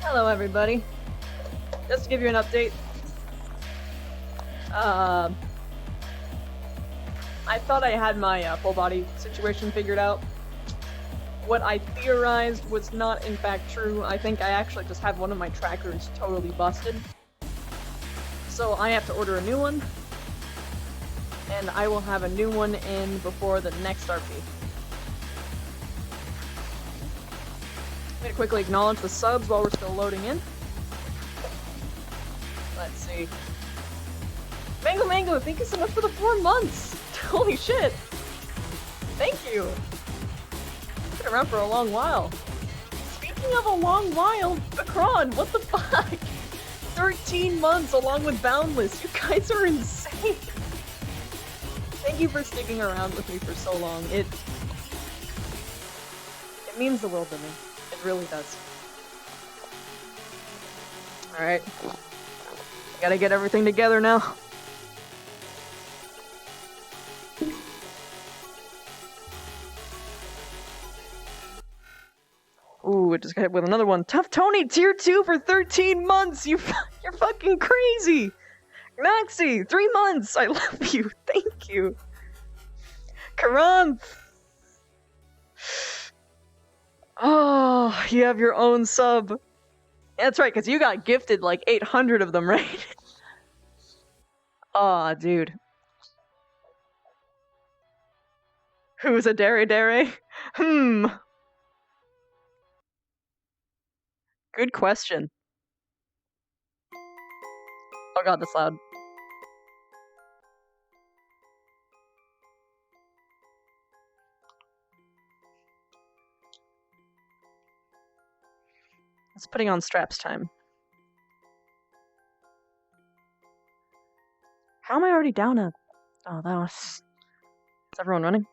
Hello, everybody. Just to give you an update, I thought I had my full body situation figured out. What I theorized was not in fact true. I think I actually just have one of my trackers totally busted. So I have to order a new one, and I will have a new one in before the next RP. I'm gonna quickly acknowledge the subs while we're still loading in. Let's see. Mango, thank you so much for the 4 months! Holy shit! Thank you! Been around for a long while. Speaking of a long while, Akron, what the fuck? 13 months along with Boundless, you guys are insane! Thank you for sticking around with me for so long. It means the world to me. It really does. Alright. Gotta get everything together now. Ooh, it just got hit with another one. Tough Tony, tier 2 for 13 months! You're fucking crazy! Maxie, 3 months! I love you, thank you! Karam! Oh, you have your own sub. That's right, because you got gifted like 800 of them, right? Aw, dude. Who's a DereDere? Good question. Oh god, that's loud. It's putting on straps time. How am I already down a... Oh, that was... Is everyone running?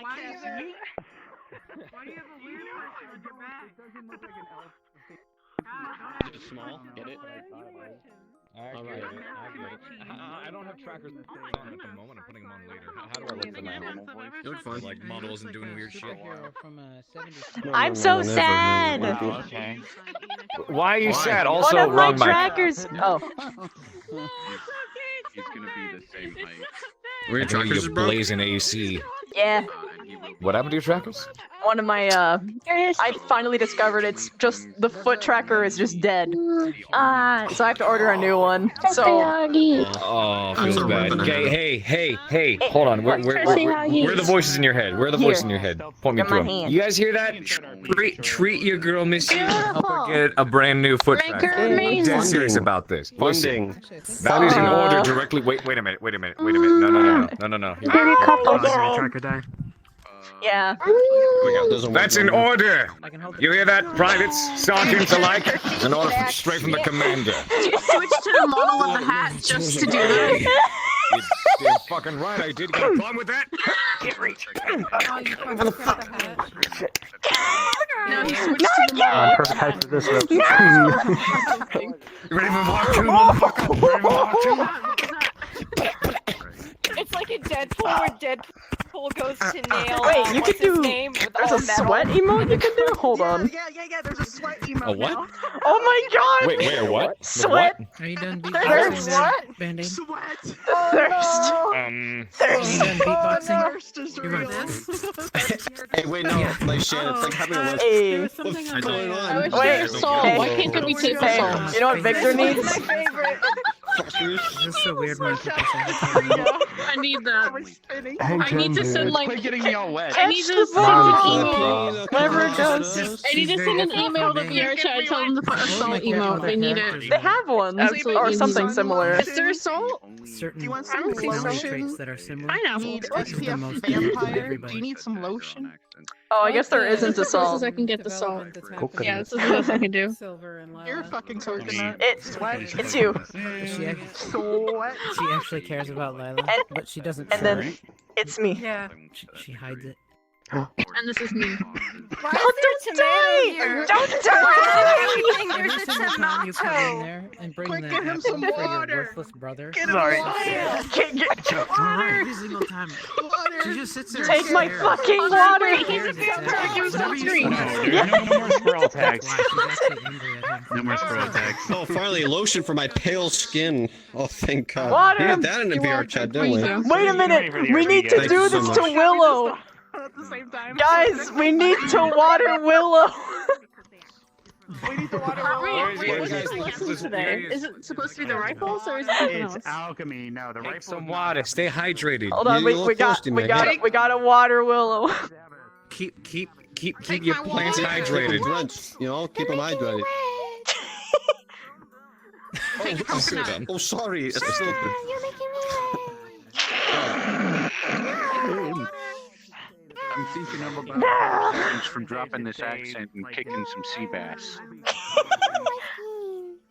Why do you have a weird person with your back? It doesn't look like an elf. Is it small? Get it? Alright, I don't have trackers on at the moment. I'm putting them on later. How do I look for my normal voice? You look fun. Like models and doing weird shit. I'm so sad! Wow, okay. Why are you sad? Also, one of my wrong mic. trackers! Oh. He's gonna be the same height. Were your trackers blazing AC? Yeah. What happened to your trackers? One of my, I finally discovered it's just, the foot tracker is just dead. So I have to order a new one. So... Oh, feels bad. Okay, hey, hold on. Where are the voices in your head? Where are the voices in your head? Point me to them. You guys hear that? Treat your girl, Missy. Help her get a brand new foot tracker. I'm dead serious about this. Funding. That is in order directly. Wait a minute. No. Tracker die. Yeah. That's an order! You hear that, privates, sergeants alike? An order straight from the commander. Did you switch to the model of the hat just to do that? You're fucking right, I did. You got a problem with that? No, he switched to the model. Perfect height for this rope. You ready for Mark 2, motherfucker? Ready for Mark 2? It's like in Deadpool where Deadpool goes to nail. Wait, you what's can his do. name with There's all a metal. sweat emote you can do? Hold on. Yeah, there's a sweat emote. A what? now. Oh my god! Wait, a what? Sweat! Are you done Thirst! beatboxing? Band-Aid? Sweat! Thirst! Are you done beatboxing? Thirst is You real. want this? Hey, wait, no, like shit, it's like having a Hey. What's going on? I wish Wait, there was salt. hey. Why can't we take the Hey, salt? you know what Victor needs? My favorite. This is a weird one. I need that. I need to send like. Quit getting me all wet. I need to Catch the send an ball. email. Wherever it goes. I need to send an email to VR chat. Tell them to put a salt emote. I need it. They have one. Absolutely Or need something some. similar. Is there salt? Certain Do you want I don't some think so. personality lotion? traits that are similar. Pineapple. Need This is the SPF most vampire? Do you need some lotion? Oh, I guess there isn't a This is salt. I can get the salt. Coconut. Yeah, this is the best I can do. Silver and You're a fucking coconut. It's you. She Sweat. actually cares about Lila, but she doesn't And show then it. it's me. She hides it. And this is me. Why is there a tomato here? Don't Why die! is Every there's a single time you come in tomato? there and bring Quick, that get him apple some for your water. worthless brother. Get him Sorry. water. Alright, every single time. Water. She just sits there and Take my stares. fucking water! Stares at that. Whenever you screen. see No, her, no more squirrel tags. why she's actually angry at him. No more squirrel tags. Oh, finally, lotion for my pale skin. Oh, thank God. Water. We did that in the VR chat, didn't we? Wait a minute! We need to Thank do you so this much. to Willow! At the same time. Guys, we need to water Willow! We need to water Where is he? What was Where is the he? lesson today? Is it supposed to be the rifles or is it something else? alchemy. No, the Take some water. Stay hydrated. Hold on, You we look thirsty, man. gotta water Willow. Keep your plants hydrated. Drench, you know, keep them hydrated. Oh, sorry. It's still... I'm thinking I'm about from dropping this accent and kicking some sea bass.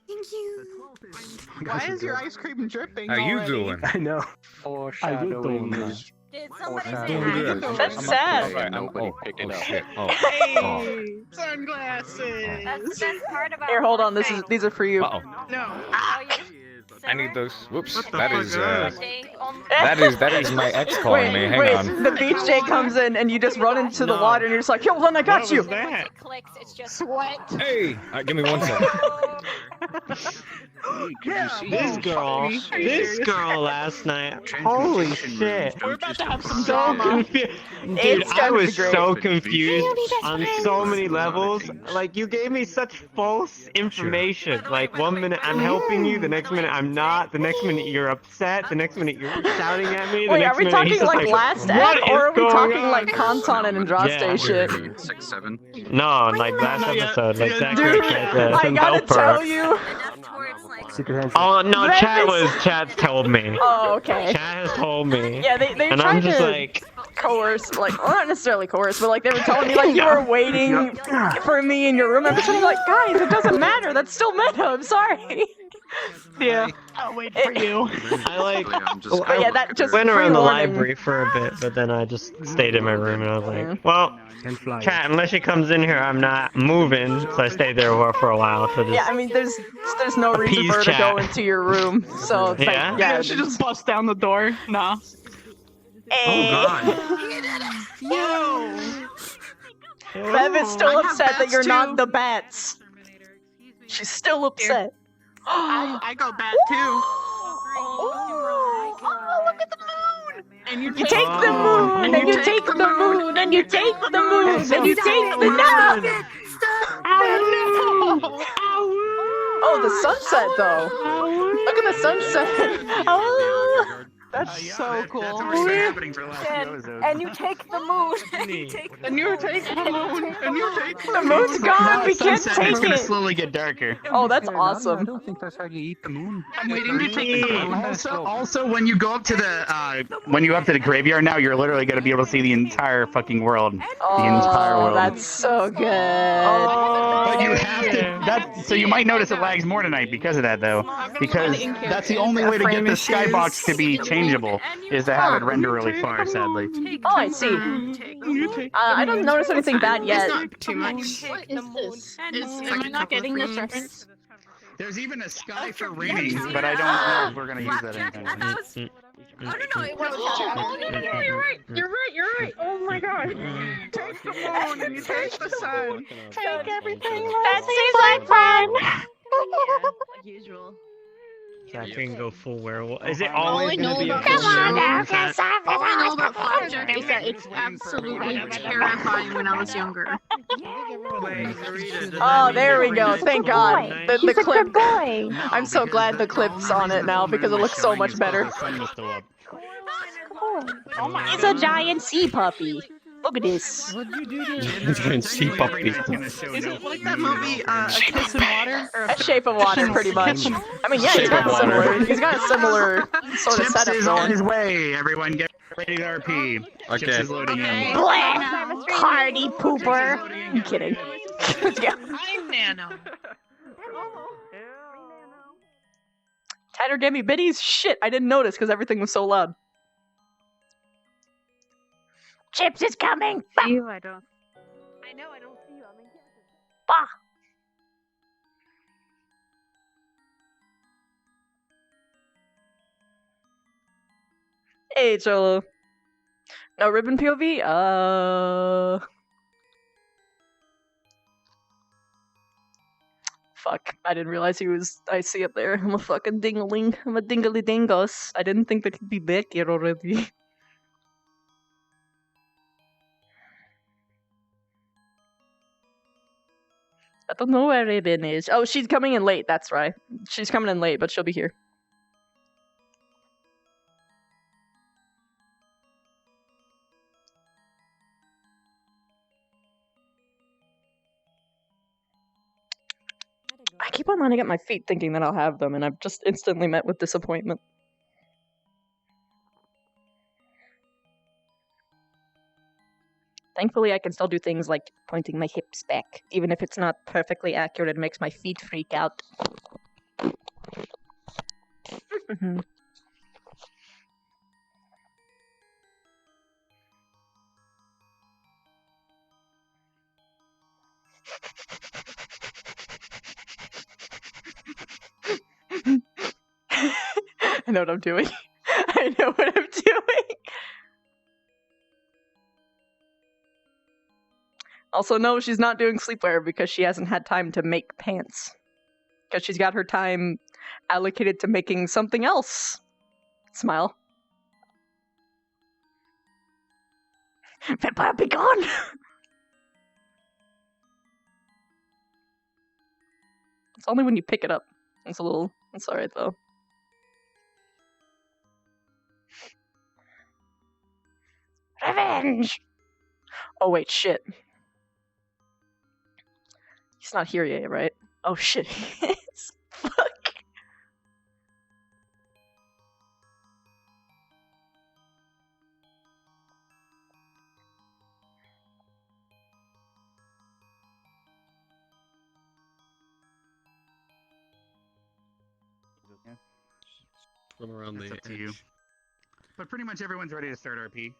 Thank you. Why is your ice cream dripping? How you already? doing? I know. Did somebody say doing hi? good. That's sad. Nobody picked it up. Shit. Oh. Hey, sunglasses. That's the best part about Here, hold the on. thing. These are for you. Uh-oh. No. Oh, you I need those. Whoops. What the That fuck is that is my ex calling me. Hang wait, on. the beach day comes in and you just run into the water and you're just like, yo, then I got you! Once it clicks, it's just sweat. Hey, give me 1 second. This girl last night. Holy shit. We're about to have some So drama. confused. Dude, It's I gonna be was great. so confused on so many levels. Like, you gave me such false information. Like, 1 minute I'm helping you, the next minute I'm not, the next minute you're upset, the next minute you're shouting at me, the Wait, next are we minute he's talking just like last "What act, or are is we going talking on?" like Kanton and Andraste shit? 6, 7. No, like last episode, like Zachary Dude, said I gotta tell you. Oh, no, That chat's told me. Oh, okay. Chat has told me. Yeah, they And tried I'm just to like, coerce, like, well, not necessarily coerce, but like they were telling me like you were waiting for me in your room. I'm just like, guys, it doesn't matter. That's still meta. I'm sorry. yeah. I'll wait for you. I like, But yeah, that just went around the pre-warning. library for a bit, but then I just stayed in my room and I was Mm. like, well, chat, unless she comes in here, I'm not moving. So I stayed there for a while. So just Yeah, I mean, there's no reason Appease for her to chat. go into your room. So it's Yeah? like, Yeah, she just busts down the door. Nah. Yo. Bev is still I have upset that bats you're too. not the bats. She's still upset. I go bat too. Oh, look at the moon. And You take the moon, and you take the moon, and you take the moon, and you take the no. Oh, the sunset though. Look at the sunset. Oh. That's so cool. That's what's been happening for the last few episodes. And you take the moon. And you take the And you take the moon. And you take The moon's gone. We can't Sunset, take it's gonna it. slowly get darker. Oh, that's awesome. don't think that's how you eat the moon. I'm waiting to take the moon. Also, when you go up to the graveyard now, you're literally gonna be able to see the entire fucking world. The entire Oh, world. that's so good. But you have to. So you might notice it lags more tonight because of that, though. Because that's the only way to get the skybox to be changeable is to have it render really far. Sadly. Oh, I see. I don't notice anything bad yet. It's not too much. What is this? Am I not getting this reference? There's even a sky for raining, but I don't know if we're gonna use that anytime. Oh, no, it was Oh, no, you're right. You're right. Oh my god. Take the moon and you take the sun. Take everything. That seems like fun. Like usual. I can go full werewolf. Is it All I always know gonna be a about full werewolf werewolf? all I know about Flapjack is that it's absolutely terrifying when I was younger. Oh, there we go. Thank God. The He's a clip. good boy. I'm so glad the clip's on it now because it looks so much better. He's a giant sea puppy. Look at this. Giant sea puppy. Is it like that movie, A Kiss in Water? Or A Shape of Water, pretty much. I mean, yeah, he's Shape of got Water. similar. He's got a similar sort of Chips setup is on going. his way. Everyone, get ready to RP. Chips Okay. is loading in. Blah! Party pooper. I'm kidding. Let's go. I'm Nano. Tanner gave me biddies? Shit, I didn't notice because everything was so loud. Chips is coming! See you, I don't. I know, I don't see you. I'm in Bah! Hey, Cholo. No ribbon POV? Fuck. I didn't realize he was icy up there. I'm a fucking dingling. I'm a dingly dingos. I didn't think that he'd be back here already. I don't know where Ribbon is. Oh, she's coming in late, that's right. She's coming in late, but she'll be here. I keep on lining up my feet thinking that I'll have them, and I've just instantly met with disappointment. Thankfully, I can still do things like pointing my hips back, even if it's not perfectly accurate. It makes my feet freak out. I know what I'm doing. I know what I'm doing. Also, no, she's not doing sleepwear because she hasn't had time to make pants. Because she's got her time allocated to making something else. Smile. Vampire, be gone! It's only when you pick it up. It's alright though. Revenge! Oh wait, shit. He's not here yet, right? Oh shit, he is. Fuck. Swim around It's the up to you. But pretty much everyone's ready to start RP.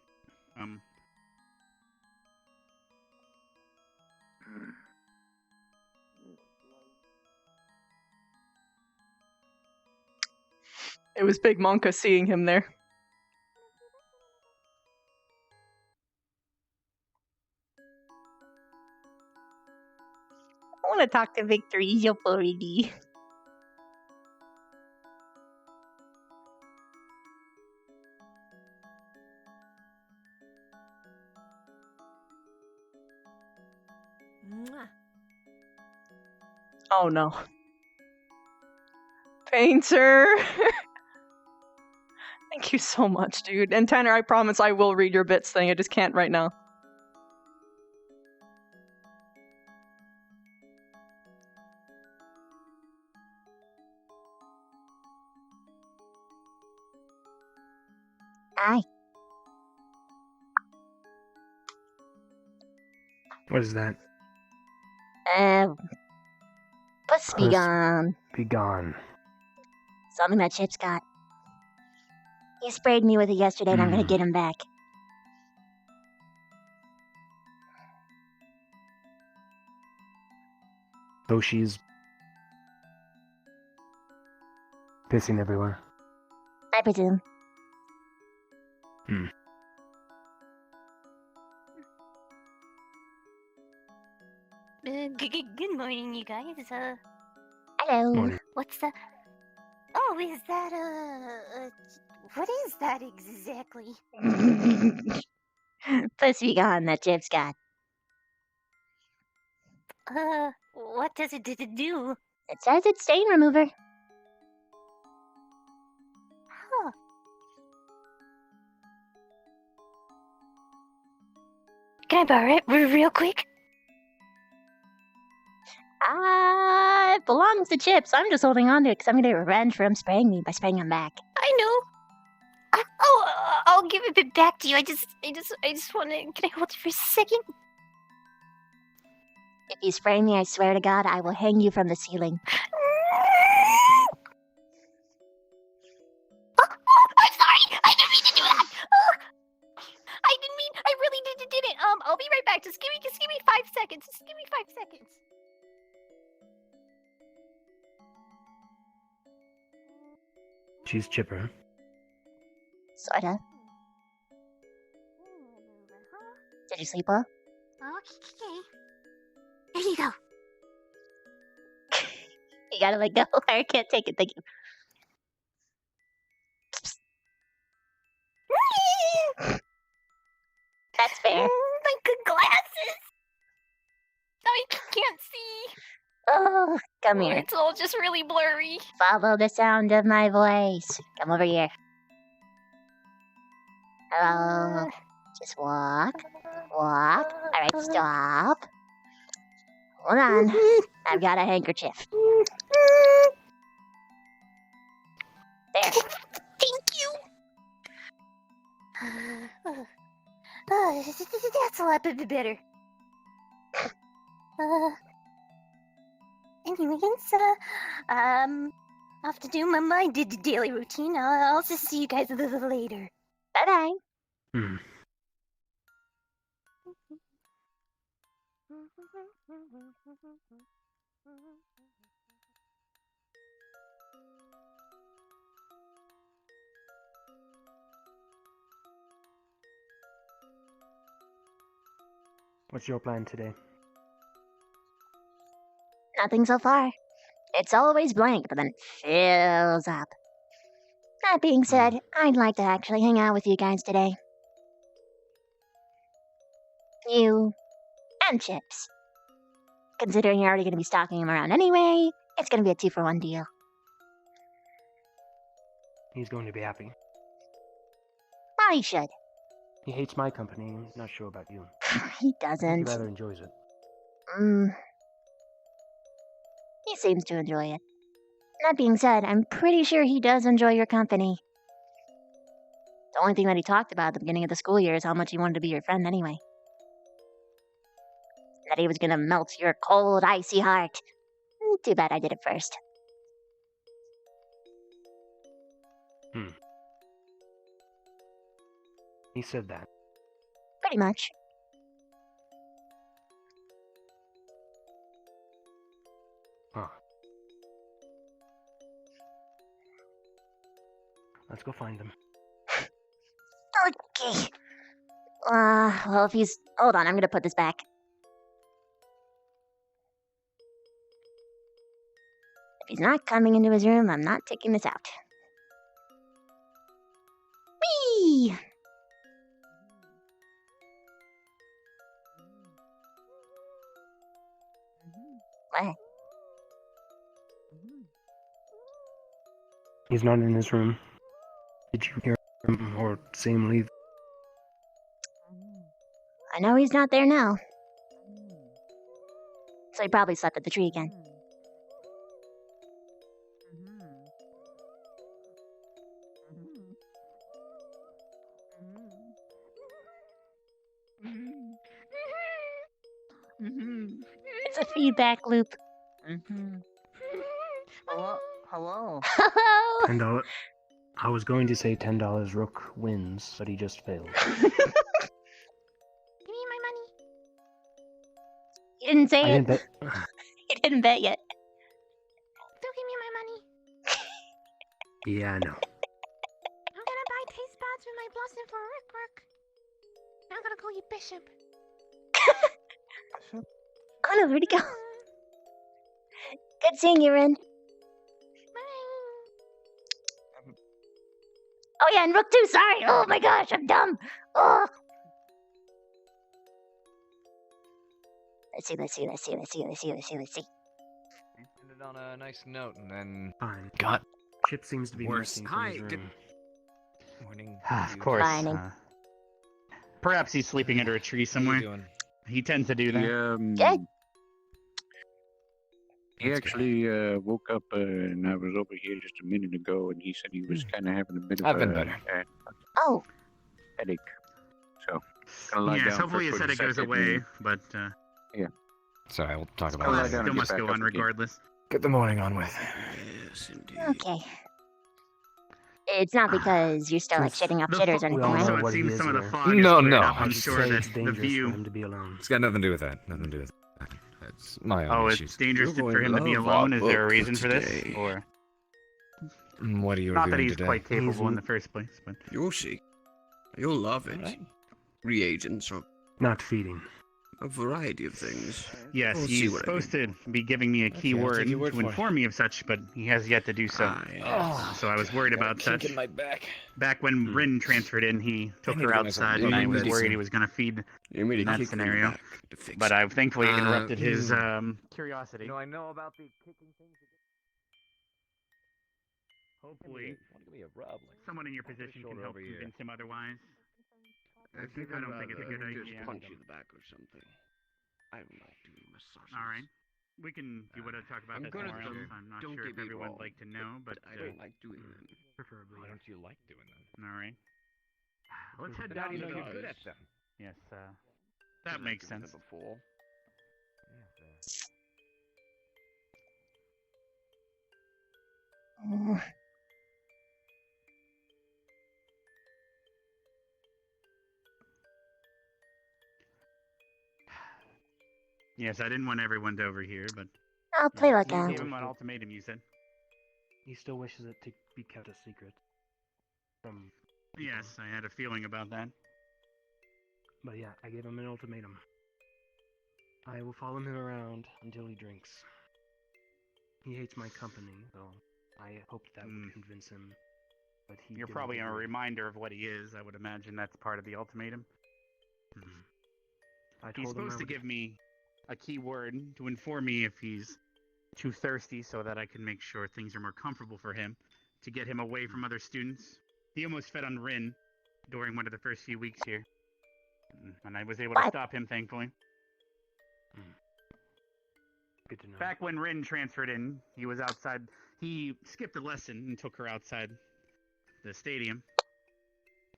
It was Big Monka seeing him there. I want to talk to Victory, your already. Oh no. Painter! Thank you so much, dude. And Tanner, I promise I will read your bits thing. I just can't right now. Aye. What is that? Puss be gone. Be gone. Something that Chip's got. He sprayed me with it yesterday, and I'm gonna get him back. So she's pissing everywhere. I presume. Good morning, you guys. Hello. Morning. What's the... Oh, is that, what is that exactly? Puss be gone that Chip's got. What does it do? It says it's stain remover. Huh. Can I borrow it real quick? It belongs to Chip, so I'm just holding on to it because I'm gonna get revenge for him spraying me by spraying him back. I know. I'll give it back to you. I just want to. Can I hold it for a second? If you spray me, I swear to God, I will hang you from the ceiling. I'm sorry. I didn't mean to do that. I really She's chipper. Sorta. Did you sleep well? Okay. There you go. You gotta let go. I can't take it. Thank you. That's fair. My good glasses. I can't see. Oh, come here. It's all just really blurry. Follow the sound of my voice. Come over here. Hello. Just walk. Walk. Alright, stop. Hold on. I've got a handkerchief. There. Thank you. That's a lot better. Anyways, I have to do my daily routine. I'll just see you guys later. Bye bye. Hmm. What's your plan today? Nothing so far. It's always blank, but then it fills up. That being said, I'd like to actually hang out with you guys today. You and Chips. Considering you're already going to be stalking him around anyway, it's going to be a 2-for-1 deal. He's going to be happy. Well, he should. He hates my company. Not sure about you. He He doesn't. rather enjoys it. He seems to enjoy it. That being said, I'm pretty sure he does enjoy your company. The only thing that he talked about at the beginning of the school year is how much he wanted to be your friend anyway. That he was gonna melt your cold, icy heart. Too bad I did it first. He said that. Pretty much. Huh. Let's go find him. Okay. Well, if he's... Hold on, I'm gonna put this back. If he's not coming into his room, I'm not taking this out. Whee! What? He's not in his room. Did you hear him or see him leave? I know he's not there now. So he probably slept at the tree again. It's a feedback loop. Hello? Hello? Hello! $10. I was going to say $10 Rook wins, but he just failed. Give me my money. He didn't say I it. didn't bet. He didn't bet yet. Don't give me my money. Yeah, I know. I'm gonna buy taste buds with my blossom for Rick. I'm gonna call you Bishop. Oh no, where'd he go? Good seeing you, Ren. Oh yeah, and Rook too, sorry! Oh my gosh, I'm dumb! Oh. Let's see. Ended on a nice note, and then Fine. got Chip seems to be worse. missing from Hi, his room. good morning. Of course. Fine. Perhaps he's sleeping under a tree How you somewhere. doing? He tends to do that. Good. He actually woke up and I was over here just a minute ago, and he said he was kind of having a bit of I've been better. Oh. Headache. So, gonna lie Yes, down hopefully for his headache goes second away, and- but Yeah. Sorry, we'll talk about I'll it lie later. down still and must get go back on up again. regardless. Get the morning on with. Yes, indeed. Okay. It's not because you're still like shitting up shitters or We anything, all right? know Also, it what he seems is some of the there. fog is No, cleared no. up. I I'm should sure say that it's the dangerous for view. him to be alone. It's got nothing to do with that. Nothing to do with that. That's my own Oh, issues. it's dangerous You're for going him to be to love alone. our Is there a book reason for this? today. Or What are you Not that reviewing he's today? quite capable in the first place, but You'll see. You'll love it. Alright. Reagents or Not feeding. a variety of things. yes, We'll see he's what I supposed mean. to be giving me a Okay, I'll keyword take your word to for it. inform me of such, but he has yet to do so. So I was worried about Kink such. in my back. Back when Rin transferred in, he took need her to get myself outside, a and I dog was medicine. worried he was going to feed You made in a that kick them scenario. back to fix But it. I thankfully interrupted his curiosity. No, I know about the kicking things. Hopefully, Give me a rub. Like, someone in your position can help convince him otherwise. I think I don't think it's a good just idea. punch you in the back or something. I don't like doing massages. All right. We can, if you want to talk about I'm that gonna tomorrow. do- I'm not don't sure get if me everyone wrong, would like to know, but I don't like doing them. Preferably. Why don't you like doing them? all right. Let's head How down do you to know the you're good at them? Yes, that makes sense. Before. Yes, I didn't want everyone to overhear, but I'll play like you a. gave him an ultimatum. You said. He still wishes it to be kept a secret. From. Yes, I had a feeling about that. But yeah, I gave him an ultimatum. I will follow him around until he drinks. He hates my company, so I hoped that would convince him. But he You're didn't probably a agree. reminder of what he is. I would imagine that's part of the ultimatum. I He's told him I supposed to would- give me a key word to inform me if he's too thirsty so that I can make sure things are more comfortable for him, to get him away from other students. He almost fed on Rin during one of the first few weeks here. And I was able to stop him, thankfully. Good to know. Back when Rin transferred in, he was outside. He skipped a lesson and took her outside the stadium.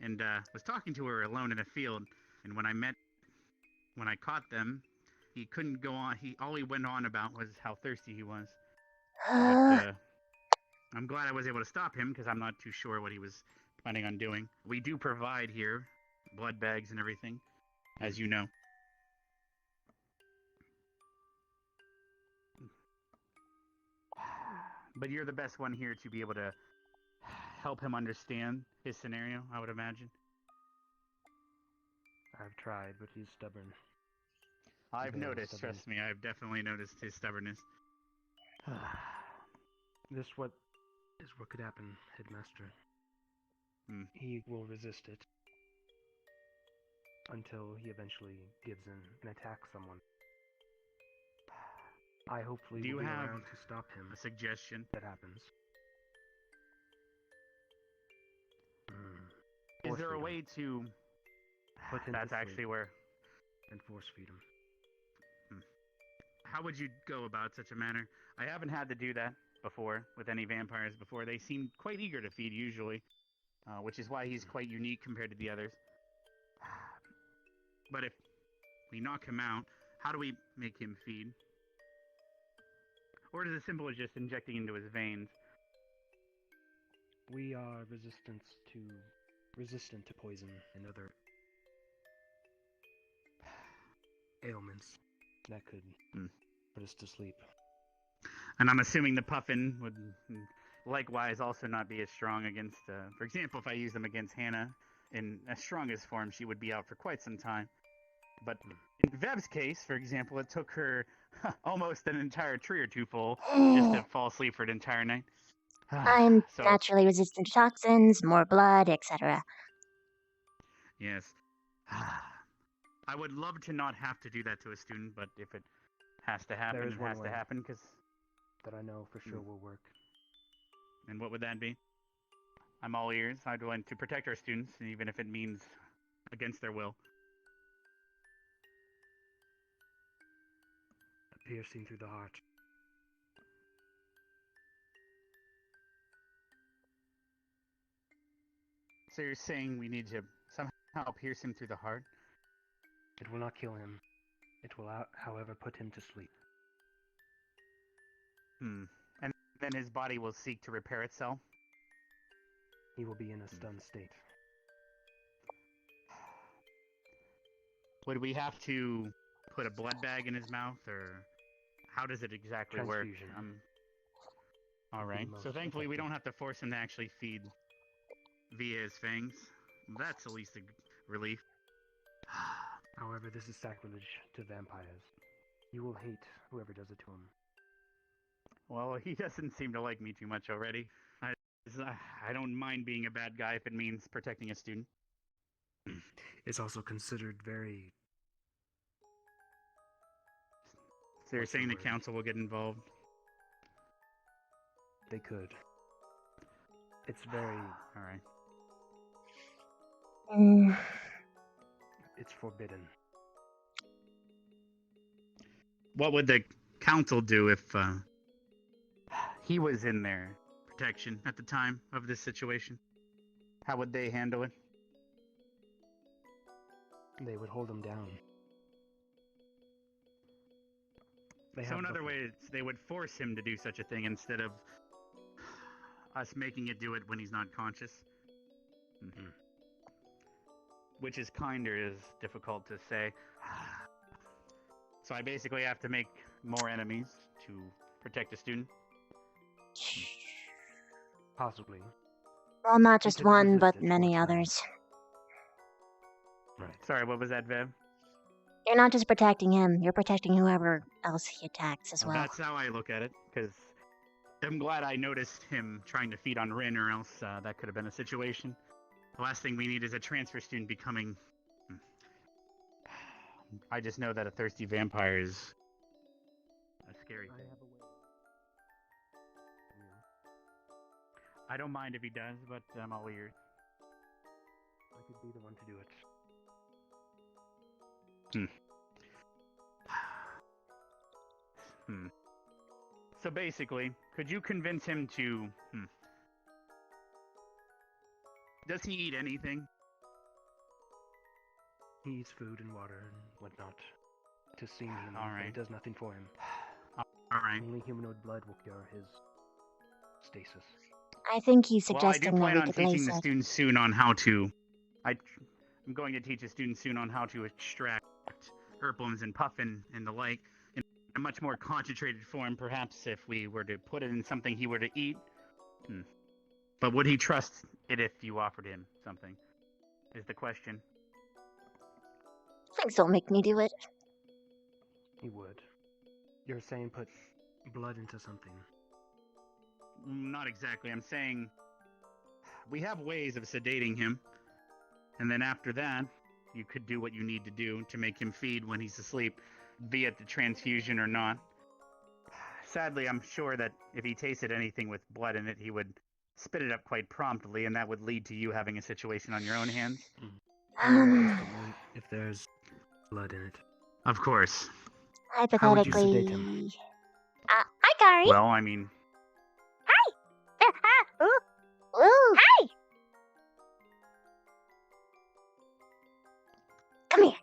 And was talking to her alone in a field. And when I caught them, he couldn't go on. All he went on about was how thirsty he was. But I'm glad I was able to stop him because I'm not too sure what he was planning on doing. We do provide here blood bags and everything, as you know. But you're the best one here to be able to help him understand his scenario, I would imagine. I've tried, but he's stubborn. I've very noticed, stubborn. trust me, I've definitely noticed his stubbornness. This is what could happen, Headmaster. He will resist it until he eventually gives in and attacks someone. I hopefully Do you will be have around to stop him. a suggestion? If that happens. Is Force there a feed him. way to... Put him That's to actually sleep where... and force feed him. How would you go about such a manner? I haven't had to do that before with any vampires before. They seem quite eager to feed usually, which is why he's quite unique compared to the others. But if we knock him out, how do we make him feed? Or is it as simple as just injecting into his veins? We are resistant to poison and other ailments that could put us to sleep. And I'm assuming the puffin would likewise also not be as strong against, for example, if I use them against Hannah in as strongest form, she would be out for quite some time. But in Vev's case, for example, it took her almost an entire tree or two full just to fall asleep for an entire night. I'm So, naturally resistant to toxins, more blood, etc. yes. I would love to not have to do that to a student, but if it has to happen, There is it one has to way. happen, because... That I know for sure will work. And what would that be? I'm all ears. I'd want to protect our students, even if it means against their will. Piercing through the heart. So you're saying we need to somehow pierce him through the heart? It will not kill him. It will, however, put him to sleep. And then his body will seek to repair itself? He will be in a stunned state. Would we have to put a blood bag in his mouth, or how does it exactly work? Transfusion. Alright, most so thankfully we effective. don't have to force him to actually feed via his fangs. That's at least a relief. However, this is sacrilege to vampires. You will hate whoever does it to him. Well, he doesn't seem to like me too much already. I don't mind being a bad guy if it means protecting a student. It's also considered very... So you're What's the saying the word? council will get involved? They could. It's very... Alright. It's forbidden. What would the council do if he was in their protection at the time of this situation? How would they handle it? They would hold him down. So in other words, they would force him to do such a thing instead of us making it do it when he's not conscious. Mm-hmm. Which is kinder is difficult to say. So I basically have to make more enemies to protect a student? Possibly. Well, not just You could one, resist but it many for a time. others. Right. Sorry, what was that, Vev? You're not just protecting him, you're protecting whoever else he attacks as well. That's how I look at it, because I'm glad I noticed him trying to feed on Rin, or else that could have been a situation. The last thing we need is a transfer student becoming... I just know that a thirsty vampire is a scary thing. I don't mind if he does, but I'm all ears. I could be the one to do it. So basically, could you convince him to... Does he eat anything? He eats food and water and whatnot. To seem human, All but right. it does nothing for him. Alright. Only humanoid blood will cure his stasis. I think he's Well, I do suggesting plan that on we could teaching lace the it. students soon on how to... I'm going to teach the students soon on how to extract herblums and puffin and the like in a much more concentrated form, perhaps if we were to put it in something he were to eat. But would he trust it if you offered him something? Is the question. Please don't make me do it. He would. You're saying put blood into something. Not exactly. I'm saying we have ways of sedating him. And then after that, you could do what you need to do to make him feed when he's asleep, be it the transfusion or not. Sadly, I'm sure that if he tasted anything with blood in it, he would spit it up quite promptly, and that would lead to you having a situation on your own hands. If there's blood in it. Of course. How would you Hypothetically... sedate him? Hi, Kari! Well, I mean... Ooh. Hi! Come here.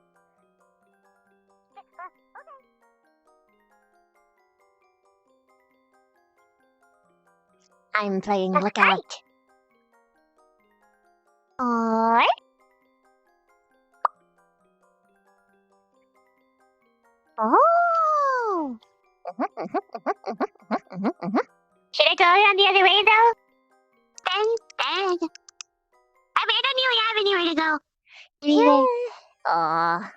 I'm playing lookout. Alright. Oh! Should I go around the other way, though? Dang. I mean, I don't really have anywhere to go. Anyway. Aw.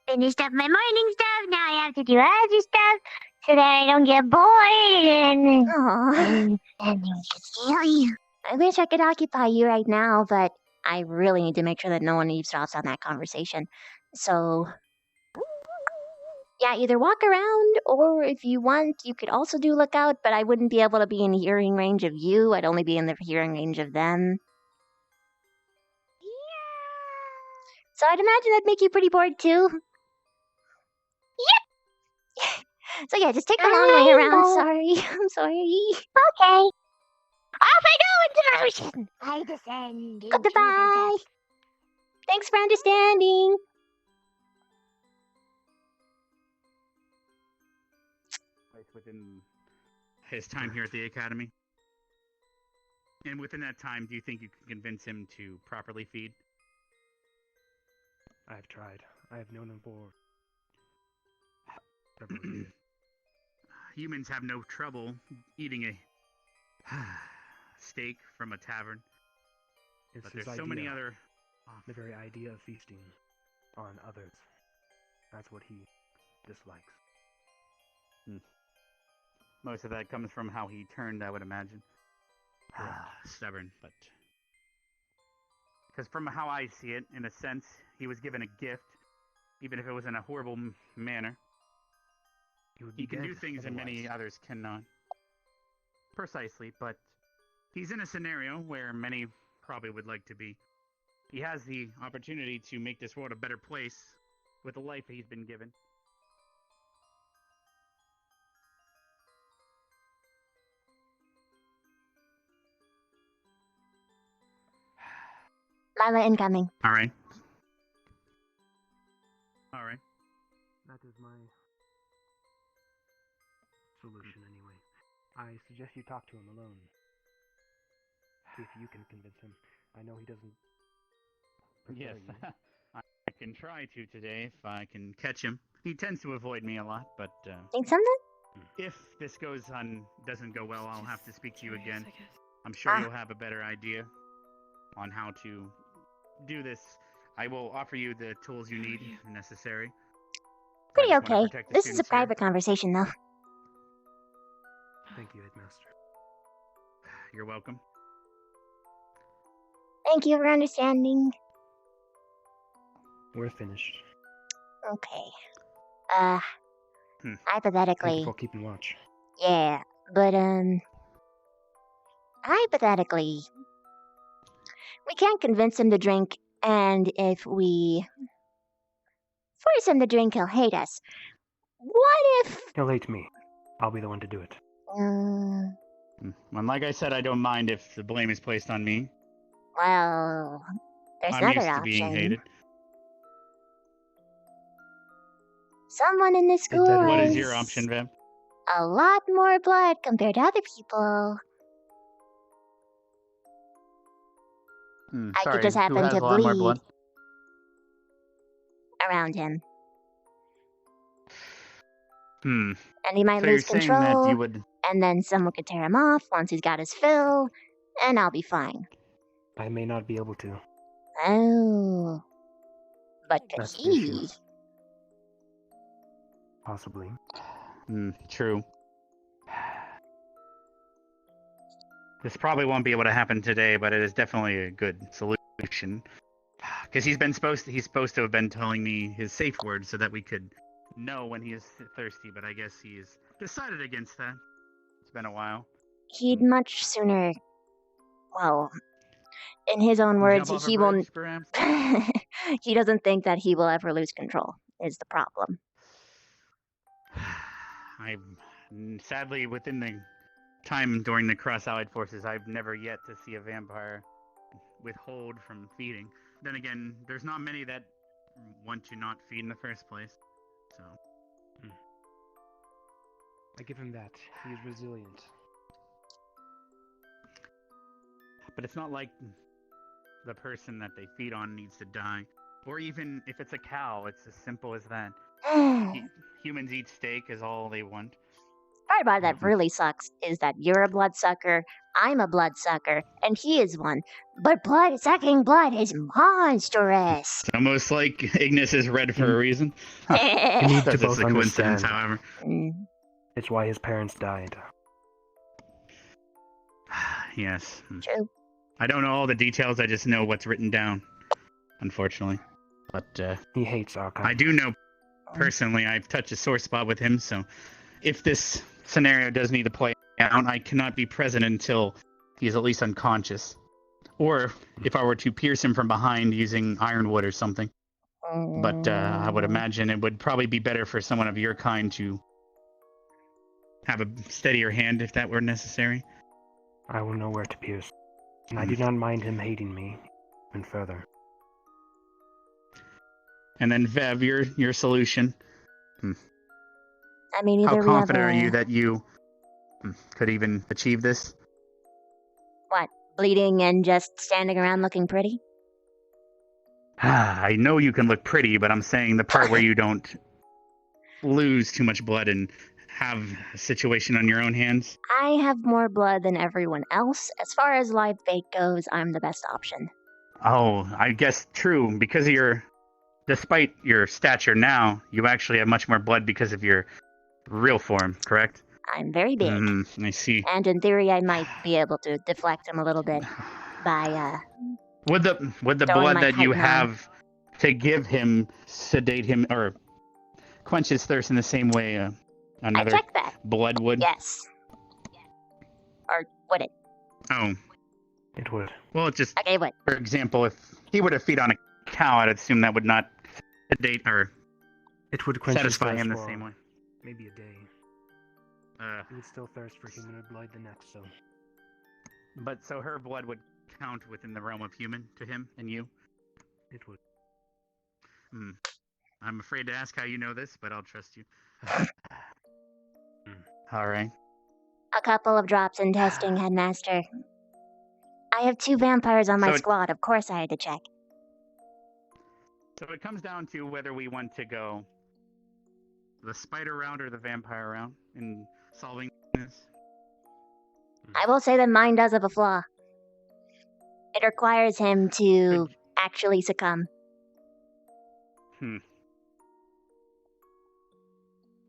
Finished up my morning stuff, now I have to do other stuff, so that I don't get bored and steal you. I wish I could occupy you right now, but I really need to make sure that no one eavesdrops on that conversation. So... yeah, either walk around, or if you want, you could also do lookout, but I wouldn't be able to be in hearing range of you. I'd only be in the hearing range of them. Yeah. So I'd imagine that'd make you pretty bored, too. Yep! So yeah, just take the long way around. Sorry. I'm sorry. Okay. Off I go into the ocean. I descend. Goodbye. Thanks for understanding. Within his time here at the academy? And within that time, do you think you can convince him to properly feed? I've tried. I have known him for several years. humans have no trouble eating a steak from a tavern. It's But his there's so many idea. other... The very idea of feasting on others. That's what he dislikes. Most of that comes from how he turned, I would imagine. Stubborn, but... Because from how I see it, in a sense, he was given a gift, even if it was in a horrible manner. He can do things that many others cannot. Precisely, but he's in a scenario where many probably would like to be. He has the opportunity to make this world a better place with the life he's been given. Lila incoming. All right. All right. That is my solution, anyway. I suggest you talk to him alone. See if you can convince him. I know he doesn't. Yes, I can try to today if I can catch him. He tends to avoid me a lot, but Think something? if this doesn't go well, I'll have to speak to you again. I'm sure you'll have a better idea on how to do this. I will offer you the tools you need if necessary. Pretty I just wanna okay. protect the This is a students here. private conversation, though. Thank you, Headmaster. You're welcome. Thank you for understanding. We're finished. Okay. Thank Hypothetically. you for keeping watch. Yeah, but, hypothetically, we can't convince him to drink, and if we force him to drink, he'll hate us. What if... He'll hate me. I'll be the one to do it. And like I said, I don't mind if the blame is placed on me. Well, there's I'm another used to option. being hated. Someone in this school What is has your option, Viv? a lot more blood compared to other people. I could just who happen has to a lot more bleed blood? around him. Hmm. And he might So you're lose saying control, that you would... and then someone could tear him off once he's got his fill, and I'll be fine. I may not be able to. Oh. But could That's the issue. he? Possibly. True. This probably won't be able to happen today, but it is definitely a good solution. Because he's supposed to have been telling me his safe word so that we could know when he is thirsty, but I guess he's decided against that. It's been a while. He'd much sooner. Well, in his own words, Jump off a he bridge, won't. perhaps? He doesn't think that he will ever lose control, is the problem. Sadly, within the time during the Cross-Allied Forces, I've never yet to see a vampire withhold from feeding. Then again, there's not many that want to not feed in the first place. So, I give him that. He is resilient. but it's not like the person that they feed on needs to die. Or even if it's a cow, it's as simple as that. Humans eat steak is all they want. Part about that really sucks is that you're a bloodsucker, I'm a bloodsucker, and he is one. But sucking blood is monstrous. It's almost like Ignis is red for a reason. You need to That's both a coincidence, understand. however. It's why his parents died. Yes. True. I don't know all the details, I just know what's written down, unfortunately. But, he hates our kind. I do know personally I've touched a sore spot with him, so if this scenario does need to play out, I cannot be present until he's at least unconscious. Or if I were to pierce him from behind using ironwood or something. But I would imagine it would probably be better for someone of your kind to have a steadier hand if that were necessary. I will know where to pierce. And I do not mind him hating me even further. And then Vev, your solution. I mean, How either confident we are have you that you could even achieve this? What, bleeding and just standing around looking pretty? I know you can look pretty, but I'm saying the part where you don't lose too much blood and have a situation on your own hands? I have more blood than everyone else. As far as live bait goes, I'm the best option. Oh, I guess true. Because of despite your stature now, you actually have much more blood because of your real form, correct? I'm very big. I see. And in theory, I might be able to deflect him a little bit by, Would the throwing blood my that you chitin on. have to give him sedate him or quench his thirst in the same way another checked that. blood would? Yes. Or would it? Oh. It would. Well, it just. Okay, what? For example, if he were to feed on a cow, I'd assume that would not sedate or It would quench his satisfy thirst him the for same way. maybe a day. He would still thirst for humanoid blood the next, so. But so her blood would count within the realm of human to him and you? It would. I'm afraid to ask how you know this, but I'll trust you. All right. A couple of drops in testing, Headmaster. I have 2 vampires on my So squad. Of course I had to check. So it comes down to whether we want to go the spider round or the vampire round in solving this. I will say that mine does have a flaw. It requires him to actually succumb.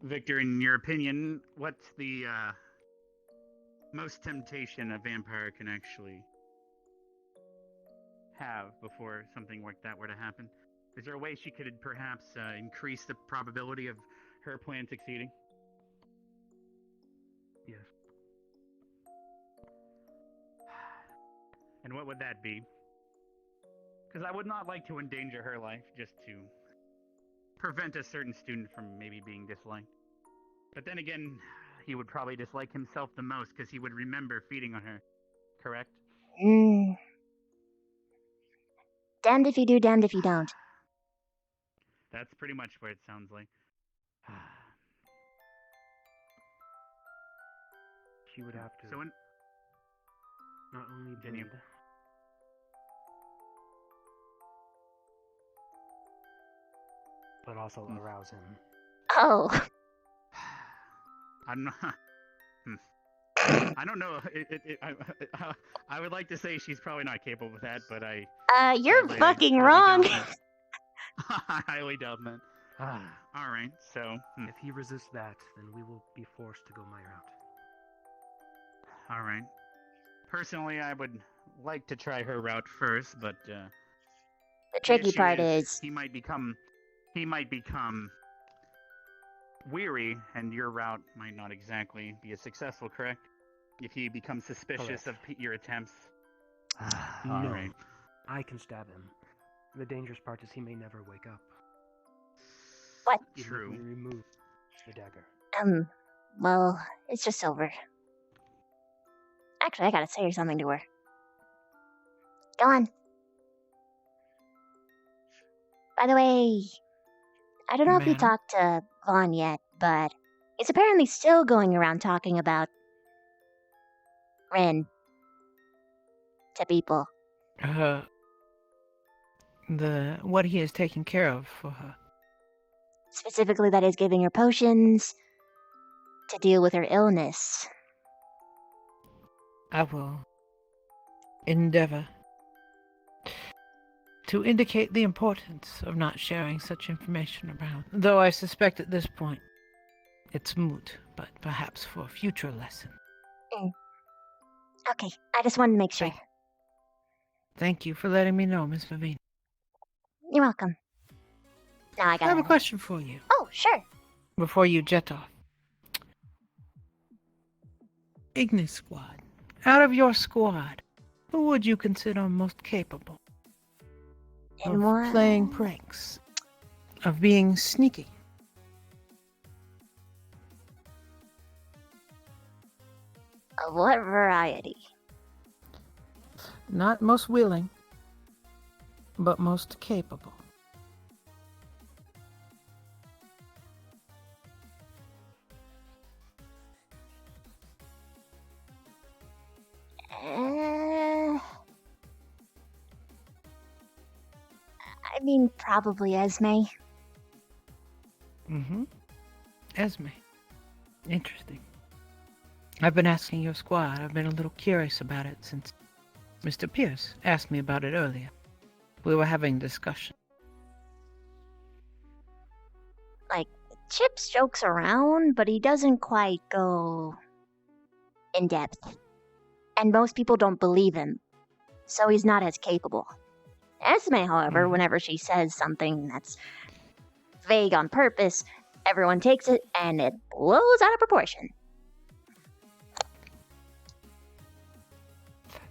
Victor, in your opinion, what's the most temptation a vampire can actually have before something like that were to happen? Is there a way she could perhaps increase the probability of her plan succeeding? Yes. And what would that be? Because I would not like to endanger her life just to prevent a certain student from maybe being disliked. But then again, he would probably dislike himself the most because he would remember feeding on her. Correct? Damned if you do, damned if you don't. That's pretty much what it sounds like. She would have to So not only bleed, but also arouse him. Oh. I'm not. I don't know. I would like to say she's probably not capable of that, but You're fucking wrong. I highly doubt that. All right, so if he resists that, then we will be forced to go my route. All right. Personally, I would like to try her route first, but the tricky issue part is he might become weary, and your route might not exactly be as successful, correct? If he becomes suspicious of your attempts. All right. I can stab him. The dangerous part is he may never wake up. What? True. We remove the dagger. Well, it's just silver. Actually, I gotta say something to her. Go on. By the way, I don't know if you talked to Vaughn yet, but it's apparently still going around talking about Ren to people. What he is taking care of for her. Specifically, that is giving her potions to deal with her illness. I will endeavor to indicate the importance of not sharing such information around, though I suspect at this point it's moot, but perhaps for a future lesson. Okay, I just wanted to make sure. Thank you for letting me know, Miss Vivine. You're welcome. Now I I have a question for you. Oh, sure. Before you jet off. Ignis Squad. Out of your squad, who would you consider most capable of playing pranks, of being sneaky? Of what variety? Not most willing, but most capable. I mean, probably Esme. Esme. Interesting. I've been asking your squad. I've been a little curious about it since Mr. Pierce asked me about it earlier. We were having a discussion. Like, Chips jokes around, but he doesn't quite go in depth. And most people don't believe him, so he's not as capable. Esme, however, whenever she says something that's vague on purpose, everyone takes it and it blows out of proportion.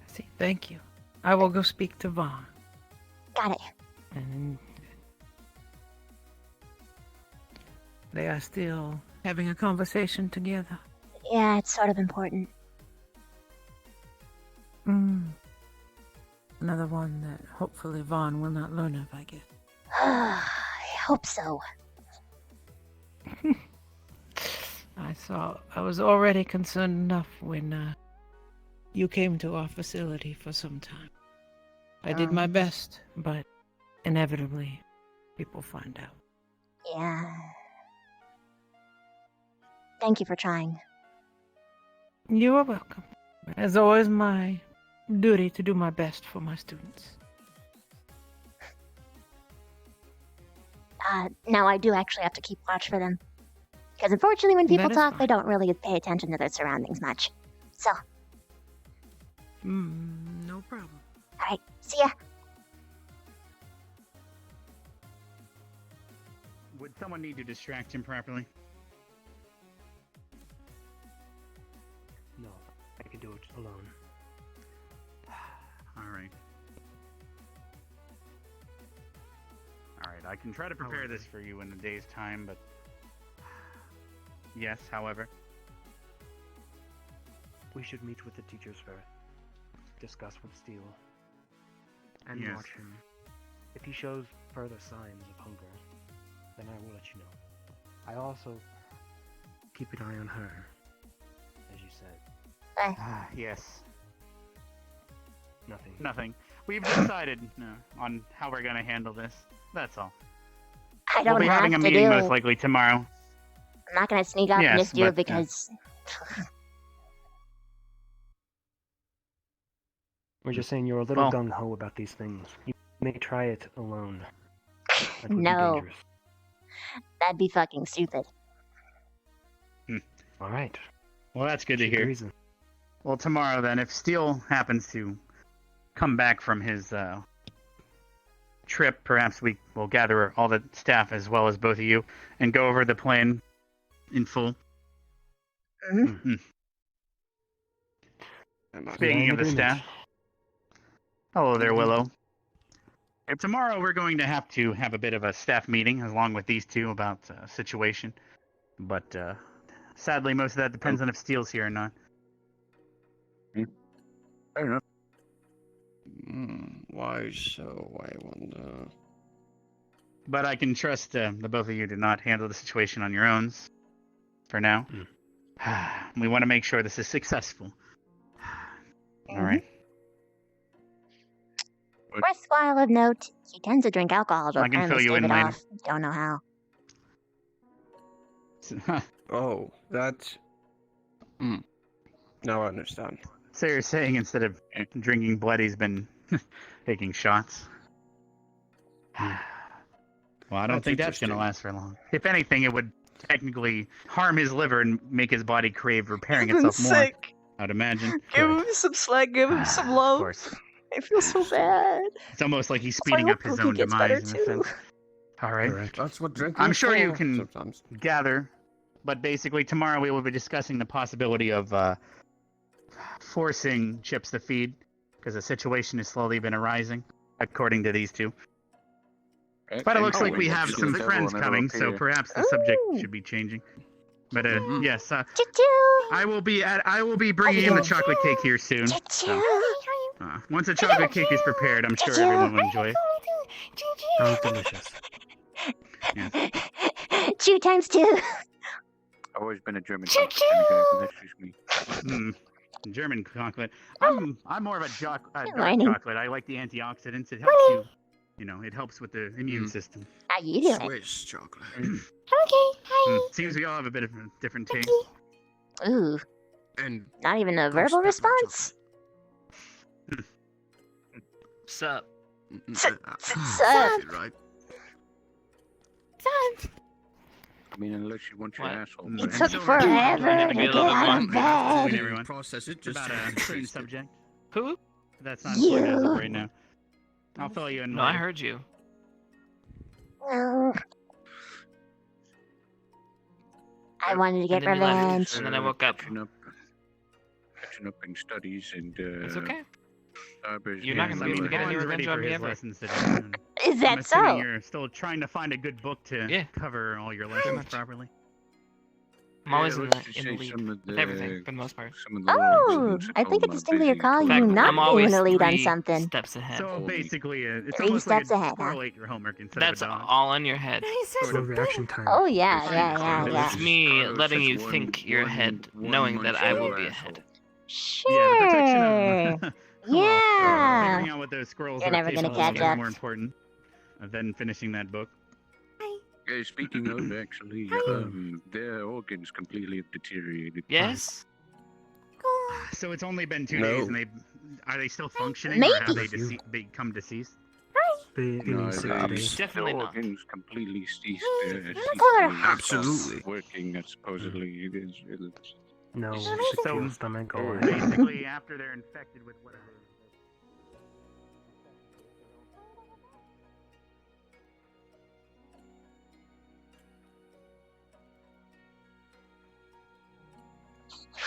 See, thank you. I will go speak to Vaughn. Got it. And they are still having a conversation together. Yeah, it's sort of important. Another one that hopefully Vaughn will not learn of, I guess. I hope so. I was already concerned enough when you came to our facility for some time. I did my best, but inevitably, people find out. Yeah. Thank you for trying. You are welcome. It's always my duty to do my best for my students. Now I do actually have to keep watch for them. Because unfortunately when people That is talk, fine. they don't really pay attention to their surroundings much. So, No problem. alright, see ya. Would someone need to distract him properly? No, I can do it alone. Alright. Alright, I can try to prepare this for you in a day's time, but... Yes, however. We should meet with the teachers first. Discuss with Steel. And Yes. watch him. If he shows further signs of hunger, then I will let you know. I also keep an eye on her, as you said. Yes. Nothing. Nothing. We've decided on how we're gonna handle this. That's all. I don't We'll be have having a to meeting do most it. likely tomorrow. I'm not gonna sneak up Yes, and just do it but, because... We're just saying you're a little Well- gung-ho about these things. You may try it alone. That would be No. dangerous. That'd be fucking stupid. Alright. Well, that's good to Shoot the hear. reason. Well, tomorrow then, if Steele happens to come back from his trip, perhaps we will gather all the staff as well as both of you and go over the plan in full. Speaking of the staff, hello there, Willow. Tomorrow we're going to have a bit of a staff meeting along with these two about the situation, but sadly most of that depends on if Steele's here or not. Fair enough. Why so? I wonder. But I can trust the both of you to not handle the situation on your own for now. We want to make sure this is successful. All right. Worthwhile of note, he tends to drink alcohol, but I can fill apparently you stave in it later. off. Don't know how. Oh, that's. Now I understand. So you're saying instead of drinking blood, he's been taking shots? Well, I don't That's think that's going to interesting. last for long. If anything, it would technically harm his liver and make his body crave repairing He's been itself more. sick. I'd imagine. Give him some slack, give him some love. Of course. I feel so bad. It's almost like he's So I speeding up hope his he own gets demise better in a too. sense. All right. Correct. That's what drinking I'm is sure you for can sometimes. gather, but basically tomorrow we will be discussing the possibility of forcing Chips to feed, because the situation has slowly been arising, according to these two. But it looks like we have some friends coming, so perhaps the subject should be changing. But yes, I will be bringing in the chocolate cake here soon. So, once the chocolate cake is prepared, I'm sure everyone will enjoy it. Sounds delicious. Yes. 2 times 2. I've always been a German. German chocolate. I'm more of a dark Morning. chocolate. I like the antioxidants. It helps you. You know, it helps with the immune system. How you doing? Swiss chocolate. Okay, hi. Seems we all have a bit of a different taste. Ooh. And Not even a Don't verbal spit my response? Sup? Sup? Right? I mean, unless you want your asshole. It burned. took forever to get out of bed. Everyone. Process it. It's Just about a certain subject. Who? That's not important as of You. right now. I'll fill you in No, I later. heard you. Oh. I wanted to get And then you left, revenge. and then I woke up. Catching up in studies and. It's okay. Cyber You're not gonna be able to get any Colin's revenge ready on for me his ever. lessons today. and Is I'm that assuming so? you're still trying to find a good book to cover all your lessons much. properly. I'm always in let's the just in the say lead some of with everything, for the most part. Some of the Oh, students at I think I home are distinctly busy recall In you fact, not I'm being always in the lead on 3 something. steps ahead. So basically, it's 3 almost like steps a ahead, huh? correlate your homework instead That's of a dog. all in your head. Slow reaction time. Oh yeah, yeah. It's me Carlos letting has you one- think you're one- ahead, one knowing that I will munch be of ahead. Sure. Yeah, the protection of Yeah. figuring out what those squirrels You're are never gonna capable of catch is up. more important than finishing that book. Speaking of, actually, their organs completely have deteriorated. Yes? So it's only been 2 No. days, and are they still functioning, or have they Maybe. become deceased? No, Definitely not. organs completely ceased, Absolutely. working. Supposedly, it is. No, So- secure stomach, go ahead. Basically, after they're infected with whatever.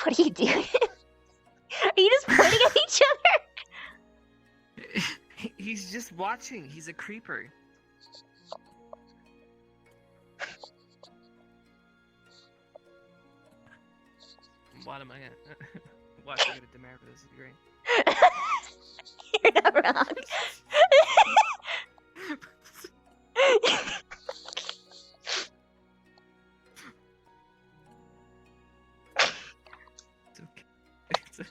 What are you doing? Are you just pointing at each other? He's just watching. He's a creeper. What am I gonna watch? I get a DeRedere for this. Is great. You're not wrong. It's okay. It's okay.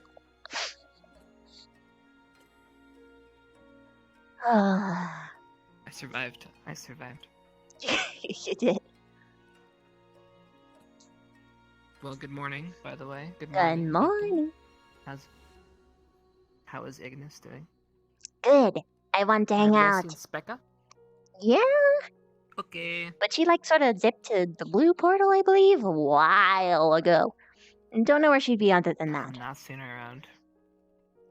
I survived. I survived. You did. Well, good morning, by the way. Good Good morning. morning. How is Ignis doing? Good. I want to hang Have you out. seen Specca? Yeah, Okay. but she like sort of zipped to the blue portal, I believe, a while ago. And don't know where she'd be other than that. I've not seen her around.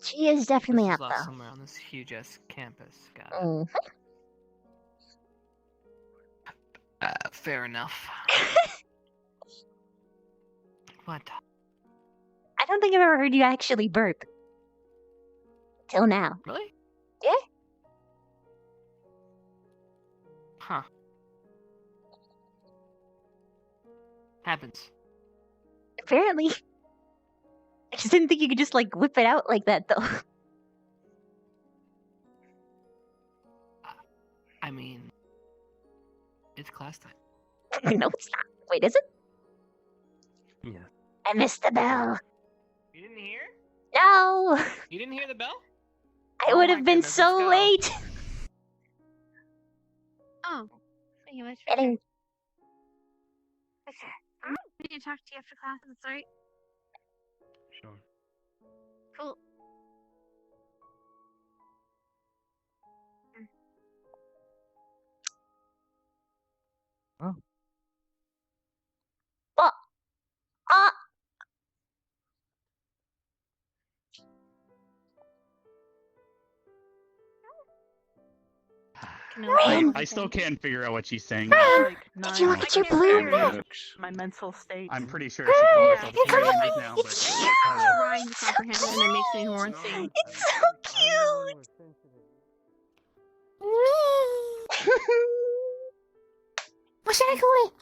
She is definitely She's up lost though. somewhere on this huge ass campus. Got it. Mhm. Fair enough. What? I don't think I've ever heard you actually burp. Till now. Really? Yeah. Huh. Happens. Apparently. I just didn't think you could just like whip it out like that though. I mean, it's class time. No, it's not. Wait, is it? Yeah. I missed the bell. You didn't hear? No! You didn't hear the bell? I Oh would my have been goodness, let's so go. late. Oh, thank you much. Getting I need to talk to you after class. That's alright. Sure. Cool. I still can't figure out what she's saying. Did you look at your blue map? My mental state. I'm pretty sure she called herself teenagers now, but Trying to comprehend it, and it makes me more insane. It's so cute. What should I call it?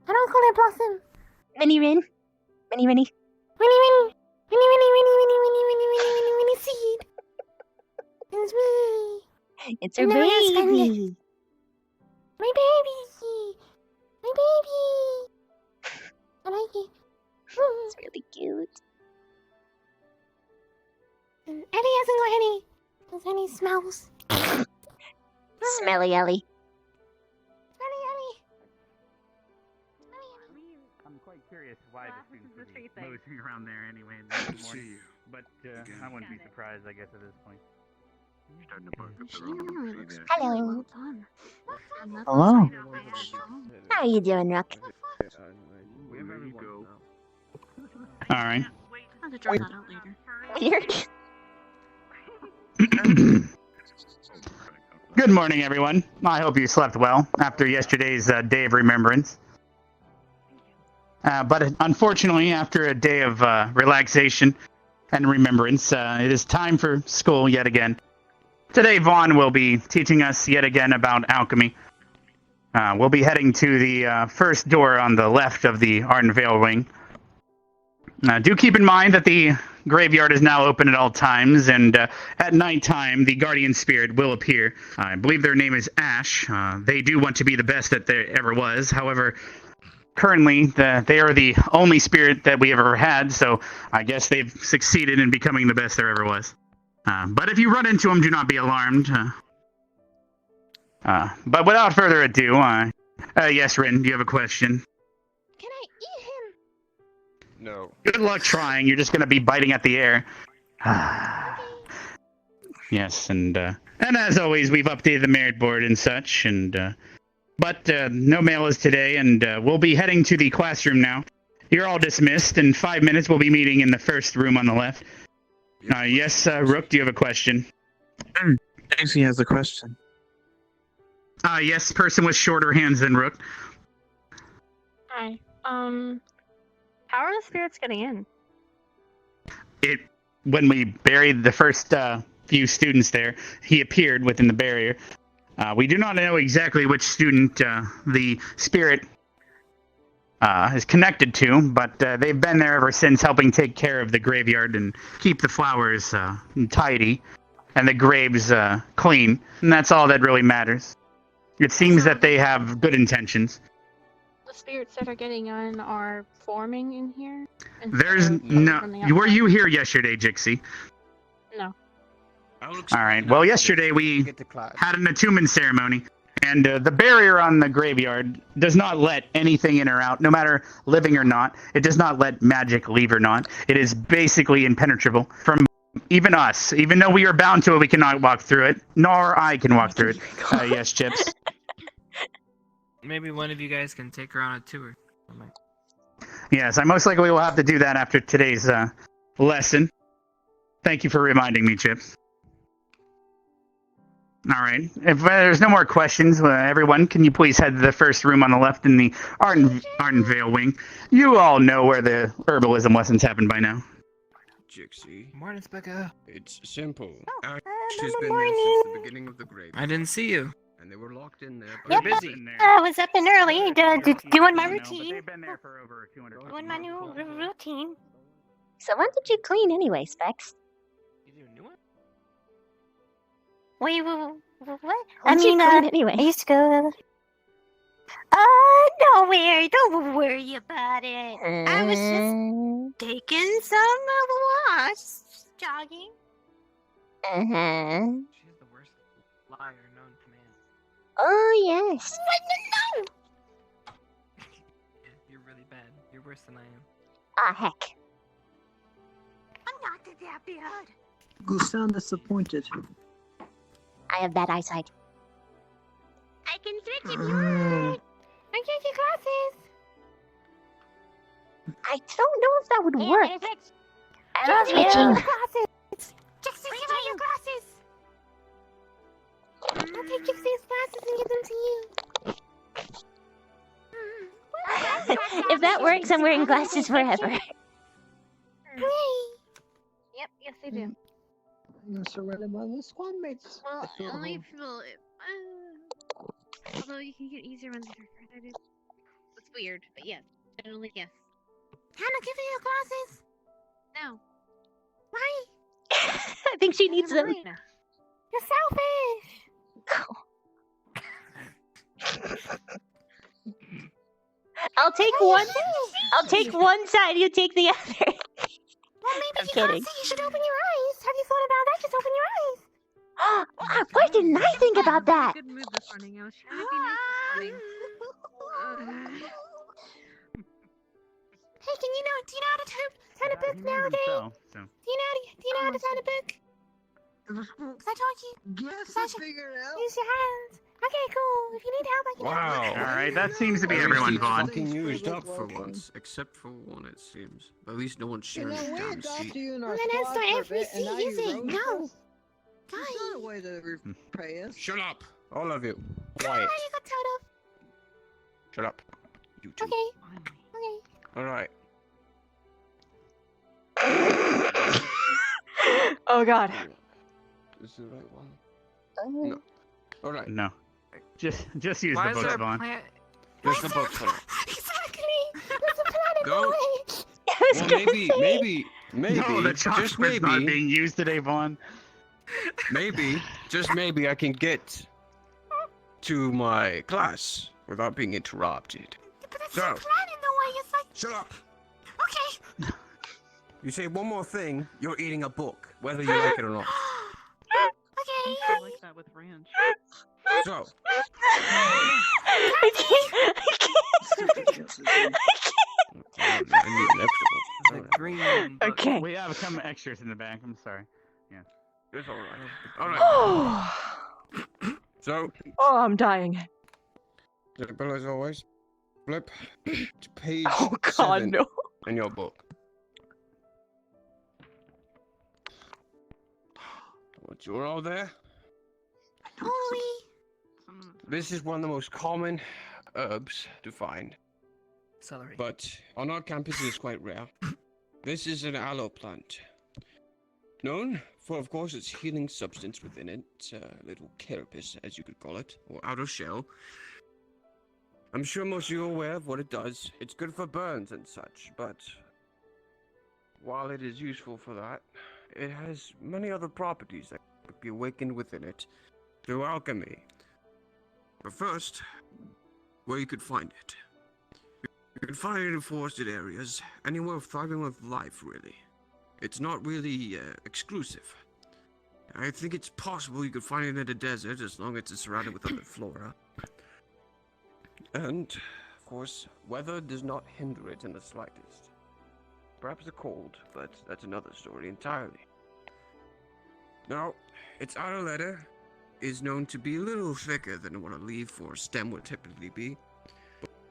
I don't call it Blossom. Mini Rin. Mini Rinny. Winnie, Winnie. Winnie, Winnie, Winnie, Winnie, Winnie, Winnie, Winnie, Winnie, Winnie, Seed. It's me. It's her Never ask baby. My baby. My baby. I like it. It's really cute. Eddie hasn't got any. Because Eddie smells. Smelly Ellie. Smelly Eddie. I'm quite curious why the students would be thing. moving around there anyway in the morning. But I wouldn't be surprised, I guess, at this point. Starting to bark up the wrong tree there. Hello. Hello. How are you doing, Rook? There you go. All right. I'll have to draw that out later. Weird. Good morning, everyone. I hope you slept well after yesterday's day of remembrance. But unfortunately, after a day of relaxation and remembrance, it is time for school yet again. Today, Vaughn will be teaching us yet again about alchemy. We'll be heading to the first door on the left of the Arden Vale wing. Do keep in mind that the graveyard is now open at all times, and at nighttime, the guardian spirit will appear. I believe their name is Ash. They do want to be the best that there ever was. However, currently, they are the only spirit that we have ever had, so I guess they've succeeded in becoming the best there ever was. But if you run into them, do not be alarmed. But without further ado, yes, Rin, do you have a question? Can I eat him? No. Good luck trying. You're just going to be biting at the air. Yes, and as always, we've updated the merit board and such, but no mail is today, and we'll be heading to the classroom now. You're all dismissed. In 5 minutes, we'll be meeting in the first room on the left. Yes, Rook, do you have a question? Daisy has a question. Yes, person with shorter hands than Rook. Hi. How are the spirits getting in? When we buried the first few students there, he appeared within the barrier. We do not know exactly which student the spirit is connected to, but they've been there ever since, helping take care of the graveyard and keep the flowers tidy and the graves clean. And that's all that really matters. It seems that they have good intentions. The spirits that are getting in are forming in here? There's no... Were you here yesterday, Jixie? No. All right. Well, yesterday we had an attunement ceremony, and the barrier on the graveyard does not let anything in or out, no matter living or not. It does not let magic leave or not. It is basically impenetrable from even us. Even though we are bound to it, we cannot walk through it, nor I can walk through it. Yes, Chips. Maybe one of you guys can take her on a tour. Yes, I most likely will have to do that after today's lesson. Thank you for reminding me, Chips. All right. If there's no more questions, everyone, can you please head to the first room on the left in the Arden Vale wing? You all know where the herbalism lessons happen by now. Jixie. Morning, Specca. It's simple. Oh, Ash good has been morning. there since the beginning of the grave. I didn't see you. And they were locked in there. You're busy. I was up and early doing my routine. They've been there for over 200 Doing my new routine. So when did you clean anyway, Specs? Wait, what? When did you clean anyway? I used to go. Don't worry about it. I was just taking some wash, jogging. She's the worst liar known to man. Oh, yes. No! Yeah, you're really bad. You're worse than I am. Ah, heck. I'm not that bad. You sound disappointed. I have bad eyesight. I can switch if you want. I can your glasses. I don't know if that would work. I'm not switching. switching. Glasses. Jixie, give me your glasses. I'll take Jixie's glasses and give them to you. If that works, I'm wearing glasses forever. Yep, yes they do. You're surrounded by the squad mates. Well, only people. Although you can get easier ones if you're accredited. It's weird, but yes. Generally, yes. Hannah, give me your glasses. No. Why? I think she needs them. You're selfish. I'll take one. I'll take one side. You take the other. Well, maybe I'm you kidding. can't see. You should open your eyes. Have you thought about that? Just open your eyes. Why didn't I think about that? Good mood this morning. I was trying to be nice this morning. Hey, do you know how to turn a book He named nowadays? himself, so. Do you know how to turn a book? Cause I told you. Yes, I I should figured it out. use your hands. Okay, cool. If you need help, I can help. Wow. Alright, that seems to be At least everyone, he's Vaughn. fucking used up for Welcome. once. Except for one, it seems. At least no one's You sharing know, the we damn adopted seat. you in our Well, then that's squad not for a every bit, and now seat, is you it? roast No. us? It's not a way to repay us. Shut up, all of you. Quiet. You got Toto. Shut up. You two. Okay. Okay. All right. Oh god. This is the right one. No. All right. No. Just use Why the is books, there a Vaughn. plant? Just the book for it. Exactly. What's the planet Go. boy? Well, maybe, No, the just chocolate's maybe, not being used today, Vaughn. maybe, just maybe I can get to my class without being interrupted. But that's So, the planet in the way. It's like. shut up. Okay. You say one more thing, you're eating a book, whether you like it or not. Okay. I like that with ranch. So, I can't. I need an extra book. The All right. green. book. Okay. We have some extras in the back. I'm sorry. Yeah. It's all right. All right. Oh, So, I'm dying. simple as always. Flip to page Oh god, 7 no. in your book. Once you're all there, this is one of the most common herbs to find, Celery. but on our campus it is quite rare. This is an aloe plant, known for, of course, its healing substance within it, little carapace, as you could call it, or outer shell. I'm sure most of you are aware of what it does. It's good for burns and such, but while it is useful for that, it has many other properties that could be awakened within it through alchemy. But first, where you could find it. You can find it in forested areas, anywhere thriving with life, really. It's not really exclusive. I think it's possible you could find it in a desert as long as it's surrounded with other flora. And, of course, weather does not hinder it in the slightest. Perhaps the cold, but that's another story entirely. Now, its outer letter is known to be a little thicker than what a leaf or stem would typically be,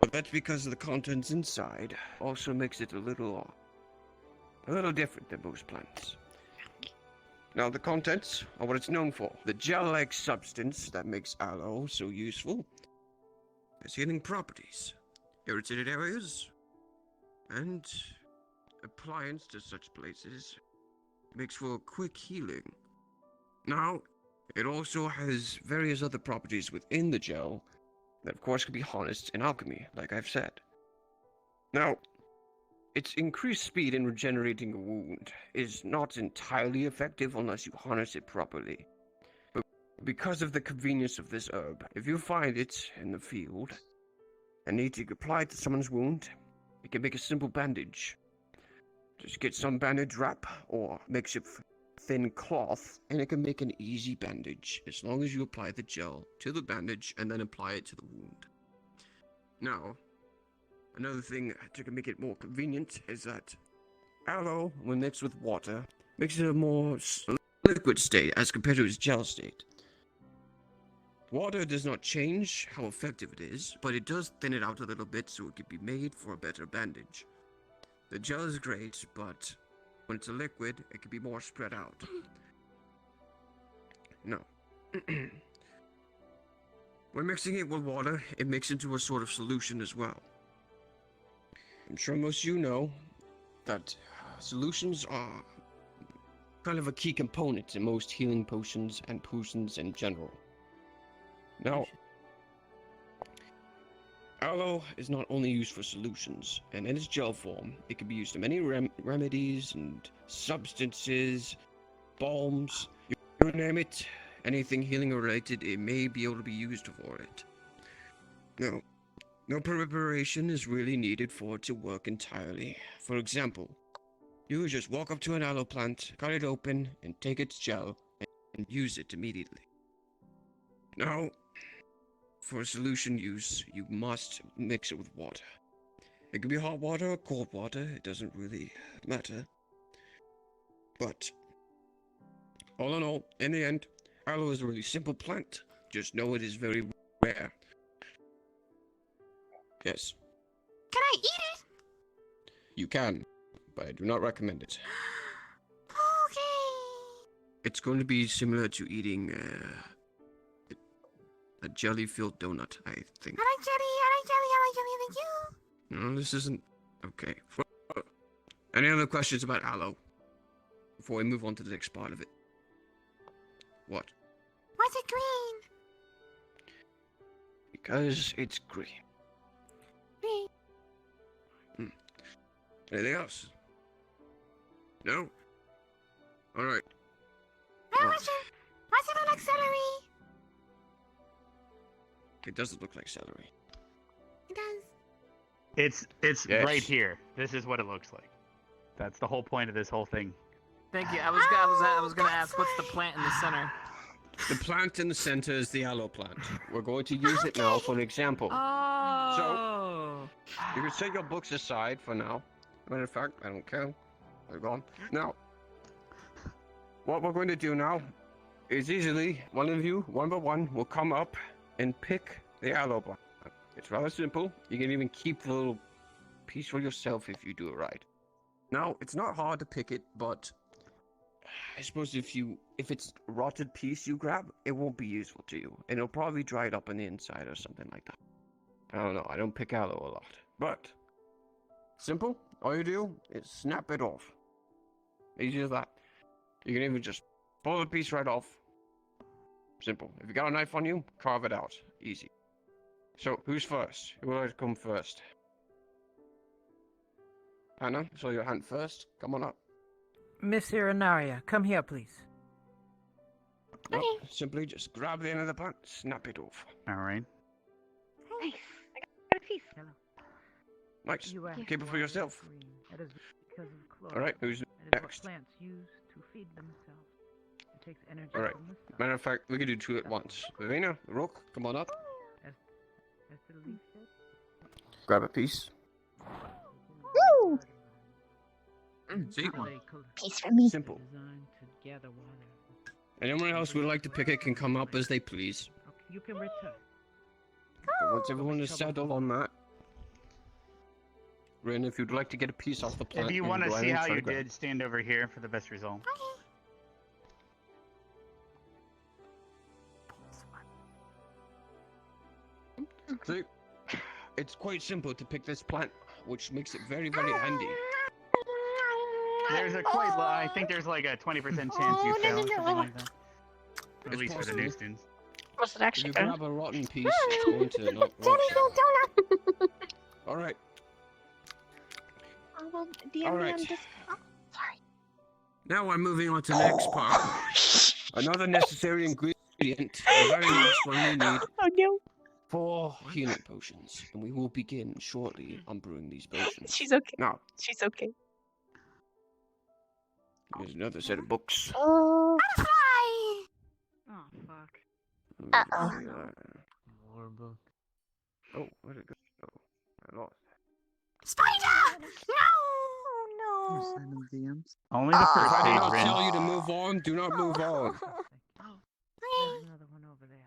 but that's because of the contents inside also makes it a little different than most plants. Now, the contents are what it's known for. The gel-like substance that makes aloe so useful has healing properties, irritated areas, and appliance to such places makes for quick healing. Now, it also has various other properties within the gel that of course can be harnessed in alchemy, like I've said. Now, its increased speed in regenerating a wound is not entirely effective unless you harness it properly. But because of the convenience of this herb, if you find it in the field and need to apply it to someone's wound, it can make a simple bandage. Just get some bandage wrap or makeshift thin cloth, and it can make an easy bandage as long as you apply the gel to the bandage and then apply it to the wound. Now, another thing to make it more convenient is that aloe, when mixed with water, makes it a more liquid state as compared to its gel state. Water does not change how effective it is, but it does thin it out a little bit so it can be made for a better bandage. The gel is great, but when it's a liquid, it can be more spread out. No. When mixing it with water, it makes into a sort of solution as well. I'm sure most of you know that solutions are kind of a key component in most healing potions and potions in general. Now, aloe is not only used for solutions, and in its gel form, it can be used in many remedies and substances, balms, you name it, anything healing related, it may be able to be used for it. Now, no preparation is really needed for it to work entirely. For example, you would just walk up to an aloe plant, cut it open, and take its gel, and use it immediately. Now, for solution use, you must mix it with water. It could be hot water or cold water, it doesn't really matter. But, all in all, in the end, aloe is a really simple plant. Just know it is very rare. Yes. Can I eat it? You can, but I do not recommend it. Okay. It's going to be similar to eating a jelly-filled donut, I think. I like jelly, I like jelly, I like jelly, thank you. No, this isn't... Okay. Any other questions about aloe? Before we move on to the next part of it. What? Why's it green? Because it's green. Green. Anything else? No? Alright. Why does it look like celery? It doesn't look like celery. It does. It's Yes. right here. This is what it looks like. That's the whole point of this whole thing. Thank you. I was gonna ask, what's the plant in the center? The plant in the center is the aloe plant. We're going to use it now for an example. Oh. So, you can set your books aside for now. Matter of fact, I don't care. They're gone. Now, what we're going to do now is easily, one of you, one by one, will come up and pick the aloe plant. It's rather simple. You can even keep the little piece for yourself if you do it right. Now, it's not hard to pick it, but I suppose if it's rotted piece you grab, it won't be useful to you. And it'll probably dry it up on the inside or something like that. I don't know. I don't pick aloe a lot. But, simple. All you do is snap it off. Easy as that. You can even just pull the piece right off. Simple. If you got a knife on you, carve it out. Easy. So, who's first? Who would like to come first? Hannah, saw your hand first. Come on up. Miss Irinaria, come here, please. Okay. Simply just grab the end of the plant, snap it off. Alright. Nice. I got a piece. Hello. Nice. You asked Keep it for why yourself. it's green. That is because of chloride. Alright, who's That is next? what plants use to feed themselves. It takes energy Alright. from the sun. Matter of fact, we can do two at once. Vivina, Rook, come on up. As the leaf said, Grab a piece. Woo! See? Piece for me. Simple. designed to gather water. Anyone else who would like to pick it can come up as they please. You can return. But once everyone is settled on that, Ren, if you'd like to get a piece off the plant, If you then want to go ahead see and how try you to grab did, stand over here for the best result. it. See, it's quite simple to pick this plant, which makes it very, very handy. There's a I think there's like a 20% chance you fail or something like that. At It's least for the possible. new students. What's it If actually you good? grab a rotten piece, it's going to not work. Alright. Oh, well, dear All me, right. I'm just... Oh, sorry. Now we're moving on to the next part. Another necessary ingredient, the very last one we need. Oh, no. 4 healing potions, and we will begin shortly on brewing these potions. She's okay. Now, She's okay. here's another set of books. Oh. Butterfly! Oh, fuck. Uh-oh. More book. Oh, where'd it go? Oh, I lost. Spider! No! Oh, Only the first If I did page, not Ren. tell you to move on, do not move on. Oh, there's another one over there.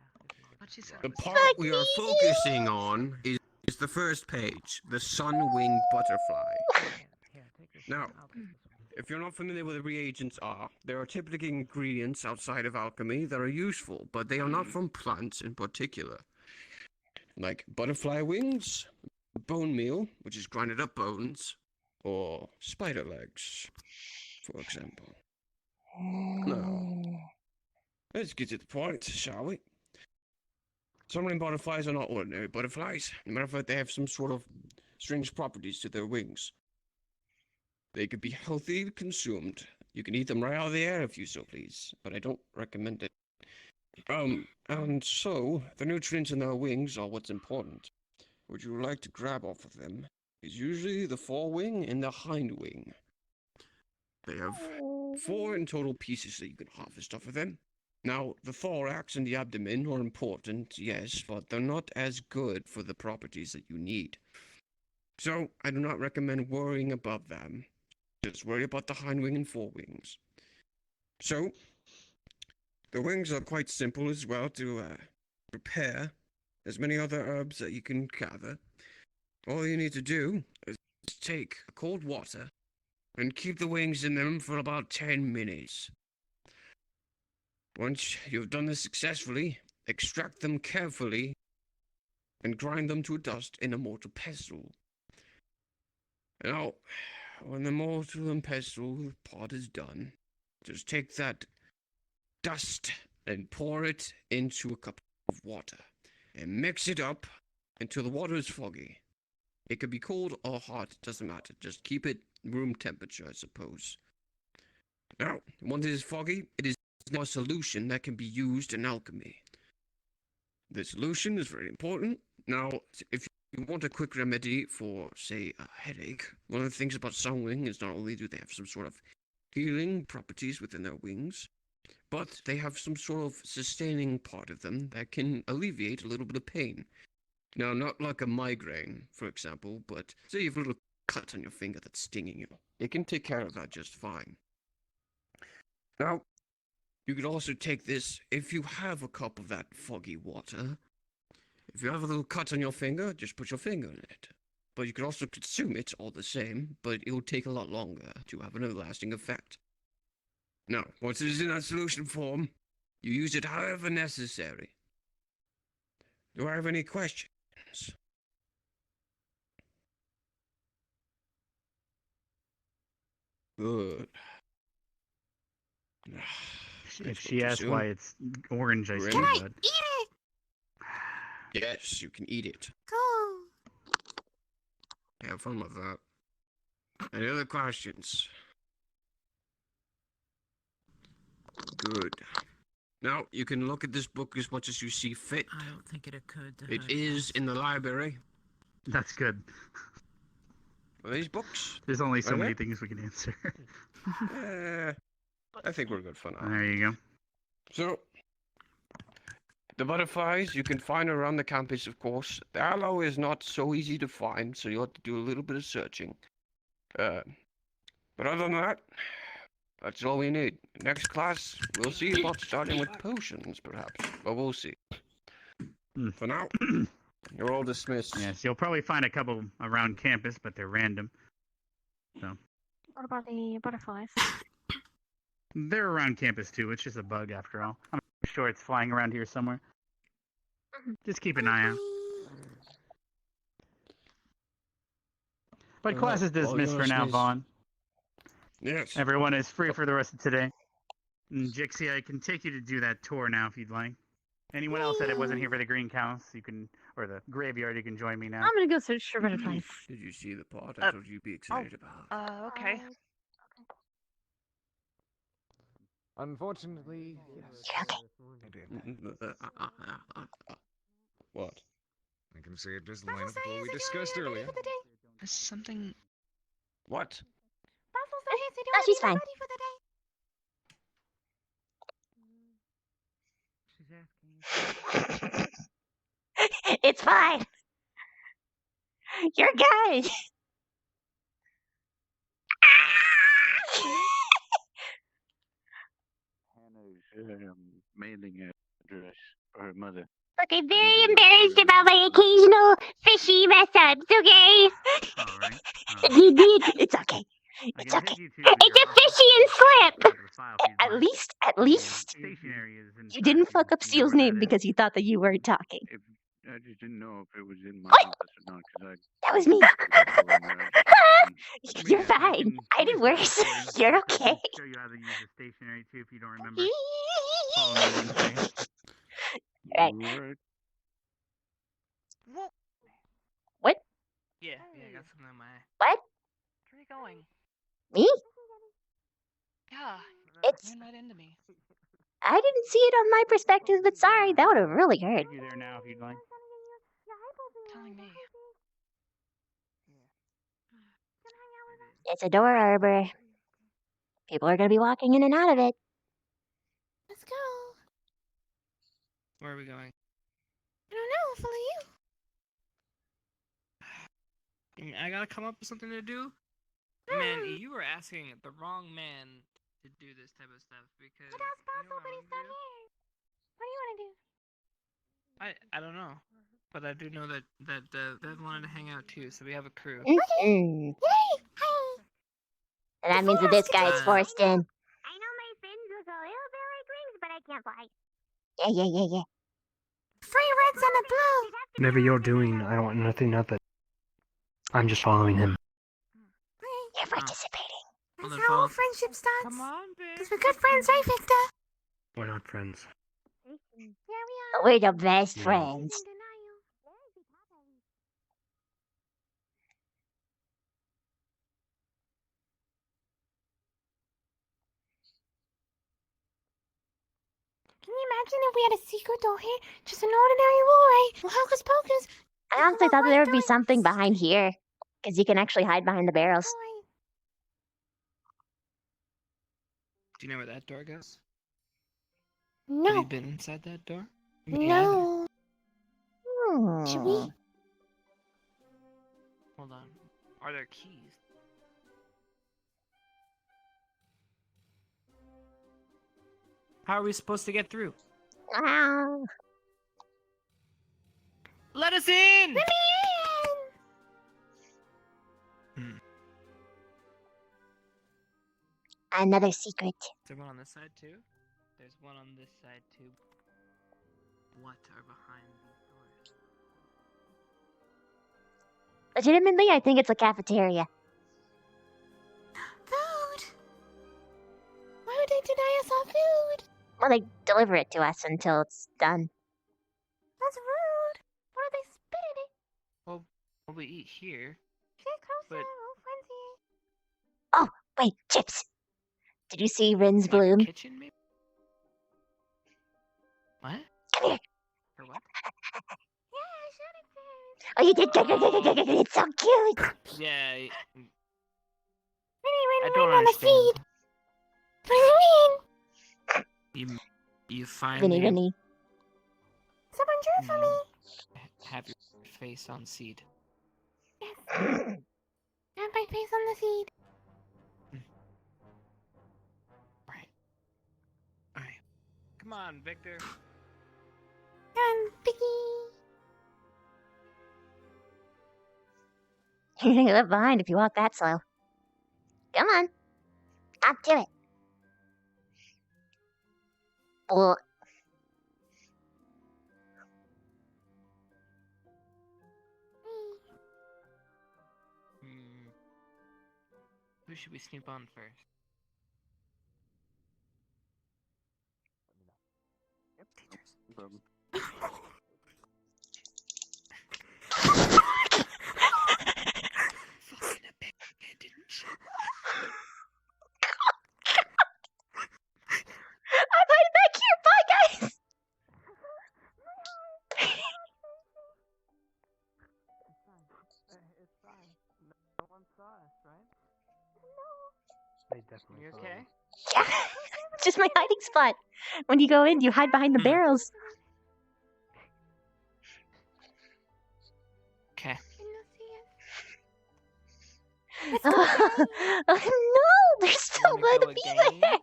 What she said The was- part we are focusing on is the first page, the sun-winged butterfly. Here, take this Now, one. I'll take this one. if you're not familiar with what the reagents are, there are typically ingredients outside of alchemy that are useful, but they are not from plants in particular. Like butterfly wings, bone meal, which is grinded up bones, or spider legs, for example. Now, let's get to the point, shall we? Some butterflies are not ordinary butterflies. As a matter of fact, they have some sort of strange properties to their wings. They could be healthy consumed. You can eat them right out of the air if you so please, but I don't recommend it. And so, the nutrients in their wings are what's important. What you would like to grab off of them is usually the forewing and the hind wing. They have 4 in total pieces that you can harvest off of them. Now, the thorax and the abdomen are important, yes, but they're not as good for the properties that you need. So, I do not recommend worrying about them. Just worry about the hind wing and forewings. So, the wings are quite simple as well to prepare. There's many other herbs that you can gather. All you need to do is take cold water and keep the wings in them for about 10 minutes. Once you've done this successfully, extract them carefully and grind them to dust in a mortar pestle. Now, when the mortar and pestle part is done, just take that dust and pour it into a cup of water and mix it up until the water is foggy. It could be cold or hot, it doesn't matter. Just keep it room temperature, I suppose. Now, once it is foggy, it is now a solution that can be used in alchemy. The solution is very important. Now, if you want a quick remedy for, say, a headache, one of the things about Sunwing is not only do they have some sort of healing properties within their wings, but they have some sort of sustaining part of them that can alleviate a little bit of pain. Now, not like a migraine, for example, but say you have a little cut on your finger that's stinging you. It can take care of that just fine. Now, you could also take this if you have a cup of that foggy water. If you have a little cut on your finger, just put your finger in it. But you could also consume it all the same, but it will take a lot longer to have an lasting effect. Now, once it is in that solution form, you use it however necessary. Do I have any questions? Good. If she asks why it's orange, I say, Can I bud. eat it? Yes, you can eat it. Cool. Have fun with that. Any other questions? Good. Now, you can look at this book as much as you see fit. I don't think it occurred to her. It is in the library. That's good. Are these books? There's only so Right many there? things we can answer. I think we're good for now. There you go. So, the butterflies you can find around the campus, of course. The aloe is not so easy to find, so you'll have to do a little bit of searching. But other than that, that's all we need. Next class, we'll see about starting with potions, perhaps. But we'll see. For now, you're all dismissed. Yes, you'll probably find a couple around campus, but they're random. So What about the butterflies? they're around campus too. It's just a bug after all. I'm sure it's flying around here somewhere. Just keep an eye out. But class is dismissed for now, Vaughn. Yes. Everyone is free for the rest of today. And Jixie, I can take you to do that tour now if you'd like. Anyone else that wasn't here for the greenhouse, you can, or the graveyard, you can join me now. I'm gonna go search for butterflies. Did you see the part I told you to be excited about? Okay. Unfortunately, yes. I did. What? I can see it just line up with what we discussed earlier. Is something... What? Oh, she's fine. It's fine. You're good. Hannah's mailing address for her mother. Look, I'm very embarrassed about my occasional fishy mess ups, okay? It's okay. It's okay. It's a fishy and slip. At least, you didn't fuck up Steele's name because you thought that you weren't talking. I just didn't know if it was in my What? office or not, because That was me. You're fine. I did worse. You're okay. Show you how to use the stationery too if you don't remember. Follow me Wednesday. Right. What? Yeah, I got something on my eye. What? Where are you going? Me? Yeah. It's. You're not into me. I didn't see it on my perspective, but sorry, that would have really hurt. You there now if you'd like. Telling me. It's a door arbor. People are gonna be walking in and out of it. Let's go. Where are we going? I don't know. I'll follow you. I gotta come up with something to do. Man, you were asking the wrong man to do this type of stuff because. But that's possible, but he's not here. What do you want to do? I don't know, but I do know that Bev wanted to hang out too, so we have a crew. Mm. And that means that this guy is forced in. I know my friends will go, it'll be like rings, but I can't fly. Yeah. Free reds and a blue. Whatever you're doing, I don't want nothing of it. I'm just following him. You're participating. Well, That's then how all follow- friendship starts. Come on, babe. Because we're good friends, right, Victor? We're not friends. Yeah, we are. We're the best Yeah. friends. He's in denial. Can you imagine if we had a secret door here? Just an ordinary wall, right? Well, hocus pocus. I honestly thought that there would be something behind here. Because you can actually hide behind the barrels. Do you know where that door goes? No. Have you been inside that door? Me No. Should we? Hmm. Hold on. Are there keys? How are we supposed to get through? Ah. Let us in! Let me Another secret. Is there one on this side too? There's one on this side too. What are behind these doors? Legitimately, I think it's a cafeteria. Food. Why would they deny us our food? Well, they deliver it to us until it's done. That's rude. What if they spit in it? Well, we eat here. Get closer. But- We're friends here. Oh, wait, chips. Did you see Rin's bloom? Kitchen, maybe? What? Come here. For what? Yeah, I showed it to him. Oh, you did. It's so cute. Yeah. Rin, I don't on the understand. feed. You finally Vinny. Someone drew for me. have your face on seed. Yes. Have my face on the seed. Alright. Come on, Victor. And Vicky. You're gonna get left behind if you walk that slow. Come on. Up to it. Well, Who should we snoop on first? Fucking a big head, didn't you? I'm hiding back here. Bye, guys. It's fine. No one saw us, right? They definitely You saw okay? me. Yeah. It's just my hiding spot. When you go in, you hide behind the barrels. Okay. Oh, no, there's still Wanna going go to be again? there.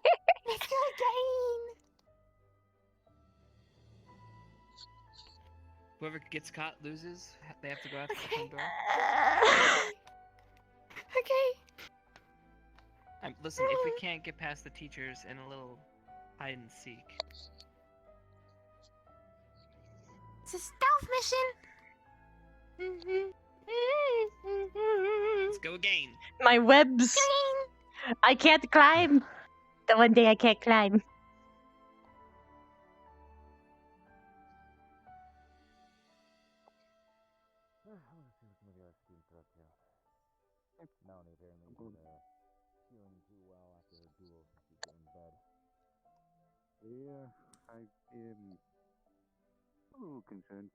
Let's go again. Whoever gets caught loses. They have to go out the front door. Okay. Listen, if we can't get past the teachers in a little hide and seek. It's a stealth mission. Let's go again. My webs. I can't climb. The one day I can't climb. Melanie apparently is feeling too well after her duel. She's getting in bed. Yeah, I am a little concerned.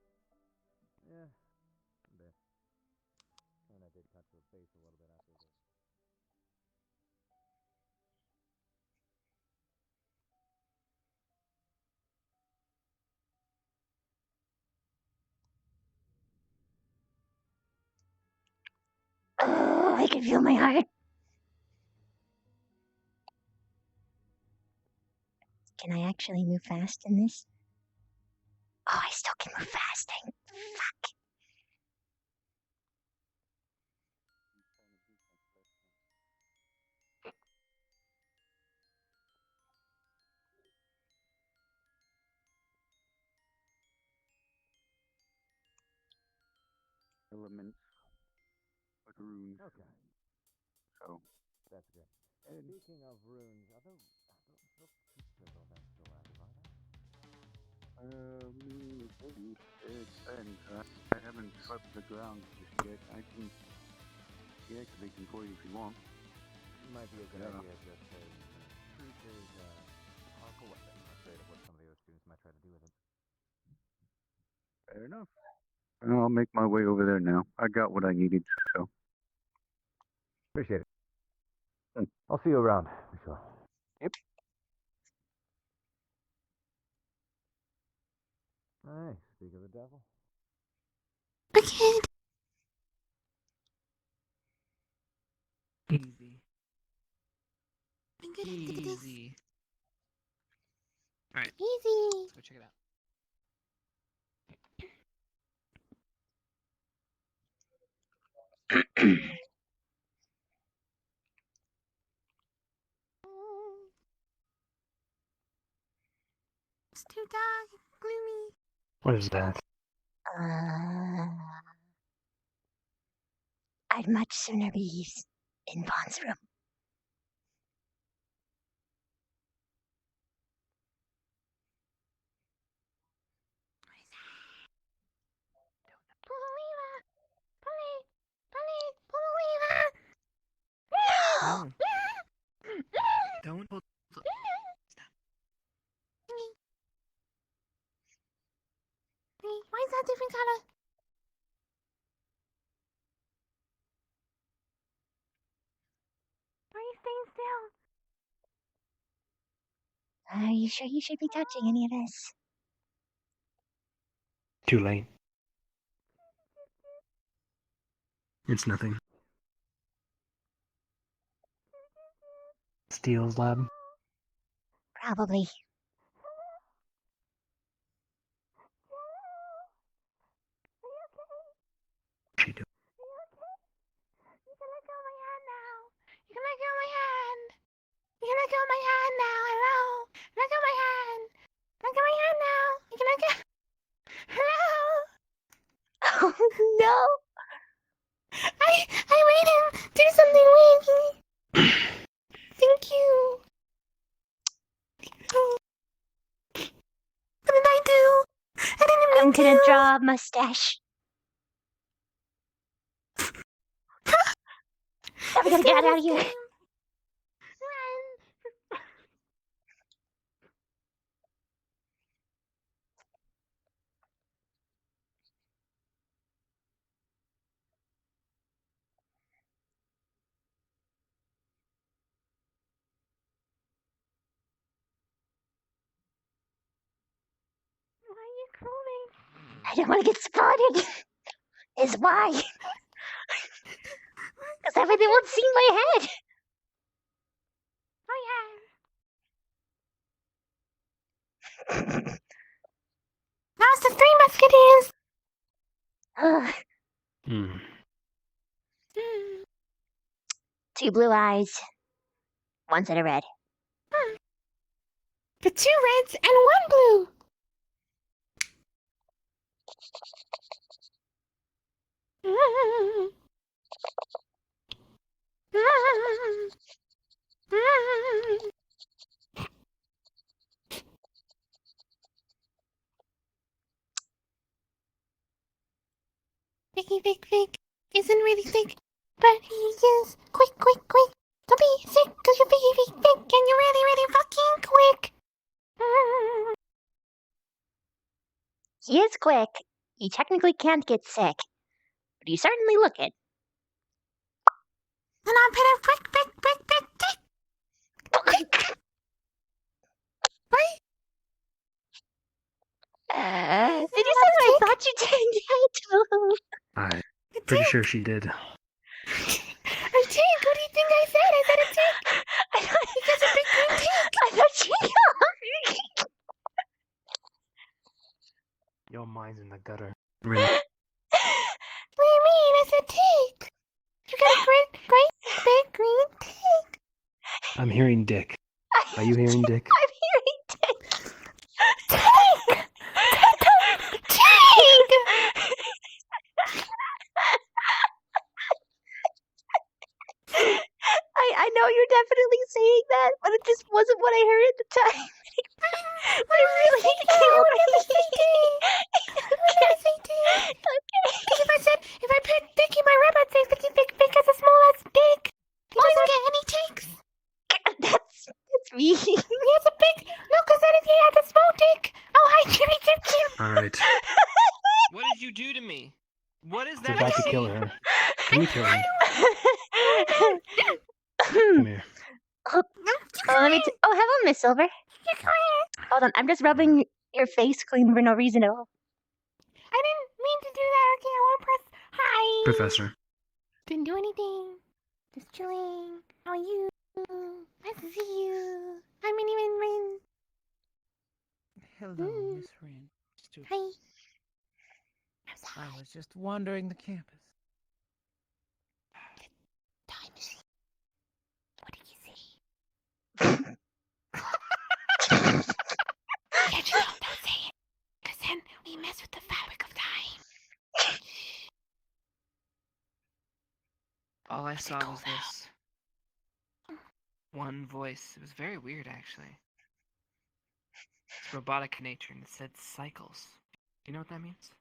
Yeah, a bit. And I did touch her face a little bit after the... they can feel my heart. Can I actually move fast in this? Oh, I still can move fast. Fuck. Elements. Like runes. Okay. So. That's good. And speaking of runes, are the pieces of them still active, are I haven't swept the ground just yet. I can deactivate them for you if you want. Might be a good idea just to treat as a powerful weapon, afraid of what some of the other students might try to do with it. Fair enough. Well, I'll make my way over there now. I got what I needed, so. Appreciate it. I'll see you around, for sure. Yep. Hey, speak of the devil. Okay. Easy. I'm good at this. Easy. Alright. Easy. Let's go check it out. It's too dark and gloomy. What is that? I'd much sooner be in Vaughn's room. No. Don't hold. Stop. Why is that different color? Why are you staying still? Are you sure you should be touching any of this? Too late. It's nothing. Steele's lab? Probably. She do. You can let go of my hand now. You can let go of my hand. You can let go of my hand now. Hello. Let go of my hand. Let go of my hand now. You can let go. Hello. Oh no. I made him do something weird. Thank you. What did I do? I didn't mean I'm gonna to. draw a mustache. We gotta get out of here. Why are you crawling? I don't want to get spotted. Is why. Because everything would see my head. Oh yeah. That was the Three Musketeers. Hmm. Two blue eyes. One set of red. The two reds and one blue. Vic isn't really sick, but he is quick. Don't be sick, cause you're Vic, and you're really fucking quick. He is quick. He technically can't get sick. But you certainly look it. And I'm better quick. Did you say what I thought you did? I'm pretty sure she did. I Your mind's in the gutter. What do you mean? I said take. You got a great big green take. I'm hearing Dick. Are you hearing Dick? I'm hearing Dick. Take. I know you're definitely saying that, but it just wasn't what I heard at the time. But it really killed me. Okay. If I put Dick in my rabbit face, Dick has a small ass dick. He doesn't get any takes. That's me. He has a big. No, because then if he had a small dick. Oh, hi, Jimmy Jim. All right. What did you do to me? What is It's that? about to kill her. Can you kill her? Come here. Let me. Hello, Miss Silver. Hold on, I'm just rubbing your face clean for no reason at all. I didn't mean to do that. Okay, I won't press. Hi. Professor. Didn't do anything. Just chilling. How are you? Nice to see you. Hi, Minnie Min. Hello, Miss Rin. Hi. I was just wandering the campus. Time to see. What did you see? Yeah, just don't say it. Because then we mess with the fabric of time. All I saw was this one voice. It was very weird, actually. It's robotic in nature, and it said cycles. Do you know what that means?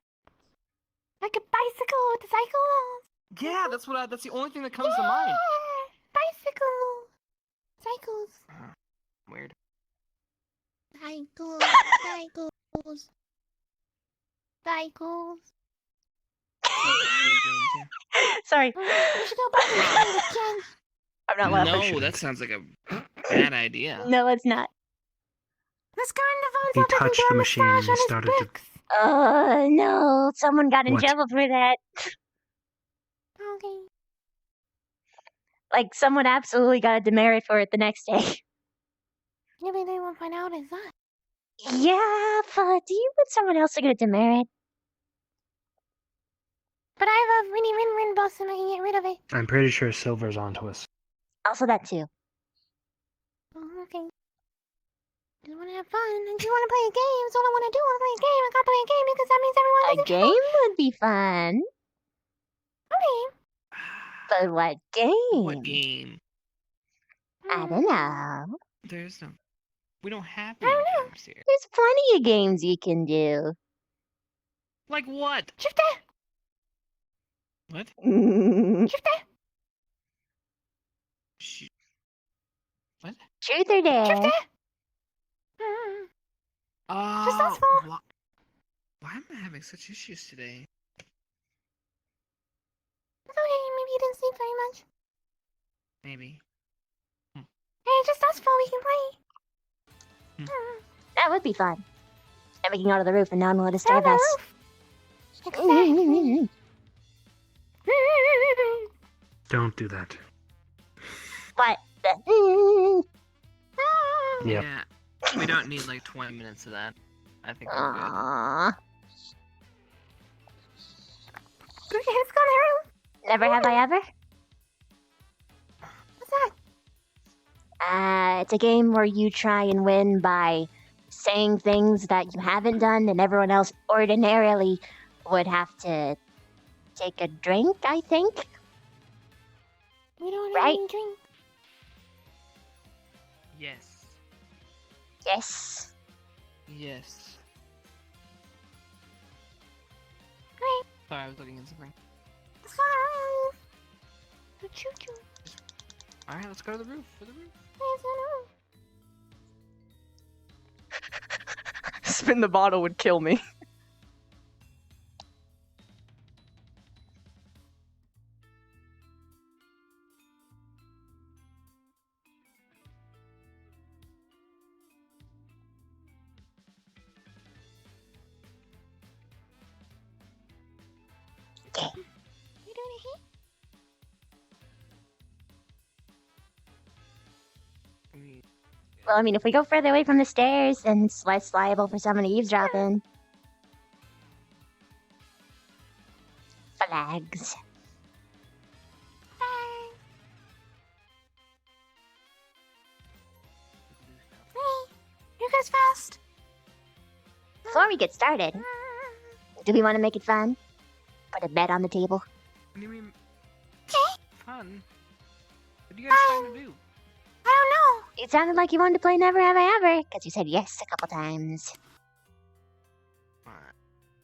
Like a bicycle with a cycle? Yeah, that's the only thing that comes to mind. Bicycle. Cycles. Weird. Cycles. Cycles. Cycles. Sorry. We should go bicycling again. I'm not laughing. No, that sounds like a bad idea. No, it's not. Let's go on the He phone so I can touched do the a machine massage and on his started to. bricks. No. Someone got in What? trouble for that. Okay. Like, someone absolutely got a demerit for it the next day. Maybe they won't find out it's that. Yeah, but do you want someone else to get a demerit? But I have a Rin boss and I can get rid of it. I'm pretty sure Silver's onto us. Also that too. Oh, okay. Just want to have fun. I just want to play a game. That's all I want to do. I want to play a game. I gotta play a game because that means everyone A gets in trouble. game would be fun. Okay. But what game? What game? I don't know. There's no. We don't have I any don't know. games here. There's plenty of games you can do. Like what? Shift that. What? Shift that. What? Truth or dare? Shift that. Just us four. Why am I having such issues today? It's okay. Maybe you didn't sleep very much. Maybe. Hey, just us four. We can play. That would be fun. And we can go to the roof and no one will disturb Go to us. the roof. Don't do that. What the? Yep. Yeah. We don't need like 20 minutes of that. I think we're good. Aww. Okay, let's go to the roof. Never have I ever? What's that? It's a game where you try and win by saying things that you haven't done and everyone else ordinarily would have to take a drink, I think. We don't Right? have any drink. Yes. Yes. Yes. Great. Sorry, I was looking at something. Let's go to the roof. Choo-choo. Alright, let's go to the roof. For the roof. Let's go to the roof. Spin the bottle would kill me. You doing it here? Well, I mean, if we go further away from the stairs, then it's less liable for someone eavesdropping. Flags. Hey, you guys fast? Before we get started, do we want to make it fun? Put a bet on the table. What do you mean? Okay. Fun? What are you guys trying to do? I don't know. It sounded like you wanted to play Never Have I Ever, because you said yes a couple times. I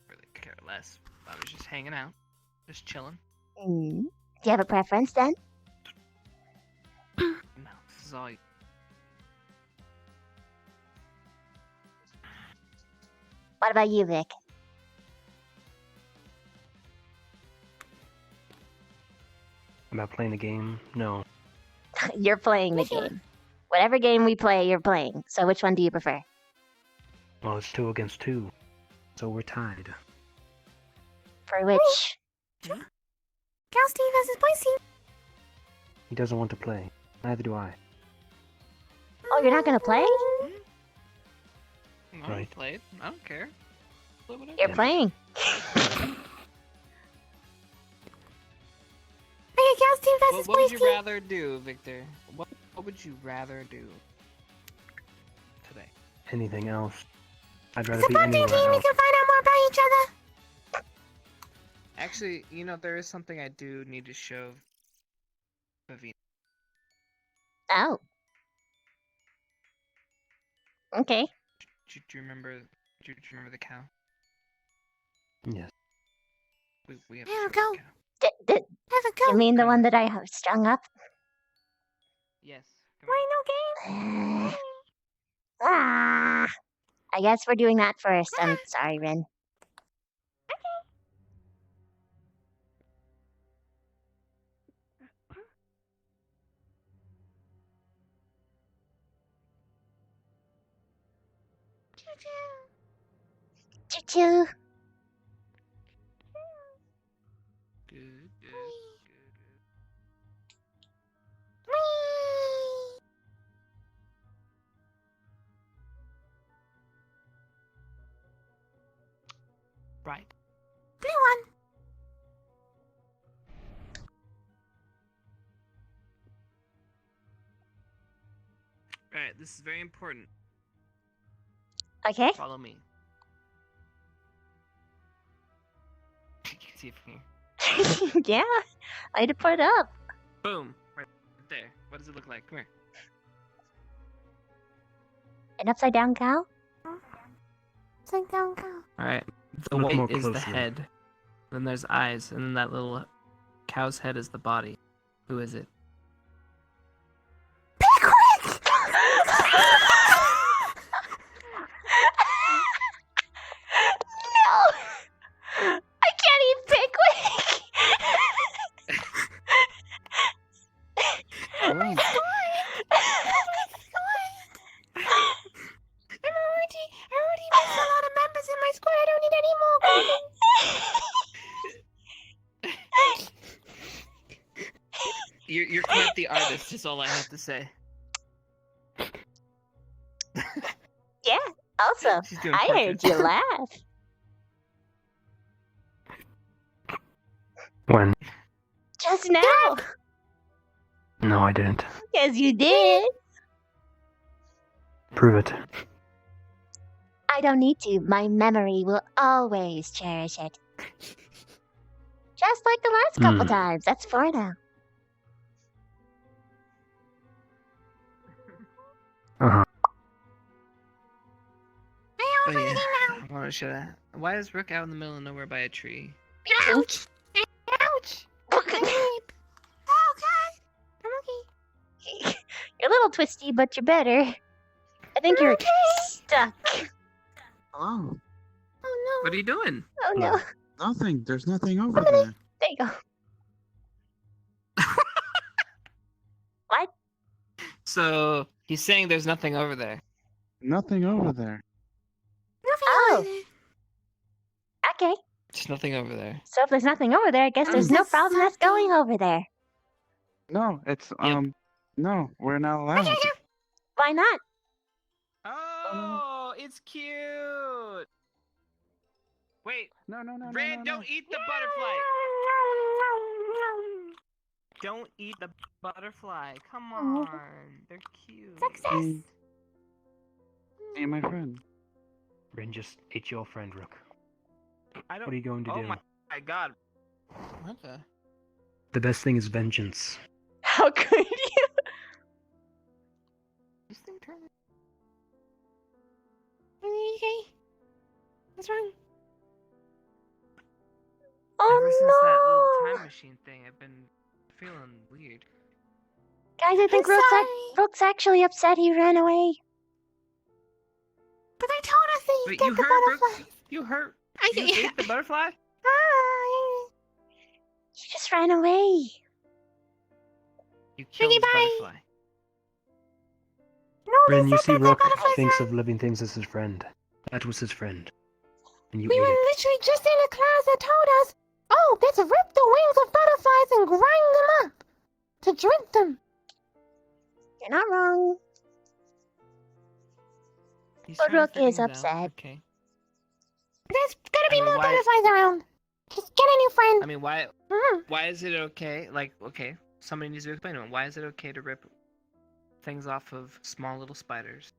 really care less. I was just hanging out. Just chilling. Do you have a preference then? No, this is all you. What about you, Vic? About playing the game? No. You're playing the game. Whatever game we play, you're playing. So which one do you prefer? Well, it's 2 against 2. So we're tied. For which? Gal Steve versus Boy Steve. He doesn't want to play. Neither do I. Oh, you're not gonna play? I Right. played. I don't care. Play whatever. You're playing. Okay, Gal Steve versus What Boy would you Steve. rather do, Victor? What would you rather do today? Anything else? I'd rather It's a be bonding anywhere game. We else. can find out more about each other. Actually, you know, there is something I do need to show Pavina. Oh. Okay. Do you remember? Do you remember the cow? Yes. We have There a we go. D- There we go. you mean the one that I strung up? Yes. Why no game? Ah. I guess we're doing that first. I'm sorry, Rin. Choo-choo. Good. Right. Blue one. Alright, this is very important. Okay. Follow me. You can see it from here. Yeah. I had to put it up. Boom. Right there. What does it look like? Come here. An upside down cow? Upside down cow. Alright. The Look more weight is the closely. head. Then there's eyes, and then that little cow's head is the body. Who is it? Pickwick! No! I can't eat Pickwick! Oh. I already missed a lot of members in my squad. I don't need any more. You're quite the artist, is all I have to say. Yeah, also, She's doing I heard portraits. you laugh. When? Just now. No, I didn't. Yes, you did. Prove it. I don't need to. My memory will always cherish it. Just like the last couple times. That's 4 now. Uh-huh. Oh yeah. I want to show that. Why is Rook out in the middle of nowhere by a tree? Ouch! Ouch! Oh god! I'm okay. You're a little twisty, but you're better. I think you're stuck. Hello. Oh What are you doing? Oh no. Nothing. There's nothing over there. There you go. What? So he's saying there's nothing over there. Nothing over there. Oh. Okay. There's nothing over there. So if there's nothing over there, I guess there's no problem us going over there. No, it's no, we're not allowed. Why not? Oh, it's cute. Wait. No. Red, don't eat the butterfly. Don't eat the butterfly. Come on. They're cute. Success! Hey, my friend. Ren just ate your friend, Rook. I don't. What are you going to oh do? my god. What the? The best thing is vengeance. How could you? This thing turned. Okay. What's wrong? Ever since Oh that little no! time machine thing, I've been feeling weird. Guys, I think Rook's actually upset he ran away. But I told us that you Wait, get you the hurt, butterflies. Brooks? You hurt? I You ate the butterfly? He just ran away. You killed the bye. butterfly. No, Ren, they you said see, that the Rook butterflies thinks are... of living things as his friend. That was his friend. And you We ate were it. literally just in a class that told us, oh, let's rip the wings of butterflies and grind them up to drink them. You're not wrong. He's But trying to Rook figure is things out. upset. Okay. There's gonna be I mean, more why- butterflies around. Just get a new friend. I mean, why? Mhm. Why is it okay? Like, okay, somebody needs to explain to him. Why is it okay to rip things off of small little spiders?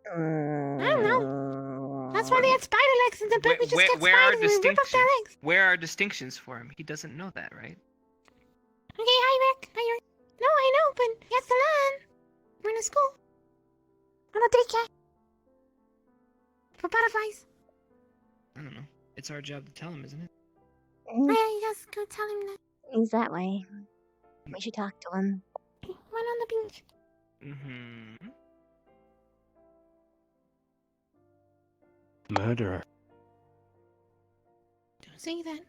I don't know. That's why they had spider legs and the Where, baby just where, get where are spiders and rip up their distinctions? legs. Where are distinctions for him? He doesn't know that, right? Okay, hi Rick. Hi Rick. No, I know, but he has to learn. We're in a school. On a daycare. For butterflies. I don't know. It's our job to tell him, isn't it? Oh, yeah, you guys go tell him that. He's that way. We should talk to him. Went on the beach. Mm-hmm. Murderer. Don't say that.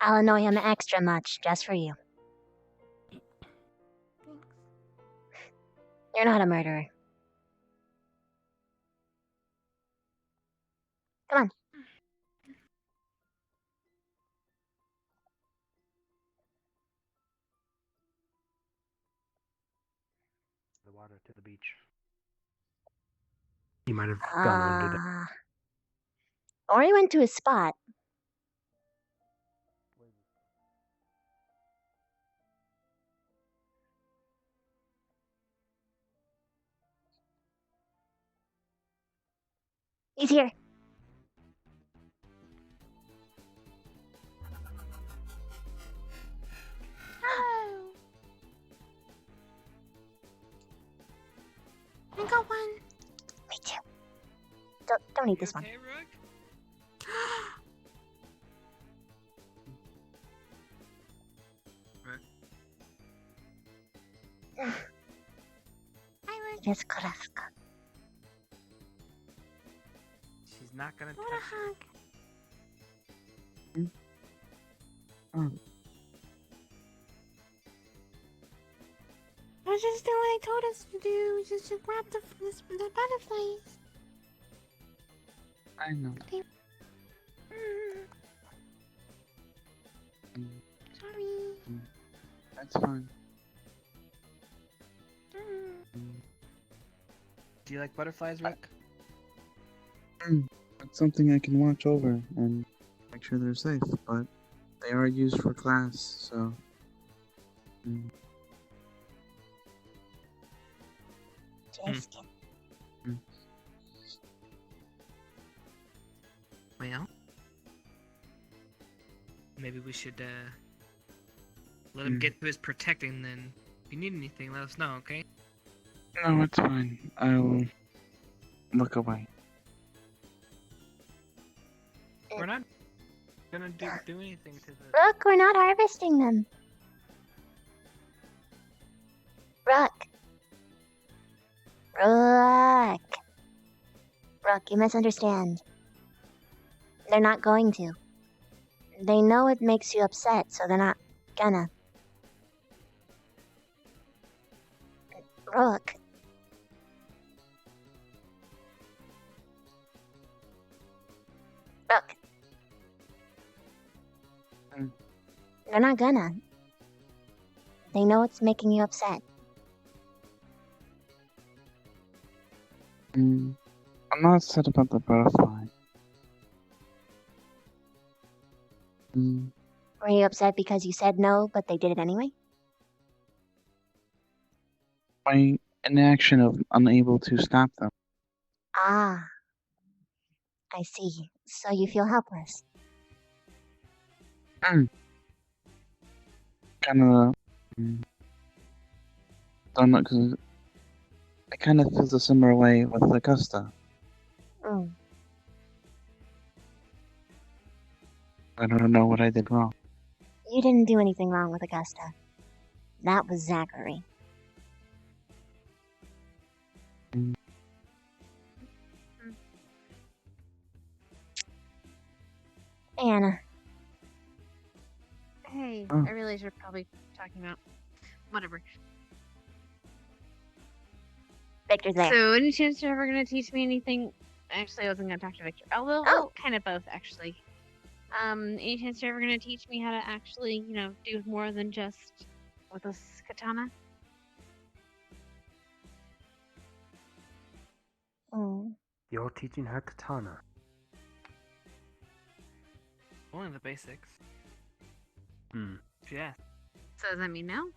I'll annoy him extra much, just for you. You're not a murderer. Come on. The water to the beach. He might have gone under the... Or he went to his spot. He's here. Hello. I got one. Me too. Don't eat this one. Hey, Rook? Yes, Karaska. She's not gonna What a touch hug. I was just doing what they told us to do, which is to grab the butterflies. I know. Okay. Sorry. That's fine. Do you like butterflies, Rook? That's something I can watch over and make sure they're safe, but they are used for class, so... Well, maybe we should let him get to his protecting. Then, if you need anything, let us know, okay? No, it's fine. I'll look away. We're not gonna do anything to the. Rook, we're not harvesting them. Rook. Rook. Rook, you misunderstand. They're not going to. They know it makes you upset, so they're not gonna. Rook. Rook. They're not gonna. They know it's making you upset. I'm not upset about the butterfly. Were you upset because you said no, but they did it anyway? My inaction of unable to stop them. Ah, I see. So you feel helpless. Kind of. Don't know, because I kind of feel the similar way with Augusta. Mm. I don't know what I did wrong. You didn't do anything wrong with Augusta. That was Zachary. Anna. Hey, Oh. I realize you're probably talking about whatever. Victor's there. So, any chance you're ever gonna teach me anything? Actually, I wasn't gonna talk to Victor. Although, well, kind of both, actually. Any chance you're ever gonna teach me how to actually, do more than just with this katana? You're teaching her katana. Only the basics. Yeah. So does that mean no?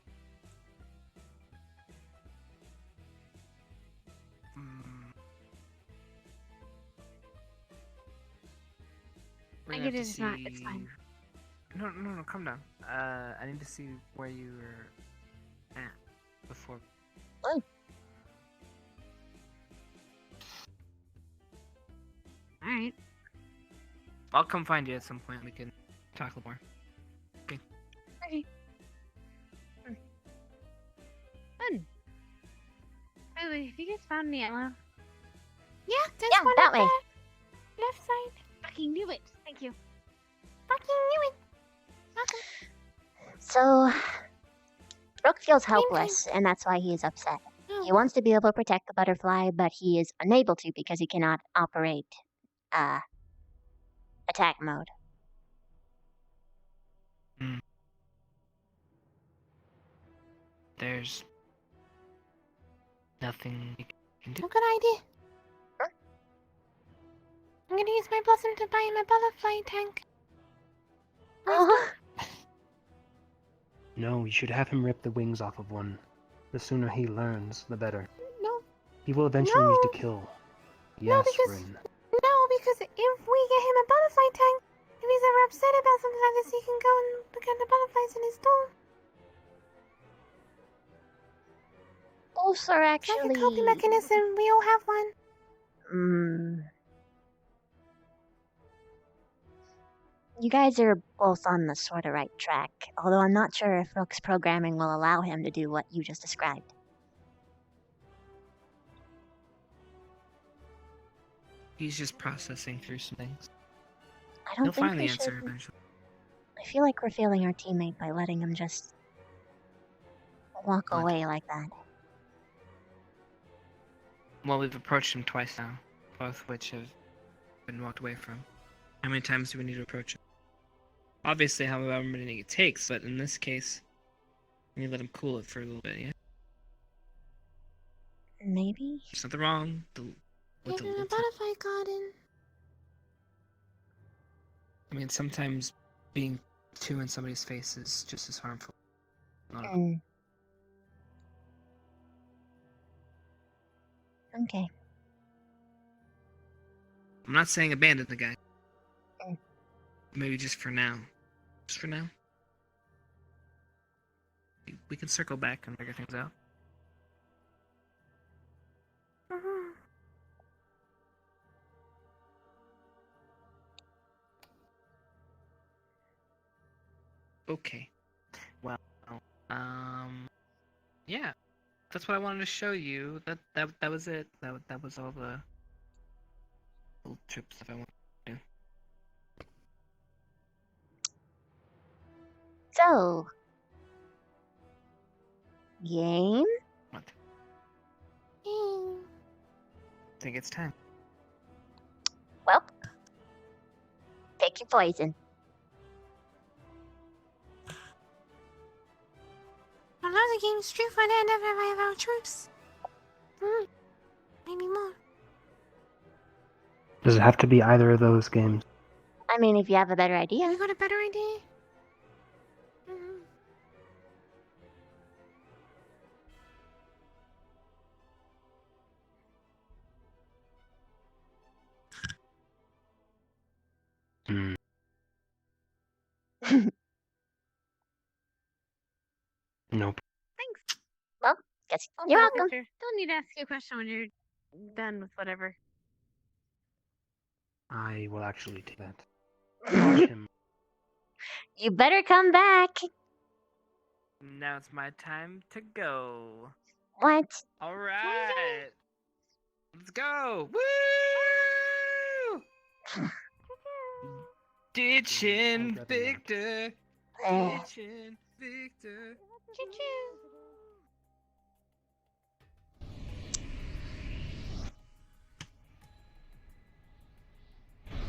I get it. It's not. It's fine. No, calm down. I need to see where you were at before. Oh. Alright. I'll come find you at some point. We can talk a little more. Okay. Okay. Fun. By the way, have you guys found any ammo? Yeah, there's one that up way. there. Left side. Fucking knew it. Thank you. Fucking knew it. Welcome. So, Brooke feels helpless, and that's why he is upset. He wants to be able to protect the butterfly, but he is unable to because he cannot operate attack mode. There's nothing you can do. Oh, good idea. I'm gonna use my blossom to buy him a butterfly tank. No, you should have him rip the wings off of one. The sooner he learns, the better. No. He will eventually need to kill. Yes, Rin. No, because if we get him a butterfly tank, if he's ever upset about something like this, he can go and look at the butterflies in his door. Both are actually... It's like a coping mechanism. We all have one. You guys are both on the sort of right track, although I'm not sure if Rook's programming will allow him to do what you just described. He's just processing through some things. I don't He'll think find we the answer should... eventually. I feel like we're failing our teammate by letting him just walk away like that. Well, we've approached him twice now, both which have been walked away from. How many times do we need to approach him? Obviously, however many it takes, but in this case, we let him cool it for a little bit, yeah? Maybe? There's nothing wrong with Get in a butterfly garden. I mean, sometimes being two in somebody's face is just as harmful. Okay. I'm not saying abandon the guy. Maybe just for now. Just for now. We can circle back and figure things out. Okay. Well, yeah. That's what I wanted to show you. That was it. That was all the little trip stuff I wanted to do. So, game? What? I think it's time. Well, pick your poison. I love the game's true for the end of our troops. Maybe more. Does it have to be either of those games? I mean, if you have a better idea. You got a better idea? Hmm. Nope. Thanks. Well, guess you're welcome. Victor. Don't need to ask you a question when you're done with whatever. I will actually take that. Watch him. You better come back. Now it's my time to go. What? All right. Let's go. Woo! Ditching Victor. Ditching Victor. Choo-choo.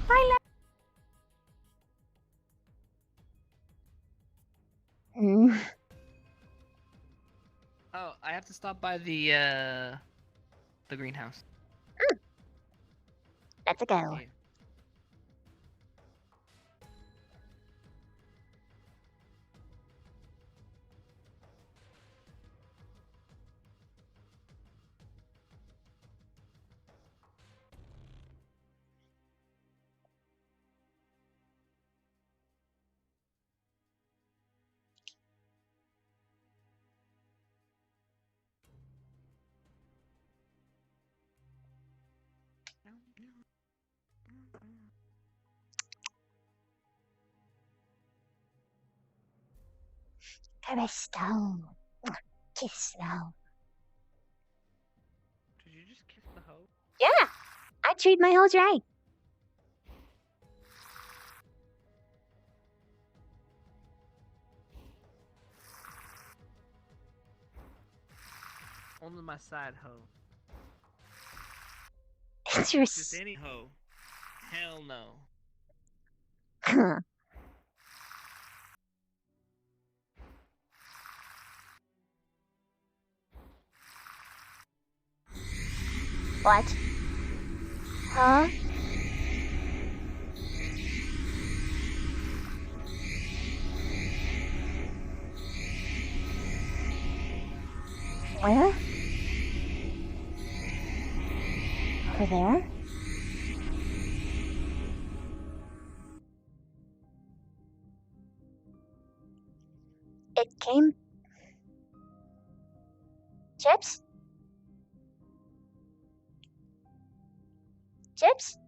Bye, Oh, I have to stop by the greenhouse. Let's go. Yeah. Callisto. Kiss Snow. Did you just kiss the hoe? Yeah, I treat my hoes right. Only my side hoe. It's your Just any hoe. Hell no. What? Huh? Where? Over there? It came... Chips? Chips?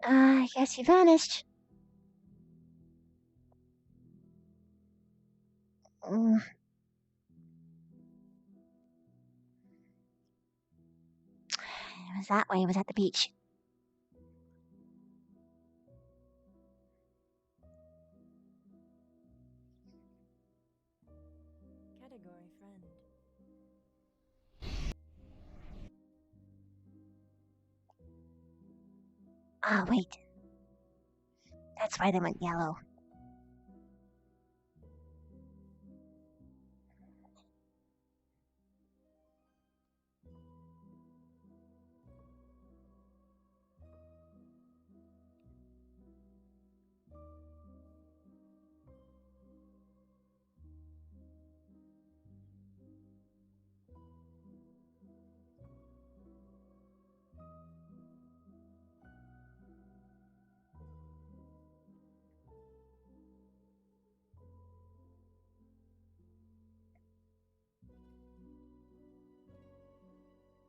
I guess he vanished. Mm. It was that way. It was at the beach. Category friend. Ah, wait. That's why they went yellow.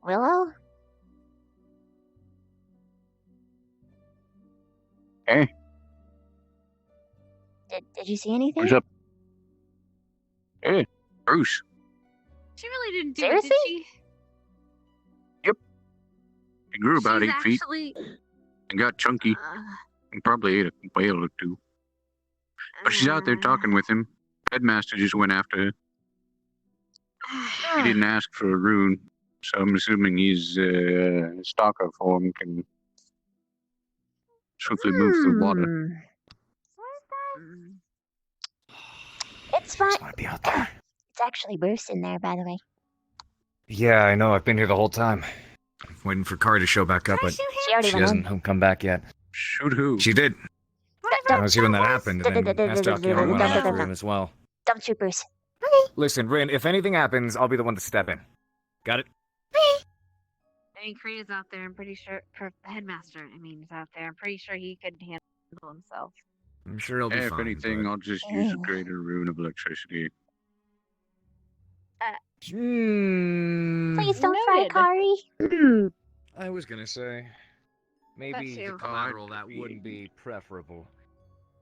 Willow? Hey, Did you see anything? what's up? Hey, Bruce. She really didn't do Seriously? it, did she? He grew about She's 8 feet actually... and got chunky and probably ate a whale or two. But she's out there talking with him. Headmaster just went after her. He didn't ask for a rune, so I'm assuming he's a stalker form can swiftly move through water. It's fine. want to be out there. It's actually Bruce in there, by the way. Yeah, I know. I've been here the whole time. Waiting for Kari to show back up, but She already she went in. hasn't come back yet. Shoot who? She did. I was here when that happened, and then asked Akiyama went on after him as well. Dump troopers. Listen, Rin, if anything happens, I'll be the one to step in. Got it? I mean, Korea's out there. I'm pretty sure. The headmaster, I mean, is out there. I'm pretty sure he could handle himself. I'm sure he'll be If fine. anything, I'll just use a greater rune of electricity. Please don't fry Kari. I was gonna say, maybe the collateral that wouldn't be preferable.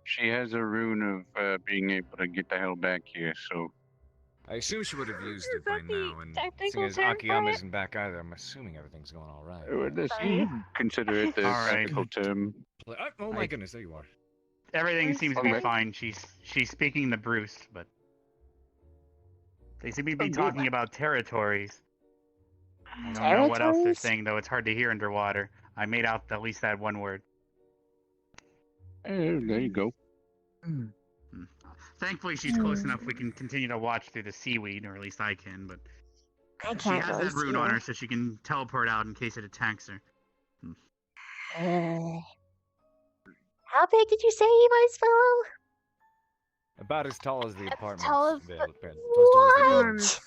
She has a rune of being able to get the hell back here, so... I assume she would have used it by now, and seeing technical as term for Akiyama it? isn't back either, I'm assuming everything's going all right. Consider it the technical term. Oh my goodness, there you are. Everything seems to be Okay. fine. She's speaking to Bruce, but they seem to be talking about territories. I don't know what else they're Territories? saying, though. It's hard to hear underwater. I made out at least that one word. There you go. Thankfully, she's close enough we can continue to watch through the seaweed, or at least I can, but I she can't has really that rune see on her. her so she can teleport out in case it attacks her. How big did you say he was, fellow? About as tall as the apartment. tall as What?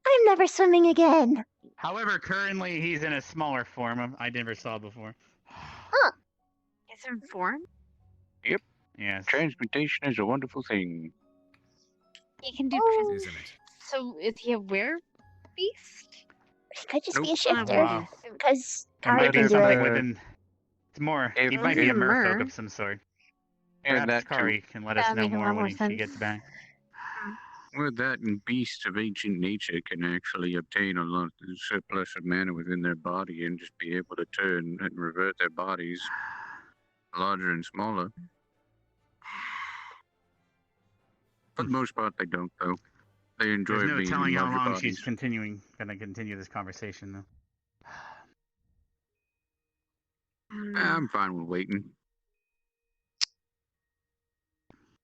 I'm never swimming again. However, currently he's in a smaller form I never saw before. Is there form? Yep. Yes. Transmutation is a wonderful thing. He can do Isn't it? So is he a beast? He could just be a Nope. shifter. Wow. Because It might Kari be can do something it. within. It's more. He If- might be a if- merfolk of some sort. Yeah, Perhaps that too. Kari can let us That'd know make a more lot when more she sense. gets back. With that, and beasts of ancient nature can actually obtain a lot of surplus of mana within their body and just be able to turn and revert their bodies larger and smaller. For the most part, they don't, though. They enjoy There's no being telling in how larger long bodies. she's gonna continue this conversation, though. I'm fine with waiting.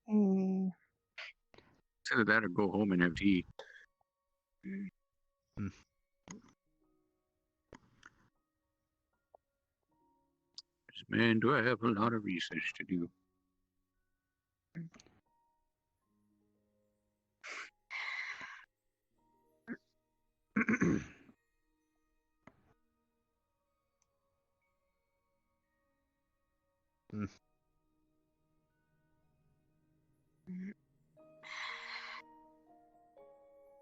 It's either that or go home and have tea. Man, do I have a lot of research to do.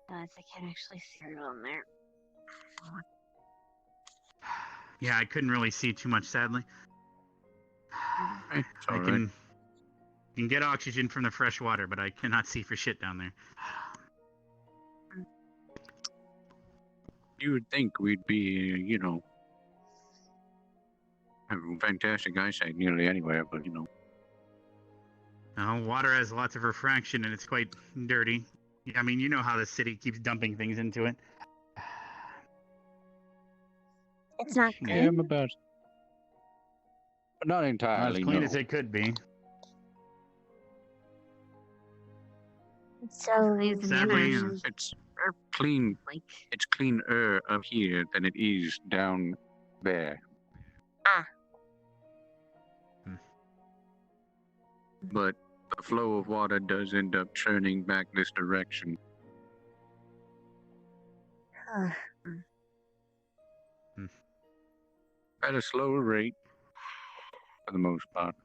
I can't actually see it on there. Yeah, I couldn't really see too much, sadly. I can get oxygen from the fresh water, but I cannot see for shit down there. You would think we'd be, you know, having fantastic eyesight nearly anywhere, but, you know. Water has lots of refraction and it's quite dirty. I mean, you know how the city keeps dumping things into it. It's not good. Yeah, I'm about. But not entirely. As clean no. as it could be. So Sadly, it's clean. It's cleaner up here than it is down there. But the flow of water does end up churning back this direction. At a slower rate, for the most part.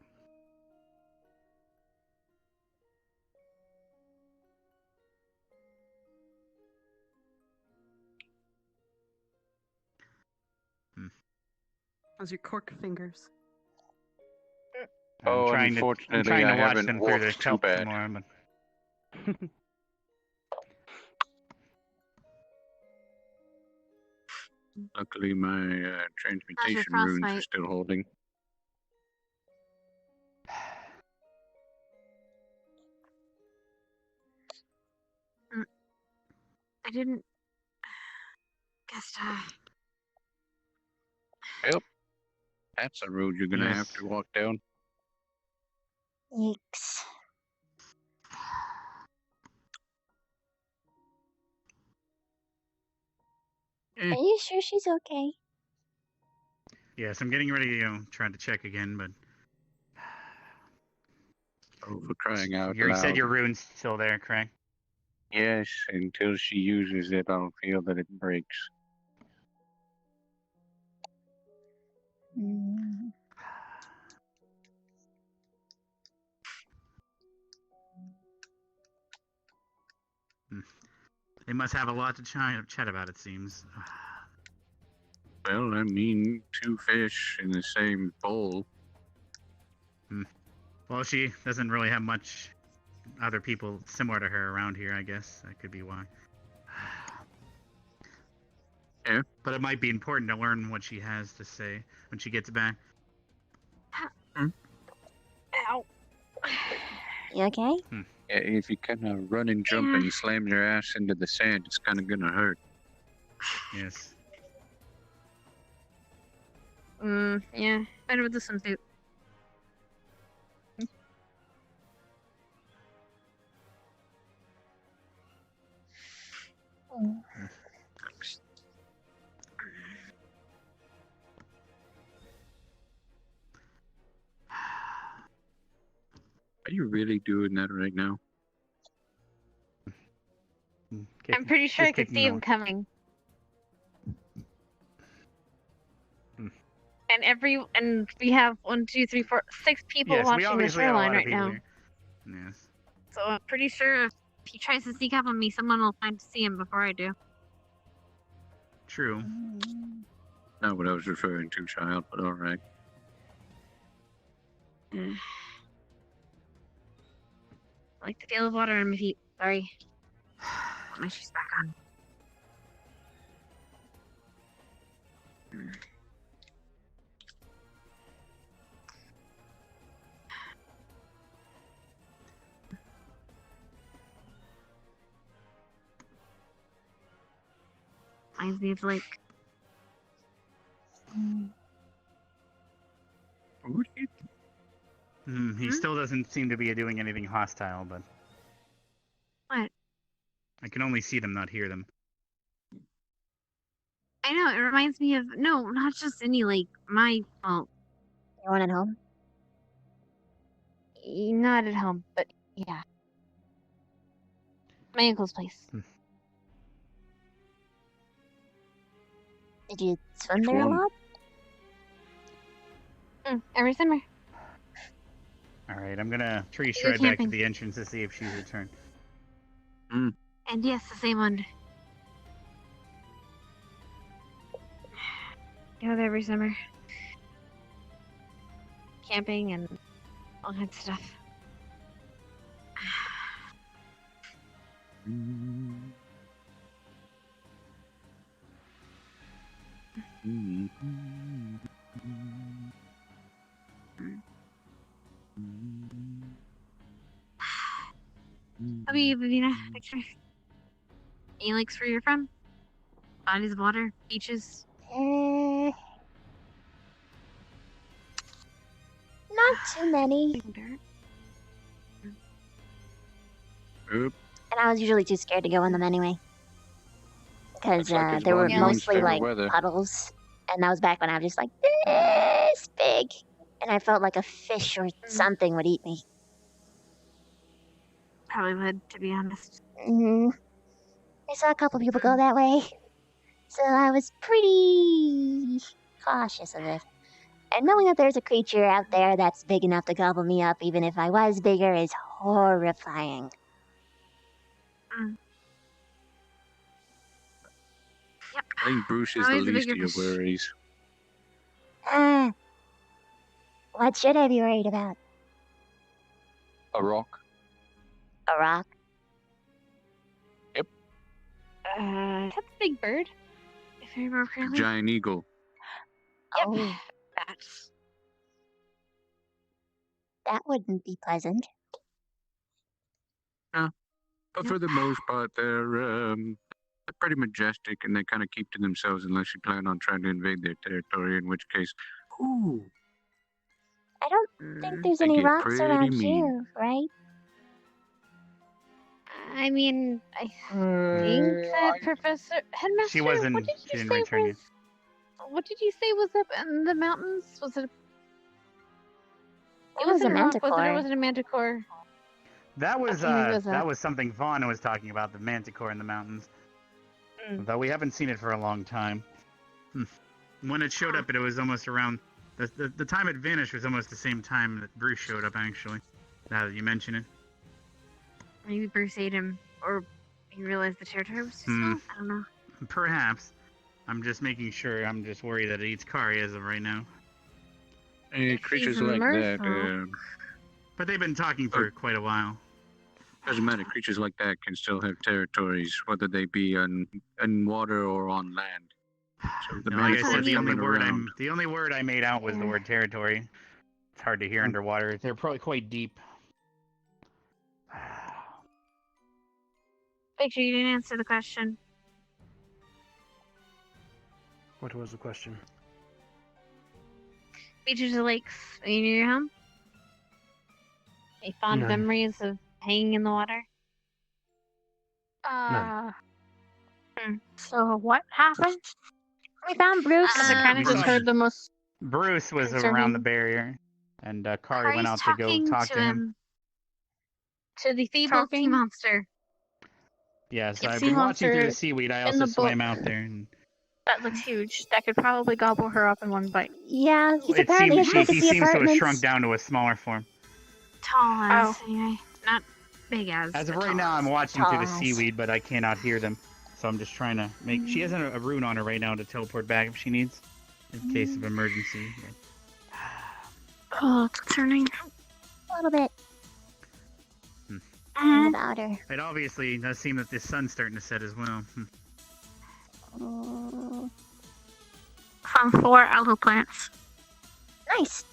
How's your cork fingers? Oh, I'm unfortunately, trying to I watch haven't them through the walked too kelp bad. some more, but Luckily, my transmutation runes are frostbite? still holding. I didn't. Guess Yep. That's a road you're gonna have to walk down. Yikes. Are you sure she's okay? Yes, I'm getting ready to, try to check again, but... Oh, for crying out You loud. said your rune's still there, correct? Yes, until she uses it, I'll feel that it breaks. Mm. They must have a lot to chat about, it seems. Well, I mean, two fish in the same bowl. Well, she doesn't really have much other people similar to her around here, I guess. That could be why. Yeah. But it might be important to learn what she has to say when she gets back. Ow. You okay? Yeah, if you kind of run and jump and slam your ass into the sand, it's kind of gonna hurt. Yes. Yeah. Better with the swimsuit. Are you really doing that right now? I'm pretty sure I could see him coming. And we have 1, 2, 3, 4, 6 people Yes, we watching the obviously have a shoreline lot of right people now. here. Yes. So I'm pretty sure if he tries to sneak up on me, someone will find to see him before I do. True. Not what I was referring to, child, but alright. I like the feel of water on my feet. Sorry. Put my shoes back on. Reminds me of like. He still doesn't seem to be doing anything hostile, but... What? I can only see them, not hear them. I know, it reminds me of. No, not just any, like, my fault. You want at home? Not at home, but yeah. My uncle's place. Did you swim there a lot? Every summer. Alright, I'm gonna tree We go stride back to camping. the entrance to see if she's returned. And yes, the same one. Go there every summer. Camping and all kinds of stuff. How about you, Vivina? Victor? Any lakes where you're from? Bodies of water? Beaches? Not too many. Oop. And I was usually too scared to go in them anyway. Because Looks like it's they were one of Moon's mostly favorite like weather. puddles. And that was back when I was just like this big. And I felt like a fish or something would eat me. Probably would, to be honest. I saw a couple people go that way. So I was pretty cautious of it. And knowing that there's a creature out there that's big enough to gobble me up, even if I was bigger, is horrifying. I think Bruce is the Always a least of bigger your fish. worries. What should I be worried about? A rock? A rock? That's a big bird. If I remember correctly. Giant eagle. Yep. Oh, Bats. that wouldn't be pleasant. Yeah. But for the most part, they're pretty majestic and they kind of keep to themselves unless you plan on trying to invade their territory, in which case, ooh, I don't think there's they any get rocks pretty around mean. here, right? I mean, I think that Professor Headmaster. She wasn't. What did She you didn't say return was? What did you say was up in the mountains? Was it? It was a wasn't rock, was it, or manticore. was it a manticore? That was Okay, maybe it was that that. was something Vaughn was talking about, the manticore in the mountains. Mm. Though we haven't seen it for a long time. When it showed up, it was almost around the time it vanished was almost the same time that Bruce showed up. Actually, now that you mention it. Maybe Bruce ate him, or he realized the territory was too small. I don't know. Perhaps. I'm just making sure. I'm just worried that it eats Kari as of right now. Creatures like that. But they've been talking for quite a while. Doesn't matter. Creatures like that can still have territories, whether they be in water or on land. So the Like I said, the only coming word I made out was the word territory. It's hard to hear underwater. They're probably quite deep. Victor, you didn't answer the question. What was the question? Beaches or lakes are you near your home? Any fond None. memories of hanging in the water? So what happened? We found Bruce. I kind of just heard the most. Bruce was concerning- around the barrier, and Kari went out to go talking talk to him. To the feeble sea monster. Yes, Yep, I've sea been watching through the monster seaweed. I in also the swam book. out there. And That looks huge. That could probably gobble her up in one bite. Yeah, he's it apparently seems, supposed he to be seems to have apartments. shrunk down to a smaller form. Tall as, anyway. Not big as. As of but right tall now, as. I'm watching through the Tall as. seaweed, but I cannot hear them. So I'm just trying to make... She has a rune on her right now to teleport back if she needs. In case of emergency. Oh, it's concerning. A little bit. About her. It obviously does seem that the sun's starting to set as well. Found 4 aloe plants. Nice.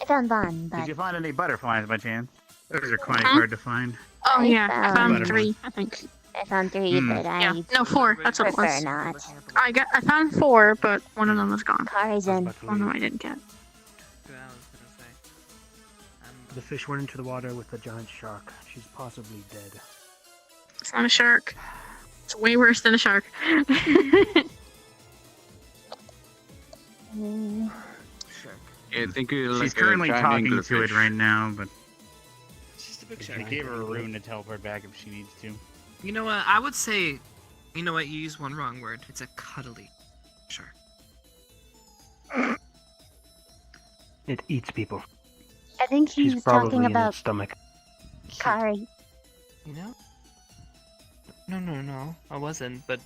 I found one, but Did you find any butterflies by chance? Those are quite Huh? hard to find. Oh, yeah. I found Butterflies. 3, I think. I found 3, but I Yeah, no, 4. That's what it prefer was. not. I found 4, but one of them was gone. Kari's in. One of them I didn't get. The fish went into the water with a giant shark. She's possibly dead. It's not a shark. It's way worse than a shark. Yeah, I think it's She's like currently a giant talking anglerfish. to it right now, but It's just a big I shark. gave her a rune to teleport back if she needs to. You know what? I would say, you know what? You used one wrong word. It's a cuddly shark. It eats people. I think he She's was probably talking in about its stomach. Kari. You know? No. I wasn't. But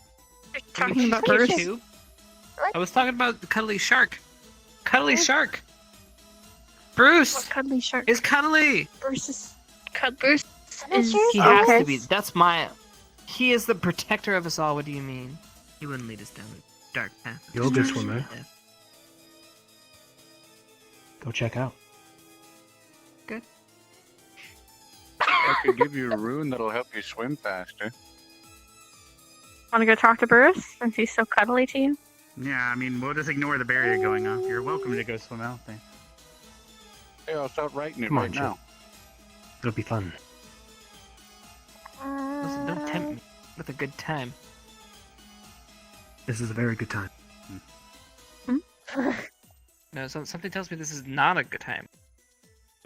talking about you Bruce? too. I was talking about the cuddly shark. Cuddly shark. Bruce. What cuddly shark? Is cuddly. Bruce is Bruce is He has to be. That's my. He is the protector of us all. What do you mean? He wouldn't lead us down the dark path. You're a good swimmer. Go check out. Good. I could give you a rune that'll help you swim faster. Want to go talk to Bruce since he's so cuddly to you? Yeah, I mean, we'll just ignore the barrier going off. You're welcome to go swim out there. Hey, I'll start writing it Come on, right Chip. now. It'll be fun. Listen, don't tempt me with a good time. This is a very good time. No, something tells me this is not a good time.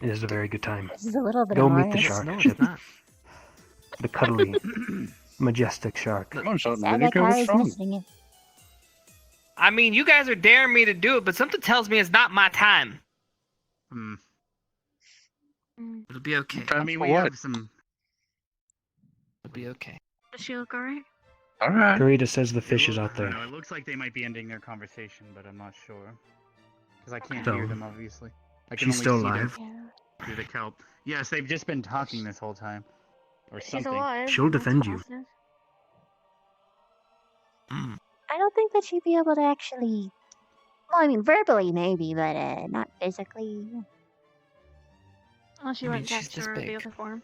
It is a very good time. This is a little bit Go of meet the Morris. shark, No, Chip. it's not. The cuddly, majestic shark. Come on, son. Sad Really that go Kari's strong. missing it. I mean, you guys are daring me to do it, but something tells me it's not my time. It'll be okay. I mean, for we what? have some... It'll be okay. Does she look alright? Alright. Karita says the fish is out I there. know, it looks like they might be ending their conversation, but I'm not sure. Because I can't So, hear them, obviously. I can she's only still see them alive? through the kelp. Yes, they've just been talking this whole time. Or She's something. alive. She'll That's defend you. positive. I don't think that she'd be able to actually. Well, I mean, verbally maybe, but not physically. Unless she I mean, went she's back this to her the big. other form.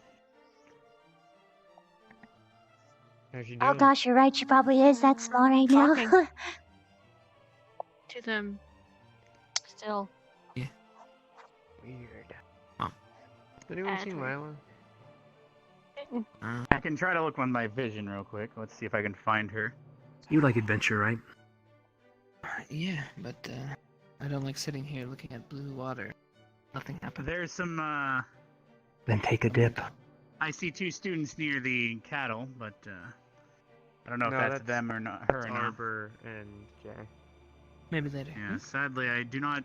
How's she Oh doing? gosh, you're right. She probably is that small right now. Talking. To them. Still. Weird. Mom. Has anyone seen Lila? I can try to look on my vision real quick. Let's see if I can find her. You like adventure, right? Yeah, but I don't like sitting here looking at blue water. Nothing happened. There's some, Then take a dip. I see 2 students near the cattle, but, I don't know if No, that's them or not, her or not. Arbor and Jay. Maybe later. Yeah, sadly, I do not...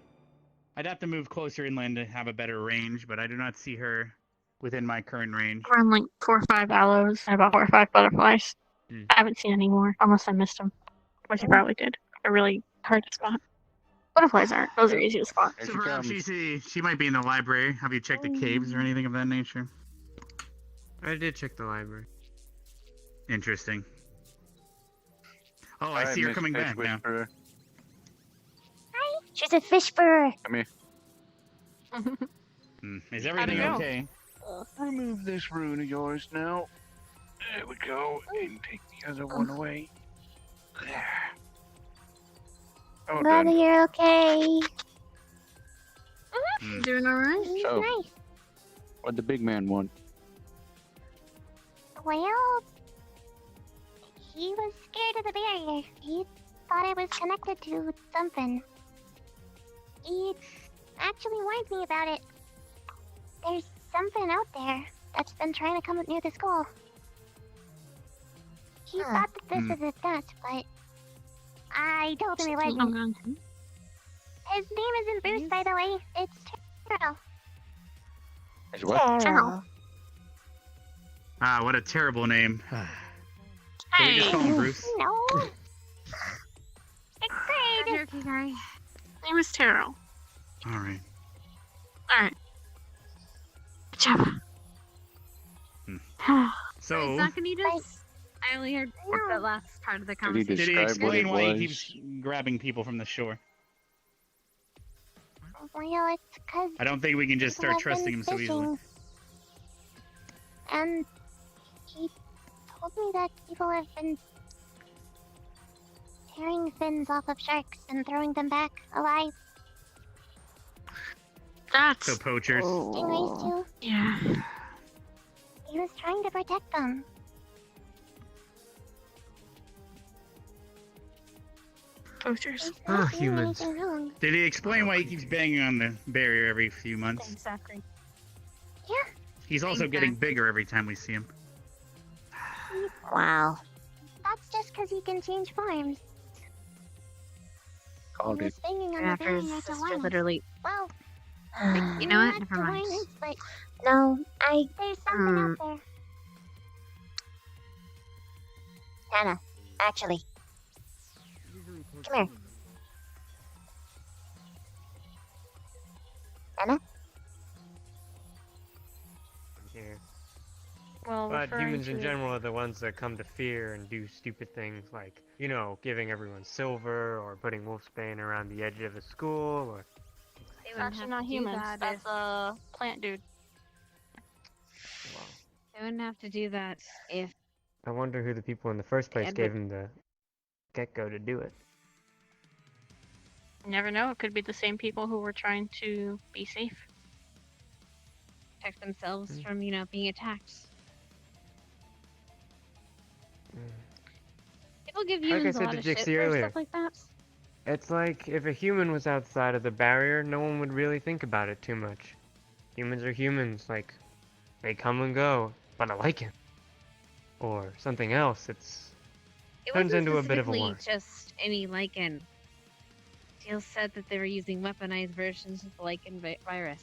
I'd have to move closer inland to have a better range, but I do not see her within my current range. Around like 4 or 5 aloes and about 4 or 5 butterflies. Hmm. I haven't seen any more, unless I missed them, which I probably did. They're really hard to spot. Butterflies aren't. Those are easy to spot. So perhaps she might be in the library. Have you checked the caves or anything of that nature? I did check the library. Interesting. Oh, I see her coming back now. Hi. She's a fish fur. Come here. Is everything okay? Remove this rune of yours now. There we go. And take the other one away. There. Oh, Glad that you're okay. Doing alright? So, Nice. what'd the big man want? Well, he was scared of the barrier. He thought it was connected to something. He actually warned me about it. There's something out there that's been trying to come up near the school. He thought that this was a test, but I told him it wasn't. His name isn't Bruce, by the way. It's Terrell. Is what? Terrell. Ah, what a terrible name. Can we just call him Bruce? No. It's great. Okay, guy. Name is Taro. Alright. Alright. Good job. So, Zakanitas? I only heard the last part of the conversation. did he explain why he keeps grabbing people from the shore? Well, it's because I don't think we can just start trusting him so easily. And he told me that people have been tearing fins off of sharks and throwing them back alive. That's... So poachers. Stingrays too. Yeah. He was trying to protect them. Poachers. Ah, Doing humans. anything wrong. Did he explain why he keeps banging on the barrier every few months? Exactly. Yeah. He's also getting bigger every time we see him. Wow. That's just because he can change forms. Called He it. was banging on the After his barrier to sister warn us. literally. Well, You know what? not Never to mind. warn us, but no, there's something out there. Hannah, actually. Come here. Anna? Here. Well, But referring humans in to- general are the ones that come to fear and do stupid things like, you know, giving everyone silver or putting wolfsbane around the edge of a school or... It's actually not humans. That's a plant dude. They wouldn't have to do that if I wonder who the people in the first place Edward- gave him the get-go to do it. You never know. It could be the same people who were trying to be safe. protect themselves from, being attacked. People give Like I humans a said lot to of shit Jixie for earlier. stuff like that. It's like, if a human was outside of the barrier, no one would really think about it too much. Humans are humans, like, they come and go, but I like it. Or something else, It turns wasn't into a bit of a specifically war. just any lichen. Jill said that they were using weaponized versions of the lichen virus.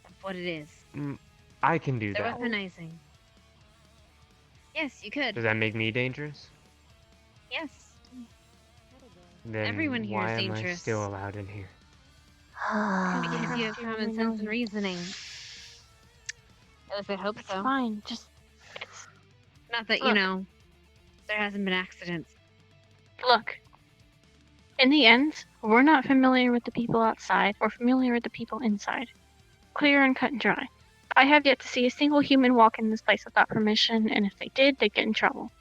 That's what it is. I can do They're that. weaponizing. Yes, you could. Does that make me dangerous? Yes. Then Everyone here why is am I dangerous. still allowed in here? Because you have common sense and reasoning. At least I hope so. Fine, just Not that, Look. there hasn't been accidents. look. In the end, we're not familiar with the people outside. We're familiar with the people inside. Clear and cut and dry. I have yet to see a single human walk in this place without permission, and if they did, they'd get in trouble.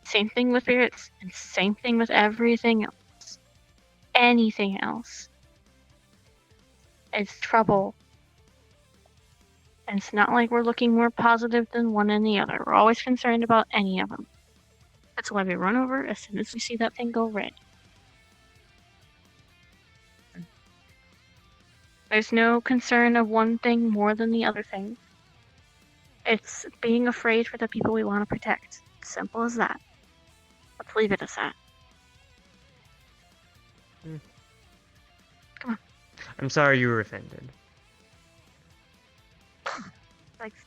Same thing with spirits, and same thing with everything else. Anything else. It's trouble. And it's not like we're looking more positive than one and the other. We're always concerned about any of them. That's why we run over as soon as we see that thing go red. There's no concern of one thing more than the other thing. It's being afraid for the people we want to protect. Simple as that. Let's leave it as that. Come on. I'm sorry you were offended. Thanks.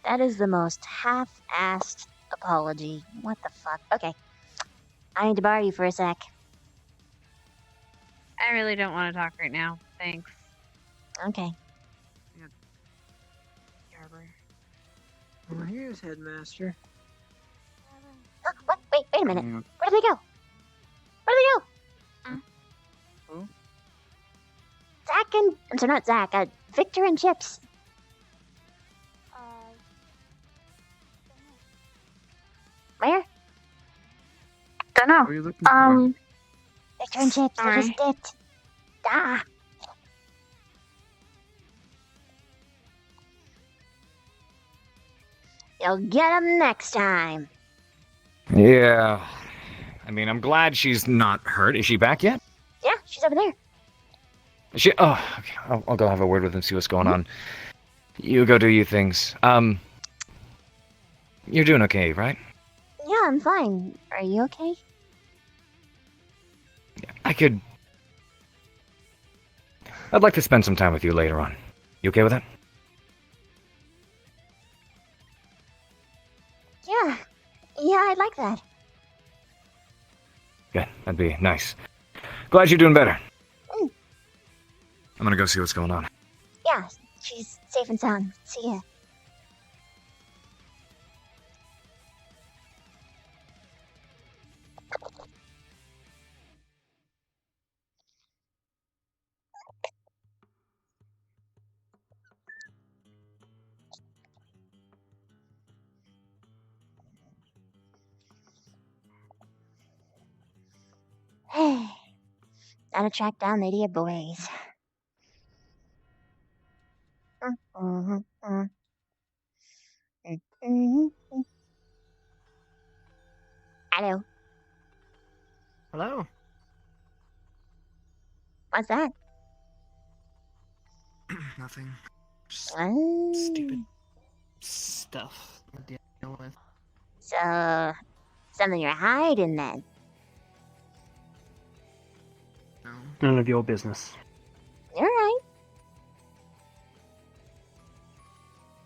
That is the most half-assed apology. What the fuck? Okay. I need to borrow you for a sec. I really don't want to talk right now. Thanks. Okay. Well, here's Headmaster. Oh, what? Wait a minute. Where did they go? Where did they go? Who? Zach and... I'm sorry, not Zach. Victor and Chips. Where? Dunno. What are you looking for? Victor and Chips, they Sorry. just dipped. Ah. You'll get them next time. Yeah. I mean, I'm glad she's not hurt. Is she back yet? Yeah, she's over there. Is she? Oh, okay. I'll go have a word with him, see what's going on. You go do your things. You're doing okay, right? Yeah, I'm fine. Are you okay? I'd like to spend some time with you later on. You okay with that? Yeah. Yeah, I'd like that. Good. That'd be nice. Glad you're doing better. Mm. I'm gonna go see what's going on. Yeah, she's safe and sound. See ya. Gotta track down the idiot boys. Hello. Hello. What's that? Nothing. Just Oh. stupid stuff to deal with. So, something you're hiding then? No. None of your business. You're right.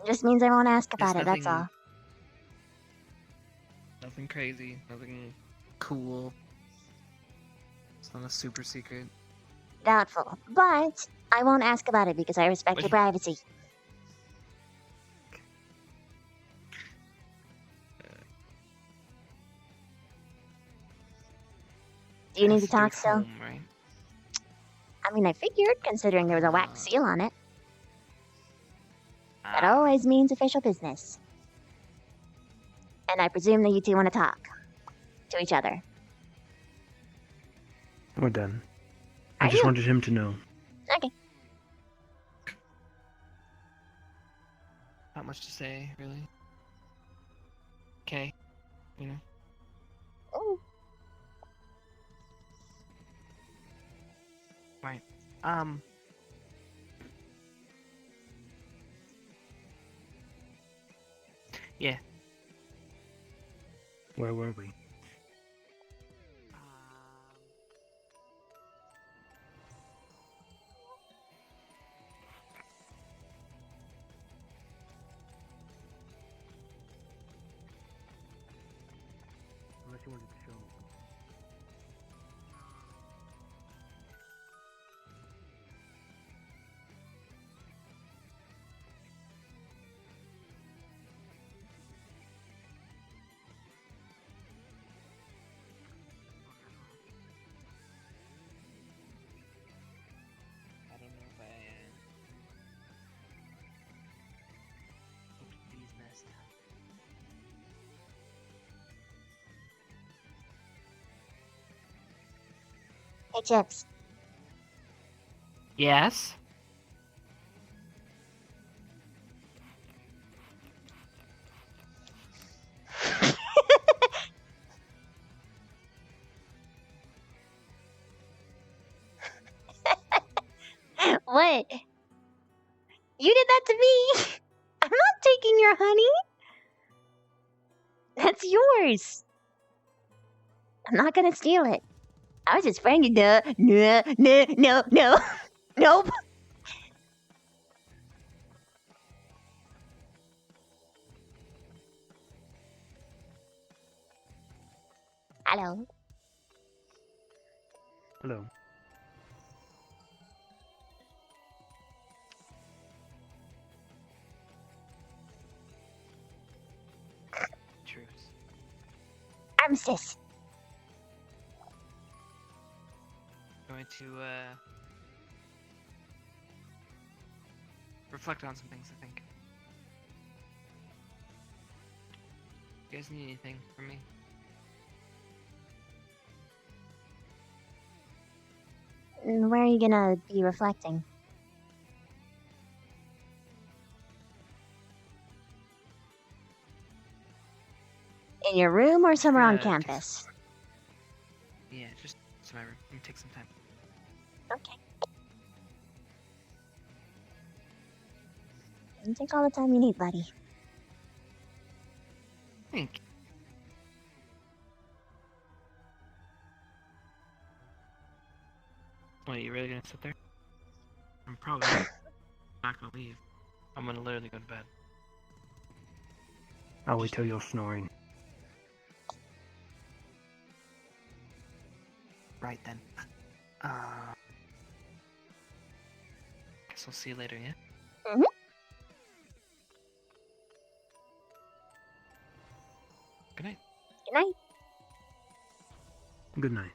Just means I won't ask about it, that's all. Nothing crazy. Nothing cool. It's not a super secret. Doubtful. But I won't ask about it because I respect your privacy. Do you need to talk still? Home, right? I mean, I figured, considering there was a wax seal on it. That always means official business. And I presume that you two want to talk to each other. We're done. I Are just you? wanted him to know. Okay. Not much to say, really. Okay. You know. Ooh. Right. Yeah. Where were we? Unless you wanted to show me something. I don't know if I these messed up. Hey, Chips. Yes. What? You did that to me! I'm not taking your honey! That's yours! I'm not gonna steal it. I was just pranking you. No. Nope. Hello. Hello. Truth. Armistice. Going to reflect on some things, I think. You guys need anything from me? Where are you gonna be reflecting? In your room or somewhere on campus? Yeah, just so I can take some time. Okay. You take all the time you need, buddy. Thank you. What, you really gonna sit there? I'm probably not gonna leave. I'm gonna literally go to bed. I'll wait till you're snoring. Right then. Guess I'll see you later, yeah? Mm-hmm. Good night. Good night. Good night.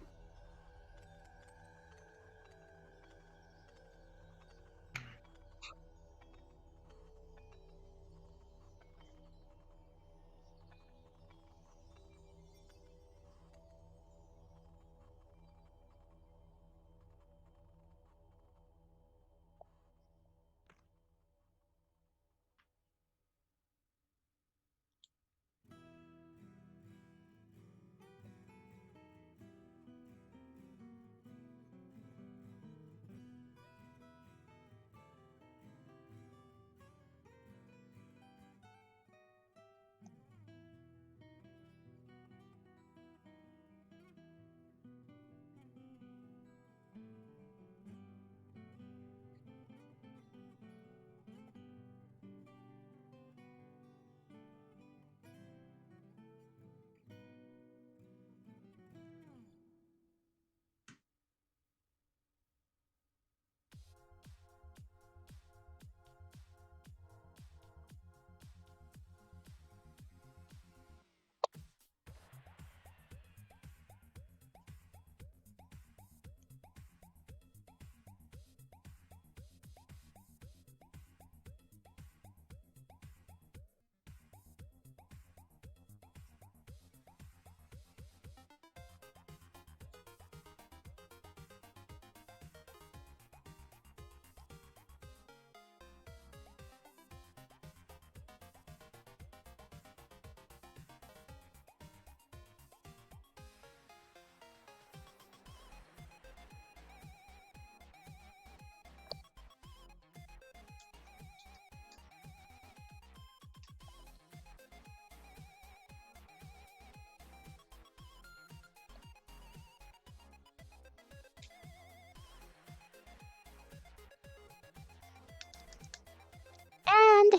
And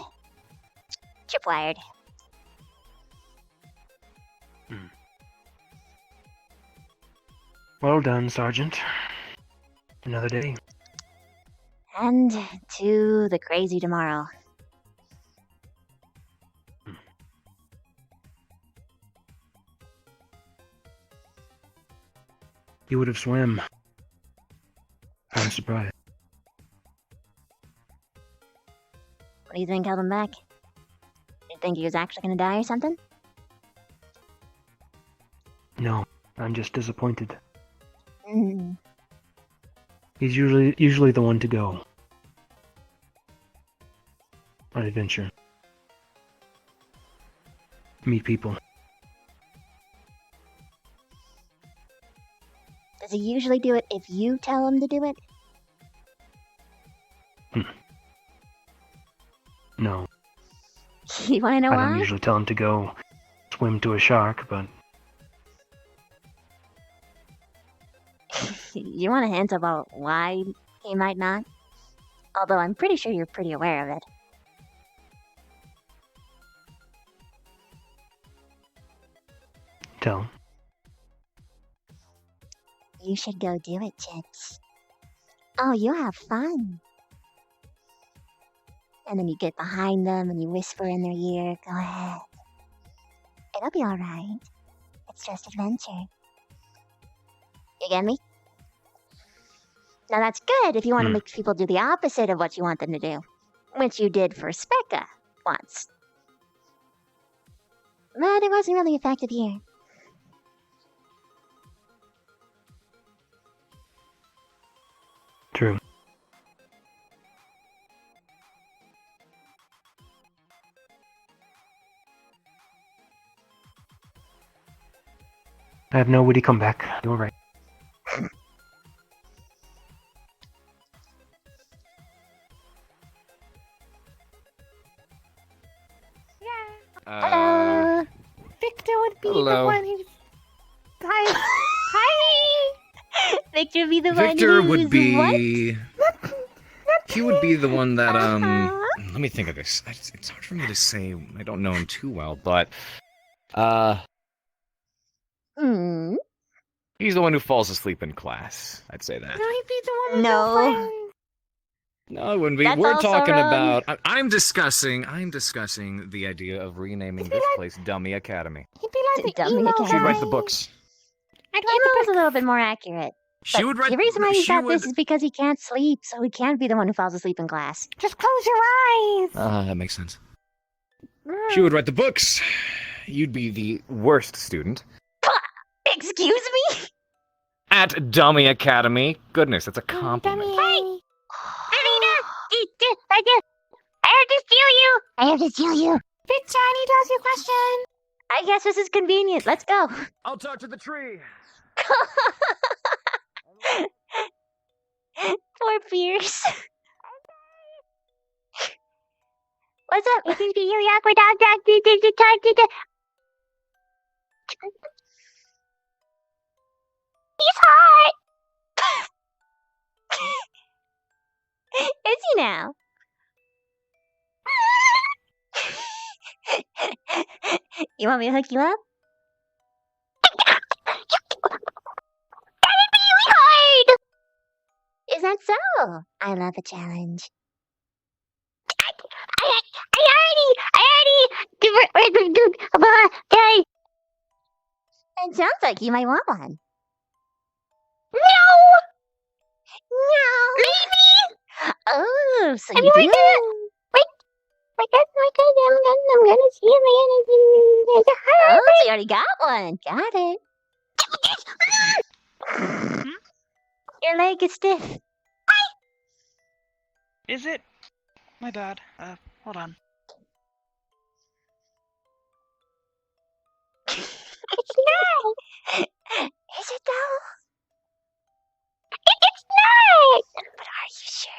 tripwired. Well done, Sergeant. Another day. And to the crazy tomorrow. You would have swam. I'm surprised. What do you think held him back? You think he was actually gonna die or something? No, I'm just disappointed. Mm. He's usually the one to go. On adventure. Meet people. Does he usually do it if you tell him to do it? You wanna know I don't why? usually tell him to go swim to a shark, but You want a hint about why he might not? Although I'm pretty sure you're pretty aware of it. tell him. You should go do it, Chips. Oh, you have fun. And then you get behind them and you whisper in their ear, go ahead. It'll be alright. It's just adventure. You get me? Now that's good if you want to make people do the opposite of what you want them to do. Which you did for Specca once. But it wasn't really effective here. True. I have nobody come back. You're right. Hello. Victor would be the Hello. one who's. Hi. Hi. Victor would be the one Victor who's would be. what? He would be the one that Let me think of this. It's hard for me to say. I don't know him too well, but Hmm. he's the one who falls asleep in class. I'd say that. No, he'd be the one with No. friends. No, it wouldn't be. That's We're also talking wrong. about. I'm discussing the idea of renaming this place Dummy Academy. He'd be like the Dummy emo Academy. She'd guy. write the books. I'd write Emo's a little bit more accurate. She But would write. the reason why he's she got would. this is because he can't sleep, so he can't be the one who falls asleep in class. Just close your eyes. That makes sense. She would write the books. You'd be the worst student Excuse me? at Dummy Academy. Goodness, that's a compliment. Dummy. I have to steal you! I have to steal you! Victor, I need to ask you a question. I guess this is convenient. Let's go. I'll talk to the tree. Poor Pierce. What's up? This is really awkward. He's hot! Is he now? You want me to hook you up? That'd be really hard! Is that so? I love a challenge. It sounds like you might want one. No! No! Maybe! Oh, so you do? I'm gonna see him again. Oh, so you already got one. Got it. Your leg is stiff. Is it? My bad. Hold on. It's not. Is it though? It's not. But are you sure?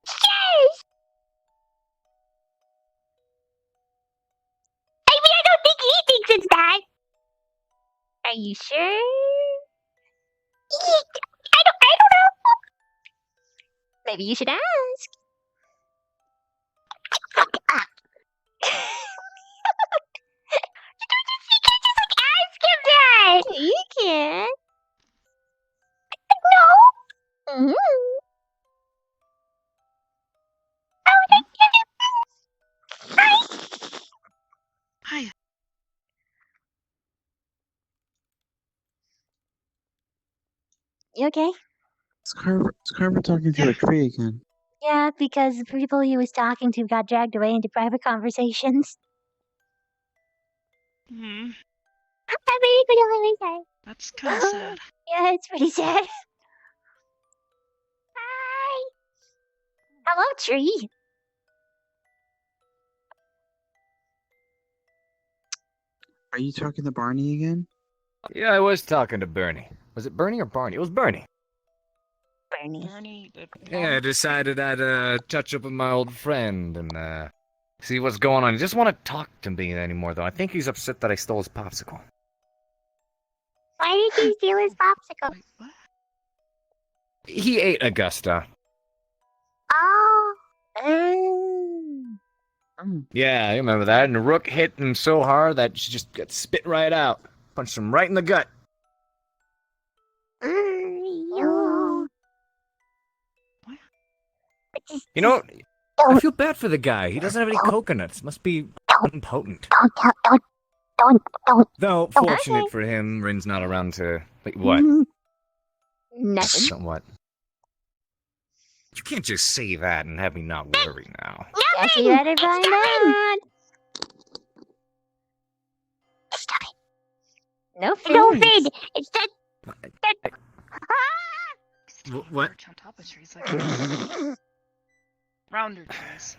Yes. I mean, I don't think he thinks it's that. Are you sure? I don't know. Maybe you should ask. You can. No. Mm-hmm. Hi. You okay? It's Carver talking to a tree again. Yeah, because the people he was talking to got dragged away into private conversations. Hmm. I'm really good at what I say. That's kind of sad. Yeah, it's pretty sad. Hi. Hello, tree. Are you talking to Barney again? Yeah, I was talking to Bernie. Was it Bernie or Barney? It was Bernie. Bernie. Bernie. Yeah, I decided I'd touch up with my old friend and see what's going on. He doesn't want to talk to me anymore, though. I think he's upset that I stole his popsicle. Why did you steal his popsicle? He ate Augusta. Oh. Yeah, I remember that. And the rook hit him so hard that she just got spit right out. Punched him right in the gut. You know, I feel bad for the guy. He doesn't have any coconuts. Must be impotent. Don't. Though, fortunate for him, Rin's not around to... Wait, what? Nothing. What? You can't just say that and have me not worry now. Guess you better find out. Stop it. No feed. No feed. It's dead. What? On top of trees like rounder trees.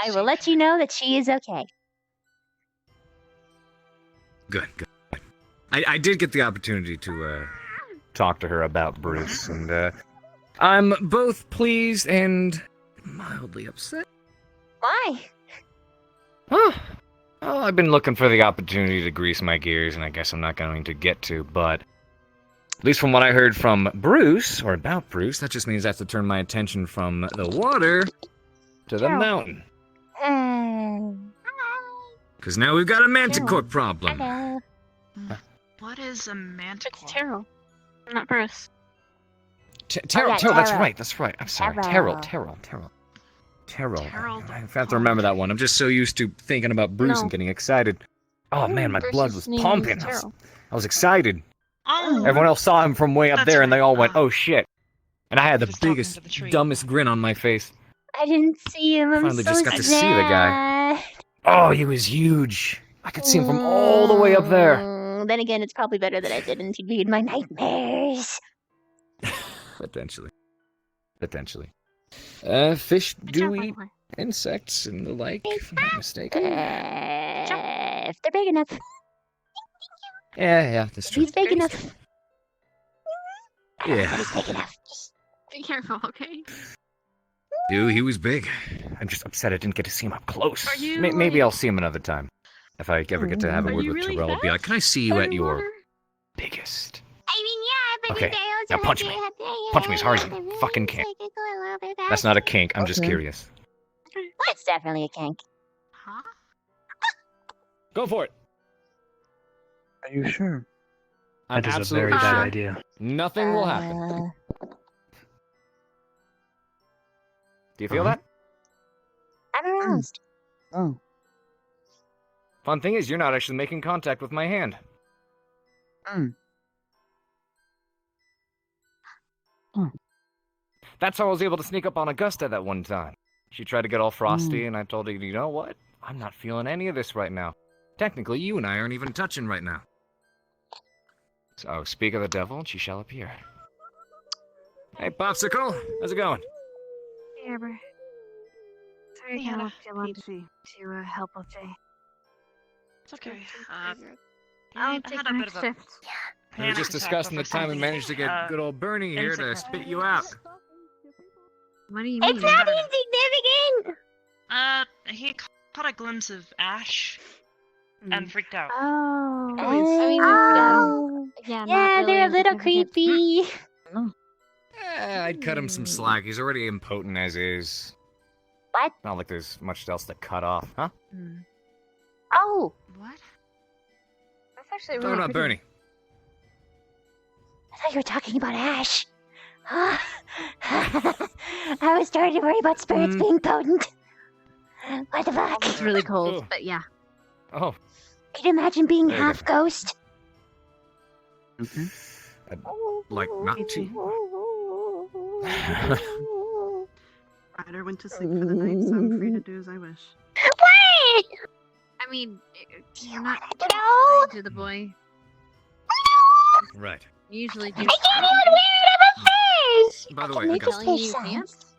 I will let you know that she is okay. Good. I did get the opportunity to talk to her about Bruce, and I'm both pleased and mildly upset. Why? Well, I've been looking for the opportunity to grease my gears, and I guess I'm not going to get to, but at least from what I heard from Bruce, or about Bruce, that just means I have to turn my attention from the water to the mountain. Because now we've got a manticore problem. Hello. What is a manticore? It's Terrell, not Bruce. Terrell, that's right. I'm sorry. Terrell. Terrell. I have to remember that one. I'm just so used to thinking about Bruce and getting excited. Oh man, my blood was pumping. I was excited. Oh. Everyone else saw him from way up there, and they all went, "Oh shit!" And I had the biggest, dumbest grin on my face. I didn't see him. I'm Finally so just got to sad. see the guy. Oh, he was huge. I could see him from all the way up there. Then again, it's probably better that I didn't. He'd be in my nightmares. Potentially. Fish do eat insects and the like, if I'm not mistaken. If they're big enough. Yeah, that's true. He's big enough. Yeah. He's big enough. Be careful, okay? Dude, he was big. I'm just upset I didn't get to see him up close. Are you, Maybe I'll see him another time. If I ever get to have a Are word you with really Terrell, I'll be like, can I see you at your biggest? I mean, yeah, but Okay, now punch me. Punch me as hard as you fucking can. That's not a kink, I'm just curious. It's definitely a kink. Huh? Go for it. Are you sure? I'm That is a absolutely very bad sure. idea. Nothing will happen. Do you feel that? I'm aroused. Oh. Fun thing is, you're not actually making contact with my hand. That's how I was able to sneak up on Augusta that one time. She tried to get all frosty, and I told her, you know what? I'm not feeling any of this right now. Technically, you and I aren't even touching right now. So, speak of the devil, and she shall appear. Hey, Popsicle! How's it going? Hey, Amber. Sorry to help you want to help with Jay. It's okay. I'll I take had a my bit of a shift. We were just discussing the time we managed to get good old Bernie here to spit you out. What do you mean? It's not insignificant! He caught a glimpse of Ash and freaked out. Oh. I mean, yeah, yeah, they're a little insignificant. creepy. I'd cut him some slack. He's already impotent as is. What? Not like there's much else to cut off, huh? Oh! What? That's actually Talking really about pretty. Bernie. I thought you were talking about Ash. I was starting to worry about spirits being potent. What the fuck? It's really cold, but yeah. Oh. Could you imagine being There you half ghost? I'd like not to. Ryder went to sleep for the night, so I'm free to do as I wish. Wait! I mean, you're not No! to the boy. Right. You usually do. I can't even wear it on my face! By the I way, can make Augusta, his You face can't? sounds.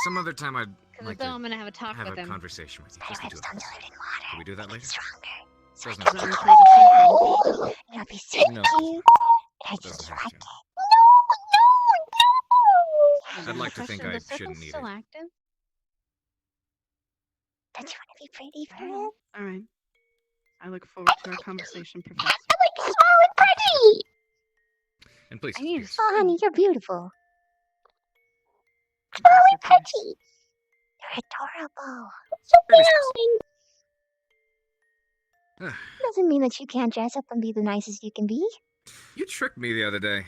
some other time I'd Because like though to I'm gonna have a talk have with a him. conversation with you. Just the two of Don't us. dilute in water. Can we do that later? Stronger. Doesn't So have I to. can It'll be so No. cute. I just Doesn't like have it. to. No! I'd like to think Question, I the circle's shouldn't need still it. active? Don't you want to be pretty for him? All right. I look forward to our conversation, Professor. Look small and pretty! And please, I need excuse. Oh, honey, you're beautiful. Small Professor, and pretty! You're adorable. So meowing! Doesn't mean that you can't dress up and be the nicest you can be. You tricked me the other day.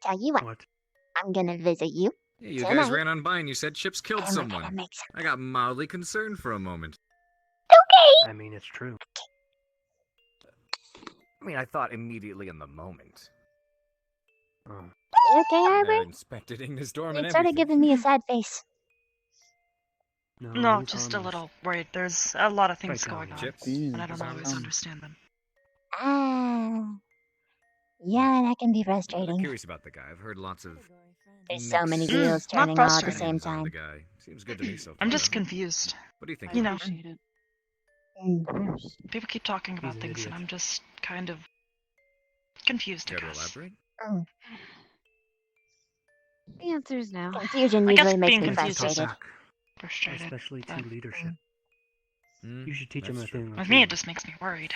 Tell you what, I'm gonna visit you. Yeah, you tonight. guys ran on by and you said Chips killed And we're gonna someone. make some- I got mildly concerned for a moment. I mean, it's true. I mean, I thought immediately in the moment. Oh. Okay, Arbor? Inspected Ignis Dorm You and started everything. giving me a sad face. No, just a little worried. There's a lot of things Right, going on, Chips? and I don't always understand them. Ah. Yeah, that can be I'm frustrating. curious about the guy. I've heard lots of. There's so many mixed wheels not turning all at the frustrating. same on the time. guy. Seems good to me so far. I'm just confused. What do you think? You know, Appreciate it. people keep talking about an things, and idiot. I'm just kind of confused, I Care to guess. elaborate? Oh. The answer is no. Confusion I guess usually makes being me confused is frustrated. frustrated. Especially to but leadership. You should teach him that's a thing or with two. me, it just makes me worried.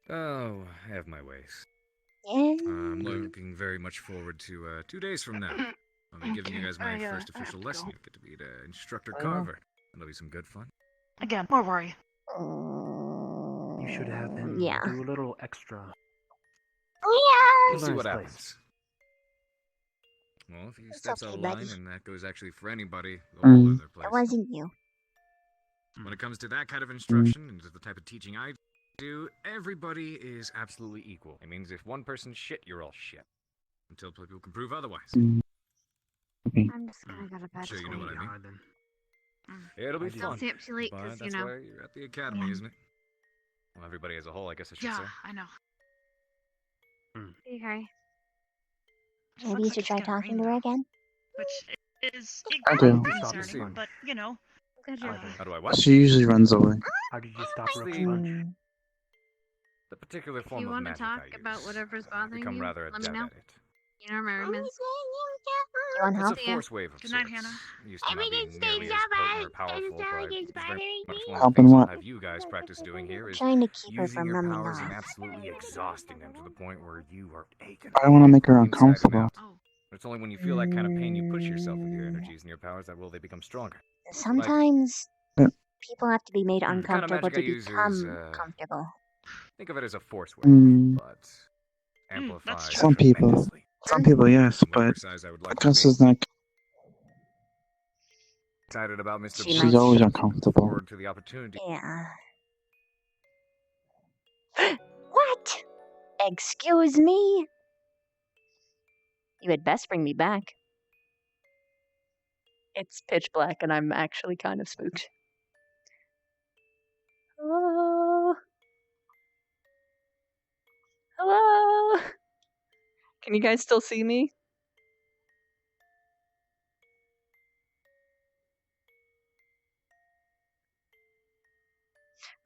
Oh, I have my ways. Yeah. I'm looking very much forward to 2 days from now. I'll be giving you guys my first official lesson. You'll get to meet Instructor Carver. It'll be some good fun. Again, more worry. You should have him Yeah. do a little extra. Yeah. We'll see Learn what his happens. place. Well, if he It's steps okay, out of line, buddy. and that goes actually for anybody, the whole other place. It wasn't you. When it comes to that kind of instruction and to the type of teaching I do, everybody is absolutely equal. It means if one person's shit, you're all shit. Until people can prove otherwise. I'm just gonna go to bed. Sure, you know what I mean. Hard then. It'll be Don't fun. stay up too late, But 'cause, that's you know. why you're at the academy, isn't it? Well, everybody as a whole, I guess I should Yeah, say. I know. Okay. Just Maybe looks you like should it's try gonna talking rain, to her though, again. which is I do. equally Stop this concerning, fun. but you know. Good job. How do I what? She usually runs away. How did you stop Rook's See, punch? the particular If form you of want to magic talk I about use, whatever's I've bothering become you, rather let me adept know. at it. You know where my room is. You want It's help? a force wave of Good night, sorts. Hannah. Used to not be nearly as potent or powerful, but it's very much one of Help the in things I'll what? have you guys practice doing here is Trying to keep her using from your rumming powers and off. absolutely exhausting them to the point where you are aching. I don't want to make her inside and uncomfortable. out. But it's only when you feel that kind of pain you push yourself with your energies and your powers that will they become stronger. That's what I do. Sometimes But- people have to be made The kind of uncomfortable magic I to use become is, comfortable. think of it as a force wave, Mm, but amplified that's true. some people. tremendously. Some people, yes, The more but precise I would like to Gus be. is like, Excited about Mr. She she's might- Bruce. always Looking uncomfortable. forward to the opportunity. Yeah. What? Excuse me? You had best bring me back. It's pitch black and I'm actually kind of spooked. Hello? Hello? Can you guys still see me?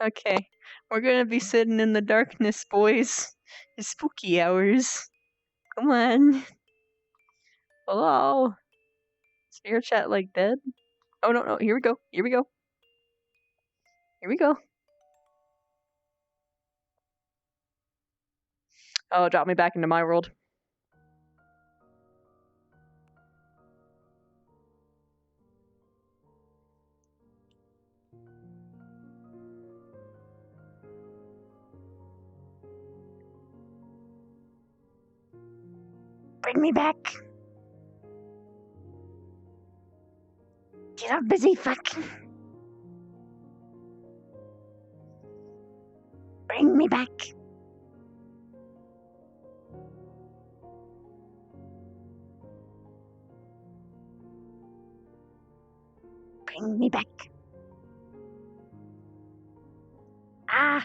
Okay. We're gonna be sitting in the darkness, boys. It's spooky hours. Come on. Hello? Is your chat like dead? Oh no no, here we go. Here we go. Here we go. Oh, drop me back into my world. Bring me back. Get up, busy fuck. Bring me back. Bring me back. Ah.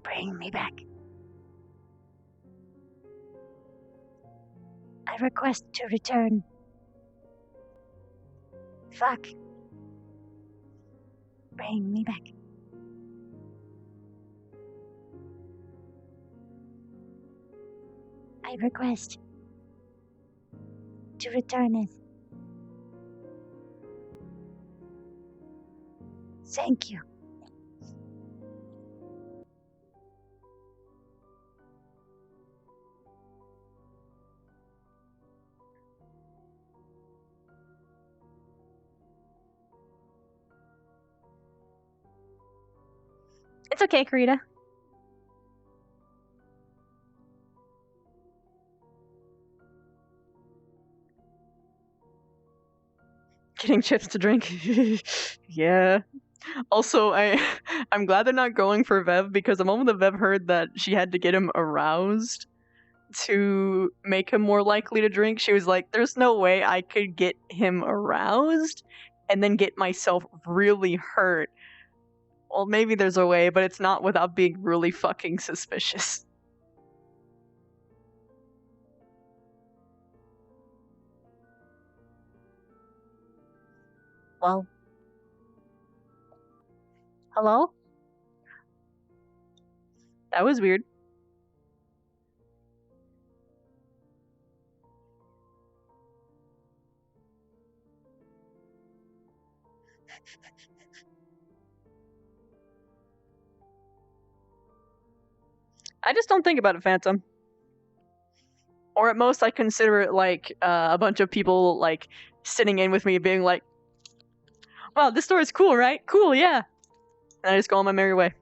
Bring me back. I request to return. Fuck. Bring me back. I request. to returneth. Thank you. It's okay, Karita. Getting chips to drink. Yeah. Also, I'm glad they're not going for Vev, because the moment that Vev heard that she had to get him aroused to make him more likely to drink, she was like, there's no way I could get him aroused and then get myself really hurt. Well, maybe there's a way, but it's not without being really fucking suspicious. Well. Hello? That was weird. I just don't think about it, Phantom. Or at most, I consider it like a bunch of people like sitting in with me, being like, "Wow, this store is cool, right? Cool, yeah." And I just go on my merry way.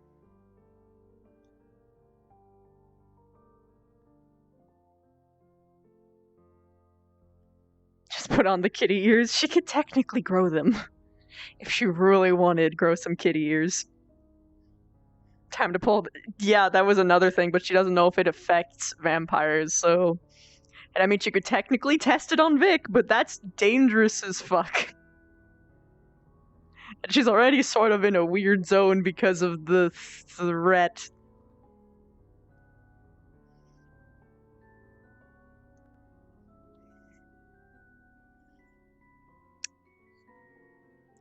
Just put on the kitty ears. She could technically grow them if she really wanted. Grow some kitty ears. Time to pull. Yeah, that was another thing, but she doesn't know if it affects vampires. So, and I mean, she could technically test it on Vic, but that's dangerous as fuck. And she's already sort of in a weird zone because of the threat.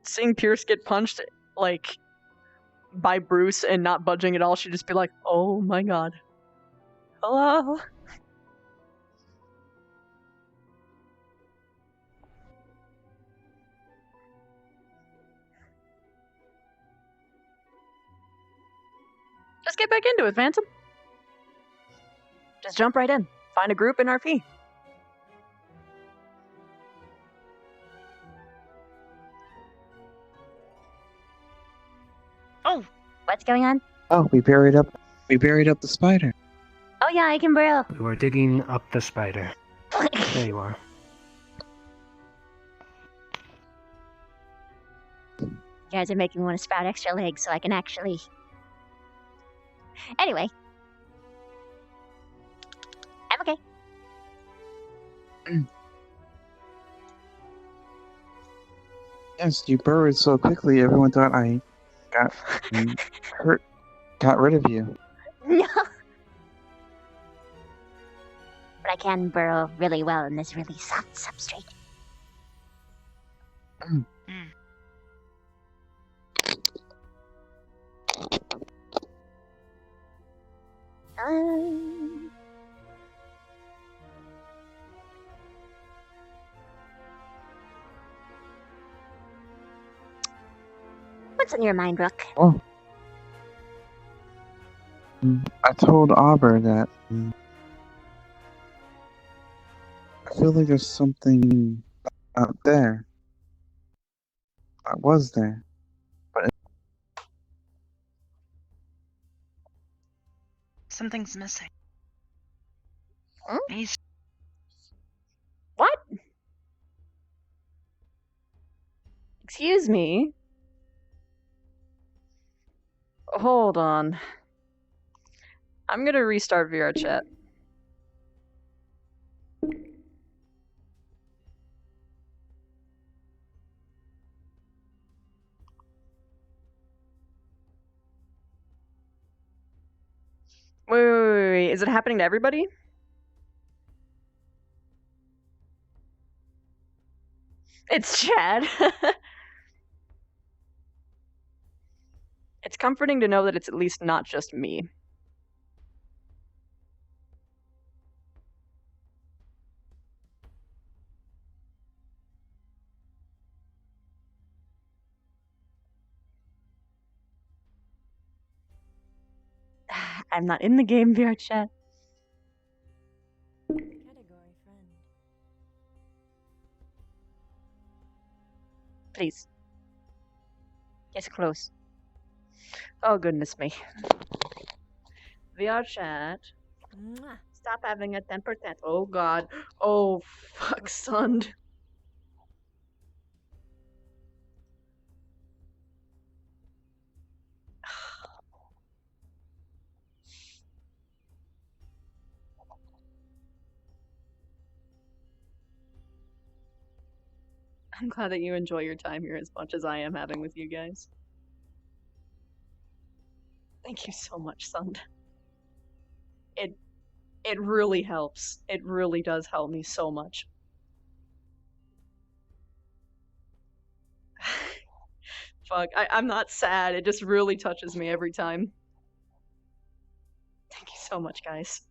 Seeing Pierce get punched, like, by Bruce and not budging at all, she'd just be like, oh my god. Hello? Just get back into it, Phantom. Just jump right in. Find a group in RP. Oh, what's going on? Oh, we buried up the spider. Oh yeah, I can burrow. We were digging up the spider. There you are. You guys are making me want to sprout extra legs so I can actually... Anyway. I'm okay. Yes, you burrowed so quickly, everyone thought I got hurt, got rid of you. No. But I can burrow really well in this really soft substrate. What's on your mind, Rook? Oh. I told Auber that I feel like there's something out there. I was there. But Something's missing. Huh? He's... What? Excuse me? Hold on. I'm gonna restart VR chat. Wait. Is it happening to everybody? It's Chad. It's comforting to know that it's at least not just me. I'm not in the game, VR chat. Category friend. Please. Get close. Oh, goodness me. VR chat. Mwah. Stop having a temper tantrum. Oh, God. Oh, fuck, son. I'm glad that you enjoy your time here as much as I am having with you guys. Thank you so much, son. It really helps. It really does help me so much. Fuck, I'm not sad. It just really touches me every time. Thank you so much, guys.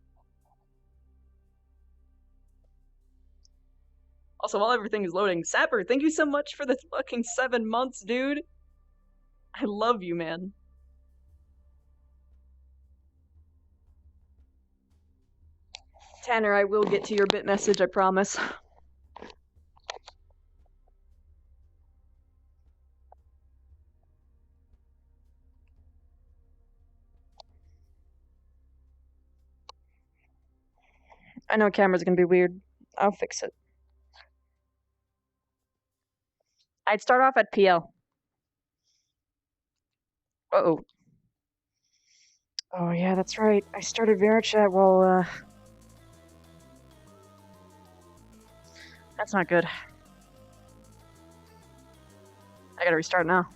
Also, while everything is loading, Sapper, thank you so much for the fucking 7 months, dude. I love you, man. Tanner, I will get to your bit message, I promise. I know camera's gonna be weird. I'll fix it. I'd start off at PL. Uh-oh. Oh yeah, that's right. I started VRChat while, that's not good. I gotta restart now.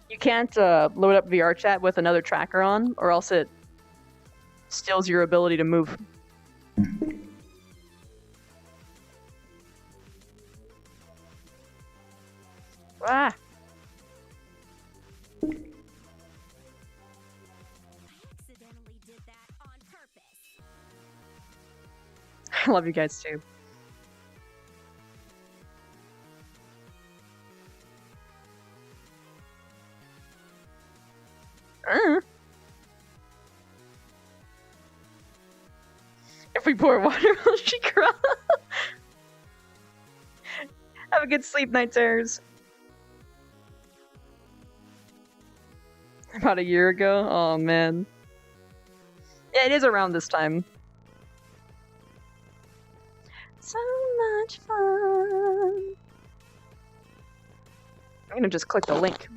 You can't load up VRChat with another tracker on, or else it steals your ability to move. Ah! I love you guys too. If we pour water, will she cry? Have a good sleep, night terrors. About a year ago? Oh man. Yeah, it is around this time. So much fun. I'm gonna just click the link.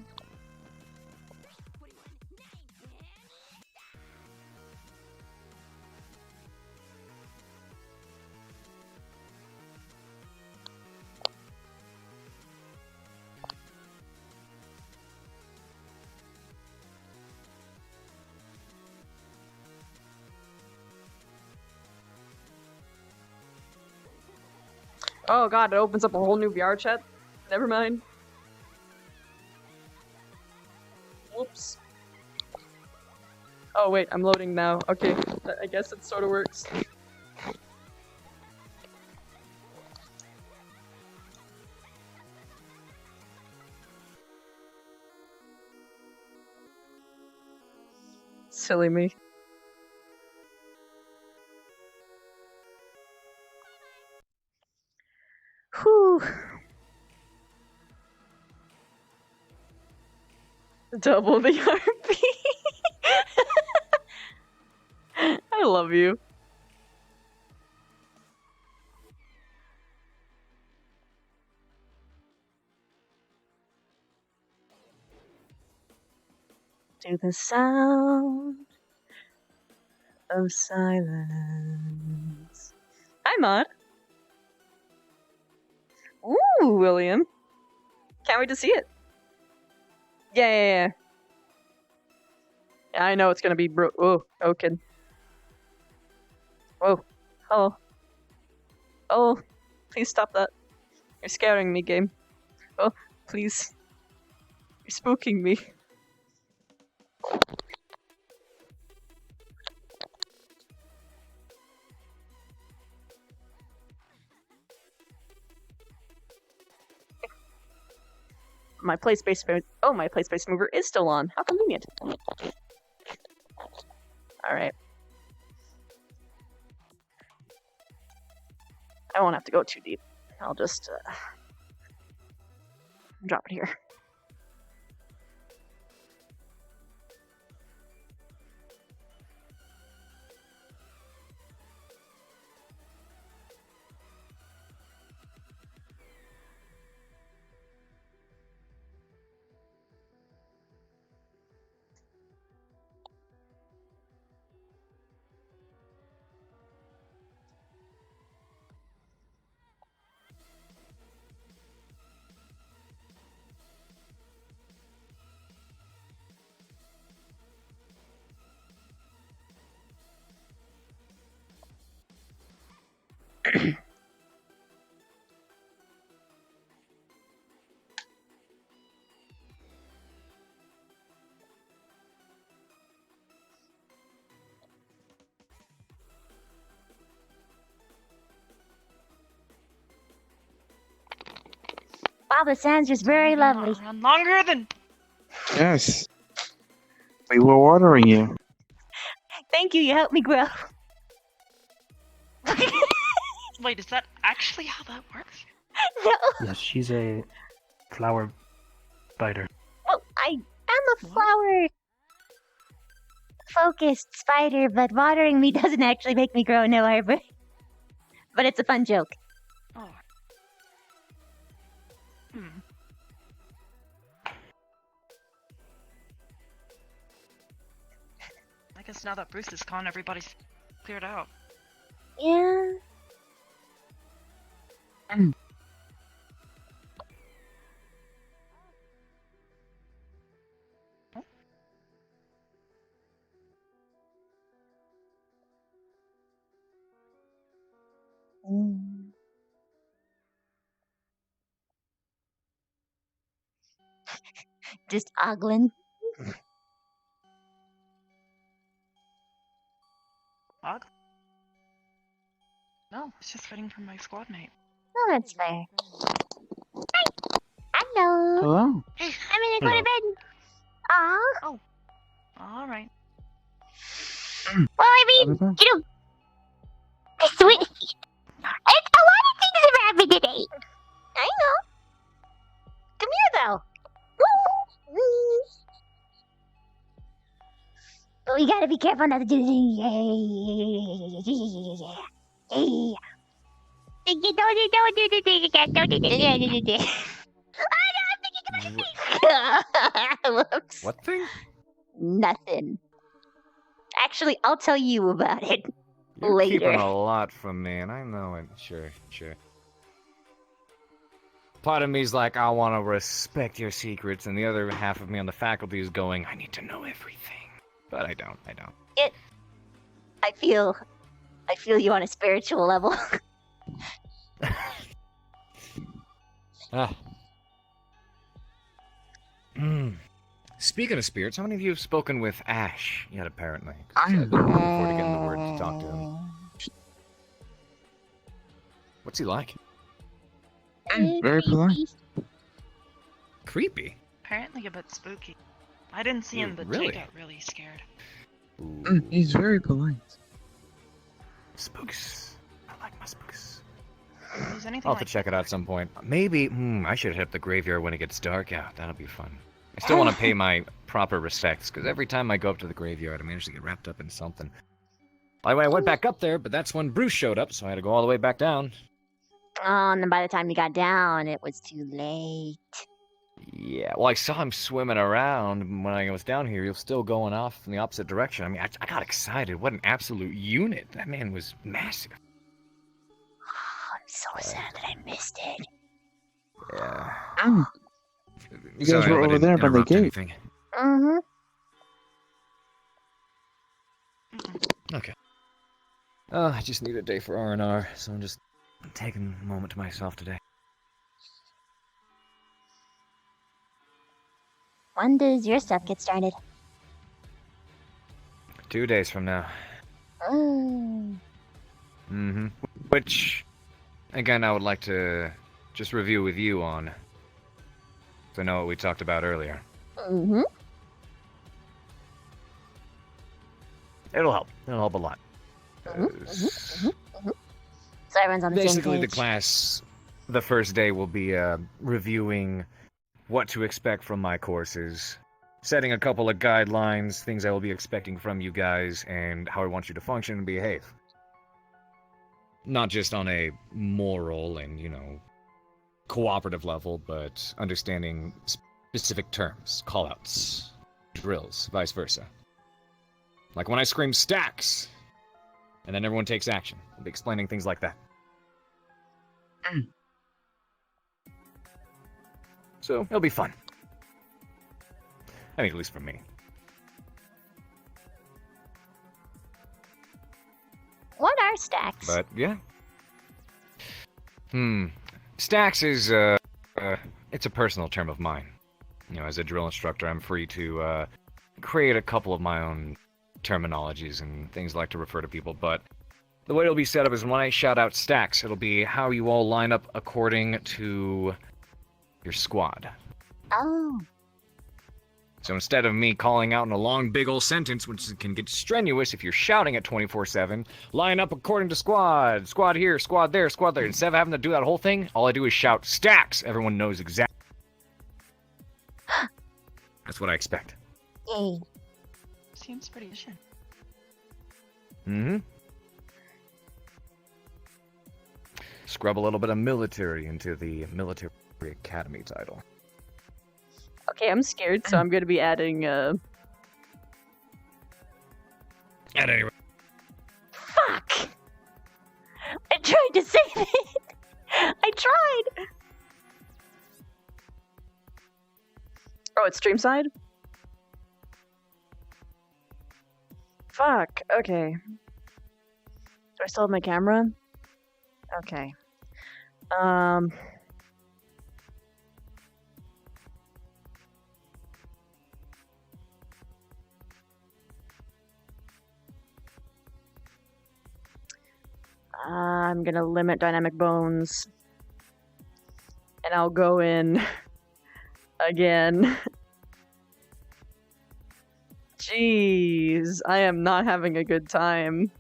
Oh god, it opens up a whole new VR chat. Never mind. Whoops. Oh wait, I'm loading now. Okay, I guess it sort of works. Silly me. Whew. Double the RP. I love you. To the sound of silence. Hi, Mod. Ooh, William. Can't wait to see it. Yeah. Yeah, I know it's gonna be oh, okay. Whoa. Hello. Oh, please stop that. You're scaring me, game. Oh, please. You're spooking me. My play space mover is still on. How convenient. Alright. I won't have to go too deep. I'll just drop it here. Wow, the sand's just very lovely. Longer than. Yes. We were watering you. Thank you, you helped me grow. Wait, is that actually how that works? No. Yes, she's a flower biter. Well, I am a flower focused spider, but watering me doesn't actually make me grow no arbor. But it's a fun joke. Oh. Hmm. I guess now that Bruce is gone, everybody's cleared out. Yeah. Just ogling. Og? No, it's just waiting for my squad mate. Oh, that's fair. Hi. Hello. Hello. Hey, I'm gonna go to bed. Aw. Oh. Alright. Well, I mean, you know, sweet. It's a lot of things have happened today. I know. Come here, though. But we gotta be careful not to do Whoops. What thing? Nothing. Actually, I'll tell you about it You're later. keeping a lot from me, and I know it. Sure, sure. Part of me's like, I want to respect your secrets, and the other half of me on the faculty is going, I need to know everything. But I don't. I feel you on a spiritual level. Speaking of spirits, how many of you have spoken with Ash yet, apparently? 'Cause I've been looking forward to getting the word to talk to him. What's he like? Very polite. Creepy. Apparently a bit spooky. I didn't see him, but really? Jay got really scared. He's very polite. Spooks. I like my spooks. Is anything I'll have like to check it out at some point. Maybe, I should hit up the graveyard when it gets dark out. That'll be fun. I still want to pay my proper respects, because every time I go up to the graveyard, I manage to get wrapped up in something. By the way, I went back up there, but that's when Bruce showed up, so I had to go all the way back down. Oh, and then by the time you got down, it was too late. Yeah, well, I saw him swimming around when I was down here. He was still going off in the opposite direction. I mean, I got excited. What an absolute unit. That man was massive. Oh, I'm so sad that I missed it. Yeah. You guys were over there by the gate. Anything. Mm-hmm. Okay. I just need a day for R&R, so I'm just taking a moment to myself today. When does your stuff get started? 2 days from now. Oh. Mm-hmm. Which, again, I would like to just review with you on. So I know what we talked about earlier. Mm-hmm. It'll help. It'll help a lot. So everyone's on the same Basically, the page. class, the first day will be reviewing what to expect from my courses, setting a couple of guidelines, things I will be expecting from you guys, and how I want you to function and behave. Not just on a moral and, cooperative level, but understanding specific terms, callouts, drills, vice versa. Like when I scream stacks, and then everyone takes action. I'll be explaining things like that. So, it'll be fun. I think at least for me. What are stacks? But, yeah. Stacks is, it's a personal term of mine. As a drill instructor, I'm free to, create a couple of my own terminologies and things I like to refer to people, but the way it'll be set up is when I shout out stacks, it'll be how you all line up according to your squad. Oh. So instead of me calling out in a long, big old sentence, which can get strenuous if you're shouting at 24/7, line up according to squad. Squad here, squad there, squad there. Instead of having to do that whole thing, all I do is shout stacks. Everyone knows exactly. That's what I expect. Yay. Seems pretty efficient. Scrub a little bit of military into the military academy title. Okay, I'm scared, so I'm gonna be adding, At any rate. Fuck! I tried to say it! I tried! Oh, it's stream side? Fuck, okay. Do I still have my camera? Okay. I'm gonna limit dynamic bones. And I'll go in again. Jeez, I am not having a good time.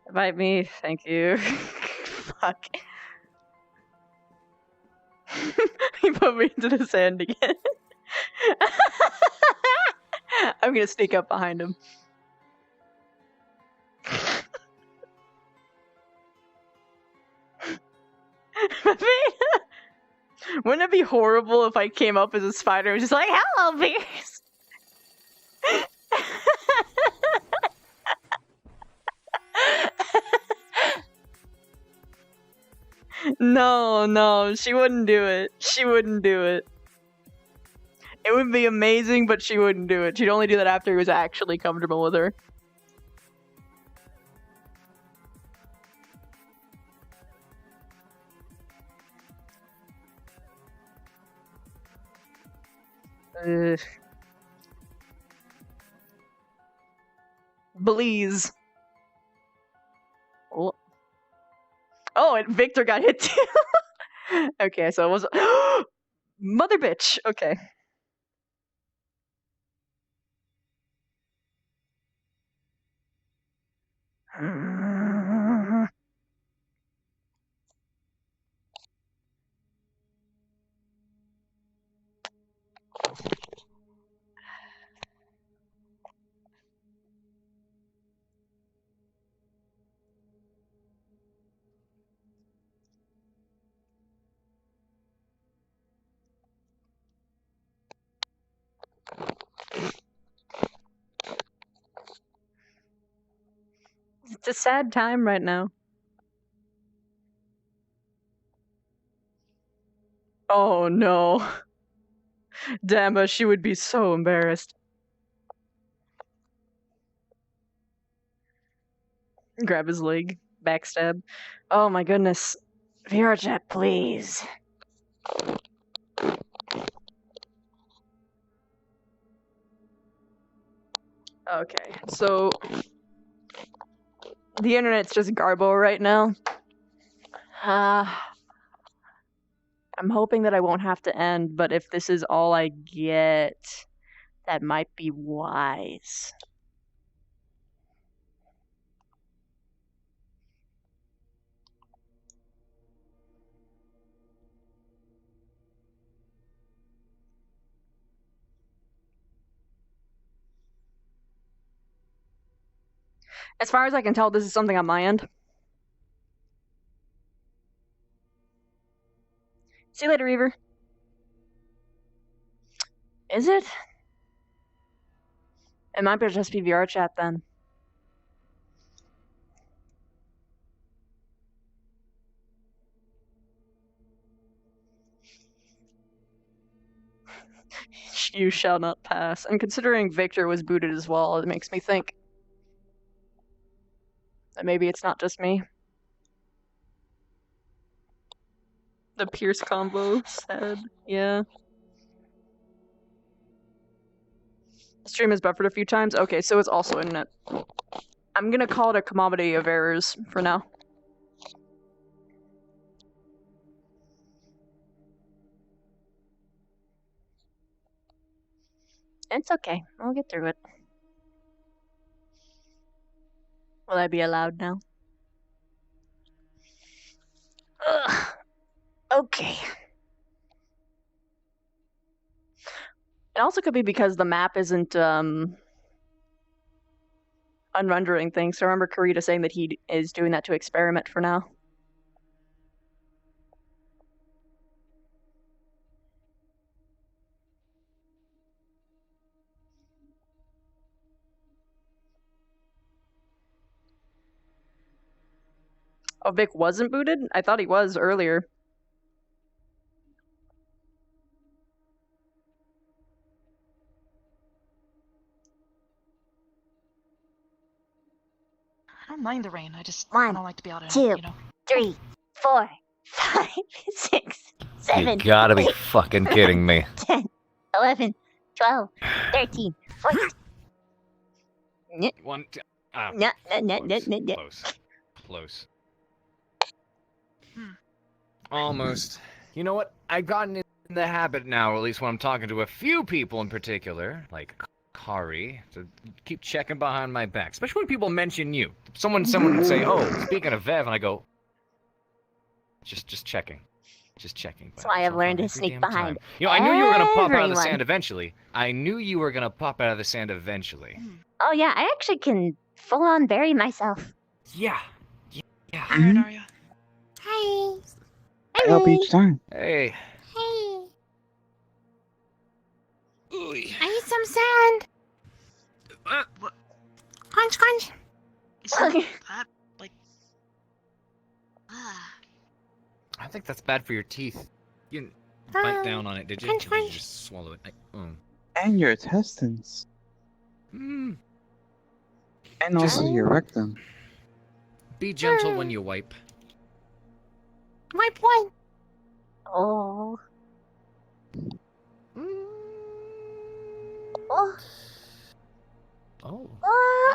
Invite me, thank you. Fuck. He put me into the sand again. I'm gonna sneak up behind him. Wouldn't it be horrible if I came up as a spider and was just like, hello, bears? No, she wouldn't do it. She wouldn't do it. It would be amazing, but she wouldn't do it. She'd only do that after he was actually comfortable with her. Please. Oh, and Victor got hit too. Okay, so it was mother bitch. Okay. It's a sad time right now. Oh no. Damn, she would be so embarrassed. Grab his leg, backstab. Oh my goodness. VR chat, please. Okay, so The internet's just garbo right now. I'm hoping that I won't have to end, but if this is all I get, that might be wise. As far as I can tell, this is something on my end. See you later, Reaver. Is it? It might be just PVR chat then. You shall not pass. And considering Victor was booted as well, it makes me think that maybe it's not just me. The Pierce combo said, yeah. The stream is buffered a few times. Okay, so it's also internet. I'm gonna call it a commodity of errors for now. It's okay. I'll get through it. Will I be allowed now? Ugh. Okay. It also could be because the map isn't unrendering things. So I remember Karita saying that he is doing that to experiment for now. Oh, Vic wasn't booted? I thought he was earlier. I don't mind the rain. I One, don't like to be out in two, it, 3, 4, 5, 6, 7. You gotta be 8, fucking kidding me. 10, 11, 12, 13, 14. One, two, Close. Close. Almost. You know what? I've gotten in the habit now, or at least when I'm talking to a few people in particular, like Kari, to keep checking behind my back. Especially when people mention you. Someone would say, "Oh, speaking of Vev," and I go, "Just checking, just checking." That's why I've learned to sneak behind. You know, I knew you were gonna pop out of the everyone. sand eventually. I knew you were gonna pop out of the sand eventually. Oh yeah, I actually can full on bury myself. Yeah. How hard are you? Hi. I help each time. Hey. Hey. I need some sand. What? Crunch, crunch. Isn't that like? I think that's bad for your teeth. You didn't bite down on it, did you? crunch, Or did crunch. you just swallow it? And your intestines. Mm. And also your rectum. Be gentle when you wipe. Wipe one. Oh. Oh. Oh.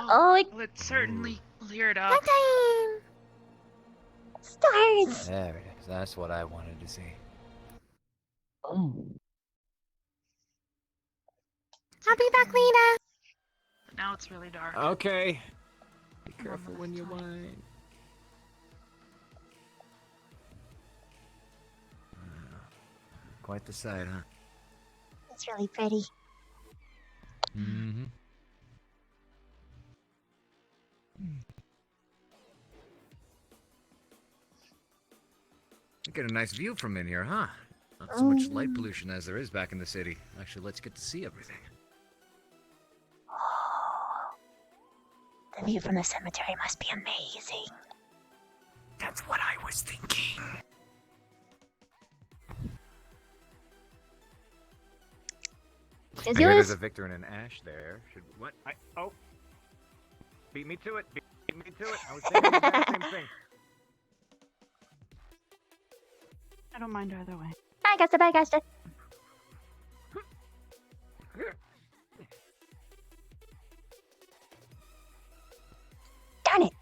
Oh, it Well, it certainly cleared up. Nighttime. stars. There it is. That's what I wanted to see. Oh. I'll be back later. But now it's really dark. Okay. Be careful when you whine. Quite the sight, huh? It's really pretty. Mm-hmm. You get a nice view from in here, huh? Not so much light pollution as there is back in the city. Actually, let's get to see everything. The view from the cemetery must be amazing. That's what I was thinking. I heard there's a Victor and an Ash there. Should what? Oh, beat me to it. Beat me to it. I was thinking the exact same thing. I don't mind either way. Bye, Gusta. Bye, Gusta. Darn it.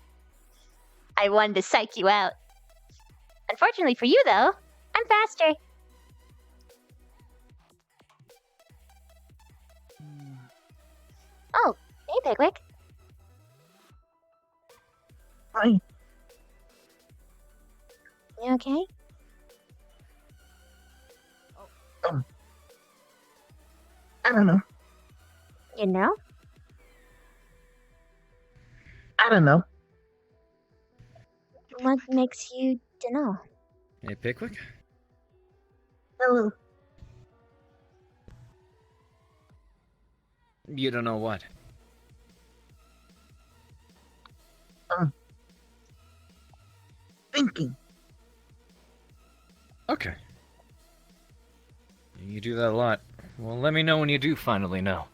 I wanted to psych you out. Unfortunately for you, though, I'm faster. Oh, hey, Pigwick. Hi. You okay? I don't know. You know? I don't know. What makes you know? Hey, Pickwick? Hello. You don't know what? Thinking. Okay. You do that a lot. Well, let me know when you do finally know.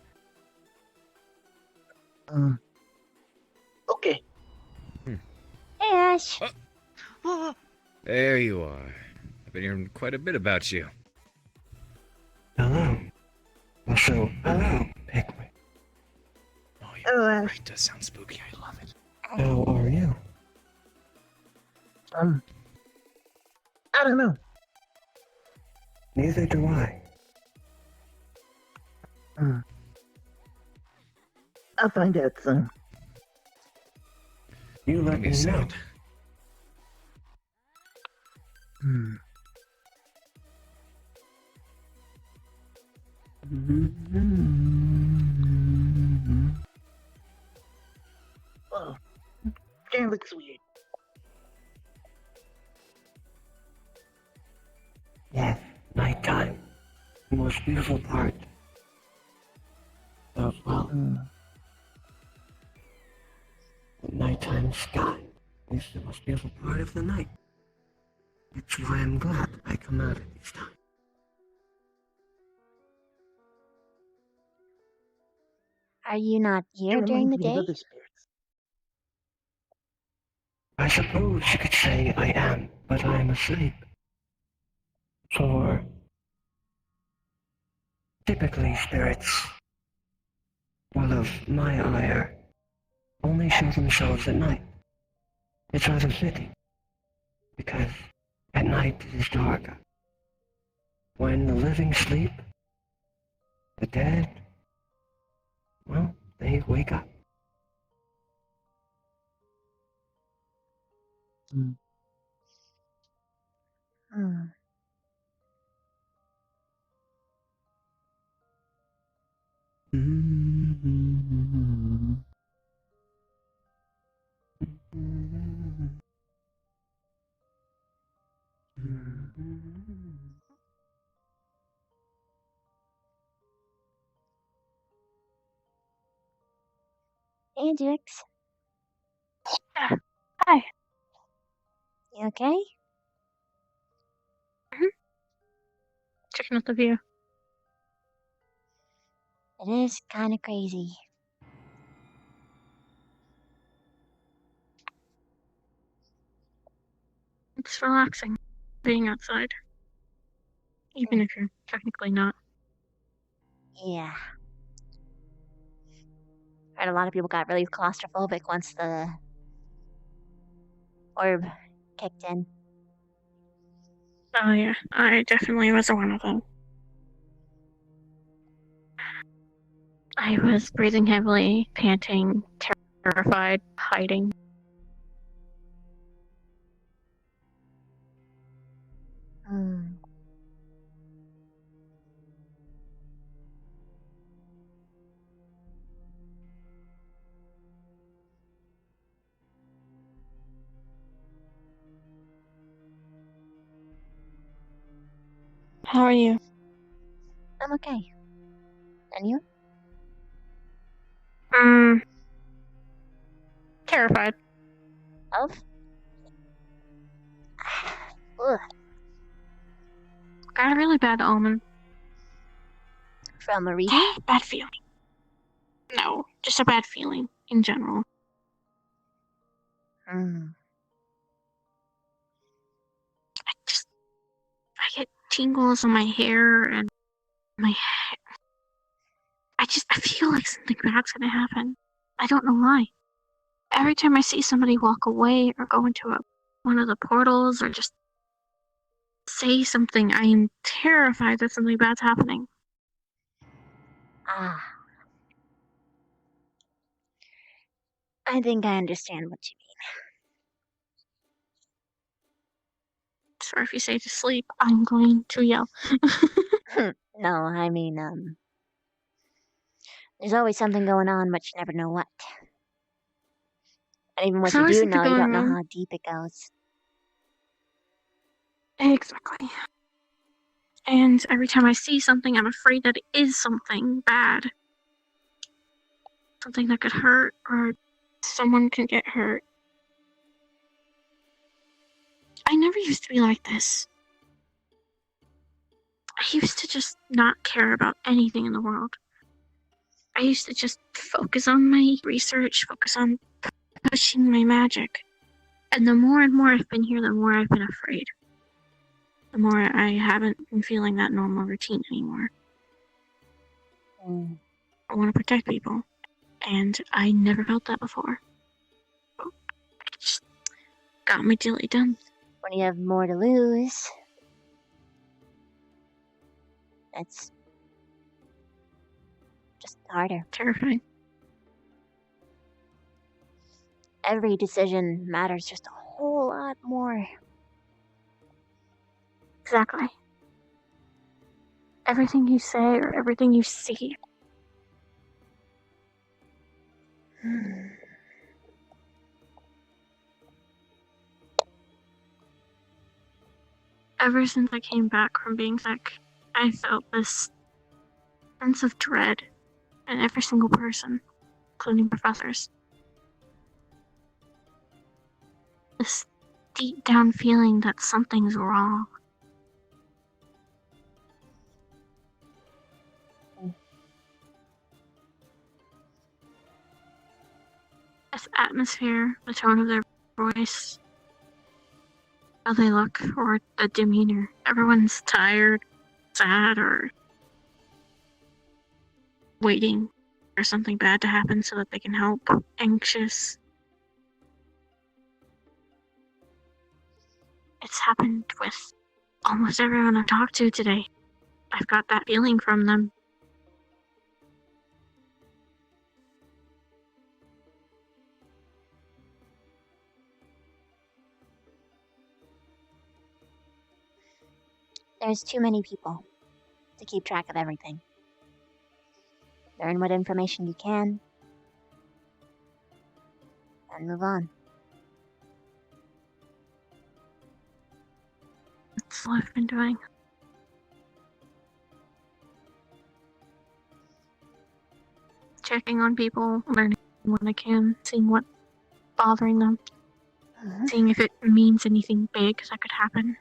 Okay. Hey, Ash. There you are. I've been hearing quite a bit about you. Hello. Also, hello, Pickwick. Oh, yeah. Hello, Ash. Right, does sound spooky. I love it. How are you? I don't know. Neither do I. I'll find out soon. You let me know. Oh, game looks weird. Yes, nighttime. The most beautiful part. Of, well, the nighttime sky is the most beautiful part of the night. That's why I'm glad I come out at these times. Are you not here during the day? I suppose you could say I am, but I am asleep. For typically spirits, well, of my ire, only show themselves at night. It's rather fitting, because at night it is dark. When the living sleep, the dead, well, they wake up. Hey, Jix. Hi. You okay? Checking out the view. It is kind of crazy. It's relaxing being outside. Even if you're technically not. Yeah. Heard a lot of people got really claustrophobic once the orb kicked in. Oh yeah, I definitely was one of them. I was breathing heavily, panting, terrified, hiding. How are you? I'm okay. And you? Terrified. Of? Ugh. Got a really bad omen. From a reading? Bad feeling. No, just a bad feeling in general. I get tingles on my hair and my head. I feel like something bad's gonna happen. I don't know why. Every time I see somebody walk away or go into one of the portals or just say something, I am terrified that something bad's happening. Ah. I think I understand what you Sorry if you say to sleep, I'm going to yell. mean. No, I mean, there's always something going on, but you never know what. And even what There's you always do something know, you going don't know on. how deep it goes. Exactly. And every time I see something, I'm afraid that it is something bad. Something that could hurt, or someone can get hurt. I never used to be like this. I used to just not care about anything in the world. I used to just focus on my research, focus on pushing my magic. And the more and more I've been here, the more I've been afraid. The more I haven't been feeling that normal routine anymore. I want to protect people. And I never felt that before. I just got my dilly done. When you have more to lose, it's just harder. Terrifying. Every decision matters just a whole lot more. Exactly. Everything you say or everything you see. Ever since I came back from being sick, I felt this sense of dread in every single person, including professors. This deep down feeling that something's wrong. This atmosphere, the tone of their voice, how they look, or the demeanor. Everyone's tired, sad, or waiting for something bad to happen so that they can help. Anxious. It's happened with almost everyone I've talked to today. I've got that feeling from them. There's too many people to keep track of everything. Learn what information you can, and move on. That's what I've been doing. Checking on people, learning what I can, seeing what's bothering them, seeing if it means anything big that could happen.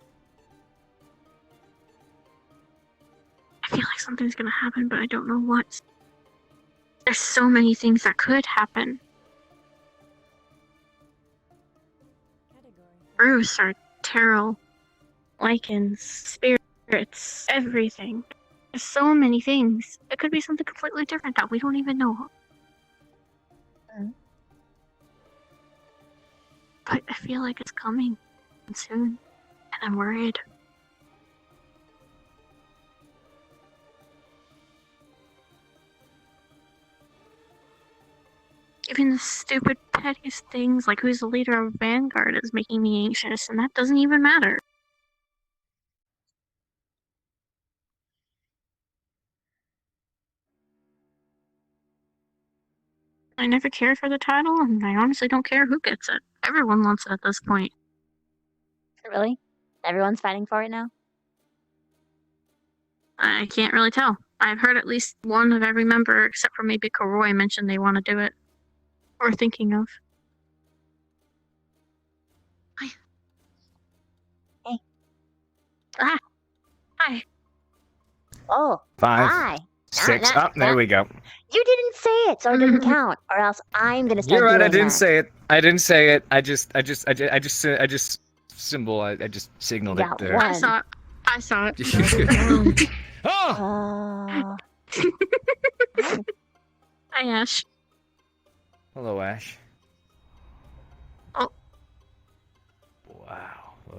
I feel like something's gonna happen, but I don't know what. There's so many things that could happen. Bruce or Terrell, lichens, spirits, everything. There's so many things. It could be something completely different that we don't even know. But I feel like it's coming soon, and I'm worried. Even the stupid pettiest things like who's the leader of Vanguard is making me anxious, and that doesn't even matter. I never cared for the title, and I honestly don't care who gets it. Everyone wants it at this point. Really? Everyone's fighting for it now? I can't really tell. I've heard at least one of every member, except for maybe Karoy, mention they want to do it. Or thinking of. Hi. Hey. Ah! Hi. Oh. 5, Hi. 6, up. There we go. You didn't say it, so it didn't count, or else I'm gonna start You're right. doing I didn't that. say it. I didn't say it. I just signaled it there. I saw it. I saw it. Oh! Hi, Ash. Hello, Ash.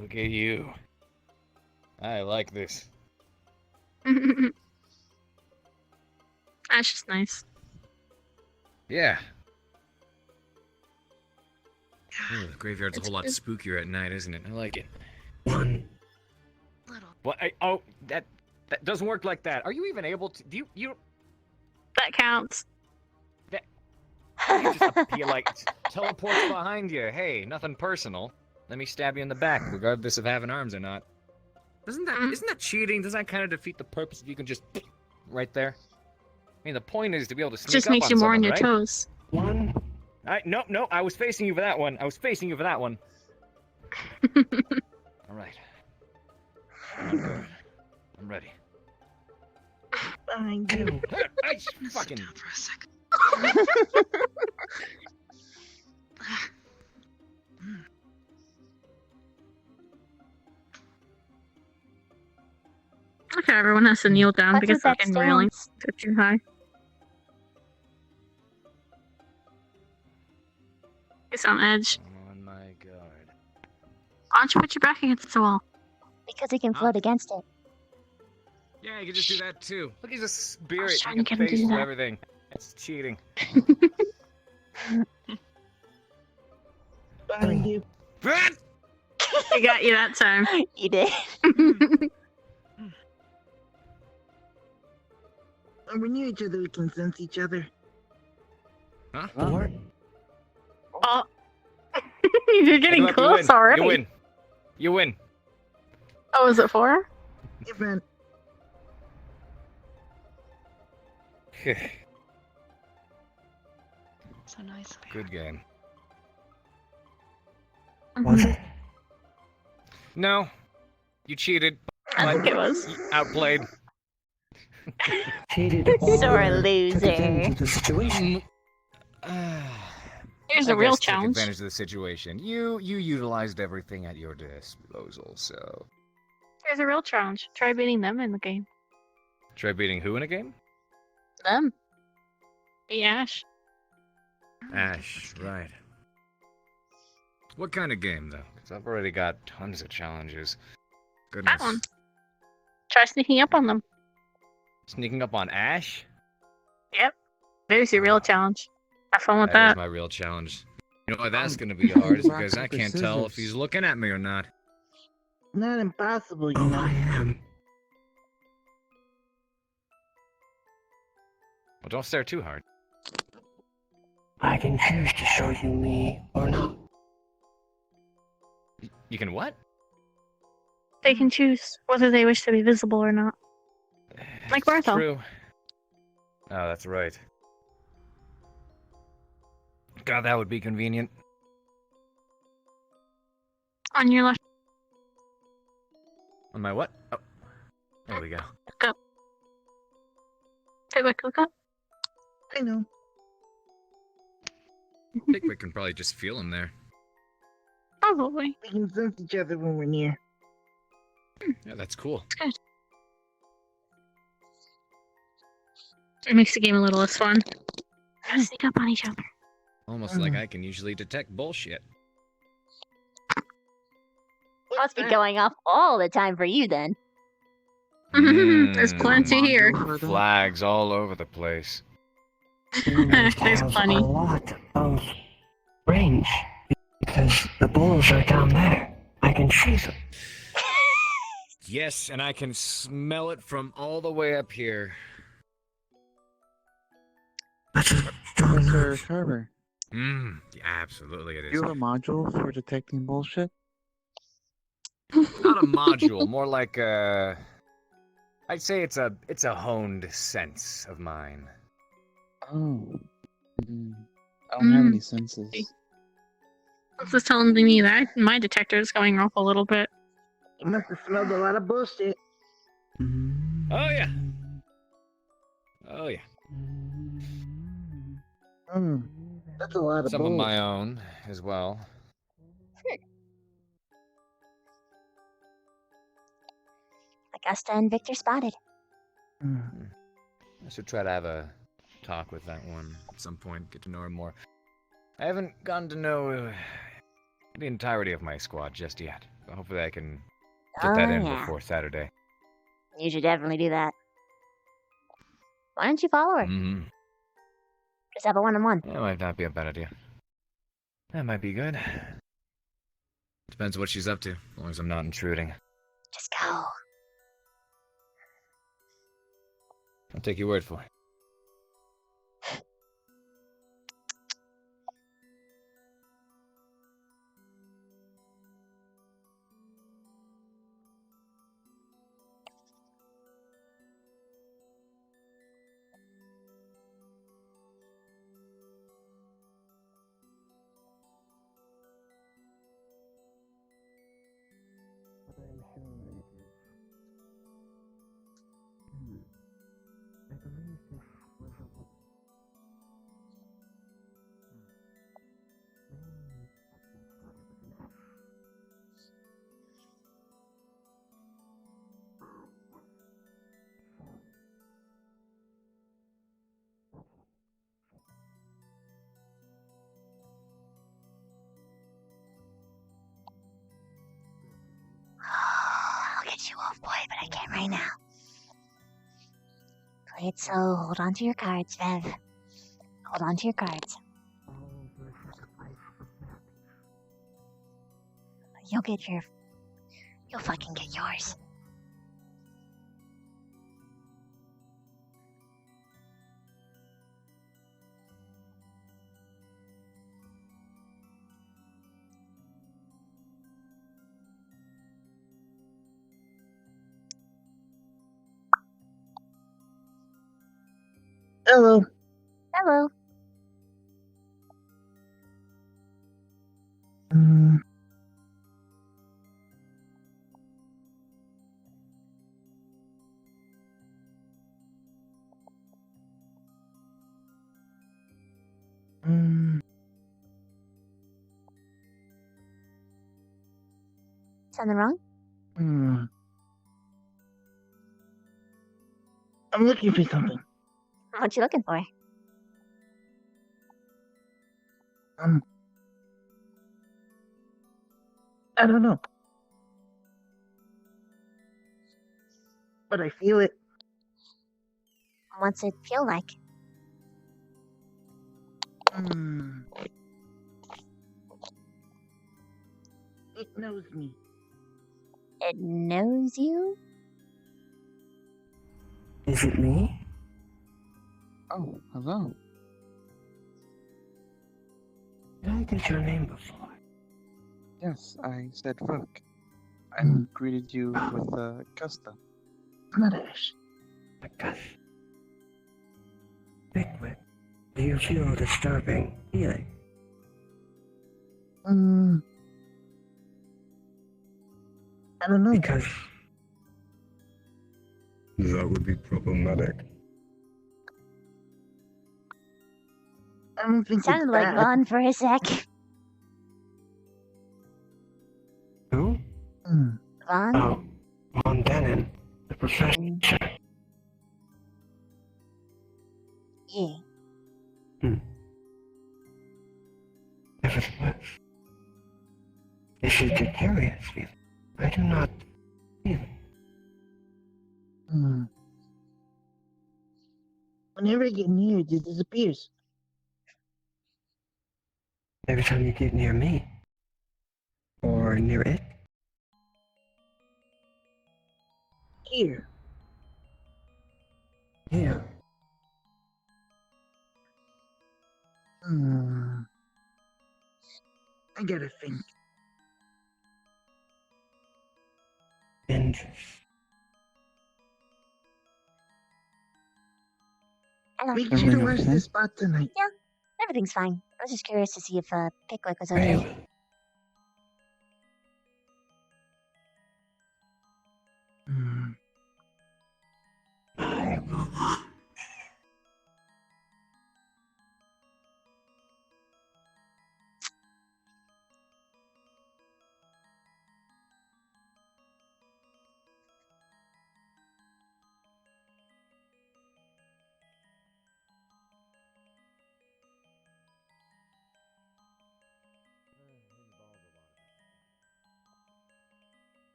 Look at you. I like this. That's just nice. Yeah. Ooh, the graveyard's a It's whole lot good. spookier at night, isn't it? I like it. Little. What? Oh, that doesn't work like that. Are you even able to? Do you? That counts. You just appear like teleports behind you. Hey, nothing personal. Let me stab you in the back, regardless of having arms or not. Isn't that cheating? Doesn't that kind of defeat the purpose if you can just right there? I mean, the point is to be able to sneak Just up makes on you more on someone, your right? toes. No, I was facing you for that one. All right. I'm good. I'm ready. Behind you. I fucking. For a second. Okay, everyone has to kneel down What's because with the that fucking railings stance? are too high. It's on edge. On my guard. Why don't you put your back against the wall? Because he can float against it. Yeah, you can just do that too. Look, he's a I was spirit. trying He to can get him to face do through that. everything. That's cheating. Behind you. I got you that time. You did. When we're near each other, we can sense each other. Huh? Oh. You're getting Look, you close win. already. You win. You win. Oh, is it 4? Different. So nice. Good game. Was it? No, you cheated. I think but it was. you outplayed. Cheated. Sore loser. The situation. Here's I a real guess took challenge. advantage of the situation. You utilized everything at your disposal, so. Here's a real challenge. Try beating them in the game. Try beating who in a game? Them. Hey, Ash. Ash, right. What kind of game, though? Because I've already got tons of challenges. Goodness. That one. Try sneaking up on them. Sneaking up on Ash? Yep. There's your real challenge. Have fun with That is that. my real challenge. You know why that's going to be hard is because I can't tell if he's looking at me or not. Not impossible, you know. I am. Well, don't stare too hard. I can choose to show you me or not. You can what? They can choose whether they wish to be visible or not. Like Barthel. True. Oh, that's right. God, that would be convenient. On your left. On my what? Oh, there we go. Look up. Pickwick, look up. I know. Pickwick can probably just feel him there. Probably. We can sense each other when we're near. Yeah, that's cool. It's good. It makes the game a little less fun. Gotta sneak up on each other. Almost like I can usually detect bullshit. Must be going off all the time for you then. There's plenty here. Flags all over the place. There's plenty. A lot of range because the bulls are down there. I can see them. Yes, and I can smell it from all the way up here. That's a strong Mr. nerve. Carver, Yeah, absolutely it do is. you have a module for detecting bullshit? Not a module, more like a. I'd say it's a honed sense of mine. Oh. I don't have any senses. This is telling me that my detector is going off a little bit. You must have smelled a lot of bullshit. Oh yeah. Oh yeah. That's a lot of Some of bull. my own as well. Augusta and Victor spotted. I should try to have a talk with that one at some point, get to know her more. I haven't gotten to know the entirety of my squad just yet. Hopefully I can get that in before Saturday. You should definitely do that. Why don't you follow her? Mm-hmm. Just have a one-on-one. That might not be a bad idea. That might be good. Depends what she's up to, as long as I'm not intruding. Just go. I'll take your word for it. I'll get you off, boy, but I can't right now. Play it slow. Hold on to your cards, Bev. Hold on to your cards. You'll get your... You'll fucking get yours. Hello. Hello. Mm. Mm. Something wrong? Hmm. I'm looking for something. What you looking for? I don't know. But I feel it. What's it feel like? Hmm. It knows me. It knows you? Is it me? Oh, hello. Did I get your name before? Yes, I said Rook. And greeted you with Gusta. Not Ash. Because Pickwick, do you feel a disturbing feeling? Hmm. I don't know. Because that would be problematic. I don't think Sounded it's like bad. Vaughn for a sec. Who? Hmm. Vaughn? Oh, Von Denon, the professor. Yeah. Nevertheless, this is a curious feeling. I do not feel it. Hmm. Whenever I get near it, it disappears. Every time you get near me, or near it, Here. yeah. Hmm. I gotta think. Interest. Hello. Make sure to watch the spot tonight. Yeah, everything's fine. I was just curious to see if Pickwick was okay. Hmm.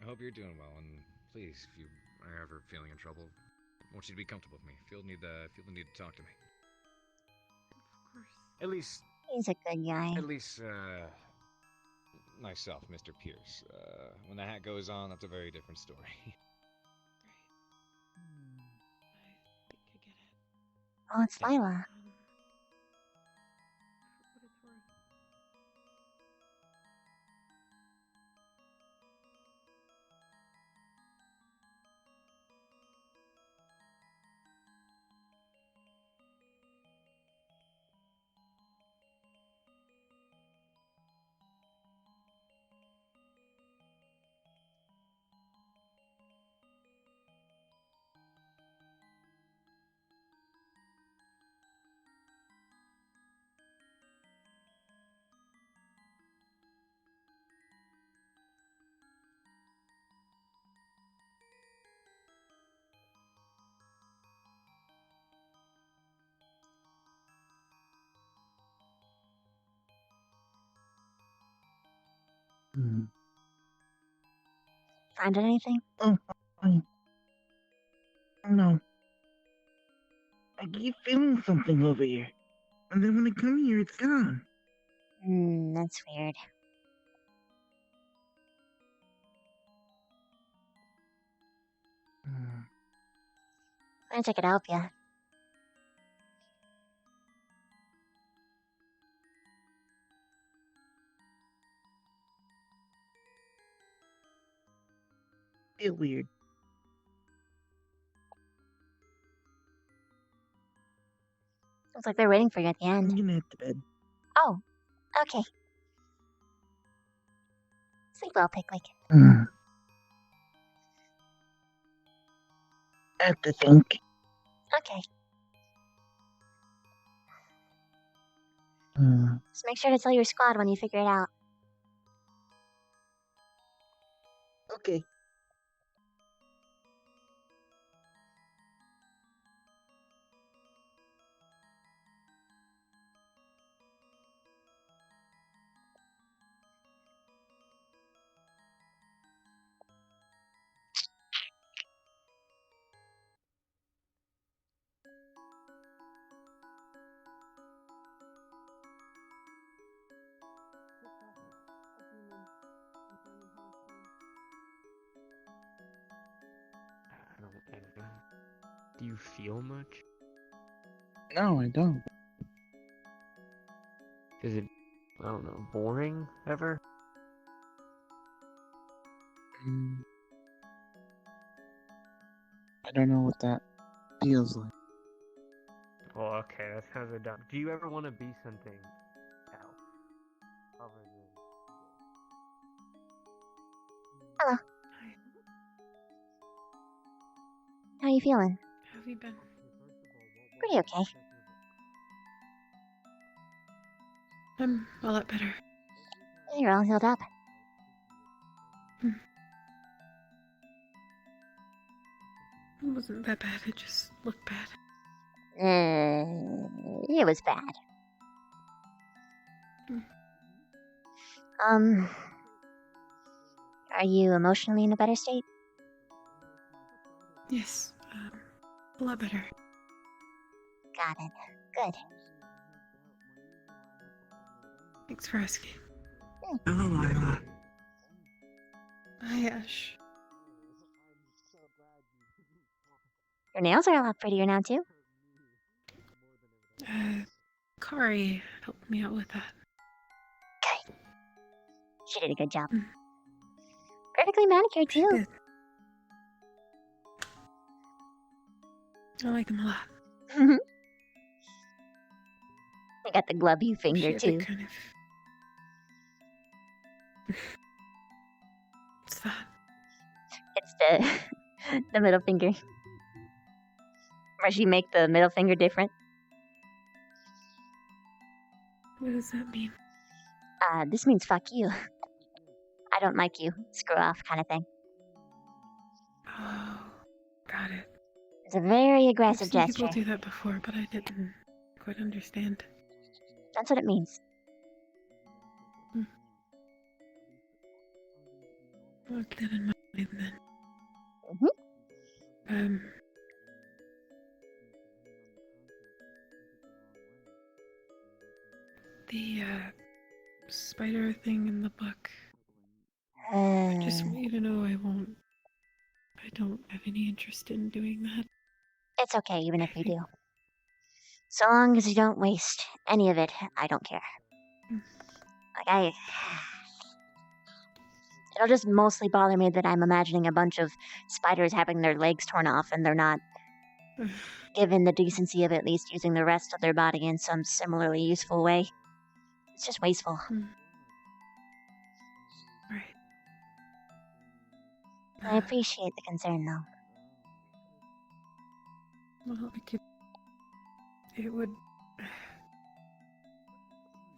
hope you're doing well, and please, if you are ever feeling in trouble, I want you to be comfortable with me. Feel the need to talk to me. Of course. At least, He's a good guy. at least, myself, Mr. Pierce. When the hat goes on, that's a very different story. I think I get it. Oh, it's Lila. For what it's worth. Find anything? Oh, fine. No. I keep feeling something over here. And then when I come here, it's gone. That's weird. I wish I could help you. Feel weird. Looks like they're waiting for you at the end. I'm gonna head to bed. Oh, okay. Sleep well, Pickwick. I have to think. Okay. Just make sure to tell your squad when you figure it out. Okay. Do you feel much? No, I don't. Is it, I don't know, boring ever? I don't know what that feels like. Well, okay, that's kind of dumb. Do you ever want to be something else? Other than... Hello. How you feeling? How have you been? Pretty okay. I'm a lot better. You're all healed up. It wasn't that bad, it just looked bad. It was bad. Are you emotionally in a better state? Yes, a lot better. Got it. Good. Thanks for asking. Hello, Lila. Hi, Ash. Your nails are a lot prettier now, too. Kari helped me out with that. Good. She did a good job. Perfectly manicured, too. Did. I like them a lot. I got the glubby finger, She had too. a kind of... What's that? It's the middle finger. Where she make the middle finger different. What does that mean? This means fuck you. I don't like you. Screw off kind of thing. Oh, got it. It's a very aggressive I've seen gesture. people do that before, but I didn't quite understand. That's what it means. I'll keep that in mind. then. Mm-hmm. The spider thing in the book. I just want you to know I don't have any interest in doing that. It's okay, even if you do. So long as you don't waste any of it, I don't care. Like, it'll just mostly bother me that I'm imagining a bunch of spiders having their legs torn off and they're not given the decency of at least using the rest of their body in some similarly useful way. It's just wasteful. Right. I appreciate the concern, though. Well, it would...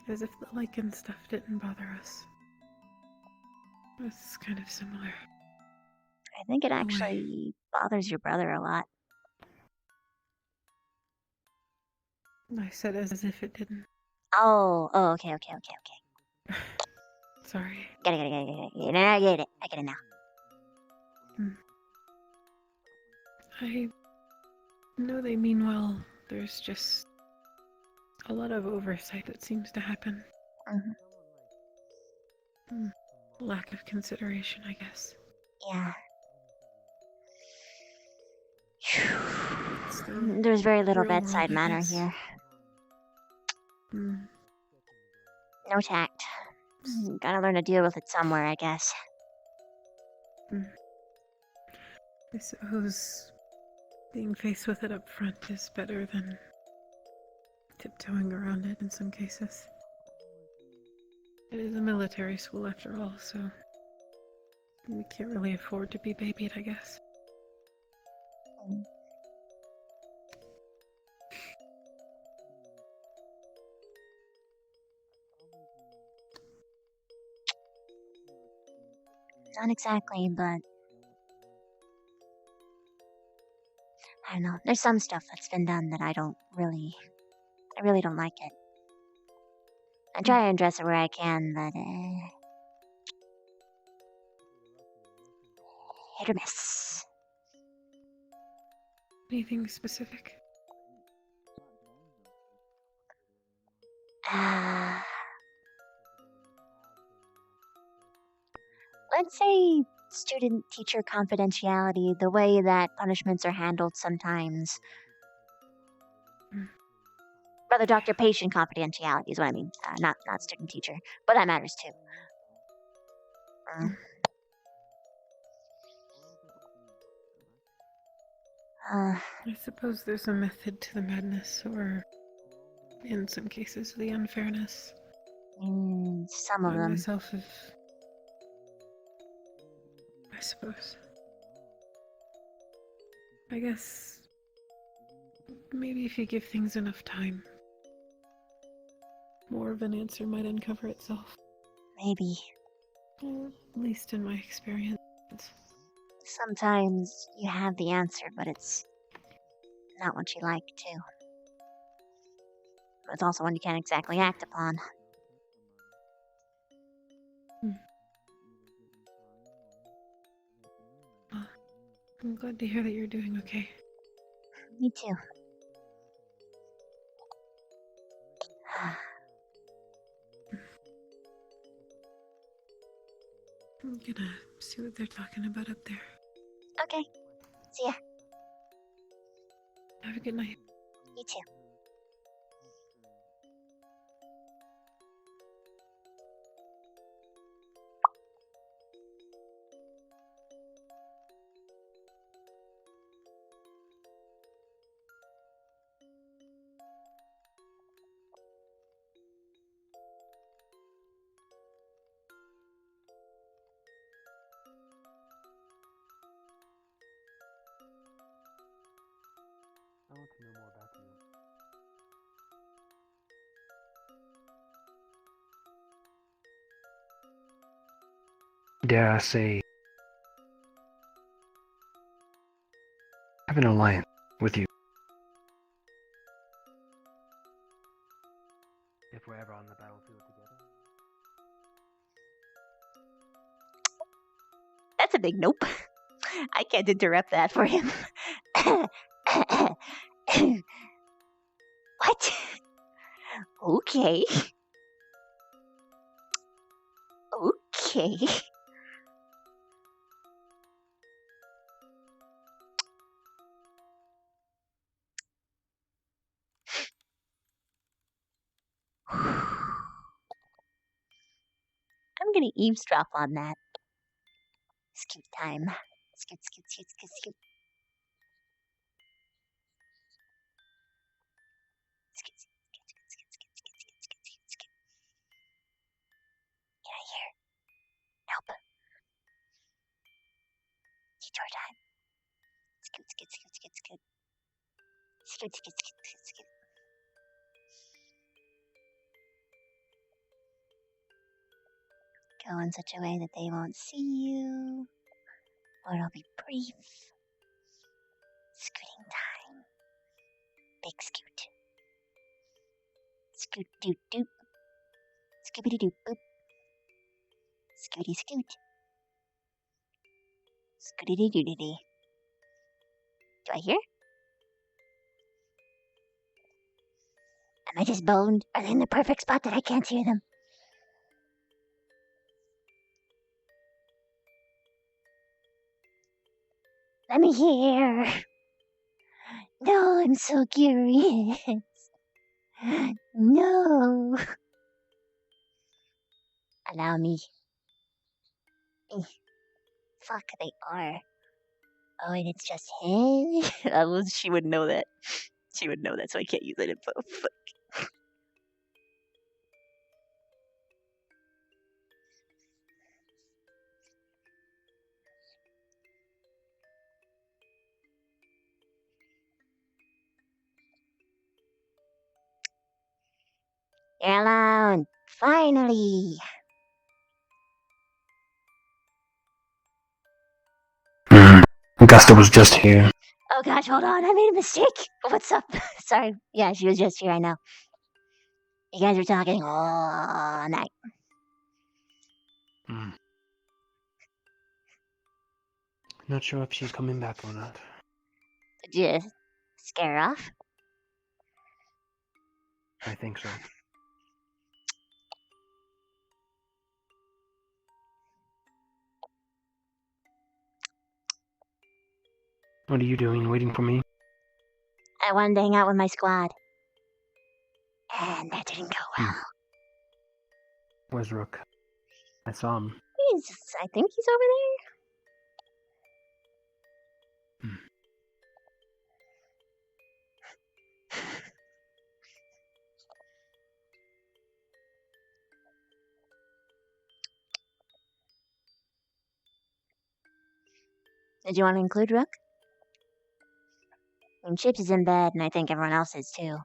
As if the lichen stuff didn't bother us. It's kind of similar. I think it actually bothers your brother a lot. I said as if it didn't. Oh, okay. Sorry. Get it. I get it. I get it now. I know they mean well. There's just a lot of oversight that seems to happen. Lack of consideration, I guess. Yeah. There's very little bedside manner here. No tact. Gotta learn to deal with it somewhere, I guess. I suppose being faced with it up front is better than tiptoeing around it in some cases. It is a military school after all, so we can't really afford to be babied, I guess. Not exactly, but I don't know. There's some stuff that's been done that I really don't like it. I try and address it where I can, but hit or miss. Anything specific? Let's say student-teacher confidentiality, the way that punishments are handled sometimes. Brother doctor-patient confidentiality is what I mean, not student-teacher, but that matters too. I suppose there's a method to the madness, or in some cases, the unfairness. Some of them. Myself have... I suppose. I guess... maybe if you give things enough time, more of an answer might uncover itself. Maybe. Or at least in my experience. Sometimes you have the answer, but it's not what you like, too. But it's also one you can't exactly act upon. Well, I'm glad to hear that you're doing okay. Me too. I'm gonna see what they're talking about up there. Okay. See ya. Have a good night. You too. I want to know more about you. Dare I say, I have an alliance with you. If we're ever on the battlefield together. That's a big nope. I can't interrupt that for him. What? Okay. Okay. I'm gonna eavesdrop on that. Scoot time. Scoot, scoot, scoot, scoot, scoot. Scoot, scoot, scoot, scoot, scoot, scoot, scoot, scoot, scoot, scoot. Get out here. Help. Detour time. Scoot, scoot, scoot, scoot, scoot. Scoot, scoot, scoot, scoot, scoot. Go in such a way that they won't see you, or it'll be brief. Scooting time. Big scoot. Scoot doot doot. Scoobity doop boop. Scooty scoot. Scootity dootity. Do I hear? Am I just boned? Are they in the perfect spot that I can't hear them? Let me hear. No, I'm so curious. No. Allow me. Fuck, they are. Oh, and it's just him? Well, she would know that. She would know that, so I can't use that info. Fuck. You're alone. Finally. Augusta was just here. Oh gosh, hold on. I made a mistake. What's up? Sorry. Yeah, she was just here, I know. You guys were talking all night. Not sure if she's coming back or not. Did you scare her off? I think so. What are you doing? Waiting for me? I wanted to hang out with my squad. And that didn't go well. Where's Rook? I saw him. I think he's over there. Did you want to include Rook? I mean, Chips is in bed, and I think everyone else is too.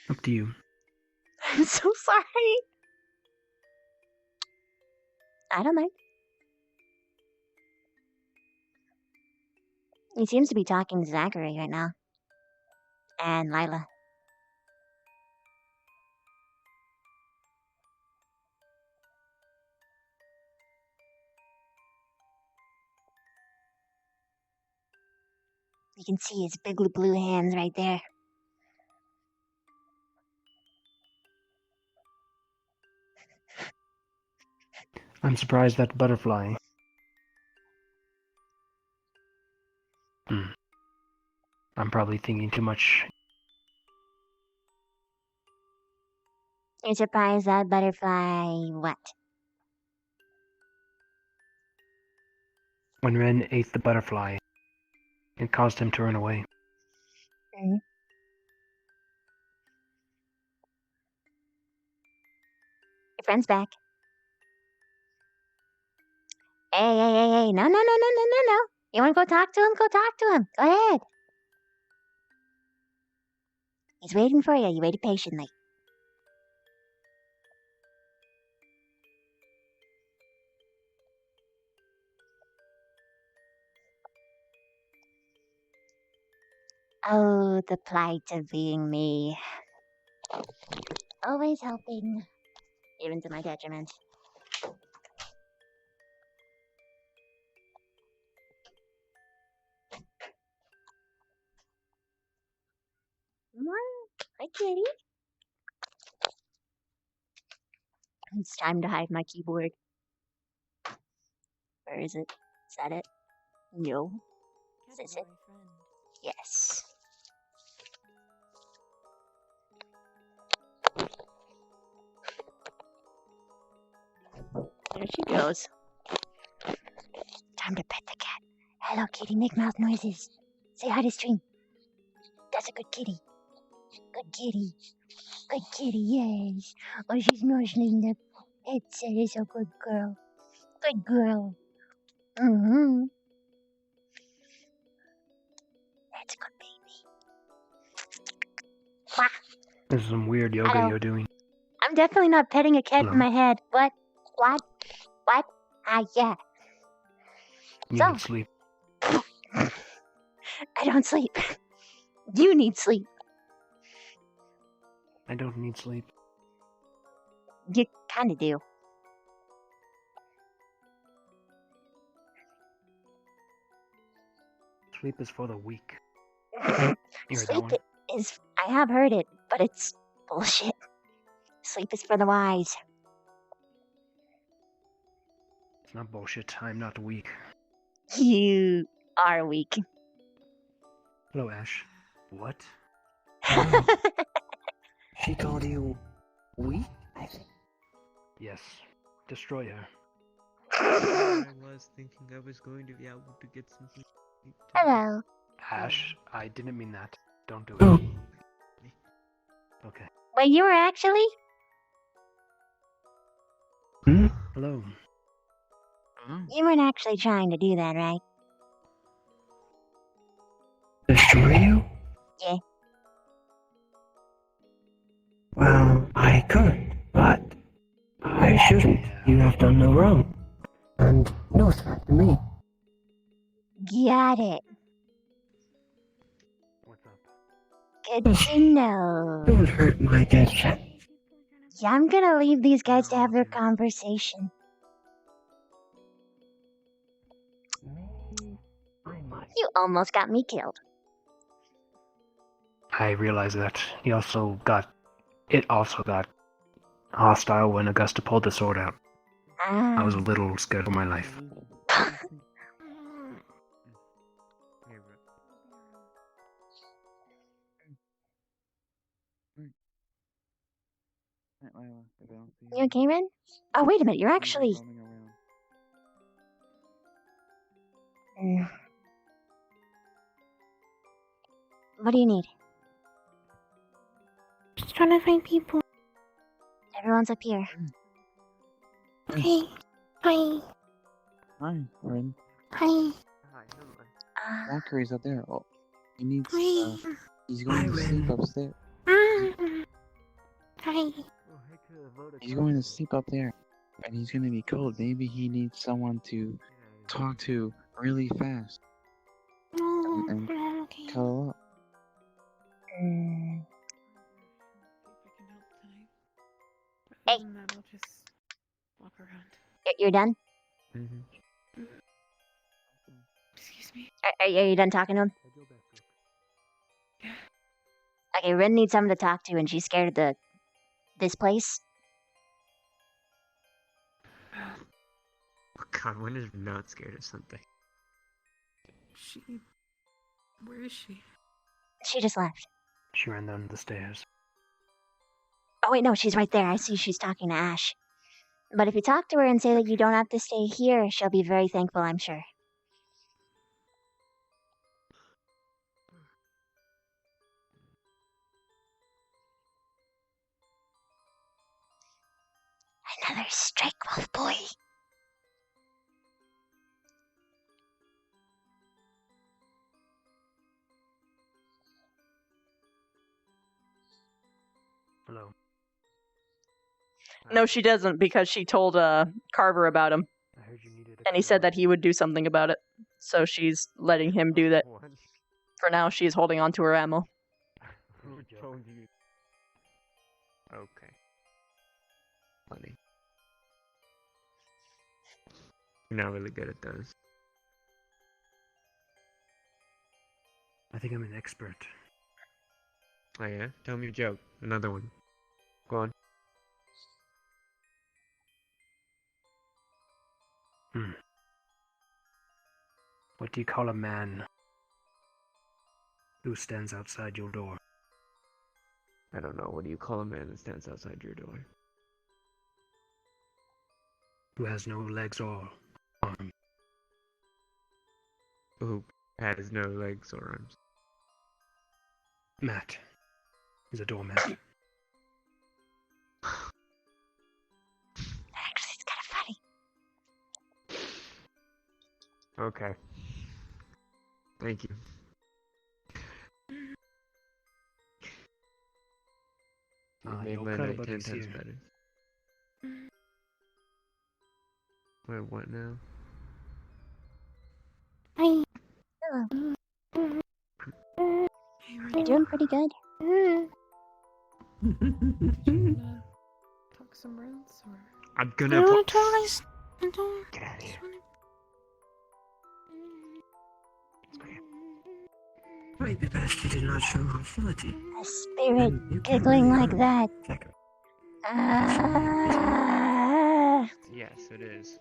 Up to you. I'm so sorry. I don't mind. He seems to be talking to Zachary right now. And Lila. You can see his big blue hands right there. I'm surprised that butterfly. I'm probably thinking too much. You're surprised that butterfly what? When Ren ate the butterfly, it caused him to run away. Your friend's back. Hey, no. You wanna go talk to him? Go talk to him. Go ahead. He's waiting for you. You waited patiently. Oh, the plight of being me. Always helping. Even to my detriment. Hi, kitty. It's time to hide my keyboard. Where is it? Is that it? No. Is this it? Yes. There she goes. Time to pet the cat. Hello, kitty. Make mouth noises. Say hi to stream. That's a good kitty. Good kitty. Good kitty, yes. Oh, she's nuzzling the headset. Is a good girl. Good girl. Mm-hmm. That's a good baby. Wah. This is some weird yoga Hello. you're doing. I'm definitely not petting a cat Hello. in my head. What? What? What? Yeah. You So. need sleep. I don't sleep. You need sleep. I don't need sleep. You kinda do. Sleep is for the weak. You heard that Sleep one? is. I have heard it, but it's bullshit. Sleep is for the wise. It's not bullshit. I'm not weak. You are weak. Hello, Ash. What? She called you weak? Yes. Destroy her. I was thinking I was going to be able to get some sleep. Hello. Ash, I didn't mean that. Don't do it. Okay. Wait, you were actually? Hello. You weren't actually trying to do that, right? Destroy you? Yeah. Well, I could, but I shouldn't. You have done no wrong. And no threat to me. Got it. What's up? Good to know. Don't hurt my dead friend. Yeah, I'm gonna leave these guys to have their conversation. You almost got me killed. I realize that. It also got hostile when Augusta pulled the sword out. I was a little scared for my life. You okay, man? Oh, wait a minute, you're actually... What do you need? Just trying to find people. Everyone's up here. Okay. Hi. Hi, friend. Hi. Zachary's up there. Oh, he needs. Hi. He's going to sleep upstairs. Hi. He's going to sleep up there, and he's going to be cold. Maybe he needs someone to talk to really fast and cuddle up. Hey. I'll just walk around. You're done? Excuse me? Are you done talking to him? Okay, Ren needs someone to talk to, and she's scared of this place. Oh god, when is not scared of something? Where is she? She just left. She ran down the stairs. Oh, wait, no, she's right there. I see she's talking to Ash. But if you talk to her and say that you don't have to stay here, she'll be very thankful, I'm sure. Another strike wolf boy. Hello. No, she doesn't, because she told Carver about him. I heard you needed And he said that he would do something about it. So she's letting him do that. For now, she's holding on to her ammo. Okay. Funny. You're not really good at those. I think I'm an expert. Oh yeah? Tell me a joke. Another one. Go on. What do you call a man who stands outside your door? I don't know. What do you call a man that stands outside your door? Who has no legs or arms? Who has no legs or arms? Matt. He's a doormat. Actually, it's kind of funny. Okay. Thank you. You made your my night cuddle 10 buddy's times here. better. Wait, what now? Hi. Hello. You're doing pretty good. Talk some rents or? I'm gonna put. Get out of here. Might be best you did not show hostility. A spirit giggling like that. Yes, it is.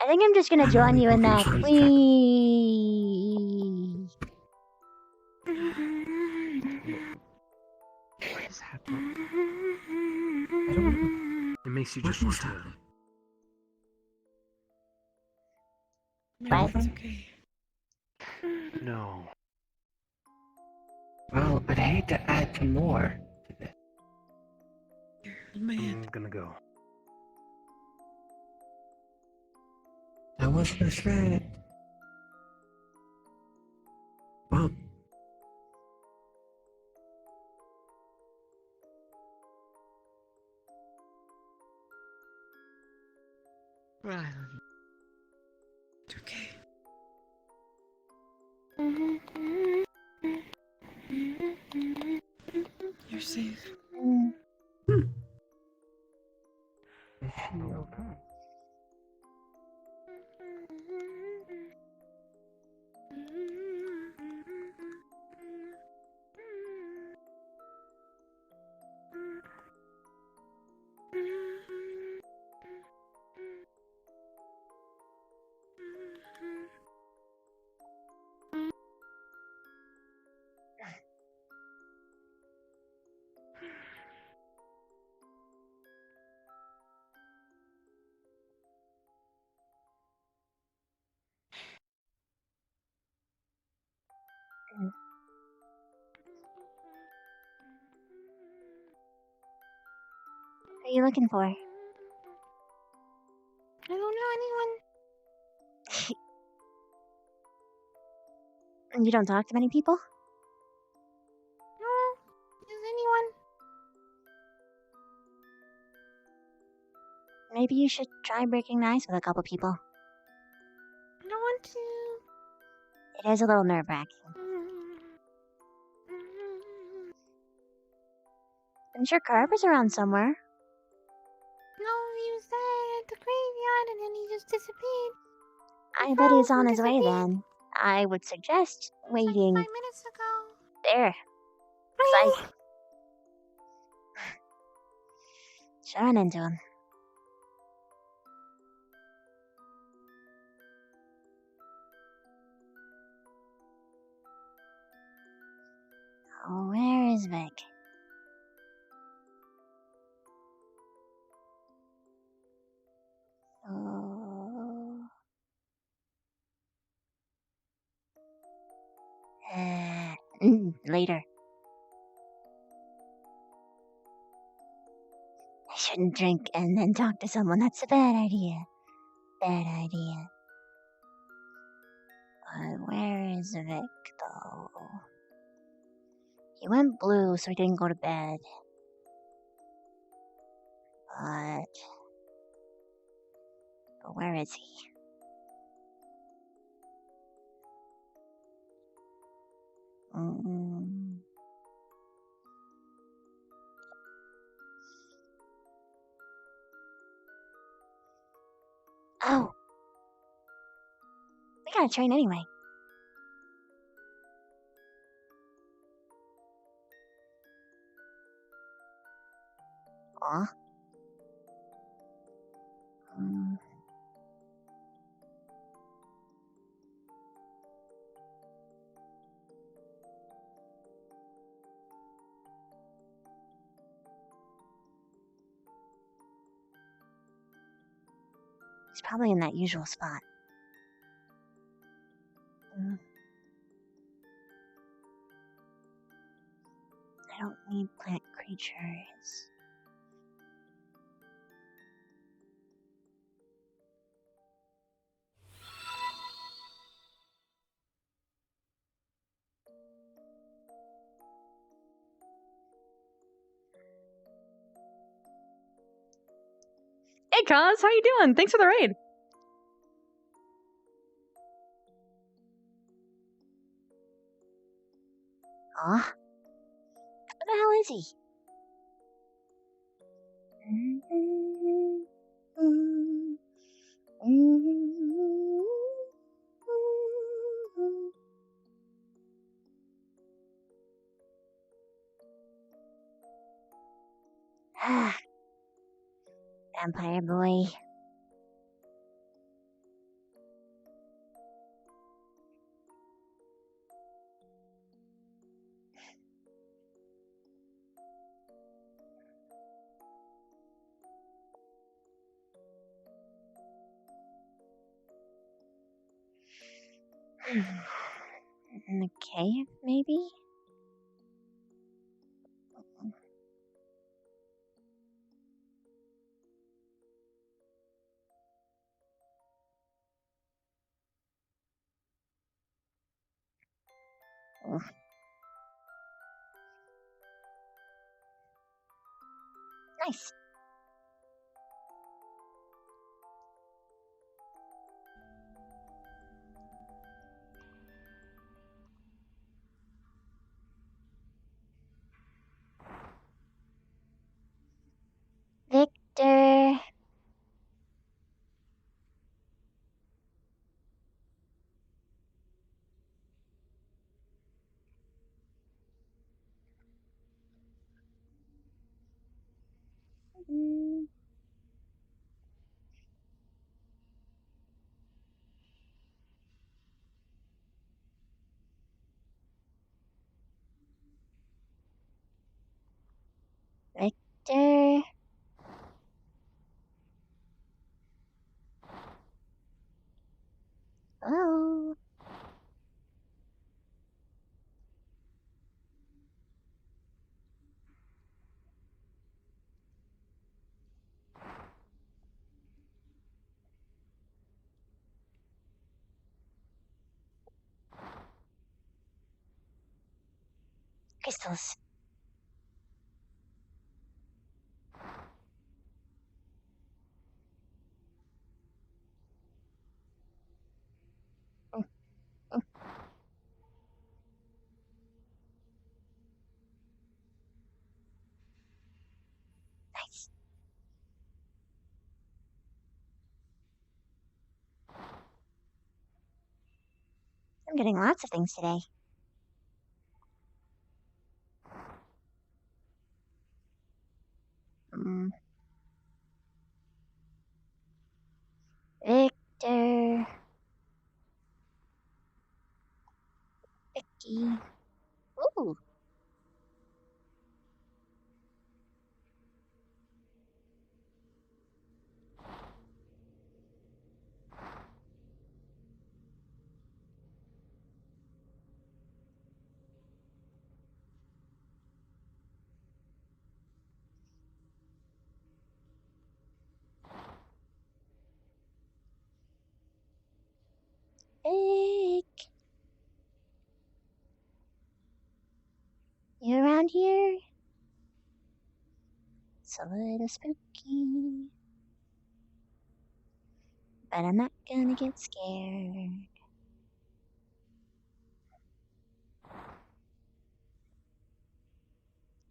I think I'm just gonna join you in that. Please. What is happening? It makes you just want to. What? It's okay. No. Well, I'd hate to add some more. I'm gonna go. That wasn't a threat. Well, It's okay. You're safe. is she okay? What are you looking for? I don't know anyone. You don't talk to many people? No. Is anyone? Maybe you should try breaking the ice with a couple people. I don't want to. It is a little nerve-wracking. I'm sure Carver's around somewhere. No, he was there at the graveyard and then he just disappeared. I bet he's on his way then. I would suggest waiting 5 minutes ago. there. Psych. Should run into him. Oh, where is Vic? Oh. Later. I shouldn't drink and then talk to someone. That's a bad idea. Bad idea. But where is Vic, though? He went blue, so he didn't go to bed. But where is he? Oh. We gotta train anyway. Aw. He's probably in that usual spot. I don't need plant creatures. Hey, Kaz, how you doing? Thanks for the raid. Aw. What the hell is he? Vampire boy. In the cave, maybe? Ugh. Nice. Victor. Victor. Hello. Crystals. Nice. I'm getting lots of things today. Victor. Vicky. Ooh. Vic. You around here? It's a little spooky. But I'm not gonna get scared.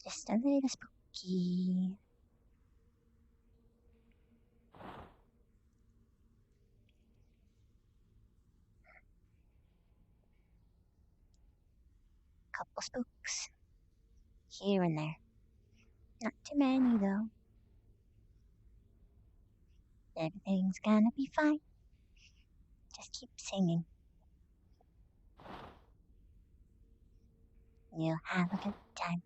Just a little spooky. couple spooks here and there. Not too many, though. Everything's gonna be fine. Just keep singing. You'll have a good time.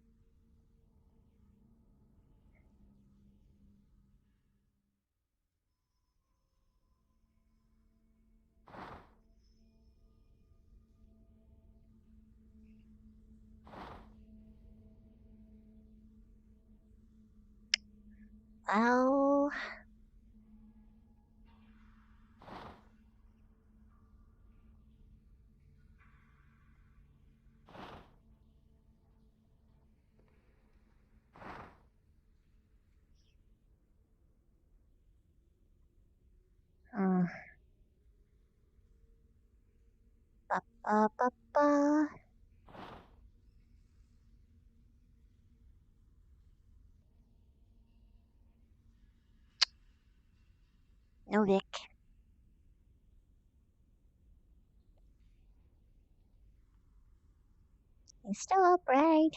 Well... Ba-ba-ba-ba. No, Vic. He's still up, right?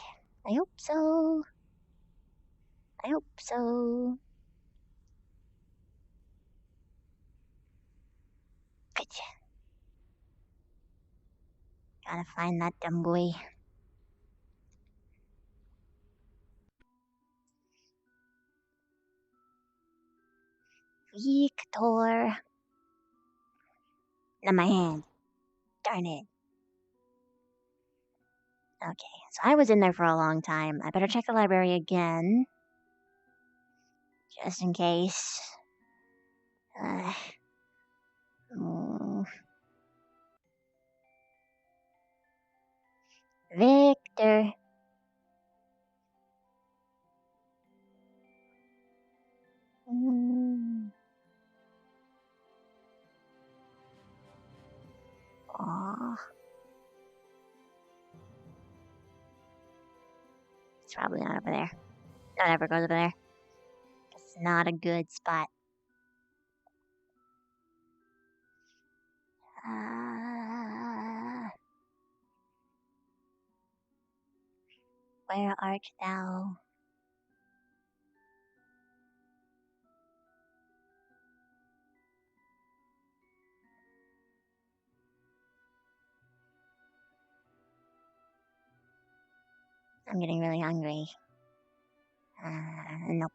I hope so. I hope so. Good. Gotta find that dumb boy. Victor. Not my hand. Darn it. Okay, so I was in there for a long time. I better check the library again. Just in case. Mm. Victor. Mm. Aw. It's probably not over there. Don't ever go over there. It's not a good spot. Where art thou? I'm getting really hungry. Nope.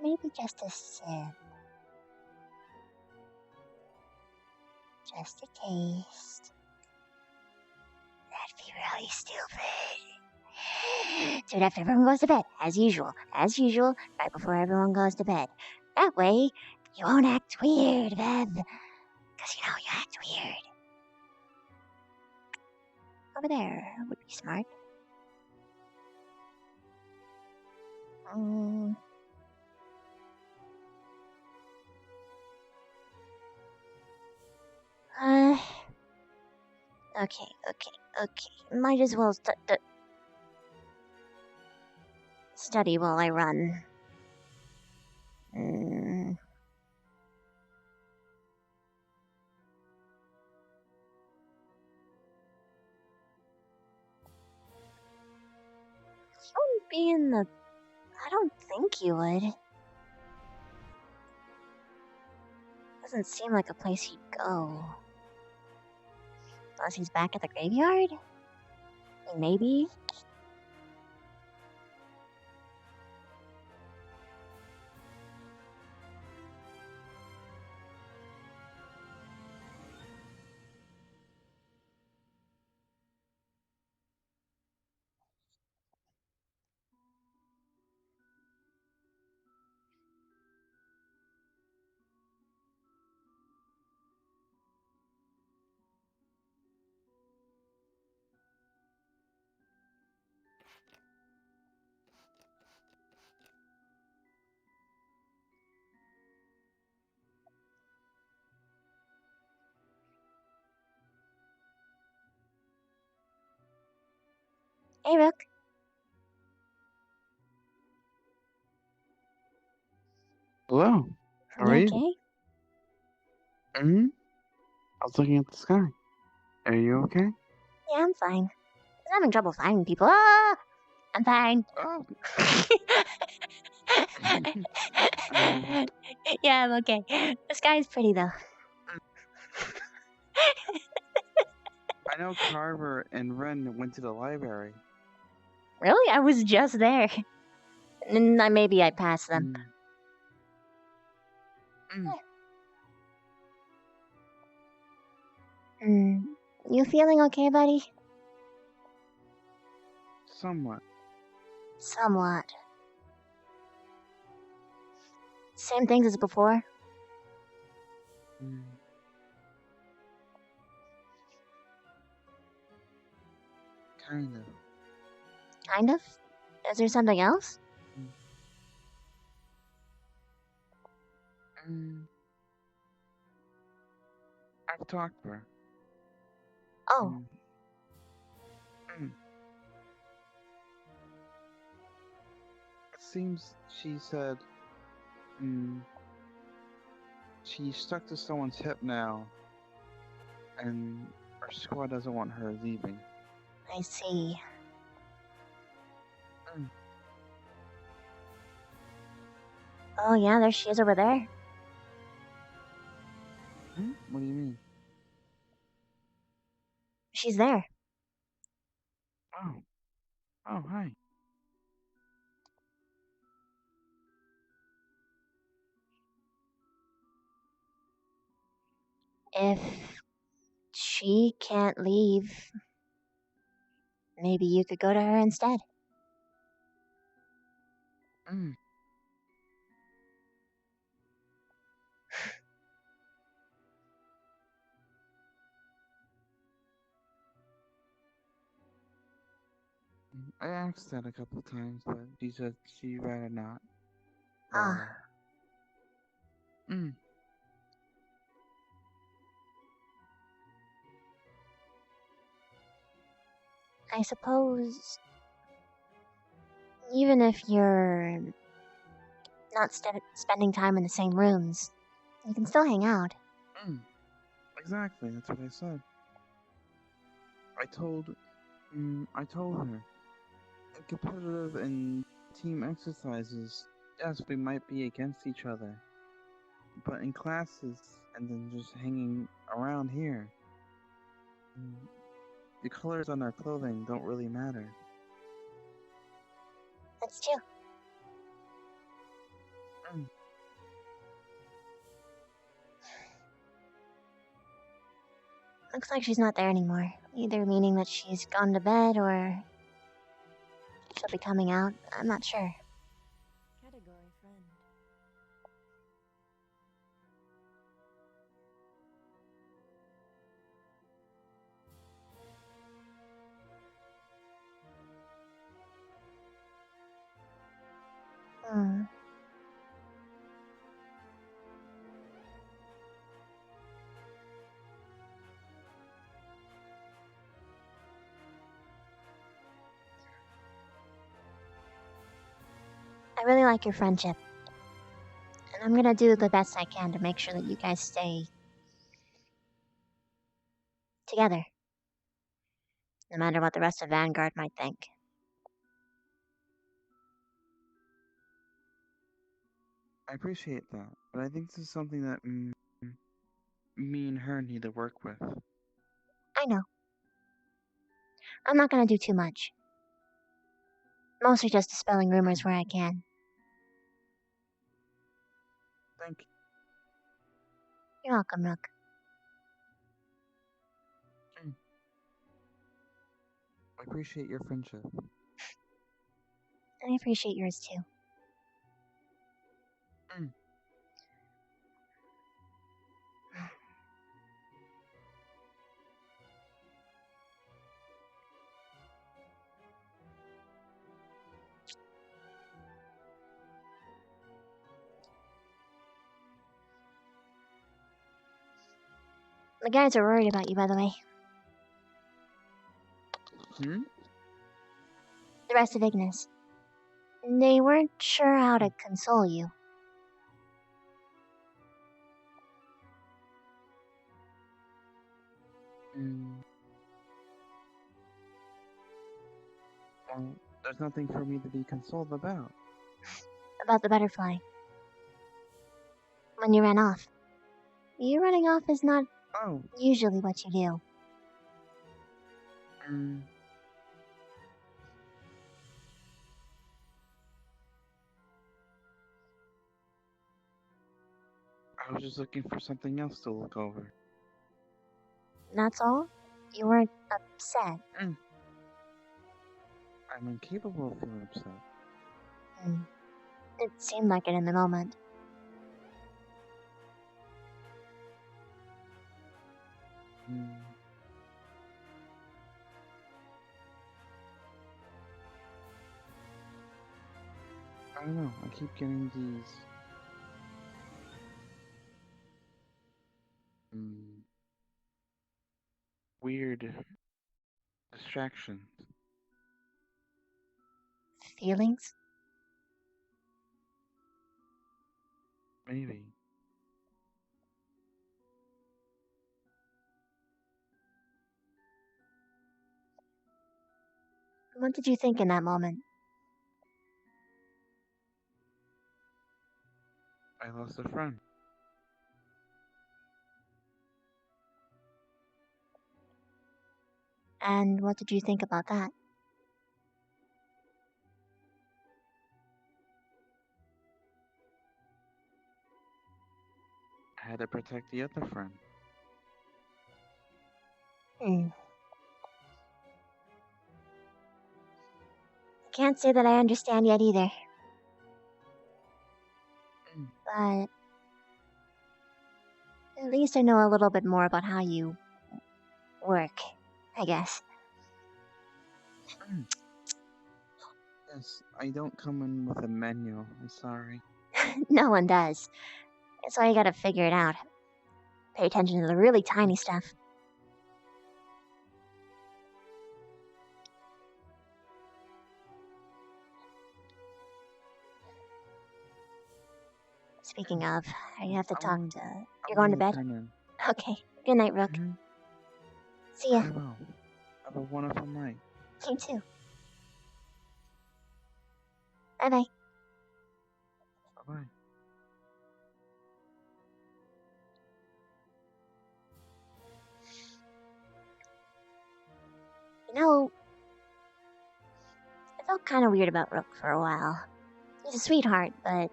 Maybe just a sip. Just a taste. That'd be really stupid. Do it after everyone goes to bed, as usual. As usual, right before everyone goes to bed. That way, you won't act weird, Bev. Because you know you act weird. Over there would be smart. Okay. Might as well study while I run. He wouldn't be in the... I don't think you would. Doesn't seem like a place he'd go. Unless he's back at the graveyard? Maybe? Hey, Rook. Hello. How are You you? okay? Hmm. I was looking at the sky. Are you okay? Yeah, I'm fine. I'm having trouble finding people. Ah! I'm fine. Oh. Yeah, I'm okay. The sky's pretty though. I know Carver and Ren went to the library. Really? I was just there. Maybe I passed them. You feeling okay, buddy? Somewhat. Somewhat. Same things as before? Kind of. Kind of? Is there something else? I've talked to her. Oh. It seems she said, she's stuck to someone's hip now, and our squad doesn't want her leaving. I see. Oh yeah, there she is over there. What do you mean? She's there. Oh. Oh, hi. If she can't leave, maybe you could go to her instead. I asked that a couple times, but she said she'd rather not. Ah. I suppose even if you're not spending time in the same rooms, you can still hang out. Exactly, that's what I said. I told her. In competitive and team exercises, yes, we might be against each other. But in classes, and then just hanging around here, the colors on our clothing don't really matter. That's true. Looks like she's not there anymore. Either meaning that she's gone to bed or she'll be coming out. I'm not sure. Category friend. I really like your friendship. And I'm gonna do the best I can to make sure that you guys stay together. No matter what the rest of Vanguard might think. I appreciate that, but I think this is something that me and her need to work with. I know. I'm not gonna do too much. Mostly just dispelling rumors where I can. Thank you. You're welcome, Rook. I appreciate your friendship. I appreciate yours too. The guys are worried about you, by the way. rest of Ignis. They weren't sure how to console you. Well, there's nothing for me to be consoled about. About the butterfly. When you ran off. You running off is not usually what you do. I was just looking for something else to look over. That's all? You weren't upset? I'm incapable of feeling upset. It seemed like it in the moment. I don't know, I keep getting these... weird... distractions. Feelings? Maybe. What did you think in that moment? I lost a friend. And what did you think about that? I had to protect the other friend. Can't say that I understand yet either. But at least I know a little bit more about how you work, I guess. Yes, I don't come in with a manual, I'm sorry. No one does. That's why you gotta figure it out. Pay attention to the really tiny stuff. Speaking of, I have to talk to... You're going to bed? Okay. Good night, Rook. See ya. I will. Have a wonderful night. You too. Bye-bye. Bye-bye. You know, I felt kind of weird about Rook for a while. He's a sweetheart, but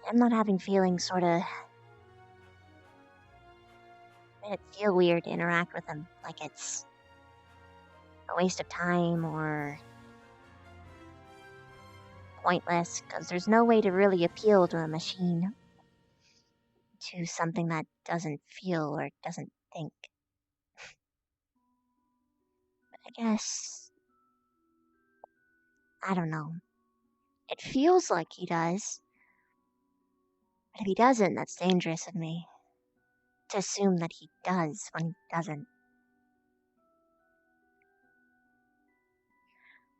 I'm not having feelings sorta... made it feel weird to interact with him, like it's a waste of time or pointless, because there's no way to really appeal to a machine. To something that doesn't feel or doesn't think. But I guess... I don't know. It feels like he does. But if he doesn't, that's dangerous of me. To assume that he does when he doesn't.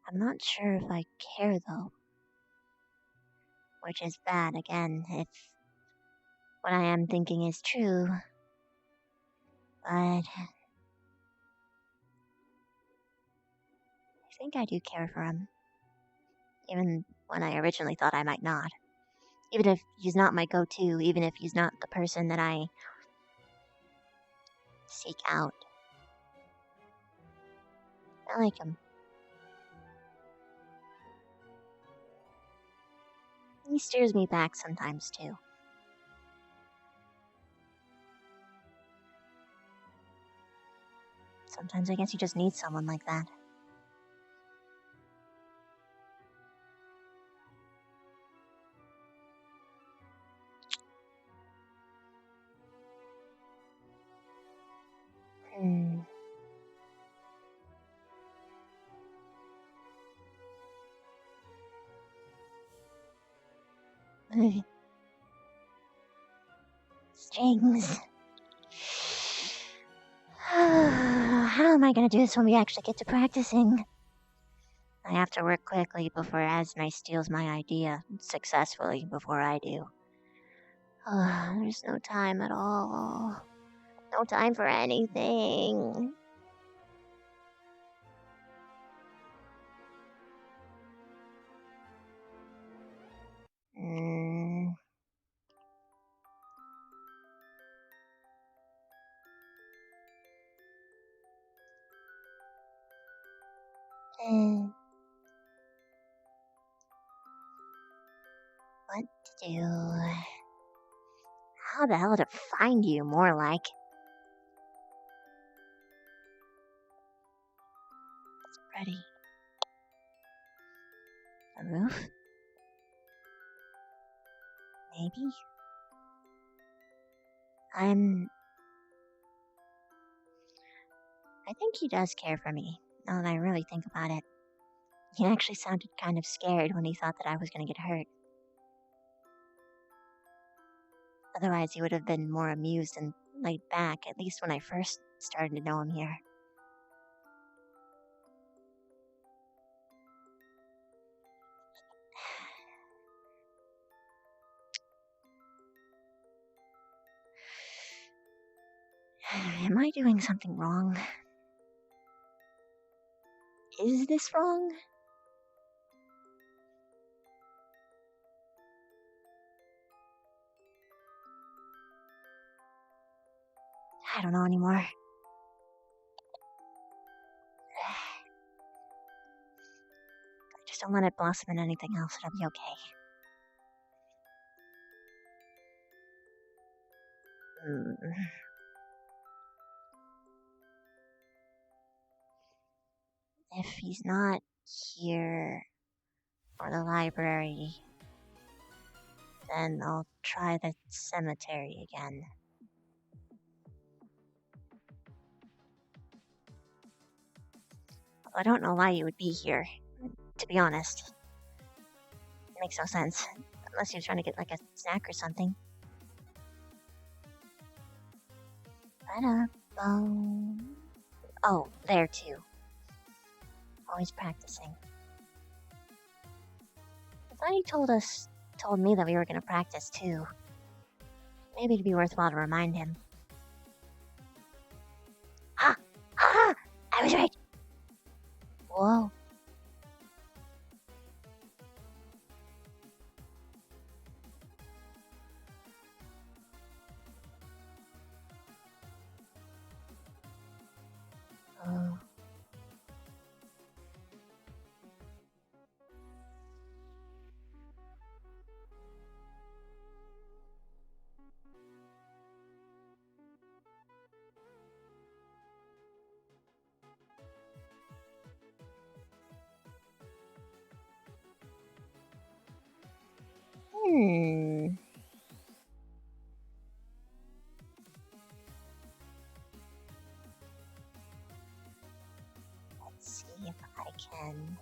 I'm not sure if I care, though. Which is bad, again, if what I am thinking is true. But... I think I do care for him. Even when I originally thought I might not. Even if he's not my go-to, even if he's not the person that I seek out. I like him. He steers me back sometimes, too. Sometimes I guess you just need someone like that. Strings. How am I gonna do this when we actually get to practicing? I have to work quickly before Esme steals my idea successfully before I do. There's no time at all. No time for anything. Mm. What to do? How the hell to find you, more like. It's pretty. The roof? Maybe? I think he does care for me, now that I really think about it. He actually sounded kind of scared when he thought that I was gonna get hurt. Otherwise, he would have been more amused and laid back, at least when I first started to know him here. Am I doing something wrong? Is this wrong? I don't know anymore. I just don't let it blossom in anything else, it'll be okay. If he's not here for the library, then I'll try the cemetery again. I don't know why you would be here, to be honest. It makes no sense. Unless you're trying to get like a snack or something. Oh, there too. Always practicing. I thought he told me that we were gonna practice too. Maybe it'd be worthwhile to remind him. I was right! Whoa. Oh. Let's see if I can.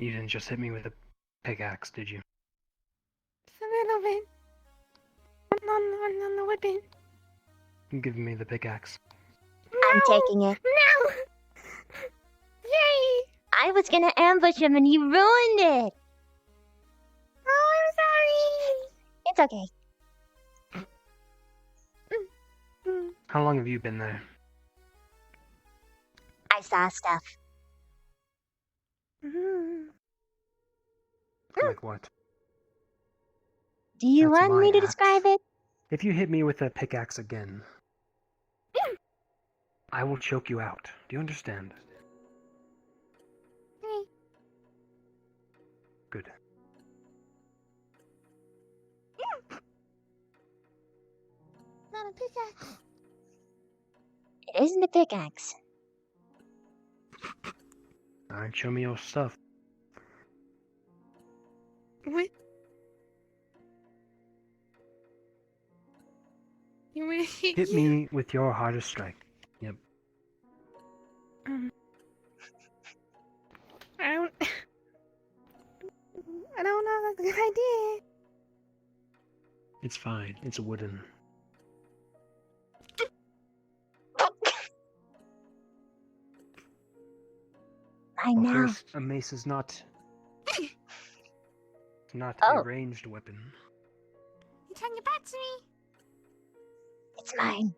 You didn't just hit me with a pickaxe, did you? Just a little bit. On the weapon. Give me the pickaxe. I'm taking it. No! Yay! I was gonna ambush him and you ruined it. Oh, I'm sorry. It's okay. How long have you been there? I saw stuff. Like what? Do you That's want my me to axe. describe it? If you hit me with a pickaxe again, I will choke you out. Do you understand? Good. Not a pickaxe. It isn't a pickaxe. Alright, show me your stuff. What? You want me to Hit me with your hardest strike. Yep. I don't. I don't know. That's a good idea. It's fine. It's wooden. I know. First, a mace is not Oh. a ranged weapon. You turn your back to me. It's mine.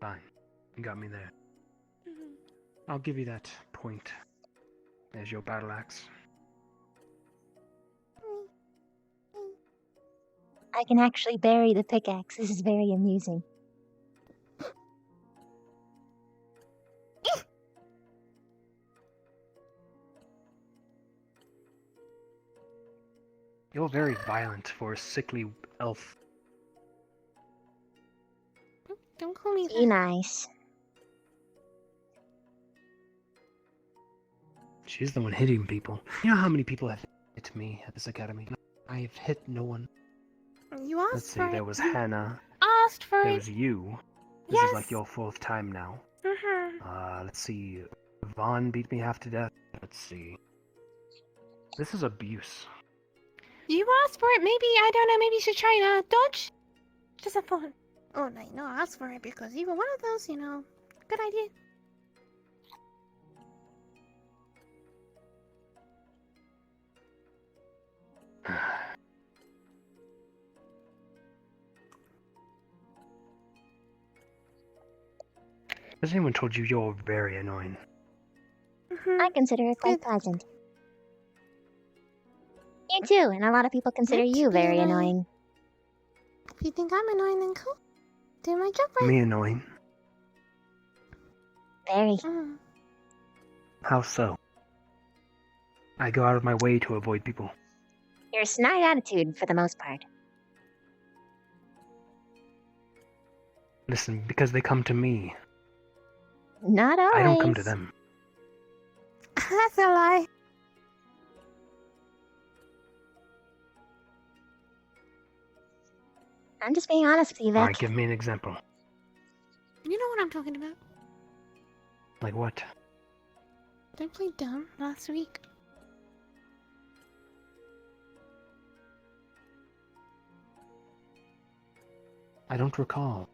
Fine. You got me there. I'll give you that point as your battle axe. I can actually bury the pickaxe. This is very amusing. You're very violent for a sickly elf. Don't call me Be nice. She's the one hitting people. You know how many people have hit me at this academy? I've hit no one. You asked Let's see, for it. there was Hannah. Asked for There it. was you. This Yes. is like your 4th time now. Mhm. Let's see. Vaughn beat me half to death. Let's see. This is abuse. You asked for it. Maybe I don't know. Maybe you should try dodge. Just have fun. Oh no! I asked for it because you were one of those. Good idea. Has anyone told you you're very annoying? I consider it quite pleasant. You too, and a lot of people consider Meant to you be very annoying. annoying. If you think I'm annoying, then cool. Do my job right. Me annoying? Very. How so? I go out of my way to avoid people. Your snide attitude, for the most part. Listen, because they come to me. Not always. I don't come to them. That's a lie. I'm just being honest with you, Vic. Alright, give me an example. You know what I'm talking about. Like what? They played dumb last week. I don't recall.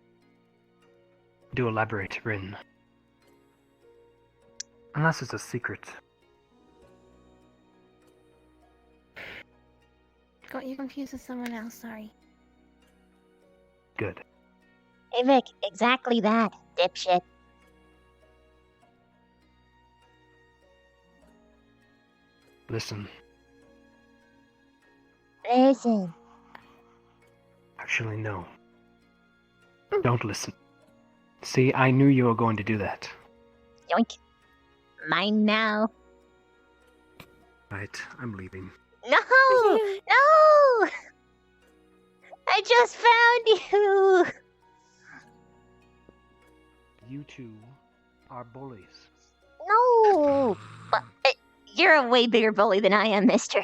Do elaborate, Rin. Unless it's a secret. Got you confused with someone else. Sorry. Good. Hey, Vic, exactly that, dipshit. Listen. Listen. Actually, no. Don't listen. See, I knew you were going to do that. Yoink. Mine now. Right, I'm leaving. No! No! I just found you! You two are bullies. No! But, you're a way bigger bully than I am, mister.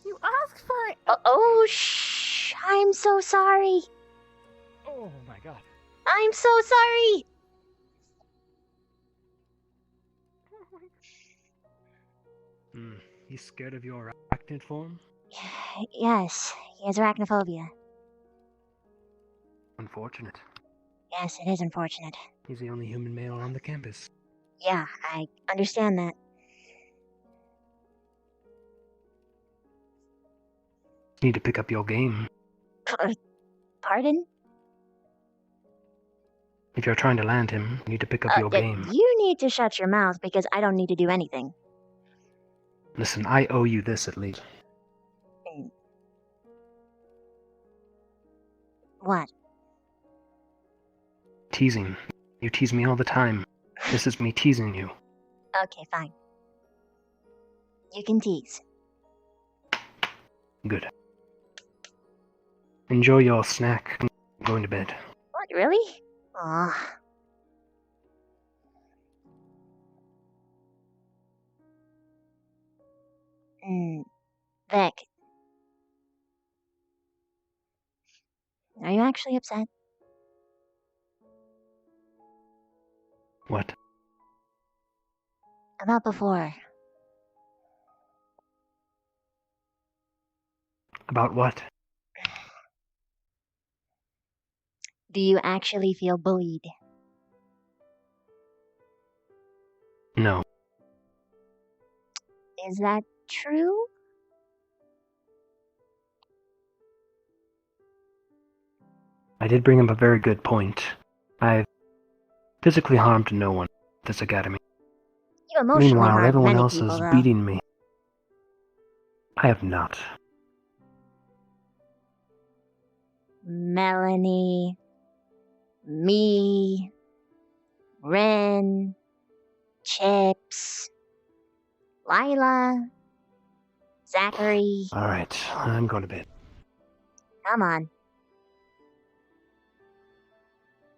You asked for it. Oh, shh! I'm so sorry. Oh my god. I'm so sorry! He's scared of your arachnid form? Yes, he has arachnophobia. Unfortunate. Yes, it is unfortunate. He's the only human male on the campus. Yeah, I understand that. You need to pick up your game. Pardon? If you're trying to land him, you need to pick up your game. You need to shut your mouth because I don't need to do anything. Listen, I owe you this at least. What? Teasing. You tease me all the time. This is me teasing you. Okay, fine. You can tease. Good. Enjoy your snack. I'm going to bed. What, really? Aw. Vic. Are you actually upset? What? About before. About what? Do you actually feel bullied? No. Is that true? I did bring up a very good point. I've physically harmed no one at this academy. You emotionally Meanwhile, harmed everyone many else people, is though. beating me. I have not. Melanie, me, Ren, Chips, Lila, Zachary. Alright, I'm going to bed. Come on.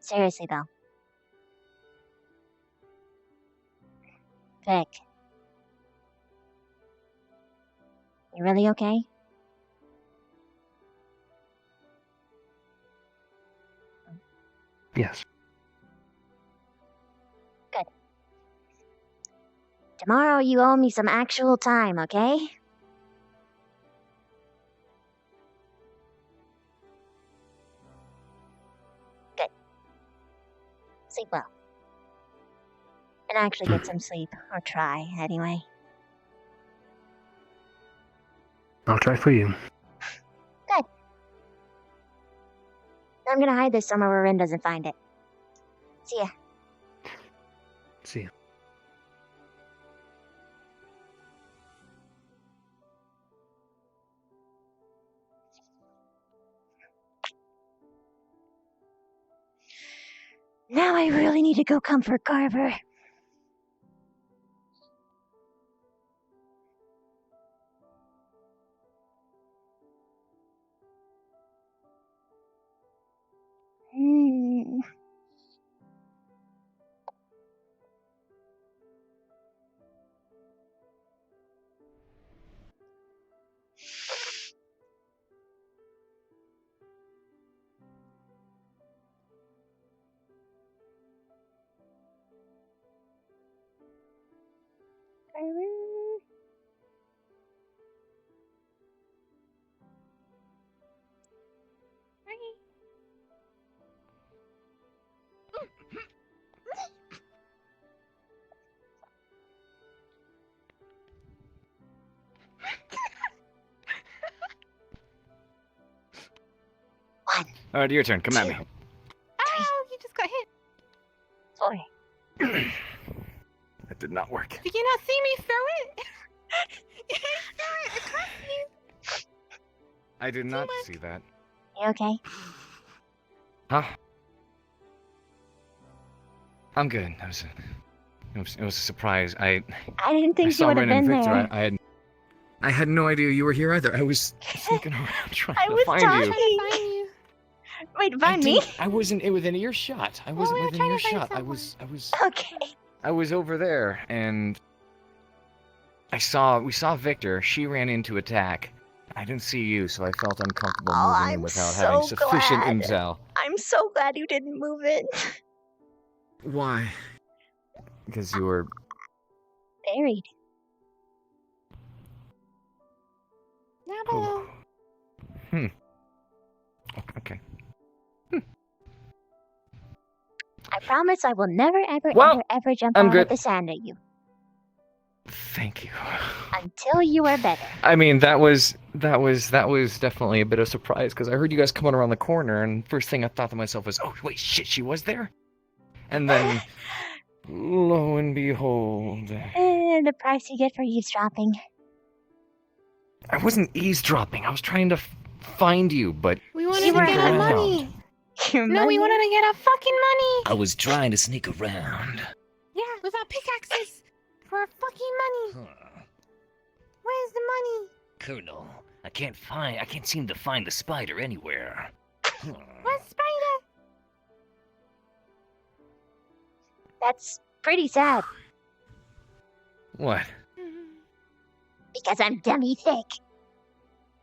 Seriously, though. Vic. You really okay? Yes. Good. Tomorrow you owe me some actual time, okay? Good. Sleep well. And actually get some sleep. Or try, anyway. I'll try for you. Good. I'm gonna hide this somewhere where Rin doesn't find it. See ya. See ya. Now I really need to go comfort Carver. Alright, your turn. Come at me. Ow, you just got hit. Sorry. That did not work. Did you not see me throw it? You threw it across you. I did not see that. You okay? Huh? I'm good. It was a surprise. I didn't think you saw would have Ren and been Victor. there. I had no idea you were here either. I was sneaking around trying I to was find talking. you. Wait, find me? I wasn't within earshot. I wasn't within earshot. I was Okay. I was over there and we saw Victor. She ran in to attack, I didn't see you, so I felt uncomfortable Oh, moving in I'm without having so sufficient glad. intel. I'm so glad you didn't move it. Why? Because you were... Buried. Down below. Hmm. Okay. I promise I will never, ever, Well, ever, ever jump I'm out good. of the sand at you. Thank you. Until you are better. I mean, that was definitely a bit of a surprise, because I heard you guys coming around the corner, and first thing I thought to myself was, oh, wait, shit, she was there? And then, lo and behold... The price you get for eavesdropping. I wasn't eavesdropping, I was trying to find you, but... We wanted to get our money. No, we wanted to get our fucking money. I was trying to sneak around. Yeah, with our pickaxes for our fucking money. Where's the money? Colonel, I can't seem to find the spider anywhere. What spider? That's pretty sad. What? Because I'm dummy thick.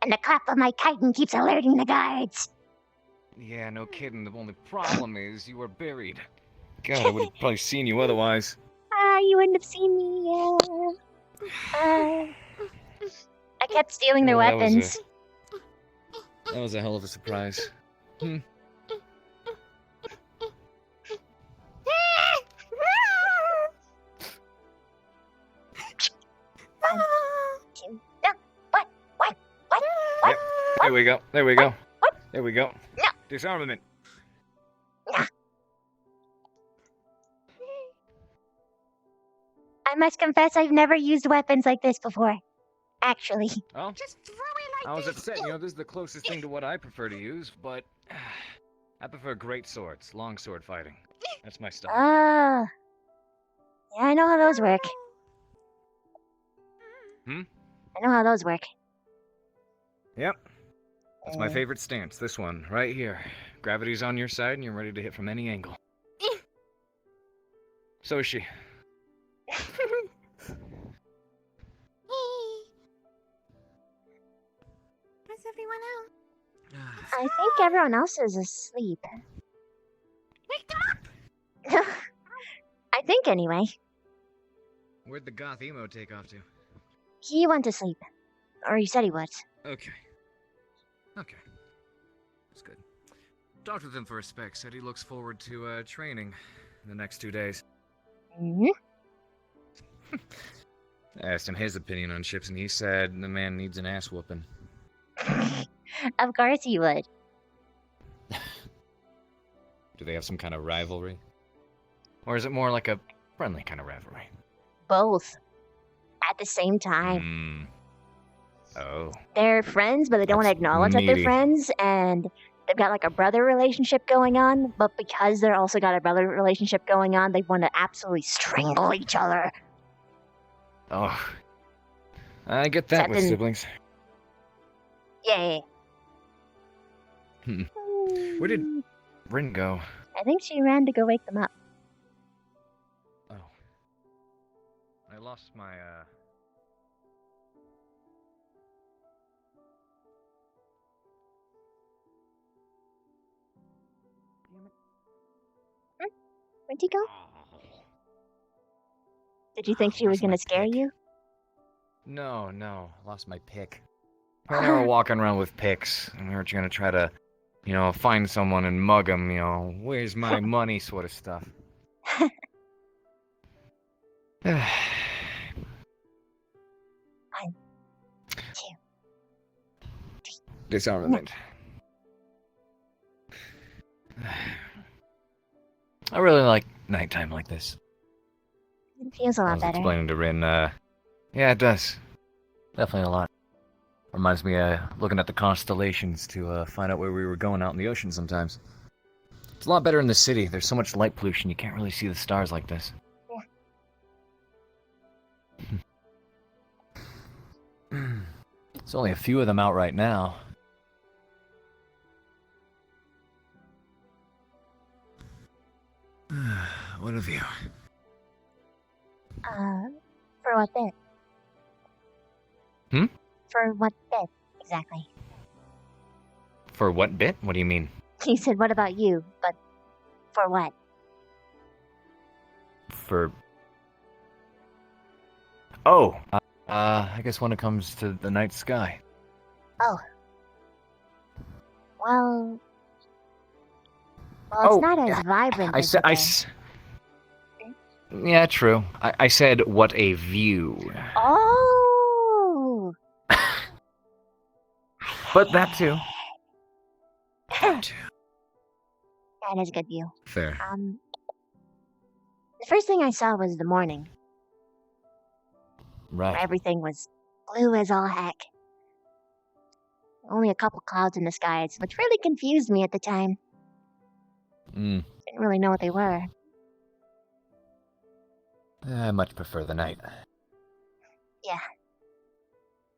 And the clap of my chitin keeps alerting the guards. Yeah, no kidding, the only problem is you were buried. God, I would have probably seen you otherwise. You wouldn't have seen me. I kept stealing their Well, weapons. That was a hell of a surprise. Hmm. Yep. There we go. There we go. There we go. Disarmament. I must confess I've never used weapons like this before. Actually. Oh? I was upset, you know, this is the closest thing to what I prefer to use, but... I prefer great swords, long sword fighting. That's my style. Ah. Yeah, I know how those work. Hmm? I know how those work. Yep. That's my favorite stance, this one, right here. Gravity's on your side and you're ready to hit from any angle. So is she. Where's everyone else? I think everyone else is asleep. Wake them up! I think anyway. Where'd the goth emo take off to? He went to sleep. Or he said he would. Okay. Okay. That's good. Talked with him for a spec, said he looks forward to, training in the next 2 days. Mm-hmm. I asked him his opinion on ships, and he said the man needs an ass whooping. Of course he would. Do they have some kind of rivalry? Or is it more like a friendly kind of rivalry? Both. At the same time. Oh. They're friends, but they don't want to acknowledge that they're meaty. friends, and they've got like a brother relationship going on, but because they're also got a brother relationship going on, they want to absolutely strangle each other. Oh. I get that with Except in- siblings. Yeah. Where did Rin go? I think she ran to go wake them up. Oh. I lost my, Where'd he go? Did you think she was gonna scare you? No, lost my pick. When they were walking around with picks, and we were gonna try to, you know, find someone and mug them, you know, where's my money sort of stuff. Disarmament. I really like nighttime like this. It feels a I lot was better. explaining to Rin, yeah, it does. Definitely a lot. Reminds me of looking at the constellations to find out where we were going out in the ocean sometimes. It's a lot better in the city. There's so much light pollution, you can't really see the stars like this. There's only a few of them out right now. What of you? For what bit? Hmm? For what bit, exactly. For what bit? What do you mean? He said, what about you? But for what? For... Oh! I guess when it comes to the night sky. Oh. Well, it's not as vibrant as the day. Yeah, true. I said, what a view. Oh! But that too. That is a good view. Fair. The first thing I saw was the morning. Right. Where everything was blue as all heck. Only a couple clouds in the skies, which really confused me at the time. Mm. Didn't really know what they were. I much prefer the night. Yeah.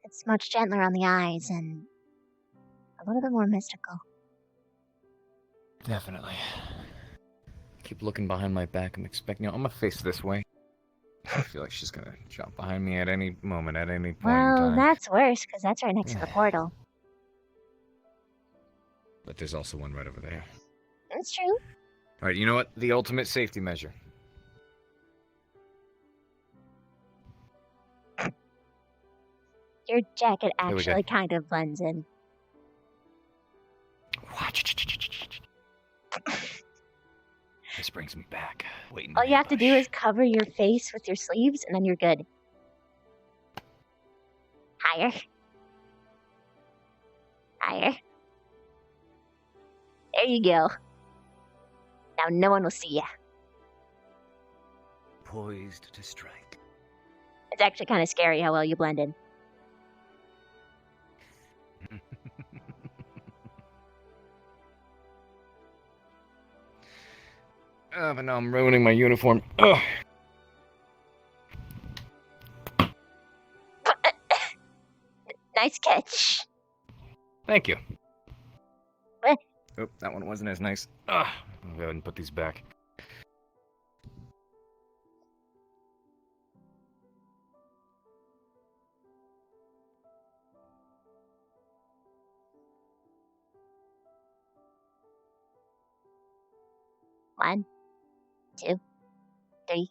It's much gentler on the eyes and a little bit more mystical. Definitely. Keep looking behind my back. I'm expecting... I'm gonna face this way. I feel like she's gonna jump behind me at any moment, at any point in Well, time. that's worse, because that's right next to the portal. But there's also one right over there. That's true. Alright, you know what? The ultimate safety measure. Your jacket Here we go. actually kind of blends in. This brings me back. Waiting. All you have to do is cover your face with your sleeves, and then you're good. Higher. Higher. There you go. Now no one will see you. Poised to strike. It's actually kind of scary how well you blend in. But now I'm ruining my uniform. Ugh. Nice catch. Thank you. Eh. Oh, that one wasn't as nice. Ugh. I'll go ahead and put these back. One, 2, 3.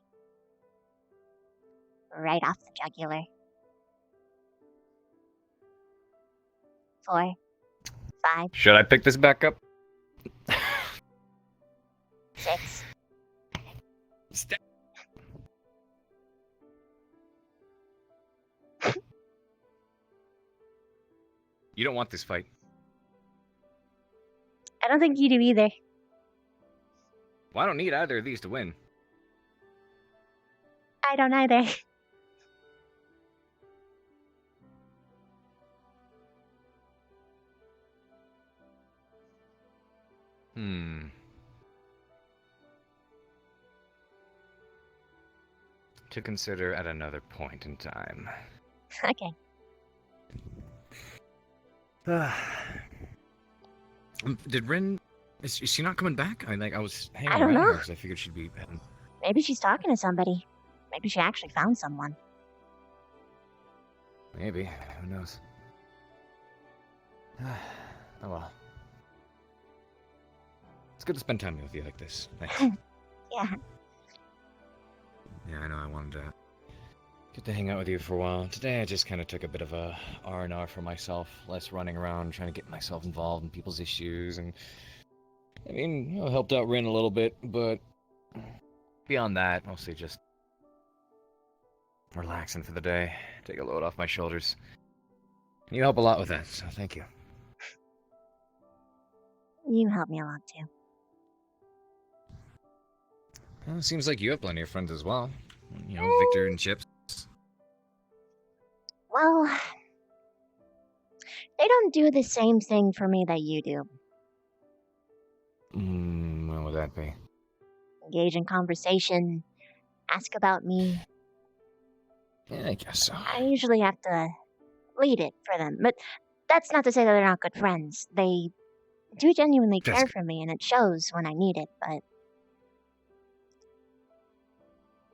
Right off the jugular. 4, 5, Should I pick this back up? 6. You don't want this fight. I don't think you do either. Well, I don't need either of these to win. I don't either. To consider at another point in time. Okay. Did Rin... Is she not coming back? I was hanging I don't around her know. because I figured she'd be heading... Maybe she's talking to somebody. Maybe she actually found someone. Maybe. Who knows? Oh well. It's good to spend time with you like this. Thanks. Yeah. Yeah, I know I wanted to get to hang out with you for a while. Today I just kind of took a bit of a R&R for myself. Less running around trying to get myself involved in people's issues and... I mean, you know, helped out Rin a little bit, but... Beyond that, mostly just... relaxing for the day. Take a load off my shoulders. You help a lot with that, so thank you. You help me a lot too. Well, it seems like you have plenty of friends as well. You know, Victor and Chips. Well, they don't do the same thing for me that you do. What would that be? Engage in conversation, ask about me. Yeah, I guess so. I usually have to lead it for them, but that's not to say that they're not good friends. They do genuinely care for me, and it shows when I need it, but...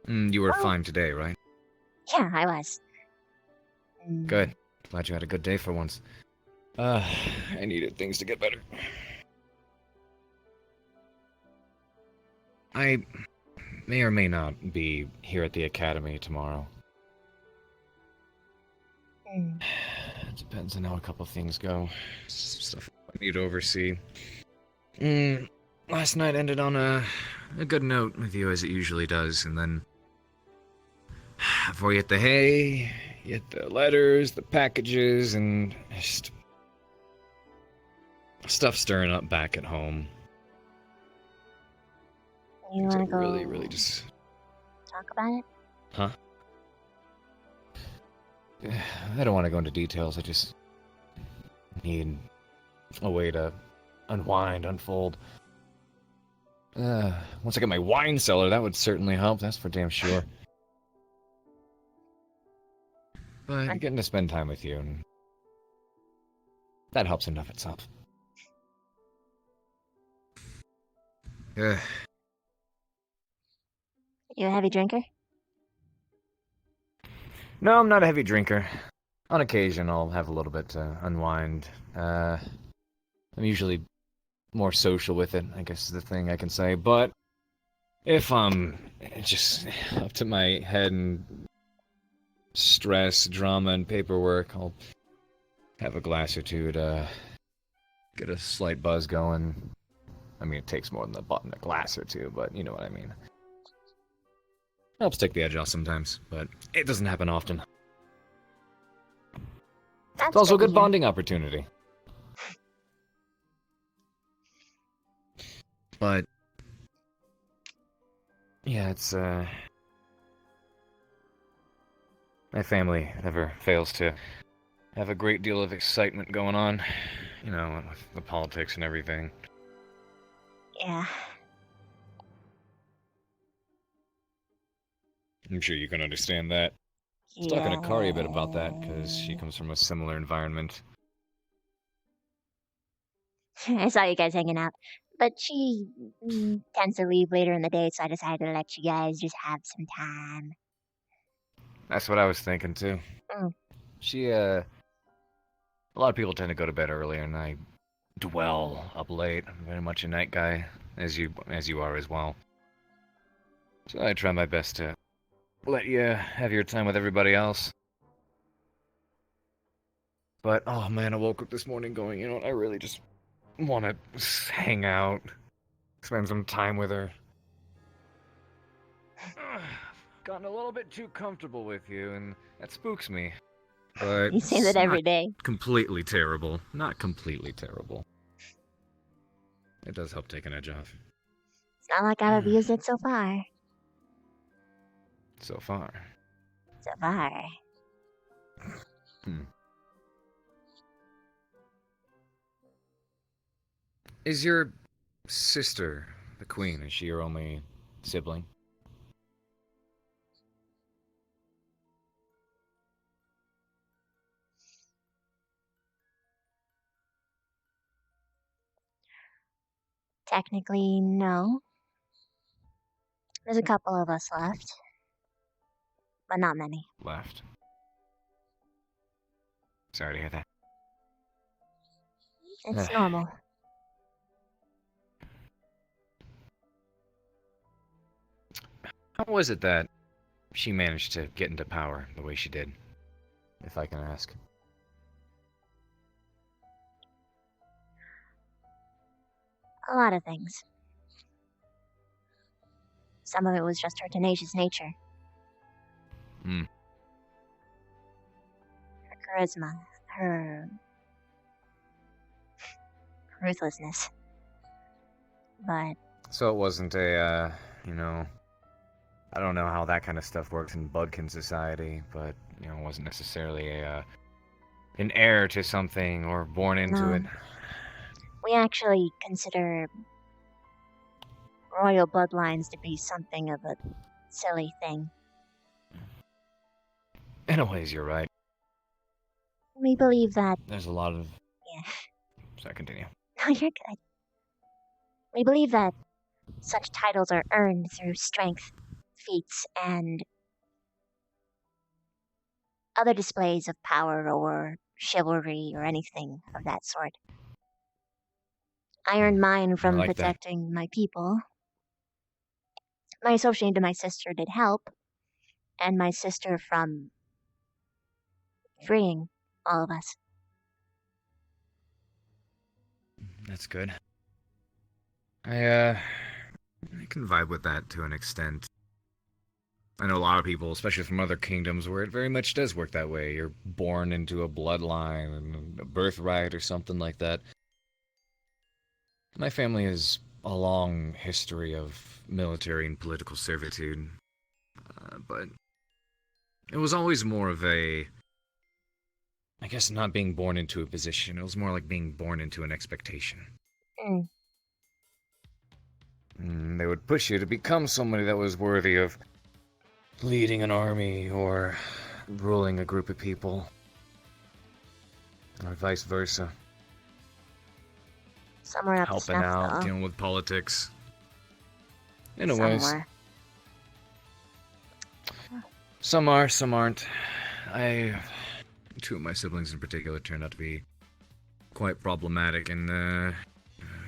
You were fine today, right? Yeah, I was. Good. Glad you had a good day for once. I needed things to get better. I may or may not be here at the academy tomorrow. It depends on how a couple things go. Some stuff I need to oversee. Last night ended on a good note with you, as it usually does, and then before you hit the hay, you hit the letters, the packages, and just stuff stirring up back at home. You wanna go Really just... talk about it? Huh? I don't want to go into details, I just need a way to unwind, unfold. Once I get my wine cellar, that would certainly help, that's for damn sure. But getting to spend time with you, and that helps enough itself. You a heavy drinker? No, I'm not a heavy drinker. On occasion, I'll have a little bit to unwind. I'm usually more social with it, I guess is the thing I can say. But if I'm just up to my head in stress, drama, and paperwork, I'll have a glass or two to get a slight buzz going. I mean, it takes more than a glass or two, but you know what I mean. Helps take the edge off sometimes, but it doesn't happen often. It's also a good bonding opportunity. But yeah, it's my family never fails to have a great deal of excitement going on, you know, with the politics and everything. Yeah. I'm sure you can understand that. I was talking to Kari a bit about that, because she comes from a similar environment. I saw you guys hanging out. But she tends to leave later in the day, so I decided to let you guys just have some time. That's what I was thinking, too. She, a lot of people tend to go to bed earlier, and I dwell up late. I'm very much a night guy, as you are as well. So I try my best to let you have your time with everybody else. But, oh man, I woke up this morning going, you know what, I really just want to hang out, spend some time with her. Gotten a little bit too comfortable with you, and that spooks me. But You say that it's every not day. Completely terrible. Not completely terrible. It does help take an edge off. It's not like I've abused it so far. So far. So far. Is your sister, the queen, is she your only sibling? Technically, no. There's a couple of us left. But not many. Left. Sorry to hear that. It's normal. How was it that she managed to get into power the way she did, if I can ask? A lot of things. Some of it was just her tenacious nature. Her charisma. Her ruthlessness. But So it wasn't a, you know, I don't know how that kind of stuff works in Budkin society, but, you know, it wasn't necessarily an heir to something or born into it. we actually consider royal bloodlines to be something of a silly thing. In a ways, you're right. We believe that... There's a lot of... Yeah. Sorry, continue. No, you're good. We believe that such titles are earned through strength, feats, and other displays of power or chivalry or anything of that sort. I earned mine from like that. protecting my people. My association to my sister did help, and my sister from freeing all of us. That's good. I can vibe with that to an extent. I know a lot of people, especially from other kingdoms, where it very much does work that way. You're born into a bloodline and a birthright or something like that. My family has a long history of military and political servitude, but it was always more of a, I guess, not being born into a position. It was more like being born into an expectation. They would push you to become somebody that was worthy of leading an army or ruling a group of people, or vice versa. Some are up to Helping snuff, out, though. dealing with politics. In a Some way. were. Some are, some aren't. Two of my siblings in particular turned out to be quite problematic, and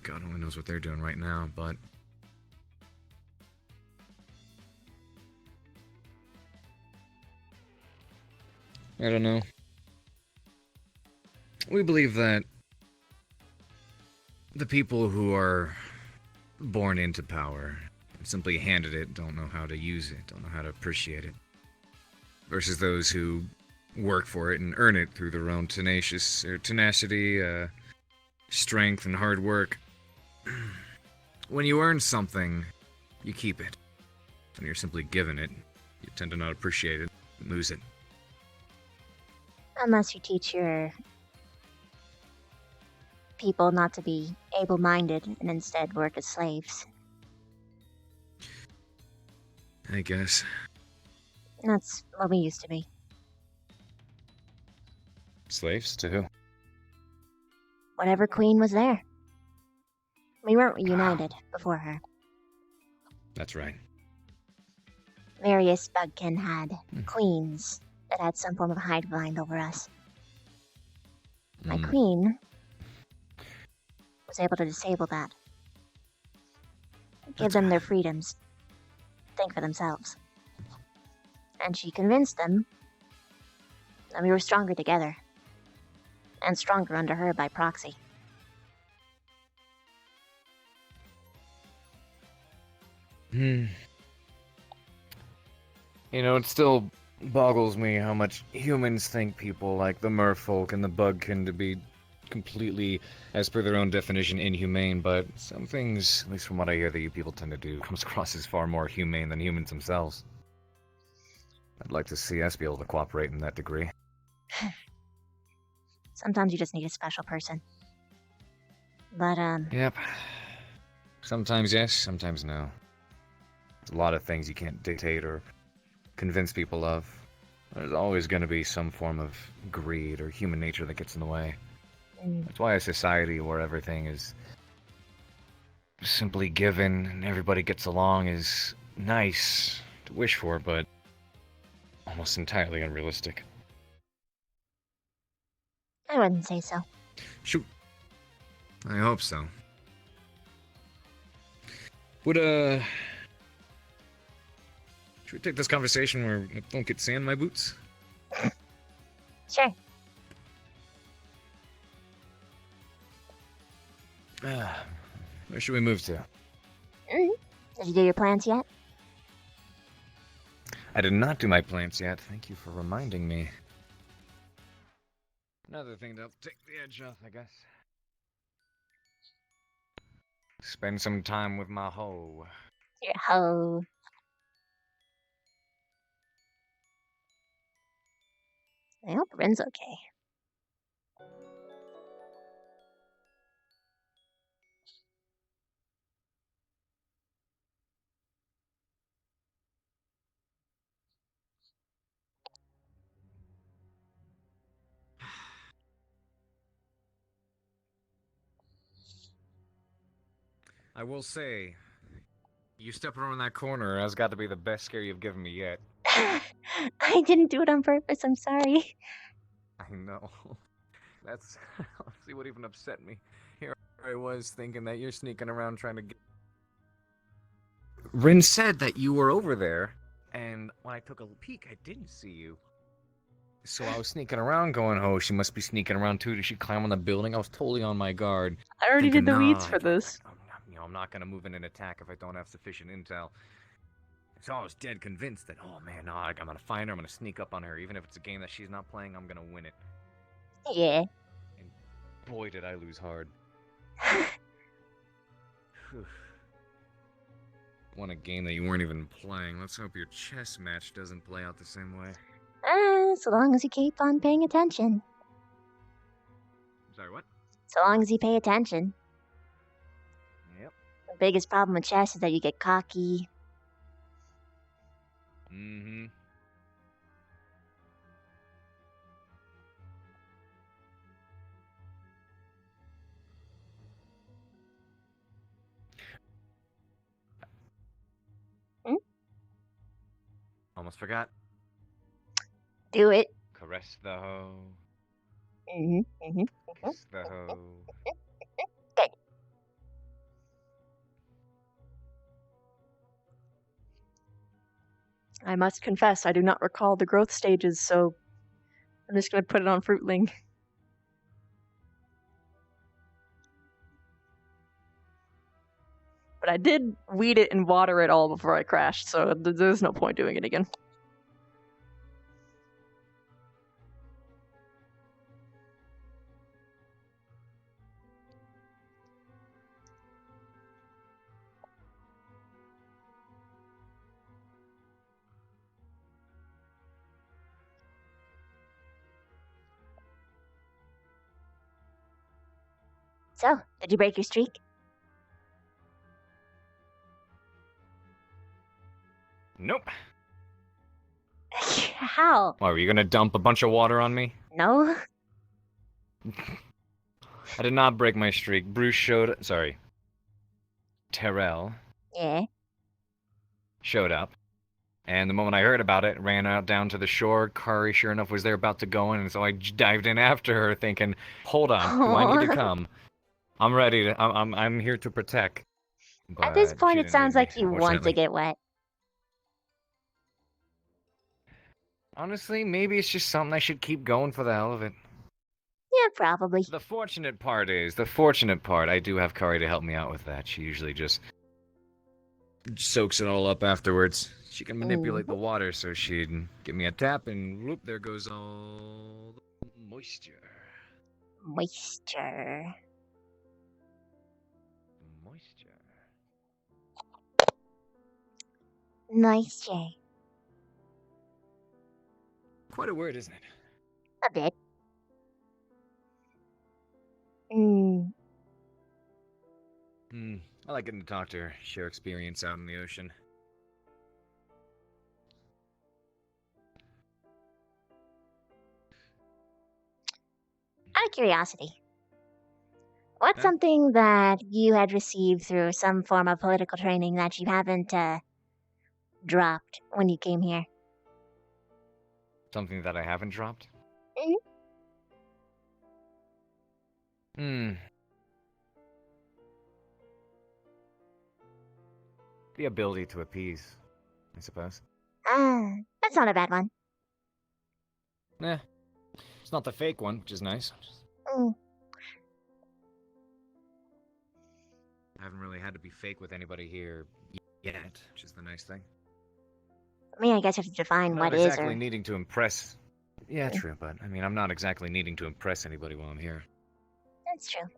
God only knows what they're doing right now, but I don't know. We believe that the people who are born into power and simply handed it don't know how to use it, don't know how to appreciate it, versus those who work for it and earn it through their own tenacity, strength, and hard work. When you earn something, you keep it. When you're simply given it, you tend to not appreciate it and lose it. Unless you teach your people not to be able-minded and instead work as slaves. I guess. That's what we used to be. Slaves to who? Whatever queen was there. We weren't united before her. That's right. Various Bugkin had queens that had some form of hide blind over us. My queen was able to disable that. Give them their freedoms. Think for themselves. And she convinced them that we were stronger together. And stronger under her by proxy. You know, it still boggles me how much humans think people like the merfolk and the bugkin to be completely, as per their own definition, inhumane, but some things, at least from what I hear that you people tend to do, comes across as far more humane than humans themselves. I'd like to see us be able to cooperate in that degree. Sometimes you just need a special person. But, Yep. Sometimes yes, sometimes no. There's a lot of things you can't dictate or convince people of. There's always going to be some form of greed or human nature that gets in the way. That's why a society where everything is simply given and everybody gets along is nice to wish for, but almost entirely unrealistic. I wouldn't say so. Shoot. I hope so. Would, should we take this conversation where I don't get sand in my boots? Sure. Where should we move to? Did you do your plans yet? I did not do my plans yet. Thank you for reminding me. Another thing to help take the edge off, I guess. Spend some time with my hoe. Your hoe. I hope Ren's okay. I will say, you stepping around that corner has got to be the best scare you've given me yet. I didn't do it on purpose, I'm sorry. I know. That's honestly what even upset me. Here I was thinking that you're sneaking around trying to get... Rin said that you were over there, and when I took a peek, I didn't see you. So I was sneaking around going, oh, she must be sneaking around too. Did she climb on the building? I was totally on my guard. I already thinking, did the weeds "Nah, for this. I'm not going to move in and attack if I don't have sufficient intel. So I was dead convinced that, oh man, no, I'm going to find her. I'm going to sneak up on her. Even if it's a game that she's not playing, I'm going to win it. Yeah. And boy, did I lose hard. Won a game that you weren't even playing. Let's hope your chess match doesn't play out the same way. So long as you keep on paying attention. Sorry, what? So long as you pay attention. Yep. The biggest problem with chess is that you get cocky. Mm-hmm. Almost forgot. Do it. Caress the hoe. Mm-hmm. Kiss the hoe. Good. I must confess, I do not recall the growth stages, so I'm just gonna put it on Fruitling. But I did weed it and water it all before I crashed, so there's no point doing it again. So, did you break your streak? Nope. How? Why, were you gonna dump a bunch of water on me? No? I did not break my streak. Bruce showed... Sorry. Terrell Yeah. showed up. And the moment I heard about it, ran out down to the shore. Kari, sure enough, was there about to go in, and so I dived in after her, thinking, "Hold on, do I need to come? I'm ready to. I'm here to protect." At this But point, she it didn't sounds need me, like you want to unfortunately. get wet. Honestly, maybe it's just something I should keep going for the hell of it. Yeah, probably. The fortunate part, I do have Kari to help me out with that. She usually just soaks it all up afterwards. She can manipulate the water, so she'd give me a tap, and whoop, there goes all the moisture. Moisture. Moisture. Quite a word, isn't it? A bit. Mm. I like getting to talk to her, share experience out in the ocean. Out of curiosity, what's something that you had received through some form of political training that you haven't dropped when you came here? Something that I haven't dropped? Mm-hmm. The ability to appease, I suppose. That's not a bad one. It's not the fake one, which is nice. Mm. I haven't really had to be fake with anybody here yet, which is the nice thing. I mean, I guess you have to define Not what is exactly or... needing to impress. Yeah, true, but I mean, I'm not exactly needing to impress anybody while I'm here. That's true.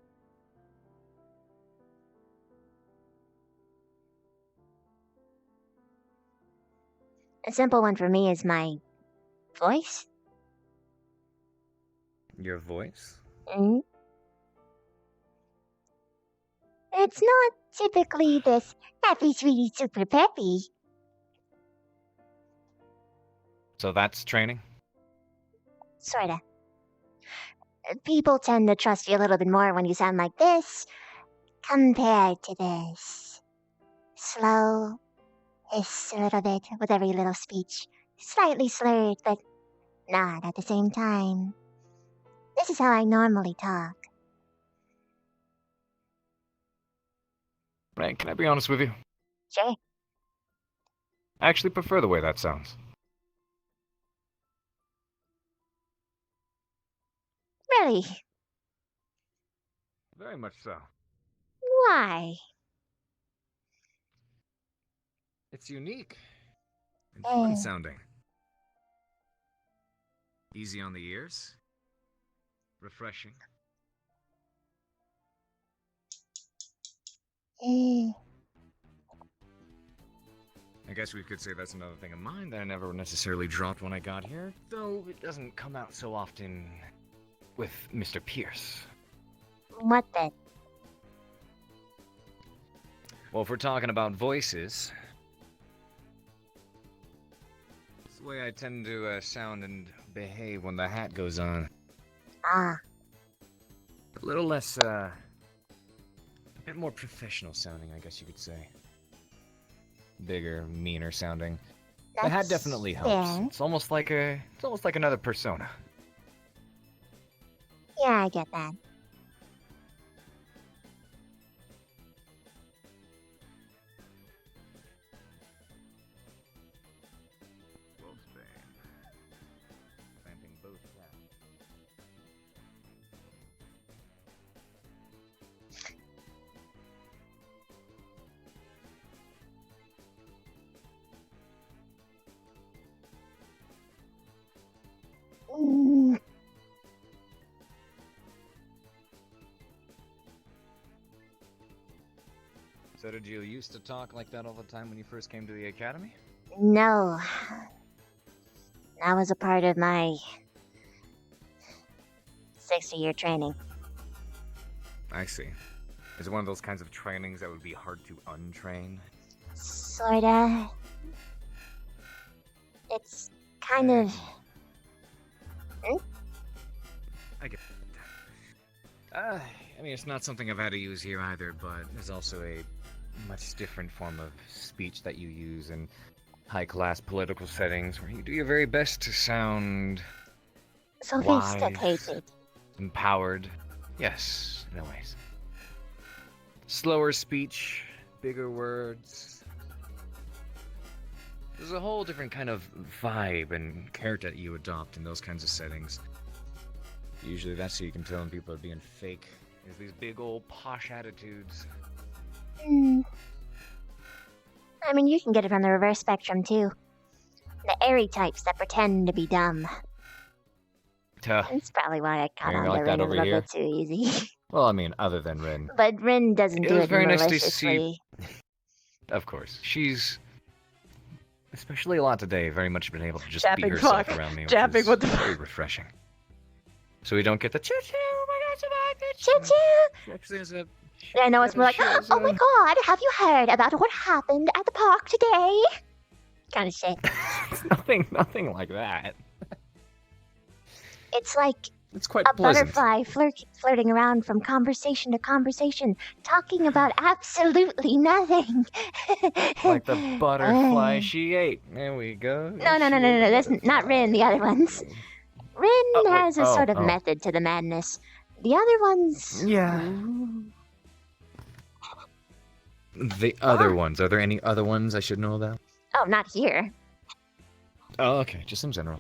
A simple one for me is my voice. Your voice? Mm-hmm. It's not typically this happy, sweetie, super peppy. So that's training? Sorta. People tend to trust you a little bit more when you sound like this, compared to this. Slow, hiss a little bit with every little speech. Slightly slurred, but not at the same time. This is how I normally talk. Right, can I be honest with you? Sure. I actually prefer the way that sounds. Really? Very much so. Why? It's unique and fun Eh. sounding. Easy on the ears. Refreshing. Eh. I guess we could say that's another thing of mine that I never necessarily dropped when I got here, though it doesn't come out so often with Mr. Pierce. What then? Well, if we're talking about voices, it's the way I tend to sound and behave when the hat goes on. Ah. A little less, a bit more professional sounding, I guess you could say. Bigger, meaner sounding. The hat definitely helps. fair. It's almost like another persona. Yeah, I get that. Planting both cats. Mm. So did you used to talk like that all the time when you first came to the academy? No. That was a part of my 60-year training. I see. Is it one of those kinds of trainings that would be hard to untrain? Sorta. It's kind of... I get that. I mean, it's not something I've had to use here either, but there's also a much different form of speech that you use in high-class political settings where you do your very best to sound sophisticated. Empowered. Yes, in a way. Slower speech, bigger words. There's a whole different kind of vibe and character that you adopt in those kinds of settings. Usually that's how you can tell when people are being fake. There's these big old posh attitudes. Hmm. I mean, you can get it from the reverse spectrum, too. The airy types that pretend to be dumb. That's probably why I caught on to like that Rin a over little here? bit too easy. Well, I mean, other than Rin. But Rin doesn't It do was it very nice to maliciously. see. Of course. She's, especially a lot today, very much been able to just be Japping herself fuck. around me, which Japping, is what the very refreshing. So we don't get the choo-choo, oh my gosh, Choo-choo! Actually, there's a... I know it's more like, oh my god, have you heard about what happened at the park today? Kind of shit. It's nothing like that. It's like It's quite a pleasant. butterfly flirting around from conversation to conversation, talking about absolutely nothing. Like the butterfly she ate. There we go. No, that's not Rin, the other ones. Rin has a sort of oh. method to the madness. The other ones... Yeah. The other ones. Are there any other ones I should know about? Oh, not here. Oh, okay. Just in general.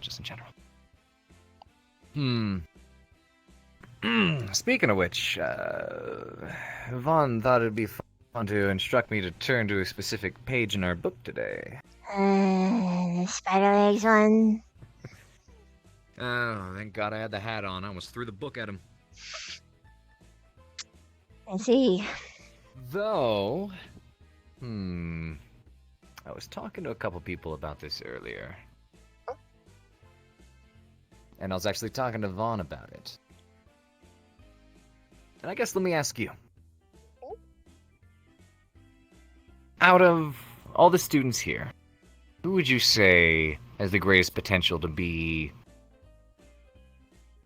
Speaking of which, Vaughn thought it'd be fun to instruct me to turn to a specific page in our book today. The spider legs one. Oh, thank God I had the hat on. I almost threw the book at him. I see. Though, I was talking to a couple people about this earlier. And I was actually talking to Vaughn about it. And I guess let me ask you. Out of all the students here, who would you say has the greatest potential to be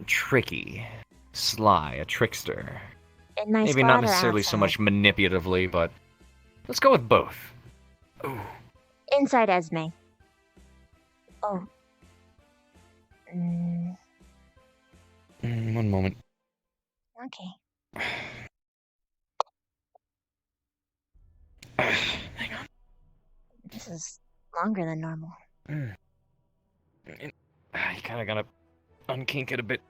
tricky, sly, a trickster? In my Maybe squad not or necessarily so outside? much manipulatively, but let's go with both. Ooh. Inside Esme. Oh. One moment. Okay. Hang on. This is longer than normal. You kind of gotta unkink it a bit.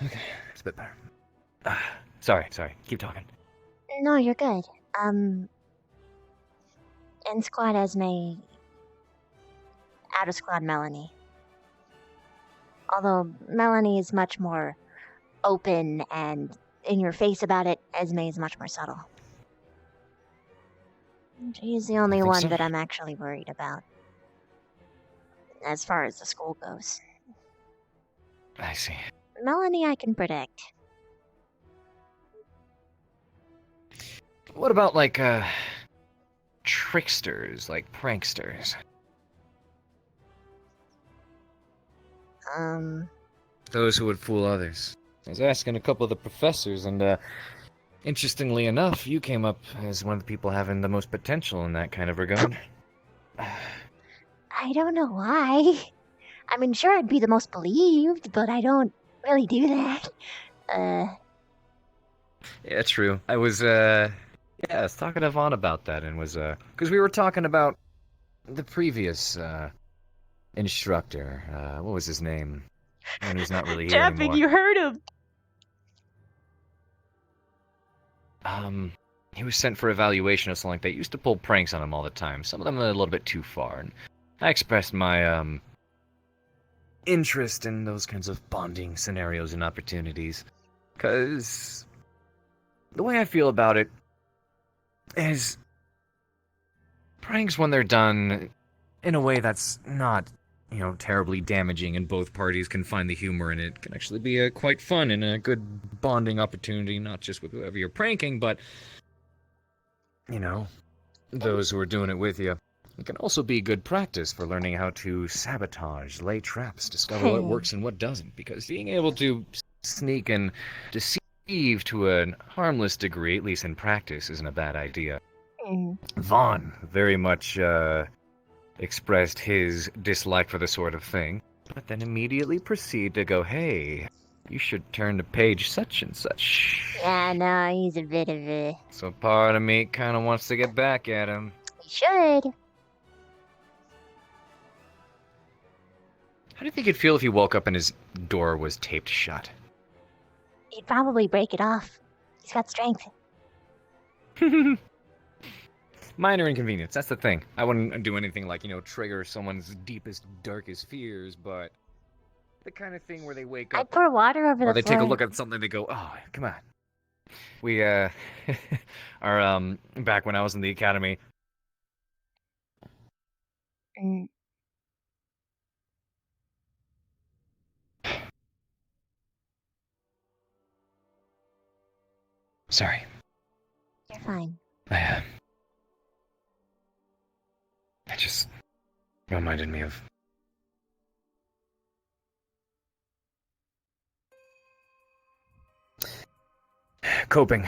Okay, it's a bit better. Sorry. Keep talking. No, you're good. In squad Esme, out of squad Melanie. Although Melanie is much more open and in your face about it, Esme is much more subtle. She's the only think one so? that I'm actually worried about. As far as the school goes. I see. Melanie I can predict. What about, like, tricksters, like pranksters? Those who would fool others. I was asking a couple of the professors, and, interestingly enough, you came up as one of the people having the most potential in that kind of regard. I don't know why. I mean, sure, I'd be the most believed, but I don't really do that. Yeah, true. I was talking to Vaughn about that, and was, because we were talking about the previous, instructor. What was his name? One who's not really here Tapping, anymore. you heard him! He was sent for evaluation or something like that. Used to pull pranks on him all the time. Some of them a little bit too far, and I expressed my, interest in those kinds of bonding scenarios and opportunities. Because the way I feel about it is pranks, when they're done in a way that's not, terribly damaging, and both parties can find the humor in it, can actually be quite fun and a good bonding opportunity, not just with whoever you're pranking, but, those who are doing it with you. It can also be good practice for learning how to sabotage, lay traps, discover what works and what doesn't, because being able to sneak and deceive to a harmless degree, at least in practice, isn't a bad idea. Vaughn very much expressed his dislike for the sort of thing, but then immediately proceeded to go, hey, you should turn to page such and such. Yeah, no, he's a bit of a... So part of me kind of wants to get back at him. He should. How do you think he'd feel if he woke up and his door was taped shut? He'd probably break it off. He's got strength. Minor inconvenience, that's the thing. I wouldn't do anything like, trigger someone's deepest, darkest fears, but the kind of thing where they wake up... I'd pour water over or the they floor. take a look at something, they go, oh, come on. We, are, back when I was in the academy... Sorry. You're fine. It just reminded me of... Coping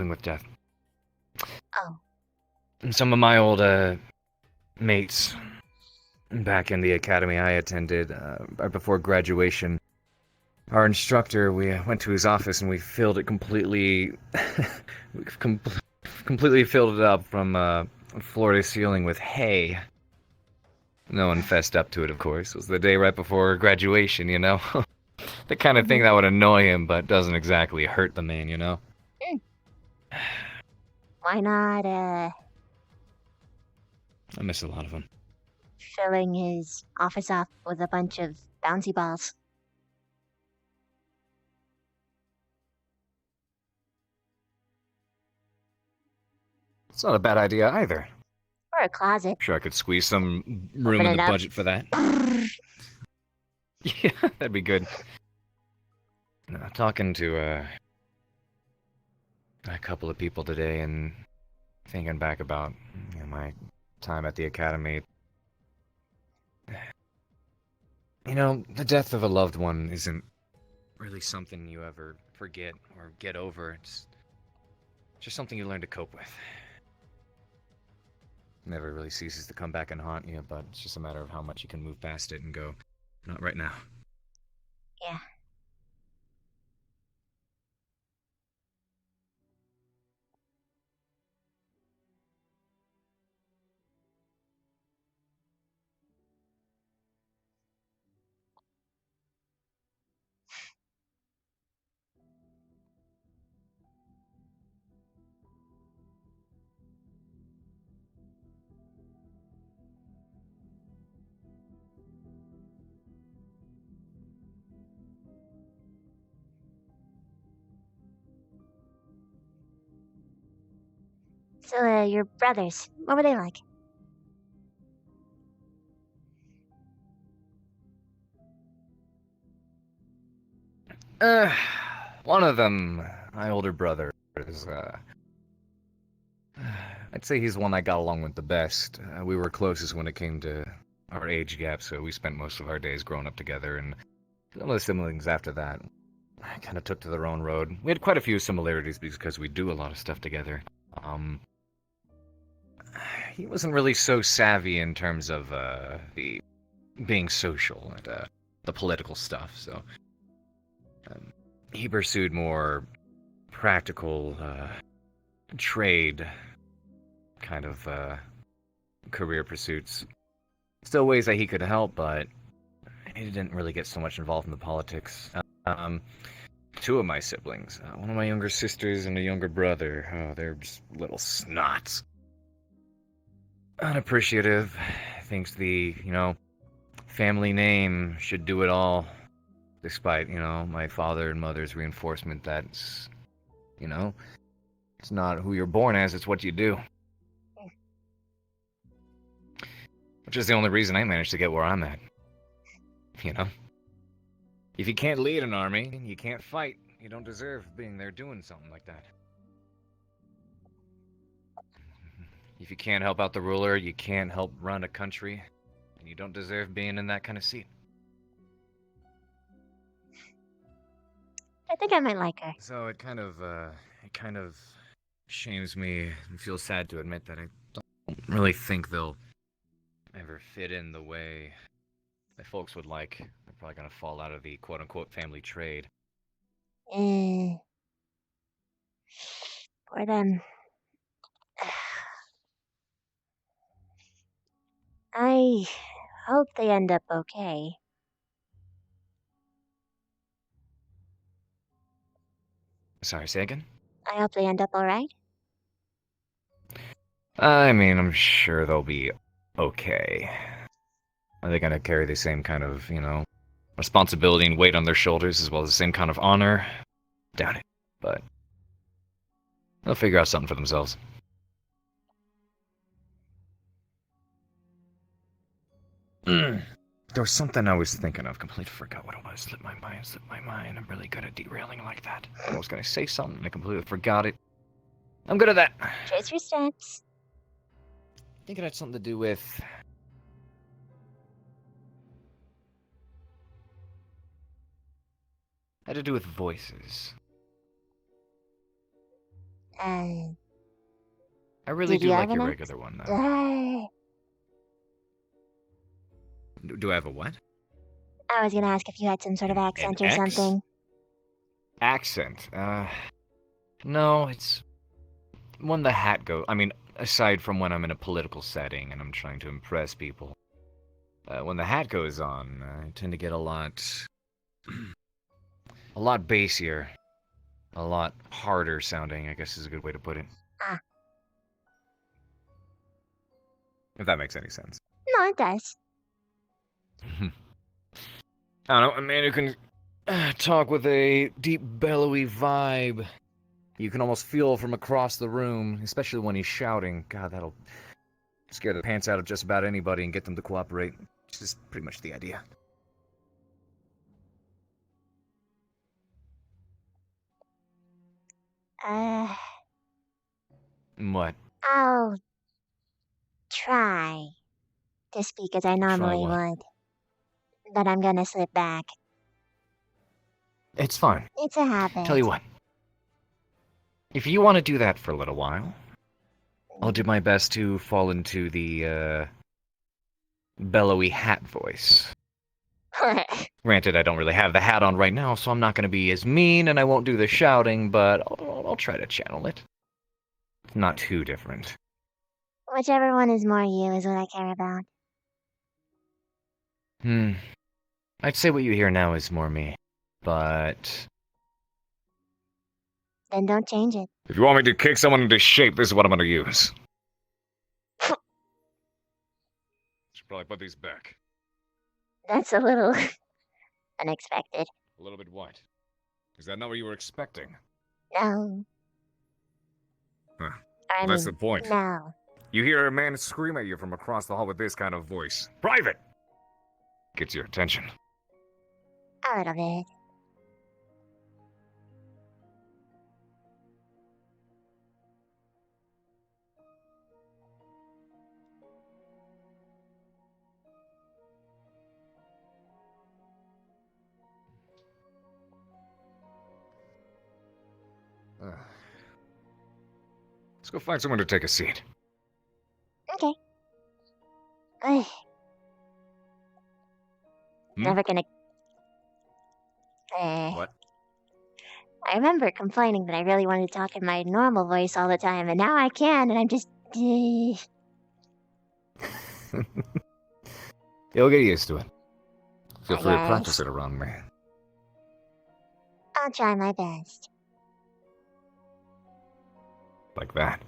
with death. Oh. Some of my old, mates back in the academy I attended, right before graduation, our instructor, we went to his office and we filled it completely... completely filled it up from, floor to ceiling with hay. No one fessed up to it, of course. It was the day right before graduation, The kind of thing that would annoy him, but doesn't exactly hurt the man, Why not, I miss a lot of them. filling his office up with a bunch of bouncy balls? It's not a bad idea either. Or a closet. Sure, I could squeeze some room Open in it the up. budget for that. Yeah, that'd be good. Talking to a couple of people today and thinking back about my time at the academy. The death of a loved one isn't really something you ever forget or get over. It's just something you learn to cope with. never really ceases to come back and haunt you, but it's just a matter of how much you can move past it and go, not right now. Yeah. So, your brothers, what were they like? One of them, my older brother, is, I'd say he's the one I got along with the best. We were closest when it came to our age gap, so we spent most of our days growing up together, and some of the siblings after that kind of took to their own road. We had quite a few similarities because we do a lot of stuff together. He wasn't really so savvy in terms of the being social and the political stuff, so he pursued more practical trade kind of career pursuits. Still ways that he could help, but he didn't really get so much involved in the politics. Two of my siblings, one of my younger sisters and a younger brother, they're just little snots. Unappreciative, thinks the, family name should do it all, despite, my father and mother's reinforcement that it's, it's not who you're born as, it's what you do. Which is the only reason I managed to get where I'm at. If you can't lead an army, you can't fight. You don't deserve being there doing something like that. If you can't help out the ruler, you can't help run a country, and you don't deserve being in that kind of seat. I think I might like her. So it kind of shames me and feels sad to admit that I don't really think they'll ever fit in the way that folks would like. They're probably gonna fall out of the quote-unquote family trade. For them. I hope they end up okay. Sorry, say again? I hope they end up alright. I mean, I'm sure they'll be okay. Are they gonna carry the same kind of, responsibility and weight on their shoulders as well as the same kind of honor? Doubt it, but they'll figure out something for themselves. There was something I was thinking of. Completely forgot what it was. Slipped my mind. I'm really good at derailing like that. I was gonna say something and I completely forgot it. I'm good at that. Trace your steps. I think it had something to do with... had to do with voices. I really do like your regular one, though. Do I have a what? I was gonna ask if you had some sort of accent or something. Accent? No, it's... when the hat goes... I mean, aside from when I'm in a political setting and I'm trying to impress people. When the hat goes on, I tend to get a lot... a lot bassier. A lot harder sounding, I guess is a good way to put it. If that makes any sense. No, it does. I don't know, a man who can talk with a deep, bellowy vibe. You can almost feel from across the room, especially when he's shouting. God, that'll scare the pants out of just about anybody and get them to cooperate. Which is pretty much the idea. What? I'll try to speak as I normally would. But I'm gonna slip back. It's fine. It's a habit. Tell you what. If you want to do that for a little while, I'll do my best to fall into the, bellowy hat voice. Granted, I don't really have the hat on right now, so I'm not going to be as mean, and I won't do the shouting, but I'll try to channel it. It's not too different. Whichever one is more you is what I care about. I'd say what you hear now is more me, but... Then don't change it. If you want me to kick someone into shape, this is what I'm going to use. Should probably put these back. That's a little unexpected. A little bit what? Is that not what you were expecting? No. Huh. I That's mean, the point. no. You hear a man scream at you from across the hall with this kind of voice. Private! Gets your attention. A little bit. Let's go find someone to take a seat. Okay. Never gonna... What? I remember complaining that I really wanted to talk in my normal voice all the time, and now I can, and I'm just... You'll get used to it. Feel I free to guess. practice it around me. I'll try my best. Like that.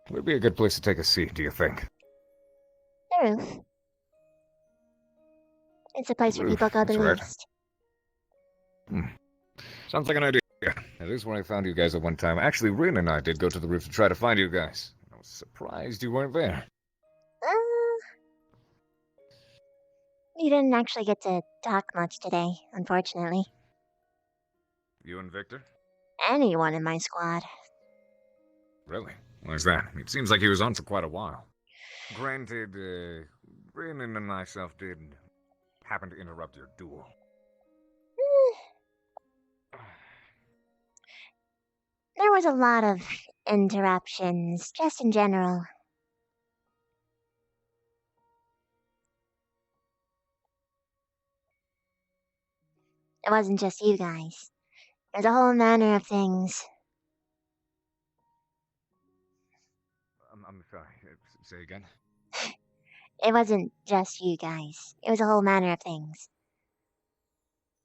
Would be a good place to take a seat, do you think? The roof. It's a place where Roof, people go the that's right. least. Sounds like an idea. At least when I found you guys at one time. Actually, Rin and I did go to the roof to try to find you guys. I was surprised you weren't there. You didn't actually get to talk much today, unfortunately. You and Victor? Anyone in my squad. Really? Why's that? It seems like he was on for quite a while. Granted, Rin and myself did happen to interrupt your duel. There was a lot of interruptions, just in general. It wasn't just you guys. There's a whole manner of things. I'm sorry. Say again? It wasn't just you guys. It was a whole manner of things.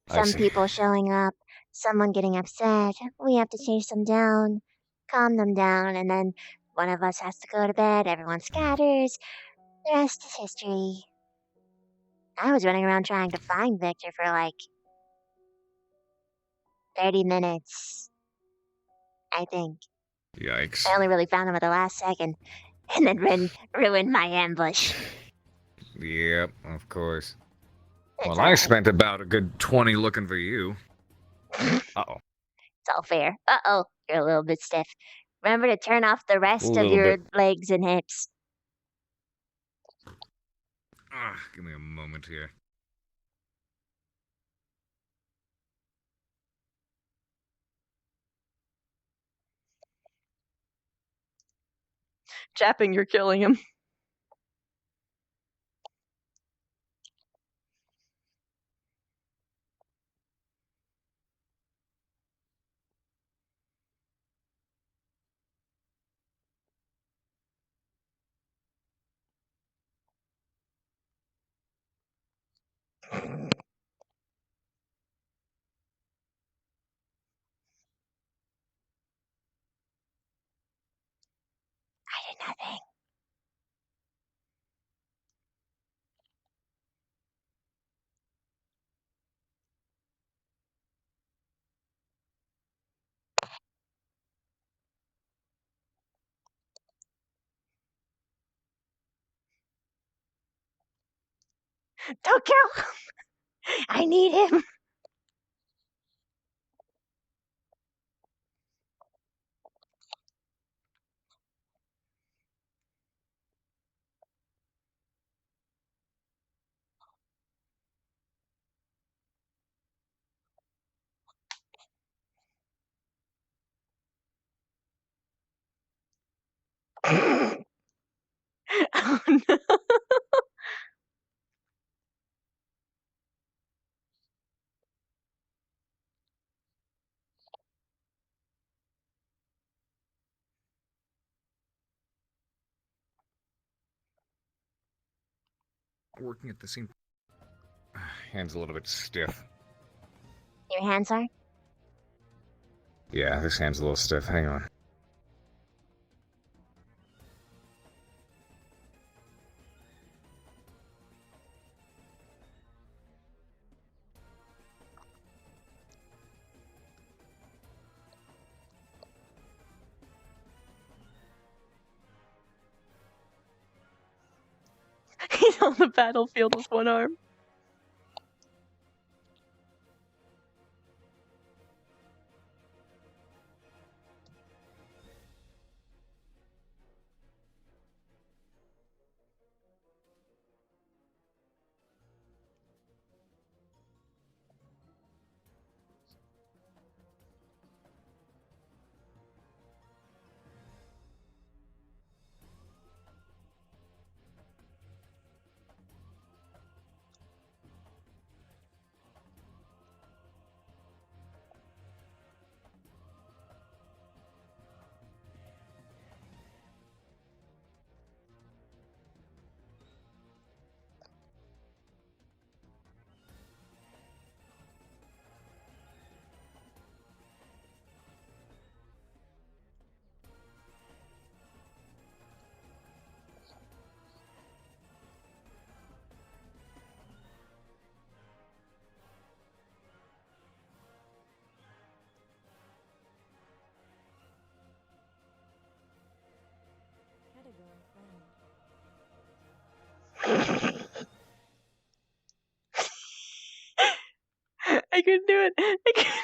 I Some see. people showing up, someone getting upset, we have to chase them down, calm them down, and then one of us has to go to bed, everyone scatters, the rest is history. I was running around trying to find Victor for like 30 minutes, I think. Yikes. I only really found him at the last second, and then Rin ruined my ambush. Yep, of course. It's Well, all I right. spent about a good 20 looking for you. Uh-oh. It's all fair. Uh-oh, you're a little bit stiff. Remember to turn off the rest of little your bit. legs and hips. Give me a moment here. Chapping, you're killing him. I did nothing. Don't kill him! I need him! Oh no. Working at the same. Hand's a little bit stiff. Your hands are? Yeah, this hand's a little stiff. Hang on. He's on the battlefield with one arm. I couldn't do it. I couldn't.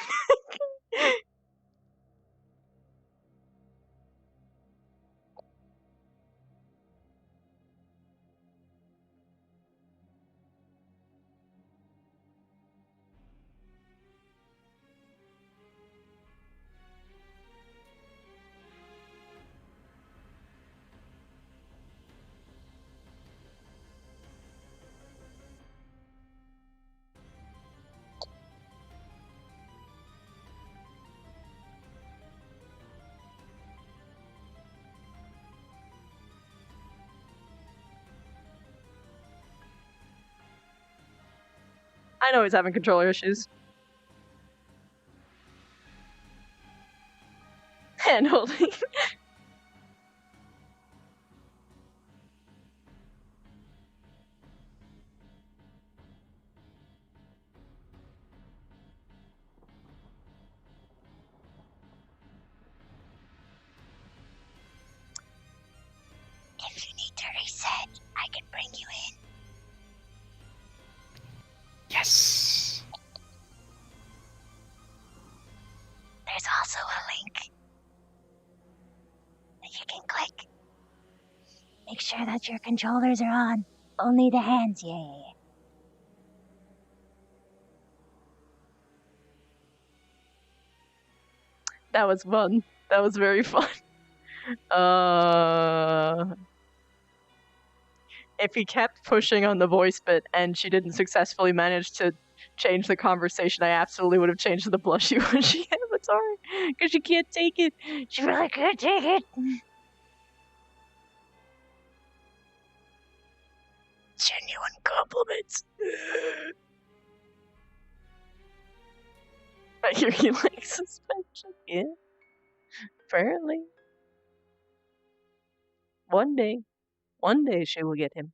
I know he's having controller issues. Hand holding. If you need to reset, I can bring you in. Yes. There's also a link that you can click. Make sure that your controllers are on. Only the hands, yeah. That was fun. That was very fun. If he kept pushing on the voice bit and she didn't successfully manage to change the conversation, I absolutely would have changed to the blushy when she had avatar. Because she can't take it. She really can't take it. Genuine compliments. I hear you like suspension. Yeah. Apparently. One day she will get him.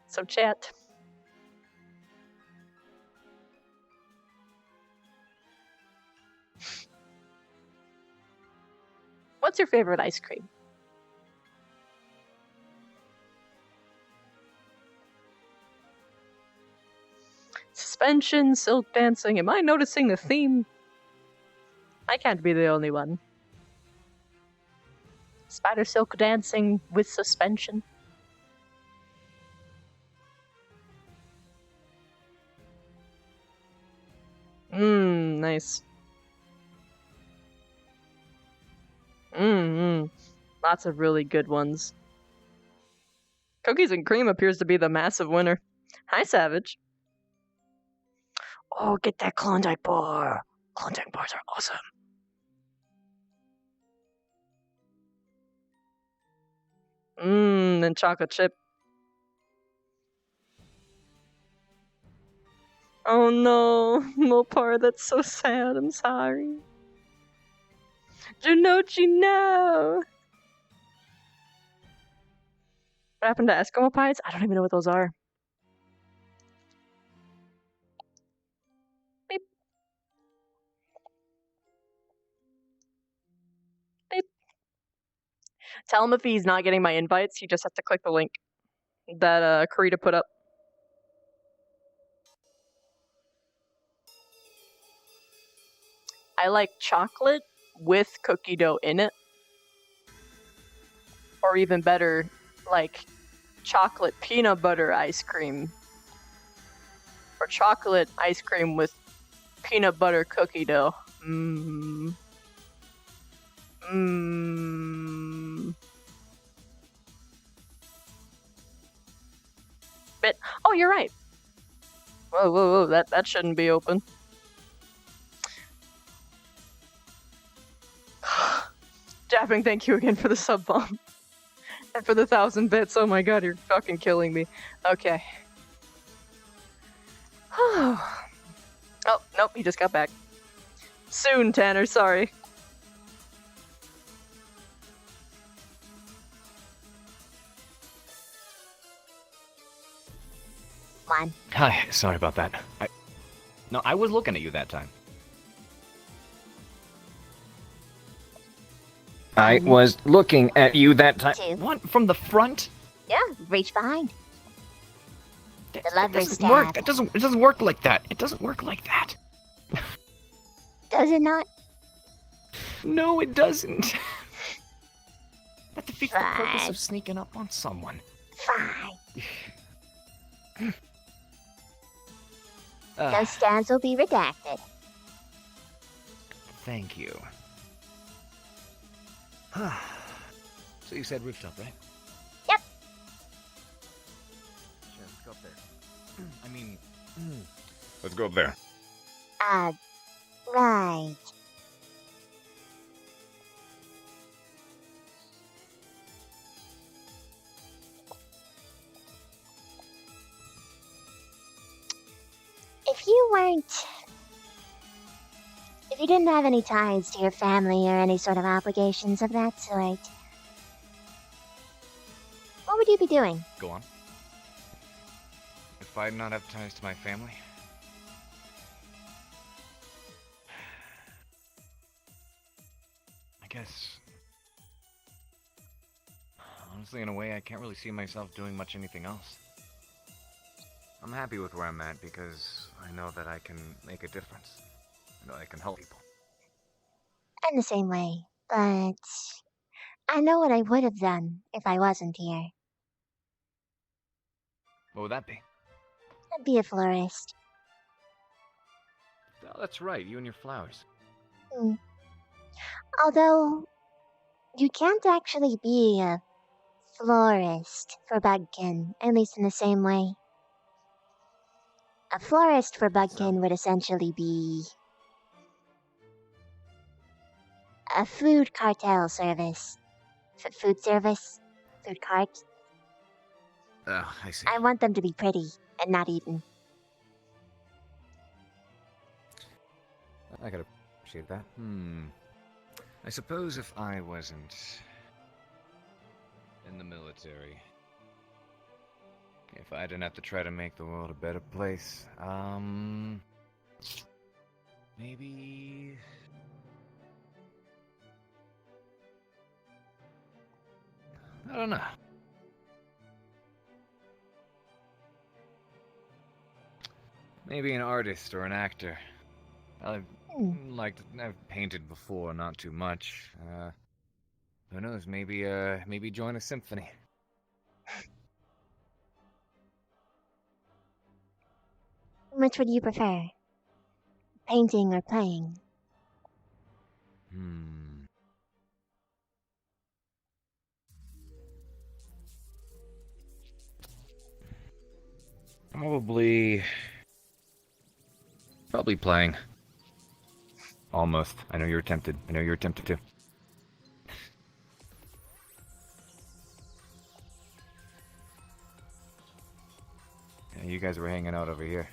So chat. What's your favorite ice cream? Suspension, silk dancing. Am I noticing a theme? I can't be the only one. Spider silk dancing with suspension. Nice. Lots of really good ones. Cookies and Cream appears to be the massive winner. Hi, Savage. Oh, get that Klondike bar. Klondike bars are awesome. And chocolate chip. Oh no, Mopar, that's so sad. I'm sorry. Junochi, no! What happened to Eskimo pies? I don't even know what those are. Beep. Beep. Tell him if he's not getting my invites, he just has to click the link that Karita put up. I like chocolate with cookie dough in it. Or even better, like chocolate peanut butter ice cream. Or chocolate ice cream with peanut butter cookie dough. But oh, you're right. Whoa, that shouldn't be open. Japping, thank you again for the sub bomb. And for the 1,000 bits. Oh my god, you're fucking killing me. Okay. Oh, nope, he just got back. Soon, Tanner, sorry. One. Hi, sorry about that. I was looking at you that time. I was looking at you that time. Two. What? From the front? Yeah, reach behind. The That leverage doesn't stab. work. It doesn't work like that. It doesn't work like that. Does it not? No, it doesn't. That defeats the purpose Fine. of sneaking up on someone. Fine. Those stabs will be redacted. Thank you. So you said rooftop, right? Yep. Sure, let's go up there. I mean, let's go up there. Right. If you didn't have any ties to your family or any sort of obligations of that sort, what would you be doing? Go on. If I did not have ties to my family, I guess, honestly, in a way, I can't really see myself doing much anything else. I'm happy with where I'm at because I know that I can make a difference. I know I can help people. I'm the same way, but I know what I would have done if I wasn't here. What would that be? I'd be a florist. Oh, that's right, you and your flowers. Although, you can't actually be a florist for Bugkin, at least in the same way. A florist for Bugkin would essentially be a food cartel service. Food service? Food cart? Oh, I see. I want them to be pretty and not eaten. I gotta appreciate that. I suppose if I wasn't in the military, if I didn't have to try to make the world a better place, maybe... I don't know. Maybe an artist or an actor. I've painted before, not too much. Who knows? Maybe maybe join a symphony. Which would you prefer? Painting or playing? Probably playing. Almost. I know you're tempted. I know you're tempted too. Yeah, you guys were hanging out over here,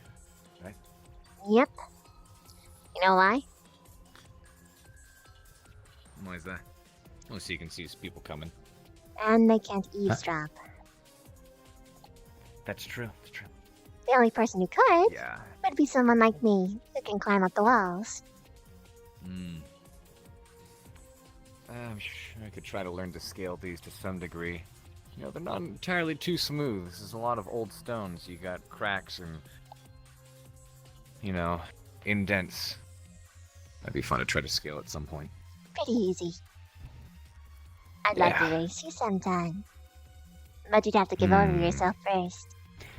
right? Yep. You know why? Why is that? Oh, so you can see people coming. And they can't eavesdrop. That's true. That's true. The only person who could Yeah. would be someone like me who can climb up the walls. I'm sure I could try to learn to scale these to some degree. You know, they're not entirely too smooth. This is a lot of old stones. You got cracks and, you know, indents. That'd be fun to try to scale at some point. Pretty easy. I'd like to race you sometime. But you'd have to give over yourself first.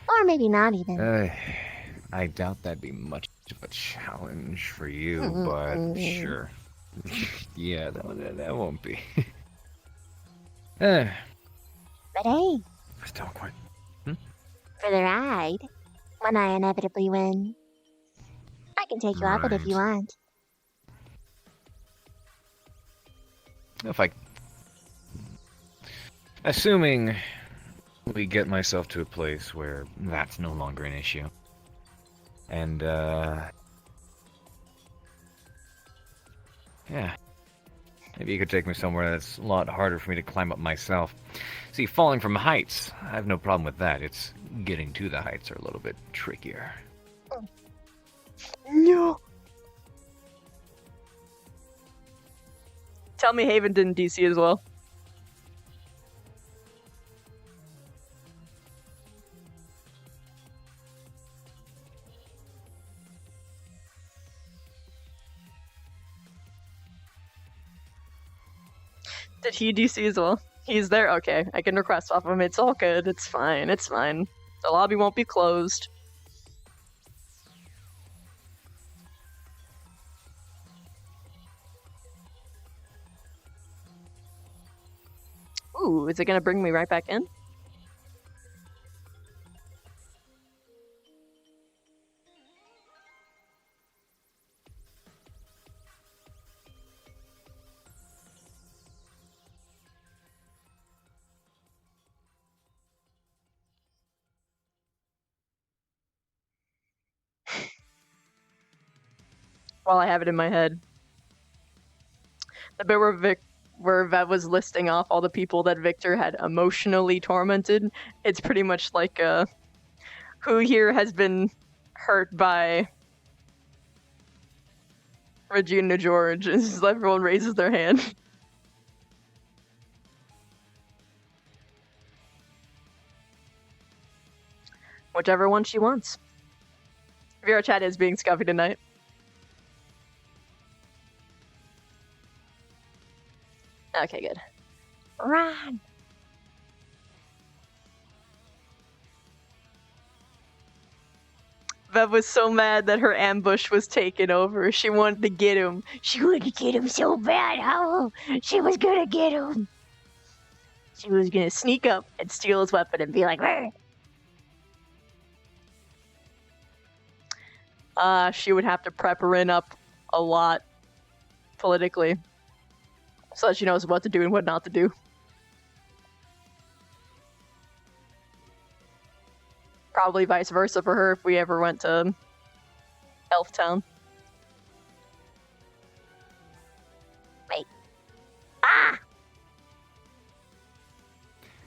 Or maybe not even. I doubt that'd be much of a challenge for you, but sure. Yeah, that won't be. But hey, Still quite. for the ride, when I inevitably win, I can take you up it if you want. Assuming we get myself to a place where that's no longer an issue. And, yeah. Maybe you could take me somewhere that's a lot harder for me to climb up myself. See, falling from heights, I have no problem with that. It's getting to the heights are a little bit trickier. No. Tell me Haven didn't DC as well. Did he DC as well? He's there? Okay, I can request off him. It's all good. It's fine. It's fine. The lobby won't be closed. Ooh, is it gonna bring me right back in? While I have it in my head. The bit where Vev was listing off all the people that Victor had emotionally tormented, it's pretty much like, who here has been hurt by Regina George? And just everyone raises their hand. Whichever one she wants. Vera Chat is being scuffy tonight. Okay, good. Run! Vev was so mad that her ambush was taken over. She wanted to get him. She wanted to get him so bad. How? She was gonna get him. She was gonna sneak up and steal his weapon and be like, "Rrr." She would have to prep Rin up a lot politically, so that she knows what to do and what not to do. Probably vice versa for her if we ever went to Elf Town. Wait. Ah!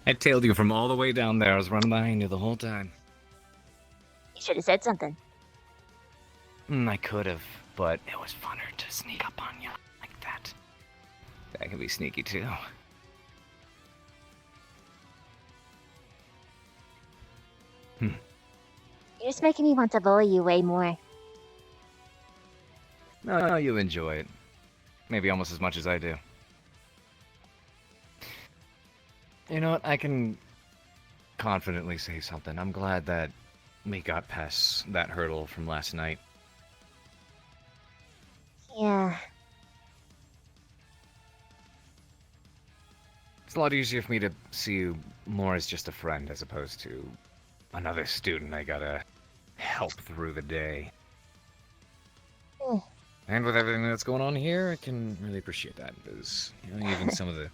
I tailed you from all the way down there. I was running behind you the whole time. You should have said something. I could have, but it was funner to sneak up on you like that. That can be sneaky too. You're just making me want to bully you way more. No, you enjoy it. Maybe almost as much as I do. You know what? I can confidently say something. I'm glad that we got past that hurdle from last night. Yeah. It's a lot easier for me to see you more as just a friend as opposed to another student I gotta help through the day. Mm. And with everything that's going on here, I can really appreciate that, because, you know, even some of the...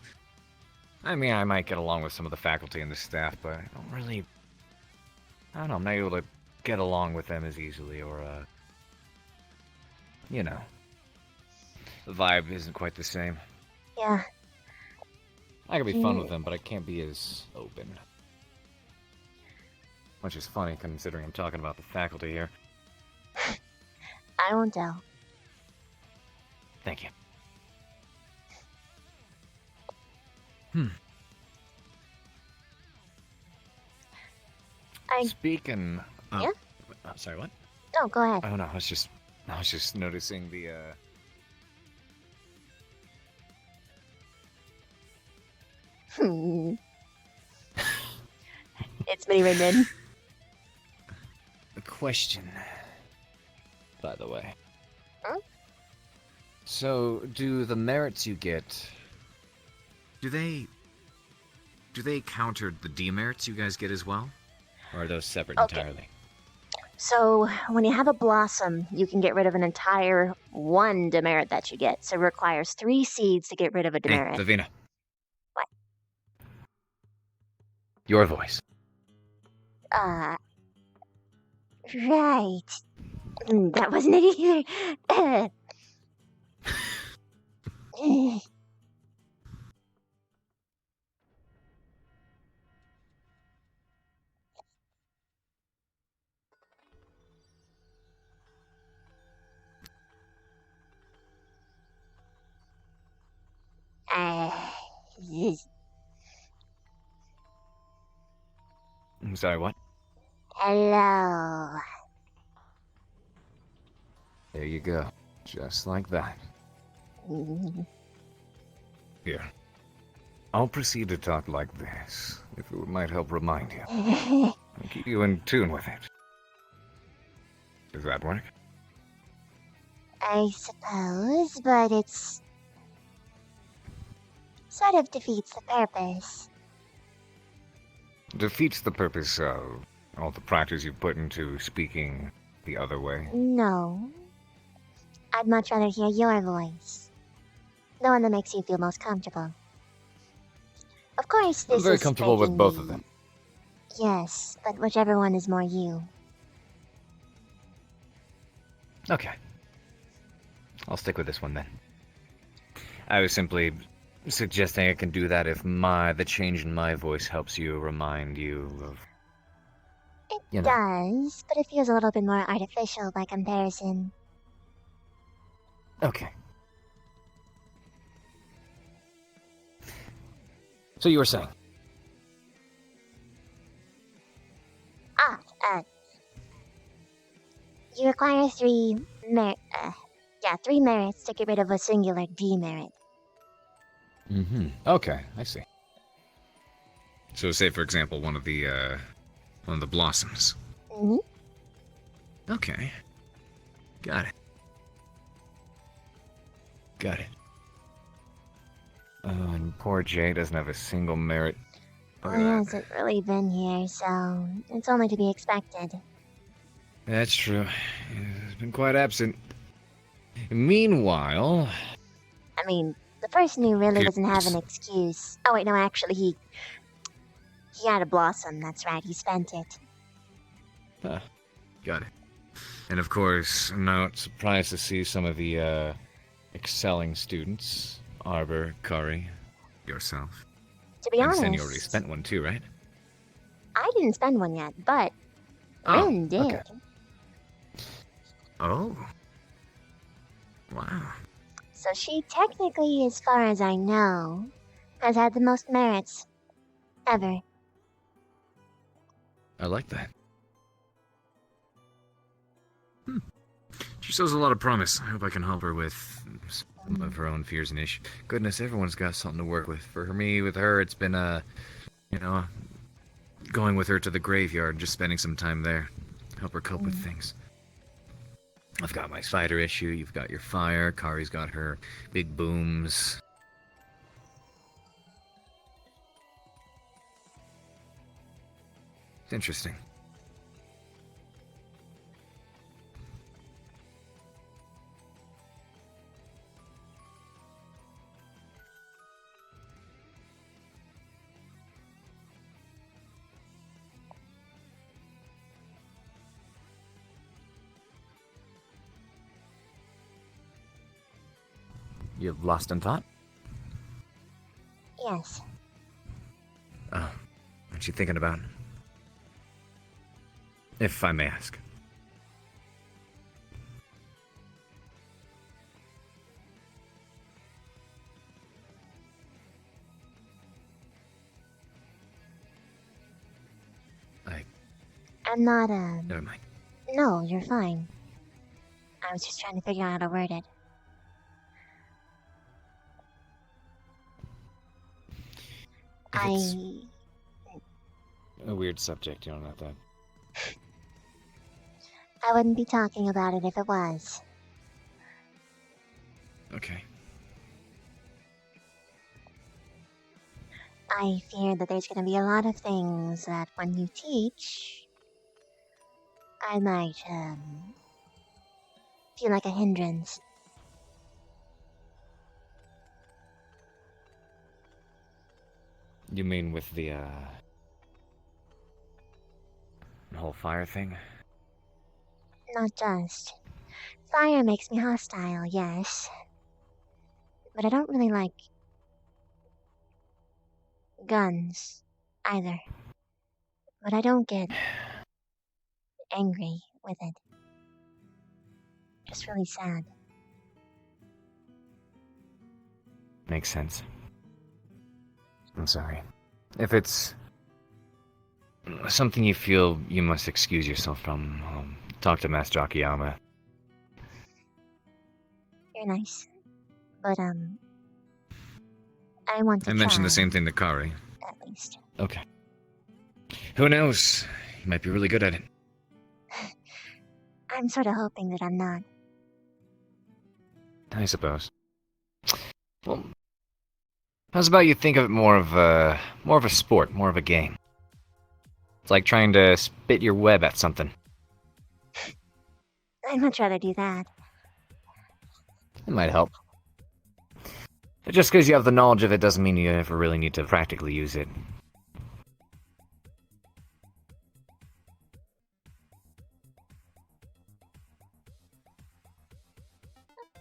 I mean, I might get along with some of the faculty and the staff, but I don't really... I don't know, I'm not able to get along with them as easily, or, you know. The vibe isn't quite the same. Yeah. I can be fun with them, but I can't be as open. Which is funny, considering I'm talking about the faculty here. I won't tell. Thank you. Hmm. Speaking of... Yeah? Sorry, what? No, go ahead. Oh no, I was just noticing the, It's Mini Raymond. A question, by the way. Huh? So, do the merits you get... Do they counter the demerits you guys get as well? Or are those separate entirely? So, when you have a blossom, you can get rid of an entire 1 demerit that you get. So it requires 3 seeds to get rid of a demerit. Hey, Lavina. What? Your voice. Right. That wasn't it either. I'm sorry, what? Hello. There you go. Just like that. Here. I'll proceed to talk like this, if it might help remind you. And keep you in tune with it. Does that work? I suppose, but it's... sort of defeats the purpose. Defeats the purpose of all the practice you put into speaking the other way. No. I'd much rather hear your voice. The one that makes you feel most comfortable. Of course, this I'm very is comfortable with taking both me- of them. Yes, but whichever one is more you. Okay. I'll stick with this one then. I was simply suggesting I can do that if the change in my voice helps you remind you of... It You know. does, but it feels a little bit more artificial by comparison. Okay. So you were saying? You require 3 merits to get rid of a singular demerit. Mm-hmm. Okay, I see. So say, for example, one of the blossoms. Mm-hmm. Okay. Got it. Got it. Oh, and poor Jay doesn't have a single merit. Well, he hasn't really been here, so it's only to be expected. That's true. He's been quite absent. Meanwhile... I mean, the person who really doesn't have an excuse. Oh wait, no, actually he had a blossom, that's right, he spent it. Huh. Got it. And of course, I'm not surprised to see some of the, excelling students. Arbor, Curry, yourself. To be honest, And you already spent one too, right? I didn't spend one yet, but Oh, Rin did. okay. Oh. Wow. So she technically, as far as I know, has had the most merits ever. I like that. She shows a lot of promise. I hope I can help her with some of her own fears and issues. Goodness, everyone's got something to work with. For me, with her, it's been You know, going with her to the graveyard, just spending some time there. Help her cope with things. I've got my spider issue, you've got your fire, Kari's got her big booms. It's interesting. You've lost in thought? Yes. Oh, what you thinking about? If I may ask. I'm not, Never mind. No, you're fine. I was just trying to figure out how to word it. It's a weird subject, you don't know that. I wouldn't be talking about it if it was. Okay. I fear that there's gonna be a lot of things that when you teach, I might, feel like a hindrance. You mean with the whole fire thing? Not just. Fire makes me hostile, yes. But I don't really like guns either. But I don't get angry with it. Just really sad. Makes sense. I'm sorry. If it's something you feel you must excuse yourself from, talk to Master Akiyama. You're nice. But, I want to I mentioned the try, same thing to Kari. at least. Okay. Who knows? You might be really good at it. I'm sort of hoping that I'm not. I suppose. Well, how's about you think of it more of a sport, more of a game? It's like trying to spit your web at something. I'd much rather do that. It might help. But just because you have the knowledge of it doesn't mean you ever really need to practically use it.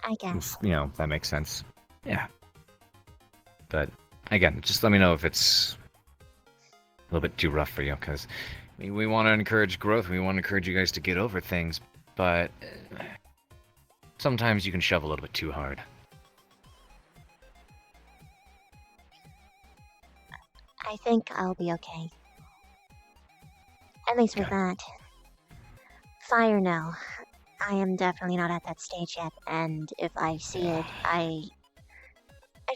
I guess. You know, if that makes sense. Yeah. But, again, just let me know if it's a little bit too rough for you, because we want to encourage growth, we want to encourage you guys to get over things, but sometimes you can shove a little bit too hard. I think I'll be okay. At least with that. Fire, no. I am definitely not at that stage yet, and if I see it, I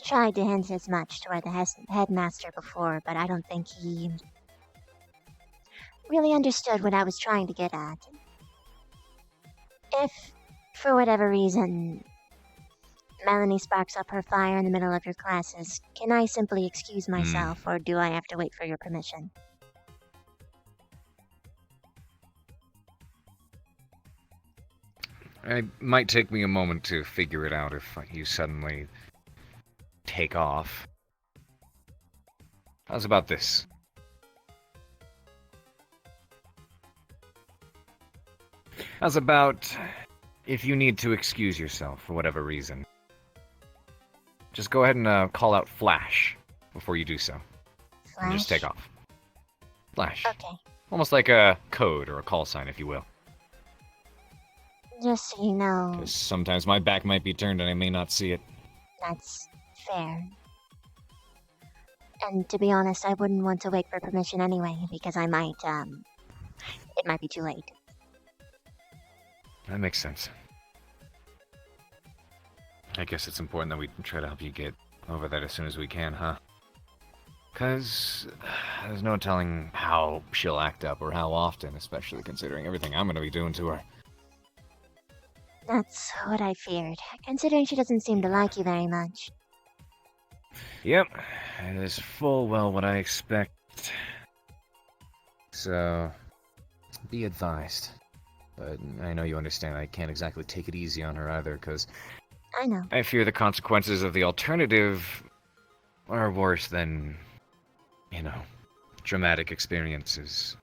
tried to hint as much to the headmaster before, but I don't think he really understood what I was trying to get at. If, for whatever reason, Melanie sparks up her fire in the middle of your classes, can I simply excuse myself, or do I have to wait for your permission? It might take me a moment to figure it out if you suddenly take off. How's about this? How's about if you need to excuse yourself for whatever reason? Just go ahead and call out Flash before you do so. Flash? And just take off. Flash. Okay. Almost like a code or a call sign, if you will. Just so you know, Because sometimes my back might be turned and I may not see it. that's fair. And to be honest, I wouldn't want to wait for permission anyway, because I might, it might be too late. That makes sense. I guess it's important that we try to help you get over that as soon as we can, huh? Because there's no telling how she'll act up or how often, especially considering everything I'm going to be doing to her. That's what I feared, considering she doesn't seem to like you very much. Yep, it is full well what I expect. So, be advised. But I know you understand I can't exactly take it easy on her either, because I know. I fear the consequences of the alternative are worse than, you know, traumatic experiences.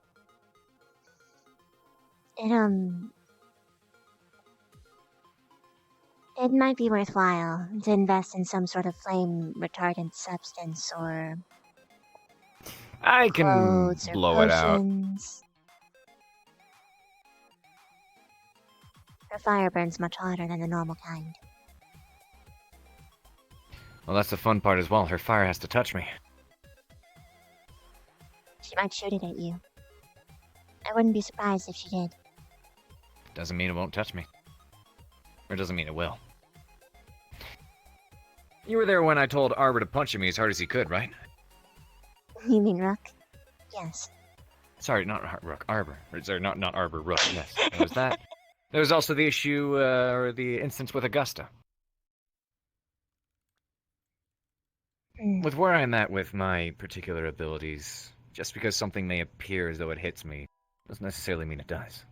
It might be worthwhile to invest in some sort of flame retardant substance or I can clothes or blow it out. potions. Her fire burns much hotter than the normal kind. Well, that's the fun part as well. Her fire has to touch me. She might shoot it at you. I wouldn't be surprised if she did. Doesn't mean it won't touch me. Or doesn't mean it will. You were there when I told Arbor to punch at me as hard as he could, right? You mean Rook? Yes. Sorry, not Rook, Arbor. Sorry, not Arbor, Rook, yes. There was that. There was also the issue, or the instance with Augusta. With where I'm at with my particular abilities, just because something may appear as though it hits me, doesn't necessarily mean it does.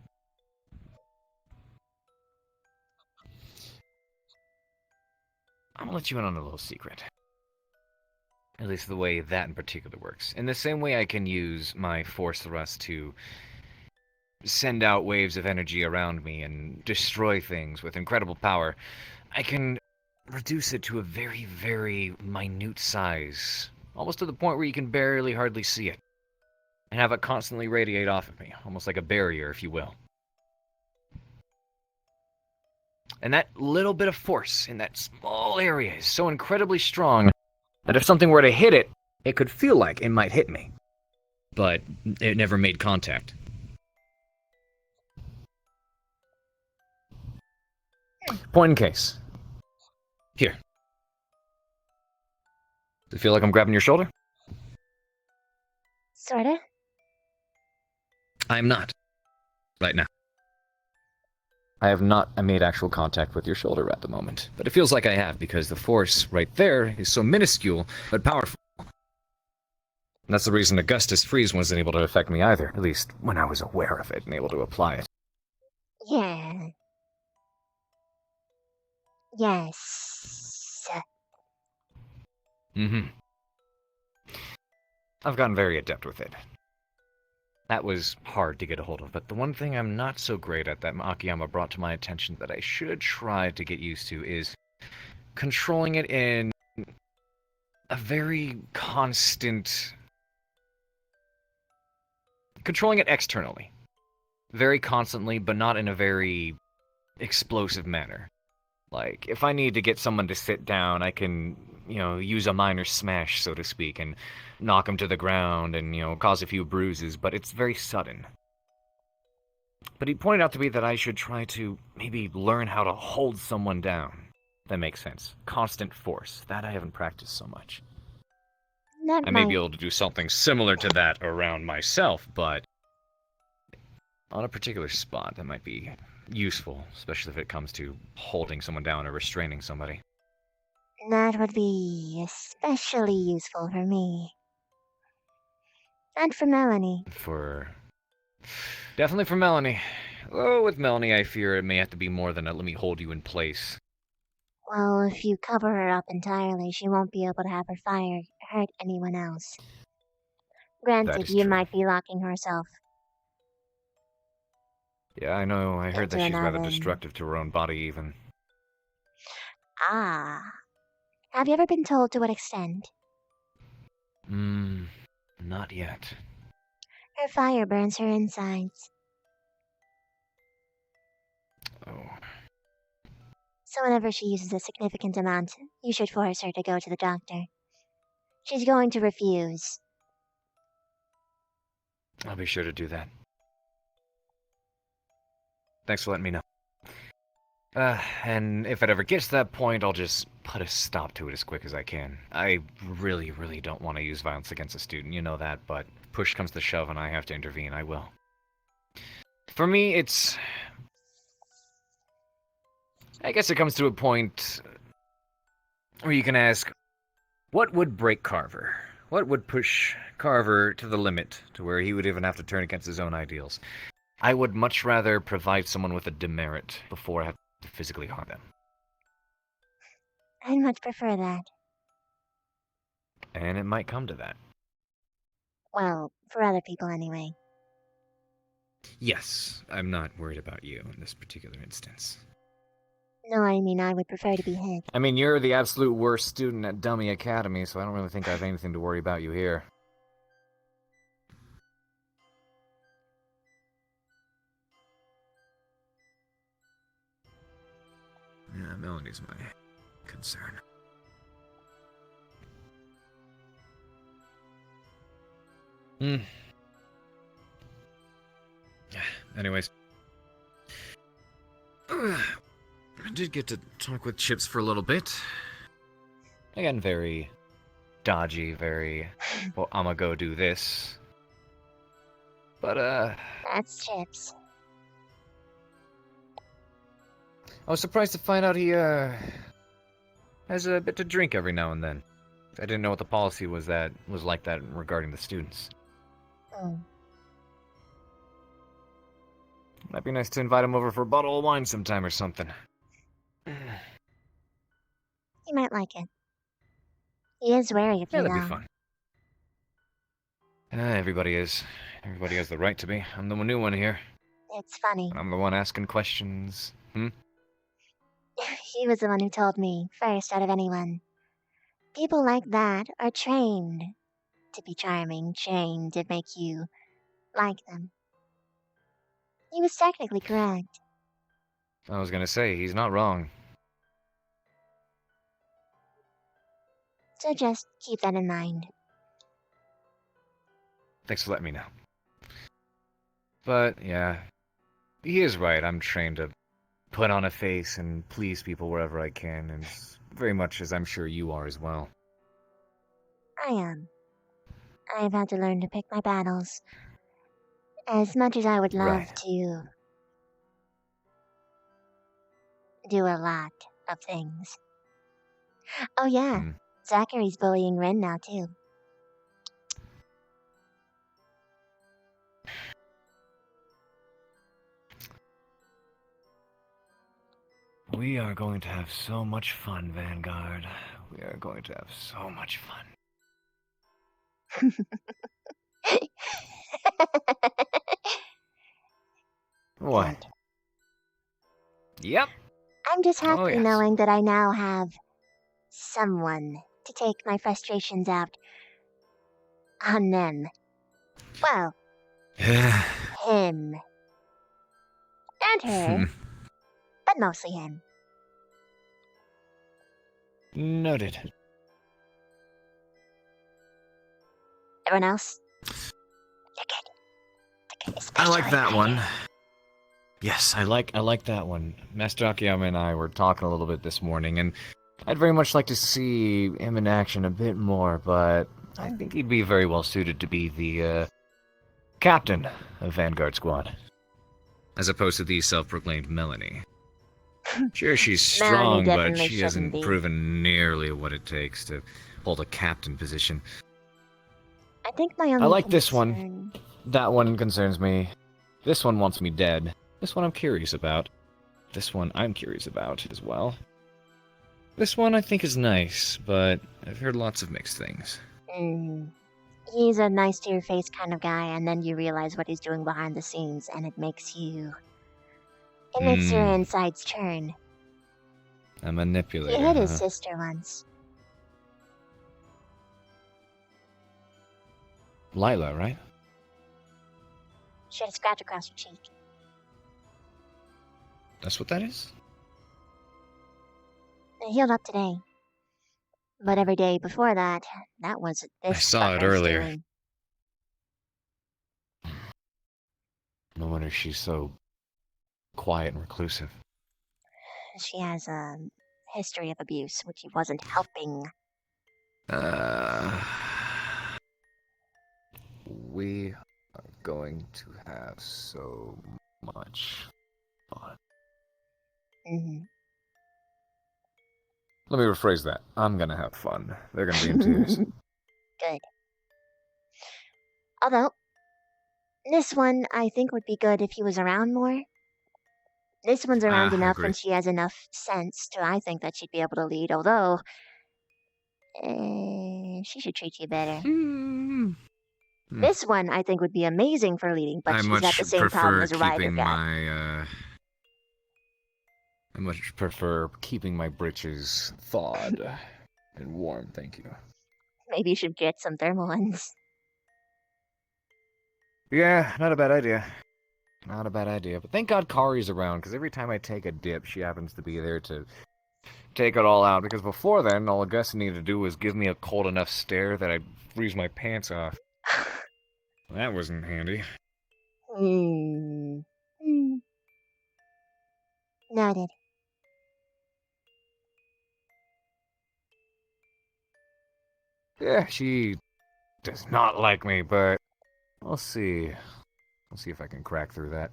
I'm gonna let you in on a little secret. At least the way that in particular works. In the same way I can use my force thrust to send out waves of energy around me and destroy things with incredible power, I can reduce it to a very, very minute size, almost to the point where you can barely hardly see it, and have it constantly radiate off of me, almost like a barrier, if you will. And that little bit of force in that small area is so incredibly strong that if something were to hit it, it could feel like it might hit me. But it never made contact. Point in case. Here. Does it feel like I'm grabbing your shoulder? Sorta. I am not. Right now. I have not made actual contact with your shoulder at the moment, but it feels like I have because the force right there is so minuscule but powerful. And that's the reason Augustus Freeze wasn't able to affect me either, at least when I was aware of it and able to apply it. Yeah. Yes. Mm-hmm. I've gotten very adept with it. That was hard to get a hold of, but the one thing I'm not so great at that Akiyama brought to my attention that I should try to get used to is controlling it in a very constant... Controlling it externally. Very constantly, but not in a very explosive manner. Like, if I need to get someone to sit down, I can, use a minor smash, so to speak, and knock them to the ground and, cause a few bruises, but it's very sudden. But he pointed out to me that I should try to maybe learn how to hold someone down. That makes sense. Constant force. That I haven't practiced so much. I may be able to do something similar to that around myself, but on a particular spot, that might be useful, especially if it comes to holding someone down or restraining somebody. That would be especially useful for me. And for Melanie. Definitely for Melanie. Oh, with Melanie, I fear it may have to be more than a let me hold you in place. Well, if you cover her up entirely, she won't be able to have her fire hurt anyone else. Granted, you might be locking herself. Yeah, I know. I heard that she's rather oven. destructive to her own body, even. Ah. Have you ever been told to what extent? Not yet. Her fire burns her insides. Oh. So whenever she uses a significant amount, you should force her to go to the doctor. She's going to refuse. I'll be sure to do that. Thanks for letting me know. And if it ever gets to that point, I'll just put a stop to it as quick as I can. I really, really don't want to use violence against a student, you know that, but push comes to shove and I have to intervene, I will. For me, it's... I guess it comes to a point where you can ask, what would break Carver? What would push Carver to the limit, to where he would even have to turn against his own ideals? I would much rather provide someone with a demerit before I have to physically harm them. I'd much prefer that. And it might come to that. Well, for other people anyway. Yes, I'm not worried about you in this particular instance. No, I mean I would prefer to be hit. I mean, you're the absolute worst student at Dummy Academy, so I don't really think I have anything to worry about you here. Yeah, Melanie's my concern. Anyways. I did get to talk with Chips for a little bit. Again, very dodgy, very, well, I'ma go do this. But, That's Chips. I was surprised to find out he, has a bit to drink every now and then. I didn't know what the policy was like that regarding the students. Oh. Might be nice to invite him over for a bottle of wine sometime or something. He might like it. He is wary of you, Yeah, that'd though. be fun. Everybody is. Everybody has the right to be. I'm the new one here. It's funny. I'm the one asking questions. He was the one who told me, first out of anyone. People like that are trained to be charming, trained to make you like them. He was technically correct. I was gonna say, he's not wrong. So just keep that in mind. Thanks for letting me know. But, yeah. He is right, I'm trained to put on a face and please people wherever I can, and very much as I'm sure you are as well. I am. I've had to learn to pick my battles. As much as I would love Right. to do a lot of things. Oh yeah, Zachary's bullying Rin now too. We are going to have so much fun, Vanguard. We are going to have so much fun. What? Yep. I'm just happy Oh, yes. knowing that I now have someone to take my frustrations out on them. Well, him. And her. But mostly him. Noted. Everyone else? I like that one. Yes, I like that one. Master Akiyama and I were talking a little bit this morning, and I'd very much like to see him in action a bit more, but I think he'd be very well suited to be the, captain of Vanguard Squad. As opposed to the self-proclaimed Melanie. Sure, she's strong, but definitely she hasn't shouldn't be. proven nearly what it takes to hold a captain position. I think my only I like this one. concern- That one concerns me. This one wants me dead. This one I'm curious about. This one I'm curious about as well. This one I think is nice, but I've heard lots of mixed things. He's a nice to your face kind of guy, and then you realize what he's doing behind the scenes, and it makes you. It makes your insides churn. A He manipulator. hit his huh? sister once. Lila, right? She had a scratch across her cheek. That's what that is? It healed up today. But every day before that, that was this I saw it fucker's earlier. doing. No wonder she's so quiet and reclusive. She has history of abuse, which he wasn't helping. We are going to have so much fun. Mm-hmm. Let me rephrase that. I'm gonna have fun. They're gonna be in tears. Good. Although, this one I think would be good if he was around more. This one's around I enough agree. and she has enough sense to, I think, that she'd be able to lead, although, she should treat you better. This one I think would be amazing for leading, but I she's got the much same problem prefer as a Ryder keeping got. my, I much prefer keeping my britches thawed and warm, thank you. Maybe you should get some thermal ones. Yeah, not a bad idea. Not a bad idea. But thank God Kari's around, because every time I take a dip, she happens to be there to take it all out. Because before then, all Augusta needed to do was give me a cold enough stare that I'd freeze my pants off. That wasn't handy. Noted. Yeah, she does not like me, but we'll see. We'll see if I can crack through that.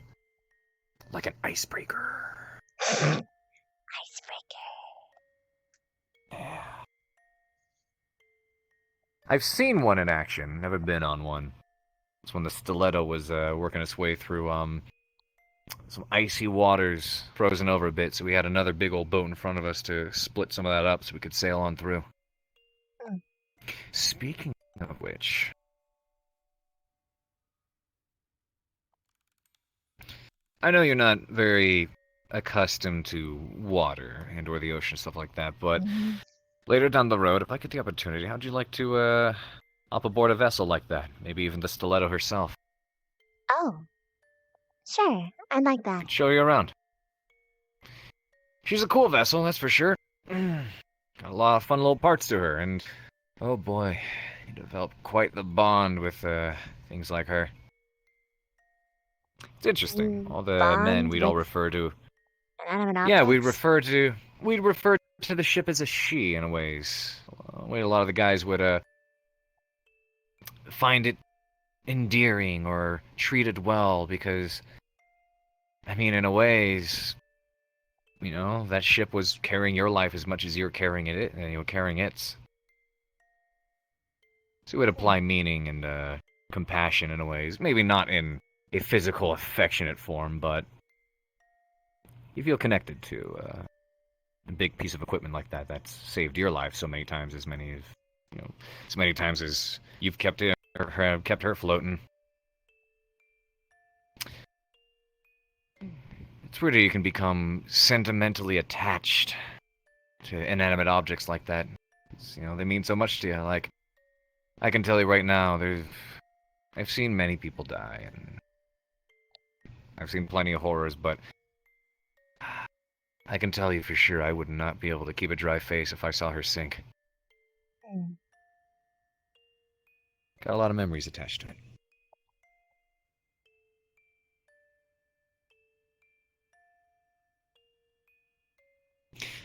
Like an icebreaker. Icebreaker. Yeah. I've seen one in action, never been on one. It's when the stiletto was working its way through some icy waters, frozen over a bit, so we had another big old boat in front of us to split some of that up so we could sail on through. Speaking of which, I know you're not very accustomed to water and or the ocean, stuff like that, but later down the road, if I get the opportunity, how'd you like to hop aboard a vessel like that? Maybe even the stiletto herself. Oh. Sure, I'd like that. Could show you around. She's a cool vessel, that's for sure. Got a lot of fun little parts to her, and oh boy, you develop quite the bond with things like her. It's interesting. All the men we'd all refer to. Yeah, we'd refer to the ship as a she in a ways. A lot of the guys would find it endearing or treat it well because, I mean, in a ways, you know, that ship was carrying your life as much as you're carrying it, and you're carrying its. So it would apply meaning and compassion in a ways. Maybe not in a physical, affectionate form, but you feel connected to a big piece of equipment like that that's saved your life so many times, as many times as you've kept it or have kept her floating. It's weird how you can become sentimentally attached to inanimate objects like that. It's, they mean so much to you. Like, I can tell you right now, I've seen many people die, and I've seen plenty of horrors, but I can tell you for sure I would not be able to keep a dry face if I saw her sink. Got a lot of memories attached to it.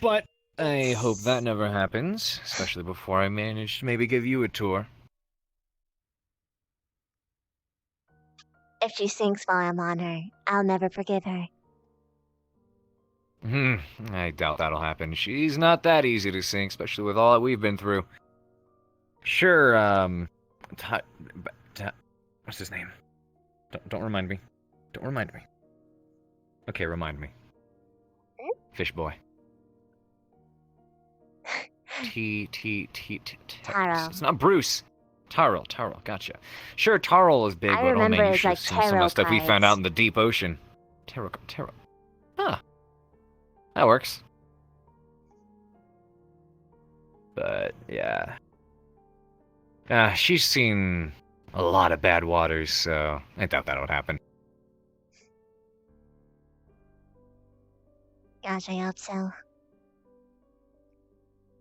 But I hope that never happens, especially before I manage to maybe give you a tour. If she sinks while I'm on her, I'll never forgive her. I doubt that'll happen. She's not that easy to sink, especially with all that we've been through. Sure, what's his name? Don't remind me. Don't remind me. Okay, remind me. Fish boy. Taro. It's not Bruce. Taro, gotcha. Sure, Taro is big, but oh man, you should have seen some of the stuff we found out in the deep ocean. Taro. Huh. That works. But, yeah. She's seen a lot of bad waters, so I doubt that would happen. Gosh, I hope so.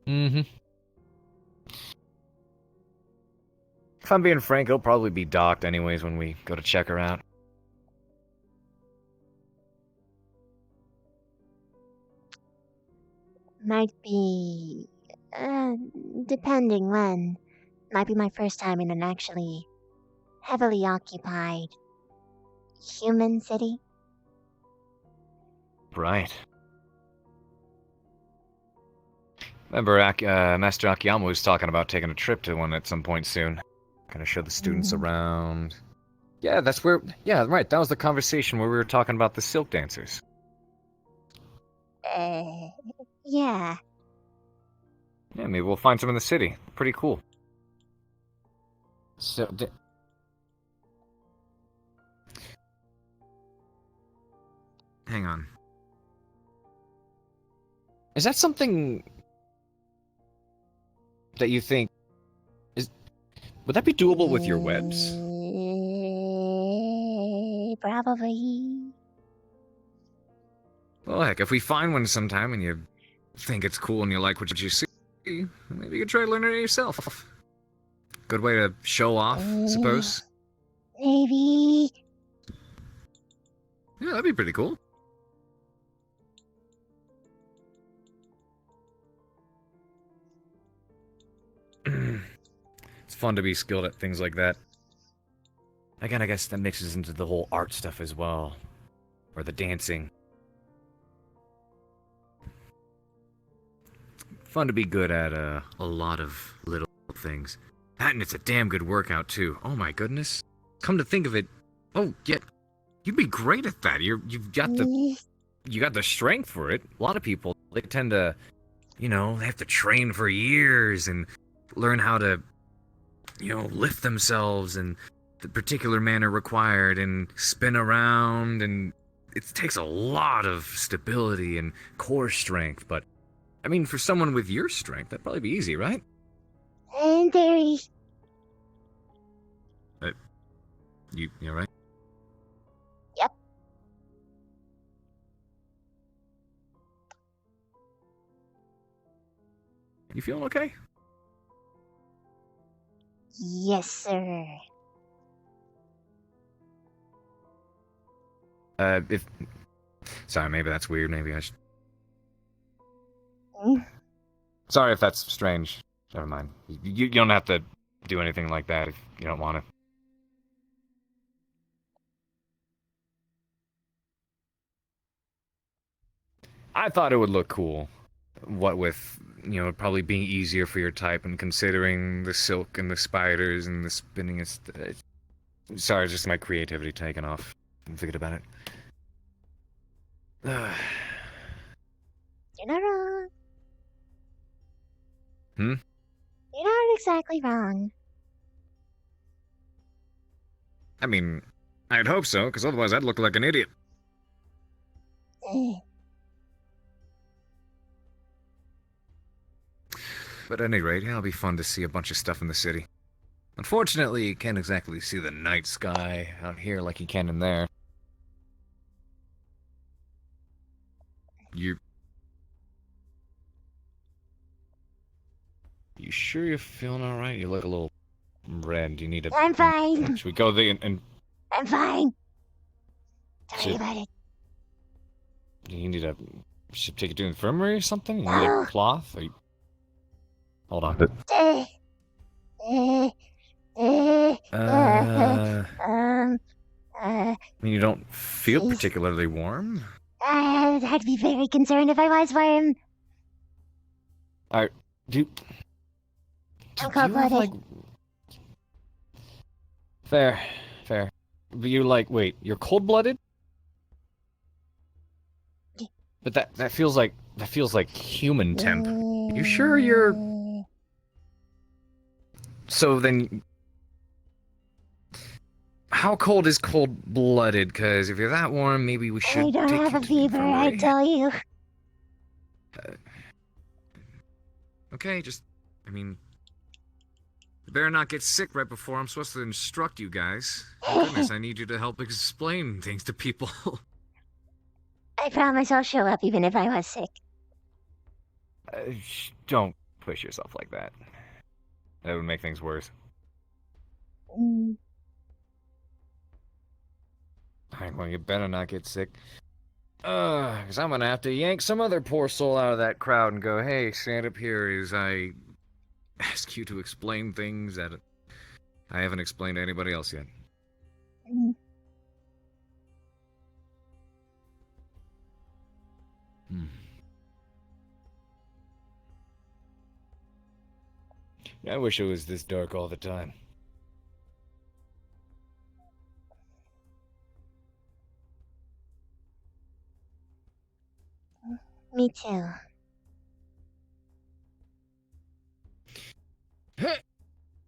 If I'm being frank, it'll probably be docked anyways when we go to check her out. Might be, depending when. Might be my first time in an actually heavily occupied human city. Right. Remember, Master Akiyama was talking about taking a trip to one at some point soon. Gonna show the students around. Yeah, that's where. Yeah, right. That was the conversation where we were talking about the silk dancers. Yeah. Yeah, maybe we'll find some in the city. Pretty cool. So, hang on. Is that something that you think is? Would that be doable with your webs? Probably. Well, heck, if we find one sometime and you think it's cool and you like what you see, maybe you could try learning it yourself. Good way to show off, I suppose. Maybe. Yeah, that'd be pretty cool. It's fun to be skilled at things like that. Again, I guess that mixes into the whole art stuff as well. Or the dancing. Fun to be good at a lot of little things. And it's a damn good workout, too. Oh my goodness. Come to think of it, oh, yeah, you'd be great at that. You've got the strength for it. A lot of people, they tend to, they have to train for years and learn how to, lift themselves in the particular manner required and spin around, and it takes a lot of stability and core strength, but, I mean, for someone with your strength, that'd probably be easy, right? And very. You alright? Yep. You feeling okay? Yes, sir. Sorry, maybe that's weird, maybe I should... Mm. Sorry if that's strange. Never mind. You don't have to do anything like that if you don't want to. I thought it would look cool. What with, probably being easier for your type and considering the silk and the spiders and the spinning. Sorry, it's just my creativity taking off. I'm thinking about it. You're not wrong. Hmm? You're not exactly wrong. I mean, I'd hope so, because otherwise I'd look like an idiot. But at any rate, it'll be fun to see a bunch of stuff in the city. Unfortunately, you can't exactly see the night sky out here like you can in there. You sure you're feeling alright? You look a little red. Do you need a... I'm fine. Should we go there and... I'm fine. Tell me about it. Do you need a... Should take you to the infirmary or something? You need a cloth? Or you... Hold on. I mean, you don't feel particularly warm? I'd be very concerned if I was warm. I'm cold-blooded. Fair. But wait, you're cold-blooded? But that feels like human temp. You sure you're... So then... How cold is cold-blooded? Because if you're that warm, maybe we should I don't have a fever, I tell you. Okay, just... I mean... You better not get sick right before I'm supposed to instruct you guys. My goodness, I need you to help explain things to people. I promise I'll show up even if I was sick. Don't push yourself like that. That would make things worse. Alright, well, you better not get sick. Because I'm gonna have to yank some other poor soul out of that crowd and go, hey, stand up here as I ask you to explain things that I haven't explained to anybody else yet. Mm. I wish it was this dark all the time. Me too.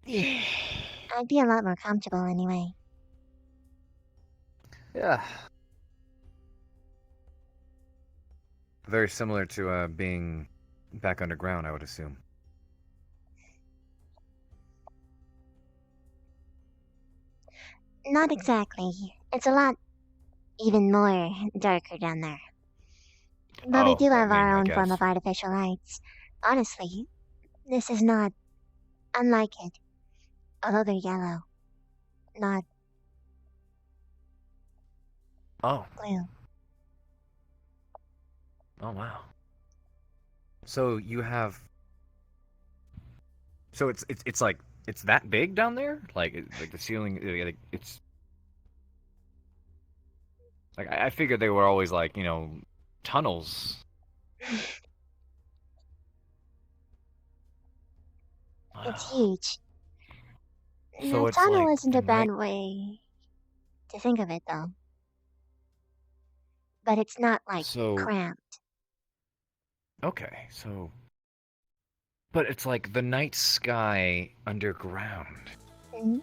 I'd be a lot more comfortable anyway. Yeah. Very similar to being back underground, I would assume. Not exactly. It's a lot even more darker down there. But we Oh, do I have mean, our I own form guess. of artificial lights. Honestly, this is not unlike it. Although they're yellow. Not Oh. blue. Oh, wow. So you have... So it's like, it's that big down there? Like the ceiling, it's... Like, I figured they were always like, you know, tunnels. It's huge. So The it's tunnel like isn't the a bad night... way to think of it, though. But it's not, like, So... cramped. Okay, so... But it's like the night sky underground. Hmm?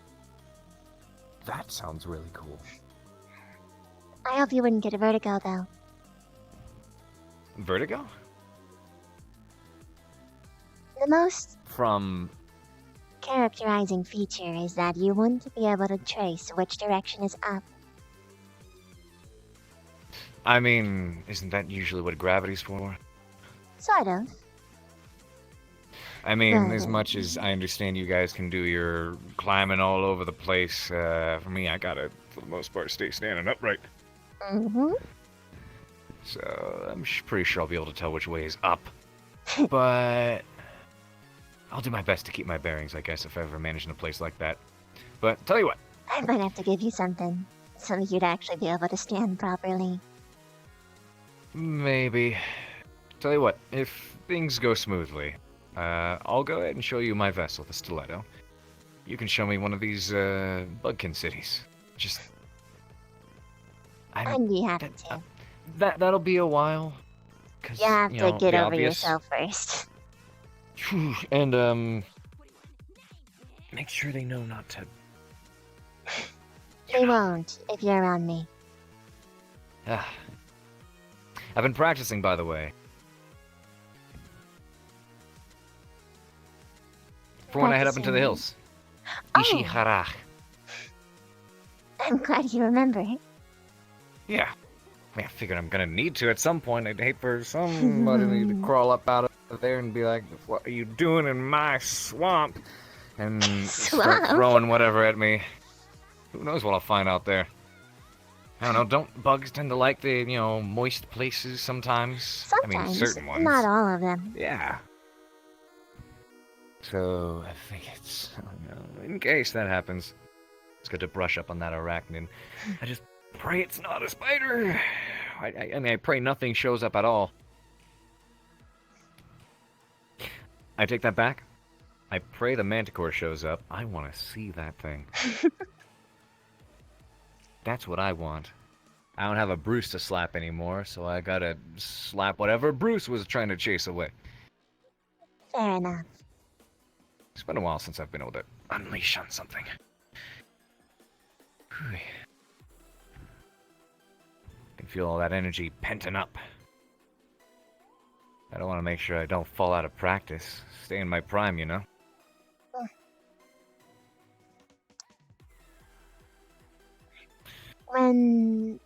That sounds really cool. I hope you wouldn't get a vertigo, though. Vertigo? The most From... characterizing feature is that you wouldn't be able to trace which direction is up. I mean, isn't that usually what gravity's for? Sort of. I mean, But, as much as I understand you guys can do your climbing all over the place, for me, I gotta, for the most part, stay standing upright. Mm-hmm. So, I'm pretty sure I'll be able to tell which way is up. But... I'll do my best to keep my bearings, I guess, if I ever manage in a place like that. But, tell you what. I might have to give you something, so you'd actually be able to stand properly. Maybe. Tell you what, if things go smoothly, I'll go ahead and show you my vessel, the Stiletto. You can show me one of these, Bugkin cities. Just... I'd be happy to. That'll be a while. You have to get the over obvious. yourself first. And, make sure they know not to... They won't, if you're around me. Ah. I've been practicing, by the way. For when I head up into the hills. Oh. Ishihara. I'm glad you remember. Yeah. I mean, I figured I'm gonna need to at some point. I'd hate for somebody to crawl up out of there and be like, what are you doing in my swamp? And start Swamp? throwing whatever at me. Who knows what I'll find out there. I don't know, don't bugs tend to like the, moist places sometimes? Sometimes, I mean, certain ones. not all of them. Yeah. So, I think it's, in case that happens, it's good to brush up on that arachnid. I just pray it's not a spider. I mean, I pray nothing shows up at all. I take that back. I pray the manticore shows up. I want to see that thing. That's what I want. I don't have a Bruce to slap anymore, so I gotta slap whatever Bruce was trying to chase away. Fair enough. It's been a while since I've been able to unleash on something. Whew. Can feel all that energy penting up. I don't want to make sure I don't fall out of practice. Stay in my prime, you know? When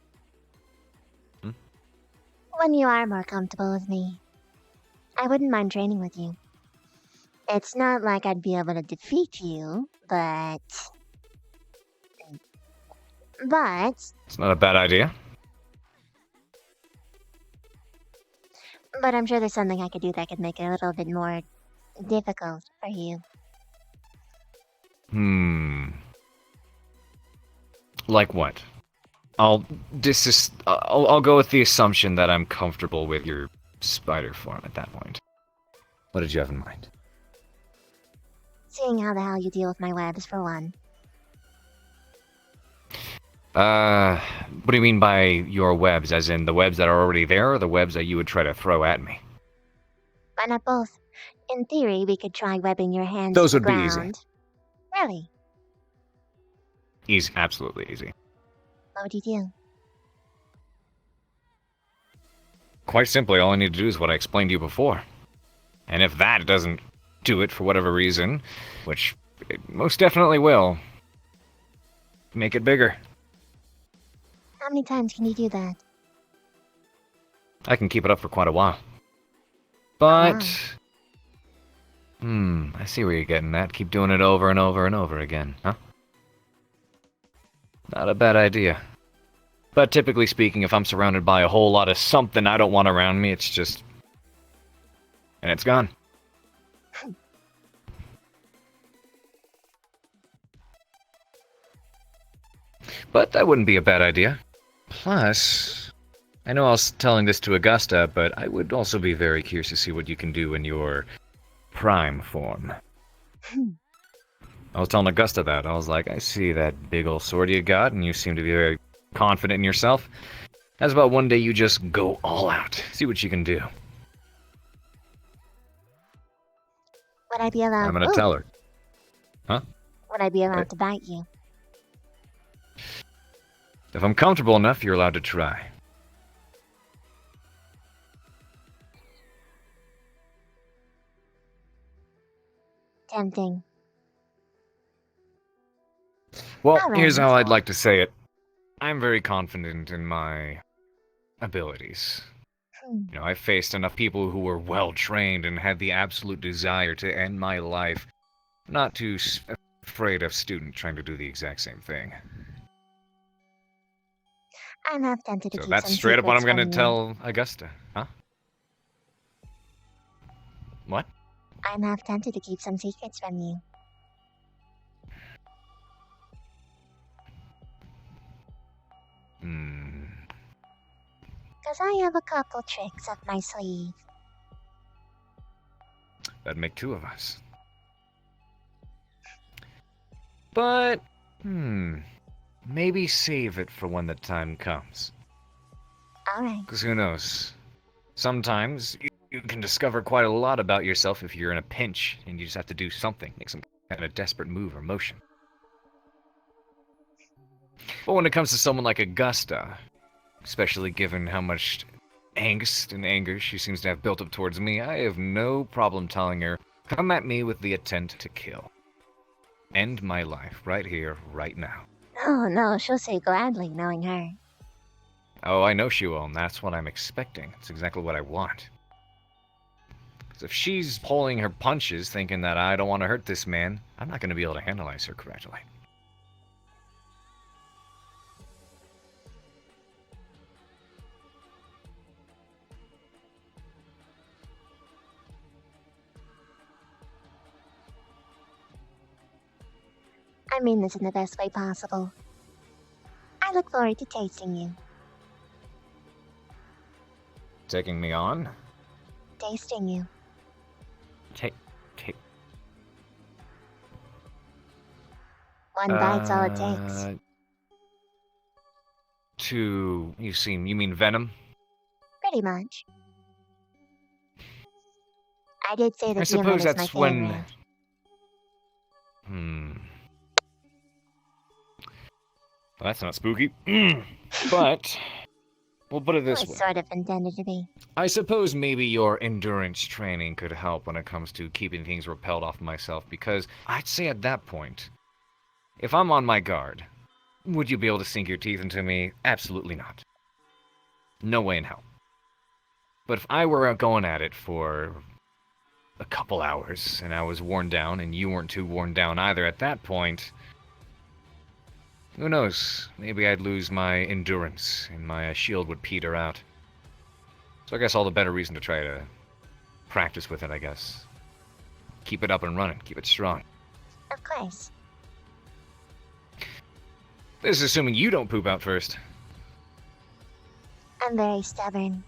you are more comfortable with me, I wouldn't mind training with you. It's not like I'd be able to defeat you, but... It's not a bad idea. But I'm sure there's something I could do that could make it a little bit more difficult for you. Like what? I'll go with the assumption that I'm comfortable with your spider form at that point. What did you have in mind? Seeing how the hell you deal with my webs, for one. What do you mean by your webs? As in the webs that are already there, or the webs that you would try to throw at me? Why not both? In theory, we could try webbing your hands Those to the would be easy. ground. Really? Easy, absolutely easy. What would you do? Quite simply, all I need to do is what I explained to you before. And if that doesn't do it for whatever reason, which it most definitely will, make it bigger. How many times can you do that? I can keep it up for quite a while. But... I see where you're getting at. Keep doing it over and over and over again, huh? Not a bad idea. But typically speaking, if I'm surrounded by a whole lot of something I don't want around me, it's just... and it's gone. But that wouldn't be a bad idea. Plus, I know I was telling this to Augusta, but I would also be very curious to see what you can do in your prime form. I was telling Augusta that. I was like, I see that big old sword you got, and you seem to be very confident in yourself. How's about one day you just go all out? See what you can do. Would I be allowed? I'm gonna tell her. Huh? Would I be allowed to bite you? If I'm comfortable enough, you're allowed to try. Tempting. Well, Alright. here's how I'd like to say it. I'm very confident in my abilities. You know, I've faced enough people who were well-trained and had the absolute desire to end my life. Not too afraid of a student trying to do the exact same thing. I'm half tempted to So keep that's some straight up what I'm secrets gonna from you. tell Augusta, huh? What? I'm half tempted to keep some secrets from you. Because I have a couple tricks up my sleeve. That'd make two of us. But, maybe save it for when the time comes. Alright. Because who knows? Sometimes you can discover quite a lot about yourself if you're in a pinch and you just have to do something, make some kind of desperate move or motion. But when it comes to someone like Augusta, especially given how much angst and anger she seems to have built up towards me, I have no problem telling her, come at me with the intent to kill. End my life right here, right now. Oh no, she'll say gladly, knowing her. Oh, I know she will, and that's what I'm expecting. It's exactly what I want. So if she's pulling her punches, thinking that I don't want to hurt this man, I'm not going to be able to analyze her correctly. I mean this in the best way possible. I look forward to tasting you. Taking me on? Tasting you. Take. One bite's all it takes. You mean venom? Pretty much. I did say that I human suppose is my that's favorite. when... Well, that's not spooky. But... we'll put it It this was way. sort of intended to be. I suppose maybe your endurance training could help when it comes to keeping things repelled off myself, because I'd say at that point, if I'm on my guard, would you be able to sink your teeth into me? Absolutely not. No way in hell. But if I were going at it for a couple hours, and I was worn down, and you weren't too worn down either at that point, who knows? Maybe I'd lose my endurance, and my shield would peter out. So I guess all the better reason to try to practice with it, I guess. Keep it up and running. Keep it strong. Of course. This is assuming you don't poop out first. I'm very stubborn.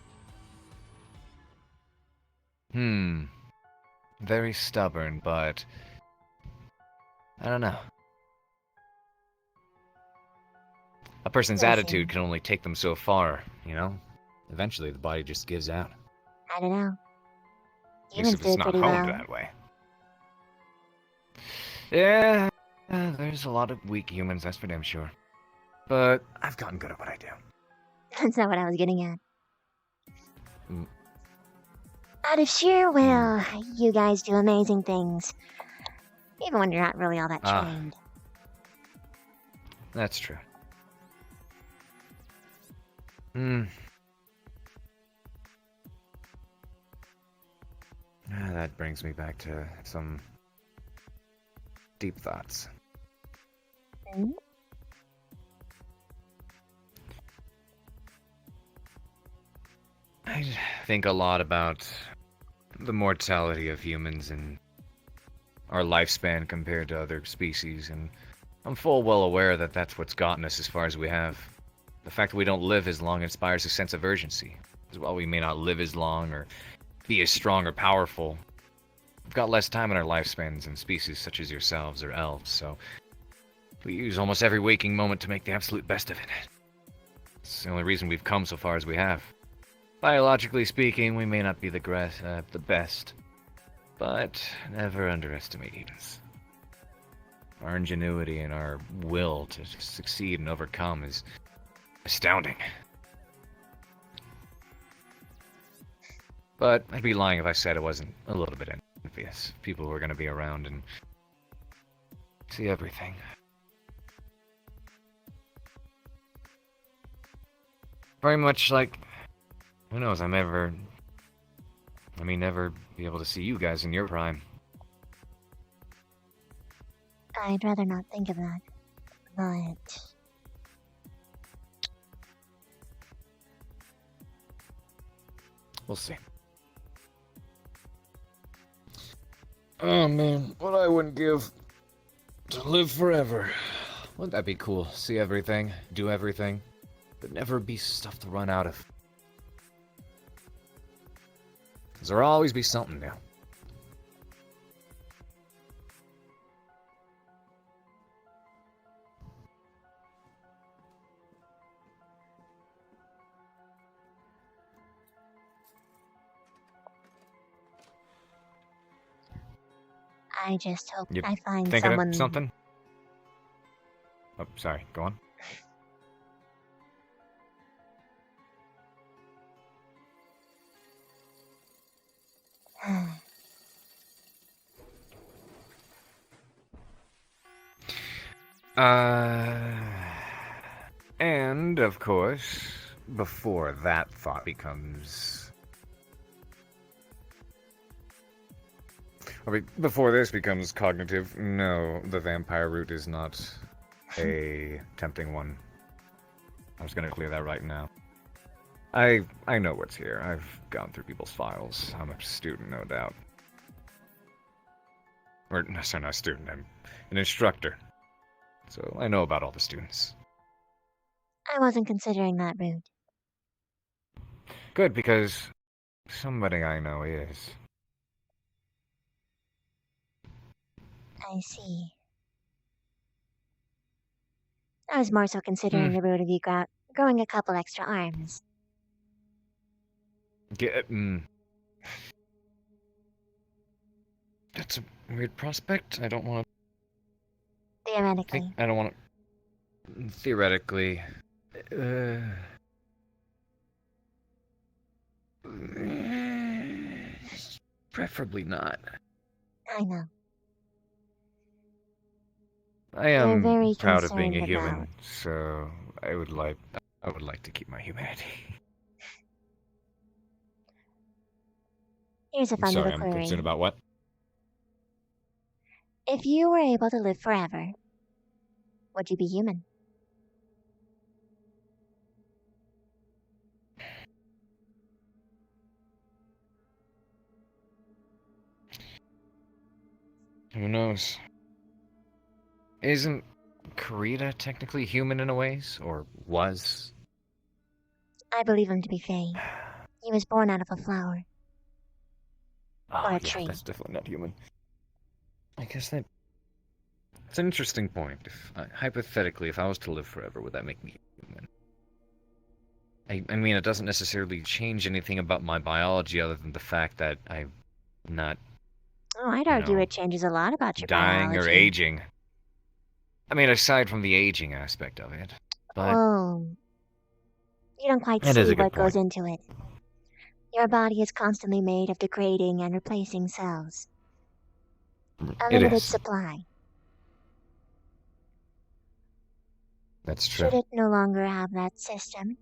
Very stubborn, but... I don't know. A person's Listen. attitude can only take them so far, you know? Eventually, the body just gives out. I don't know. At least Humans if do it's it not pretty honed well. that way. Yeah, there's a lot of weak humans, that's for damn sure. But I've gotten good at what I do. That's not what I was getting at. Mm. Out of sheer will, you guys do amazing things. Even when you're not really all that trained. That's true. That brings me back to some deep thoughts. I think a lot about the mortality of humans and our lifespan compared to other species, and I'm full well aware that that's what's gotten us as far as we have. The fact that we don't live as long inspires a sense of urgency. As while we may not live as long or be as strong or powerful, we've got less time in our lifespans than species such as yourselves or elves, so we use almost every waking moment to make the absolute best of it. It's the only reason we've come so far as we have. Biologically speaking, we may not be the best, but never underestimate humans. Our ingenuity and our will to succeed and overcome is astounding. But I'd be lying if I said it wasn't a little bit envious. People who are going to be around and see everything. Very much like, who knows, I may never be able to see you guys in your prime. I'd rather not think of that. But... we'll see. Oh man, what I wouldn't give to live forever. Wouldn't that be cool? See everything, do everything, but never be stuff to run out of. 'Cause there'll always be something new. I just hope You I find thinking someone... of something? Oh, sorry, go on. And, of course, before that thought becomes... before this becomes cognitive, no, the vampire route is not a tempting one. I'm just gonna clear that right now. I know what's here. I've gone through people's files. I'm a student, no doubt. Or, no, sorry, not a student, I'm an instructor. So I know about all the students. I wasn't considering that route. Good, because somebody I know is. I see. I was more so considering the route of you growing a couple extra arms. That's a weird prospect. I don't want to... Theoretically. I don't want to... Theoretically... preferably not. I know. I You're am very proud of being a concerned human, about- so I would like to keep my humanity. Here's a I'm fun sorry, little I'm query. concerned about what? If you were able to live forever, would you be human? Who knows? Isn't Karita technically human in a ways? Or was? I believe him to be Fae. He was born out of a flower. Oh, Or a yeah, tree. that's definitely not human. I guess that's an interesting point. Hypothetically, if I was to live forever, would that make me human? I mean, it doesn't necessarily change anything about my biology other than the fact that I'm not Oh, I'd argue it changes a lot about your dying biology. or aging. I mean, aside from the aging aspect of it. But Oh, you don't quite that is see a good what goes point. into it. Your body is constantly made of degrading and replacing cells. A It limited is. supply. That's true. Should it no longer have that system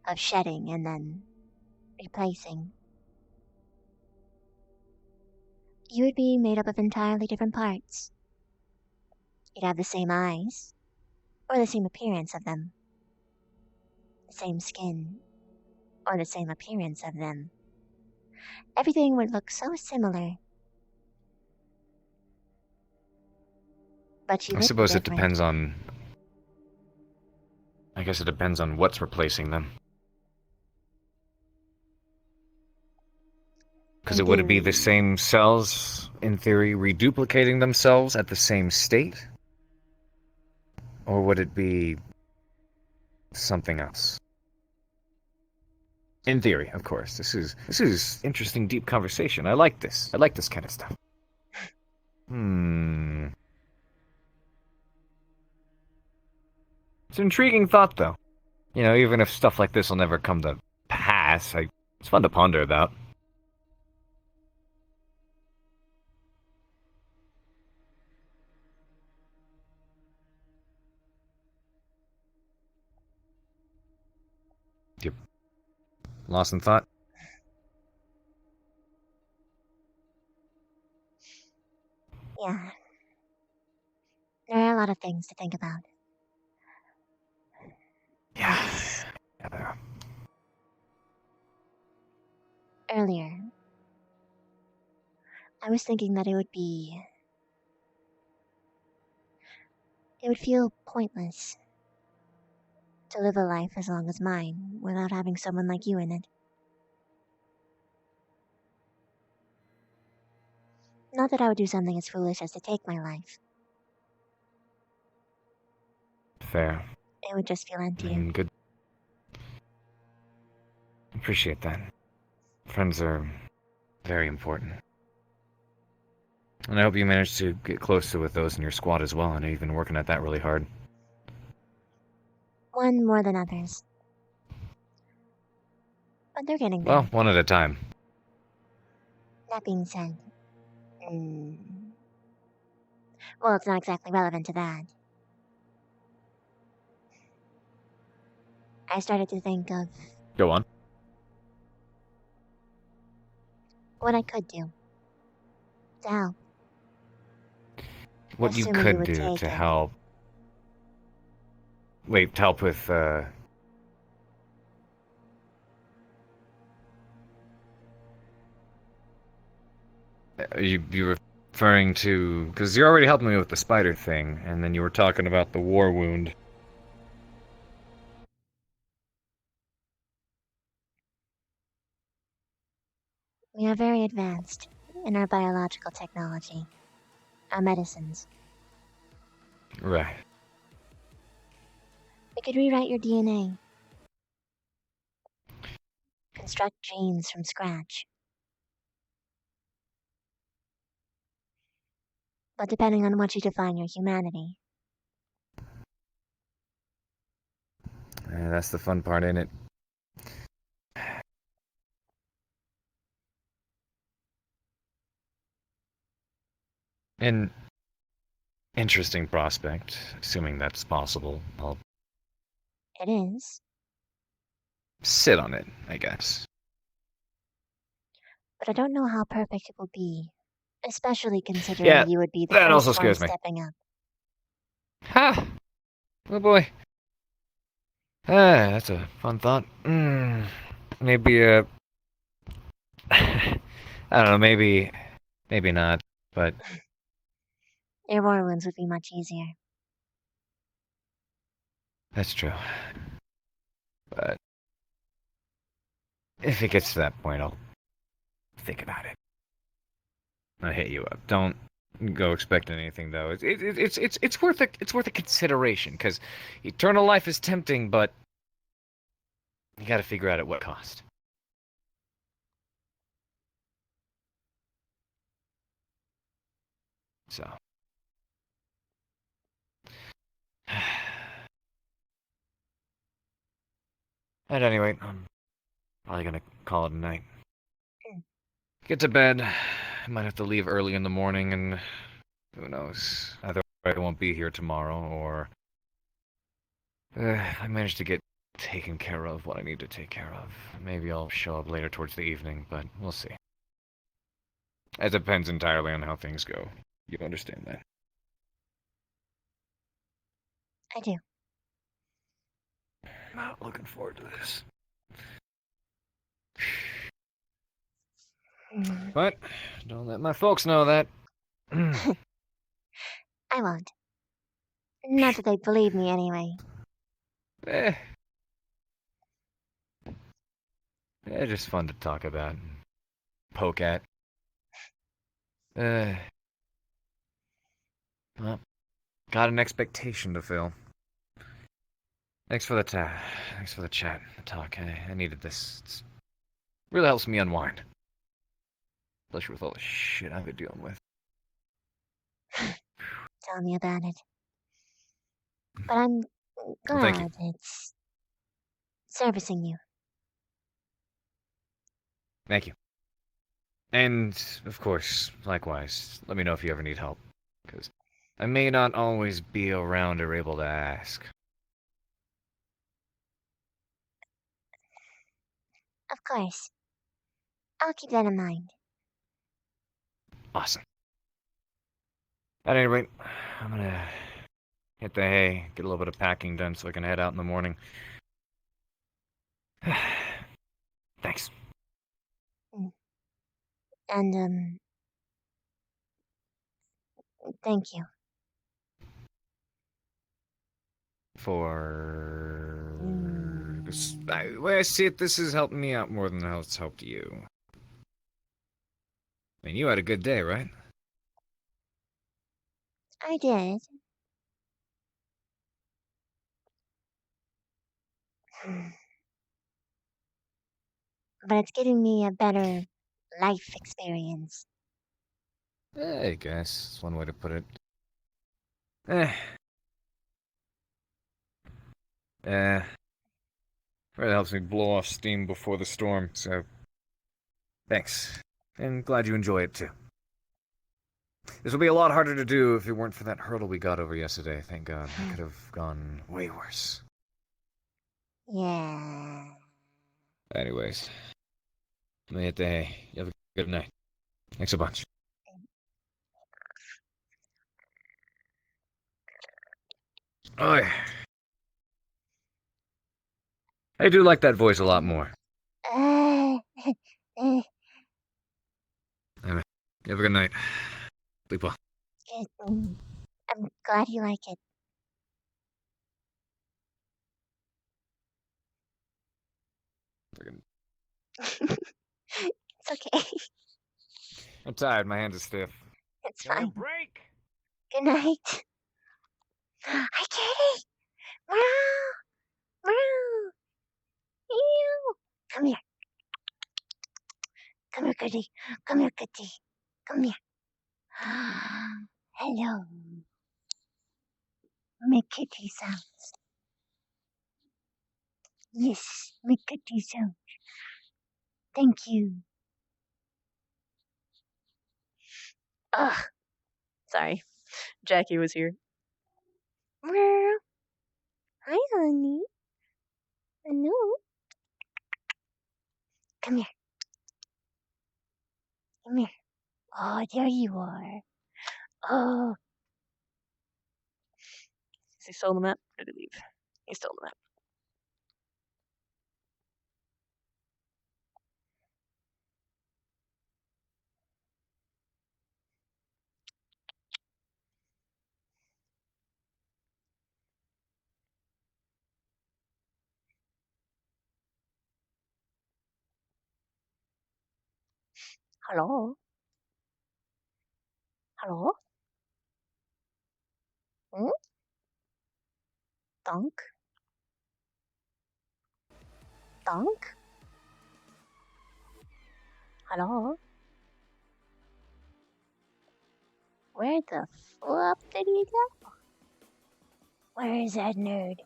of shedding and then replacing, you would be made up of entirely different parts. You'd have the same eyes, or the same appearance of them. The same skin, or the same appearance of them. Everything would look so similar. But you I would be suppose it different. depends on... I guess it depends on what's replacing them. Because would it be the same cells, in theory, reduplicating themselves at the same state? Or would it be something else? In theory, of course. This is interesting, deep conversation. I like this. I like this kind of stuff. It's an intriguing thought, though. You know, even if stuff like this will never come to pass, it's fun to ponder about. Yep. Lost in thought? Yeah. There are a lot of things to think about. Yeah. Earlier, I was thinking that it would feel pointless to live a life as long as mine without having someone like you in it. Not that I would do something as foolish as to take my life. Fair. It would just feel empty. Good. Appreciate that. Friends are very important. And I hope you managed to get closer with those in your squad as well. I know you've been working at that really hard. One more than others. But they're getting there. Well, one at a time. That being said, well, it's not exactly relevant to that. I started to think of Go on. what I could do to help. What you Assuming could would do take to it. help... Wait, to help with, You referring to... Because you're already helping me with the spider thing, and then you were talking about the war wound. We are very advanced in our biological technology, our medicines. Right. We could rewrite your DNA, construct genes from scratch. But depending on what you define your humanity, That's the fun part, ain't it? An interesting prospect, assuming that's possible. I'll it is. sit on it, I guess. But I don't know how perfect it will be, especially considering Yeah, you would be the that first also one scares me. stepping up. Ha! Oh boy. That's a fun thought. Maybe, I don't know, maybe Maybe not, but Your war wounds would be much easier. that's true. But if it gets to that point, I'll think about it. I'll hit you up. Don't go expecting anything though. It's worth a consideration because eternal life is tempting, but you got to figure out at what cost. So. At any rate, I'm probably gonna call it a night. Get to bed. I might have to leave early in the morning, and who knows? Either I won't be here tomorrow, or I manage to get taken care of what I need to take care of. Maybe I'll show up later towards the evening, but we'll see. It depends entirely on how things go. You understand that? I do. Not looking forward to this. But don't let my folks know that. I won't. Not that they believe me anyway. They're just fun to talk about and poke at. Well, got an expectation to fill. Thanks for the chat, the talk. I needed this. It really helps me unwind. Especially with all the shit I've been dealing with. Tell me about it. But I'm Well, thank you. glad it's servicing you. Thank you. And, of course, likewise, let me know if you ever need help. Because I may not always be around or able to ask. Of course. I'll keep that in mind. Awesome. At any rate, I'm gonna hit the hay, get a little bit of packing done so I can head out in the morning. Thanks. And, thank you. For this, the way I see it, this has helped me out more than how it's helped you. I mean, you had a good day, right? I did. But it's giving me a better life experience. I guess that's one way to put it. Really helps me blow off steam before the storm, so thanks. And glad you enjoy it too. This would be a lot harder to do if it weren't for that hurdle we got over yesterday, thank God. It could have gone way worse. Yeah. Anyways, let me hit the hay. You have a good night. Thanks a bunch. Oh, yeah. I do like that voice a lot more. Anyway, you have a good night. Sleep well. I'm glad you like it. It's okay. I'm tired. My hands are stiff. It's Give me a fine. break. Good night. Hi, Kitty. Meow. Meow. Ew. Come here. Come here, Kitty. Come here, Kitty. Come here. Hello. Make kitty sounds. Yes, make kitty sounds. Thank you. Ugh. Sorry. Jackie was here. Meow. Hi, honey. Hello. Come here. Come here. Oh, there you are. Oh, Is he still on the map? Or did he leave? He's still on the map. Hello? Hello? Hmm? Dunk? Dunk? Hello? Where the flip did he go? Where is that nerd?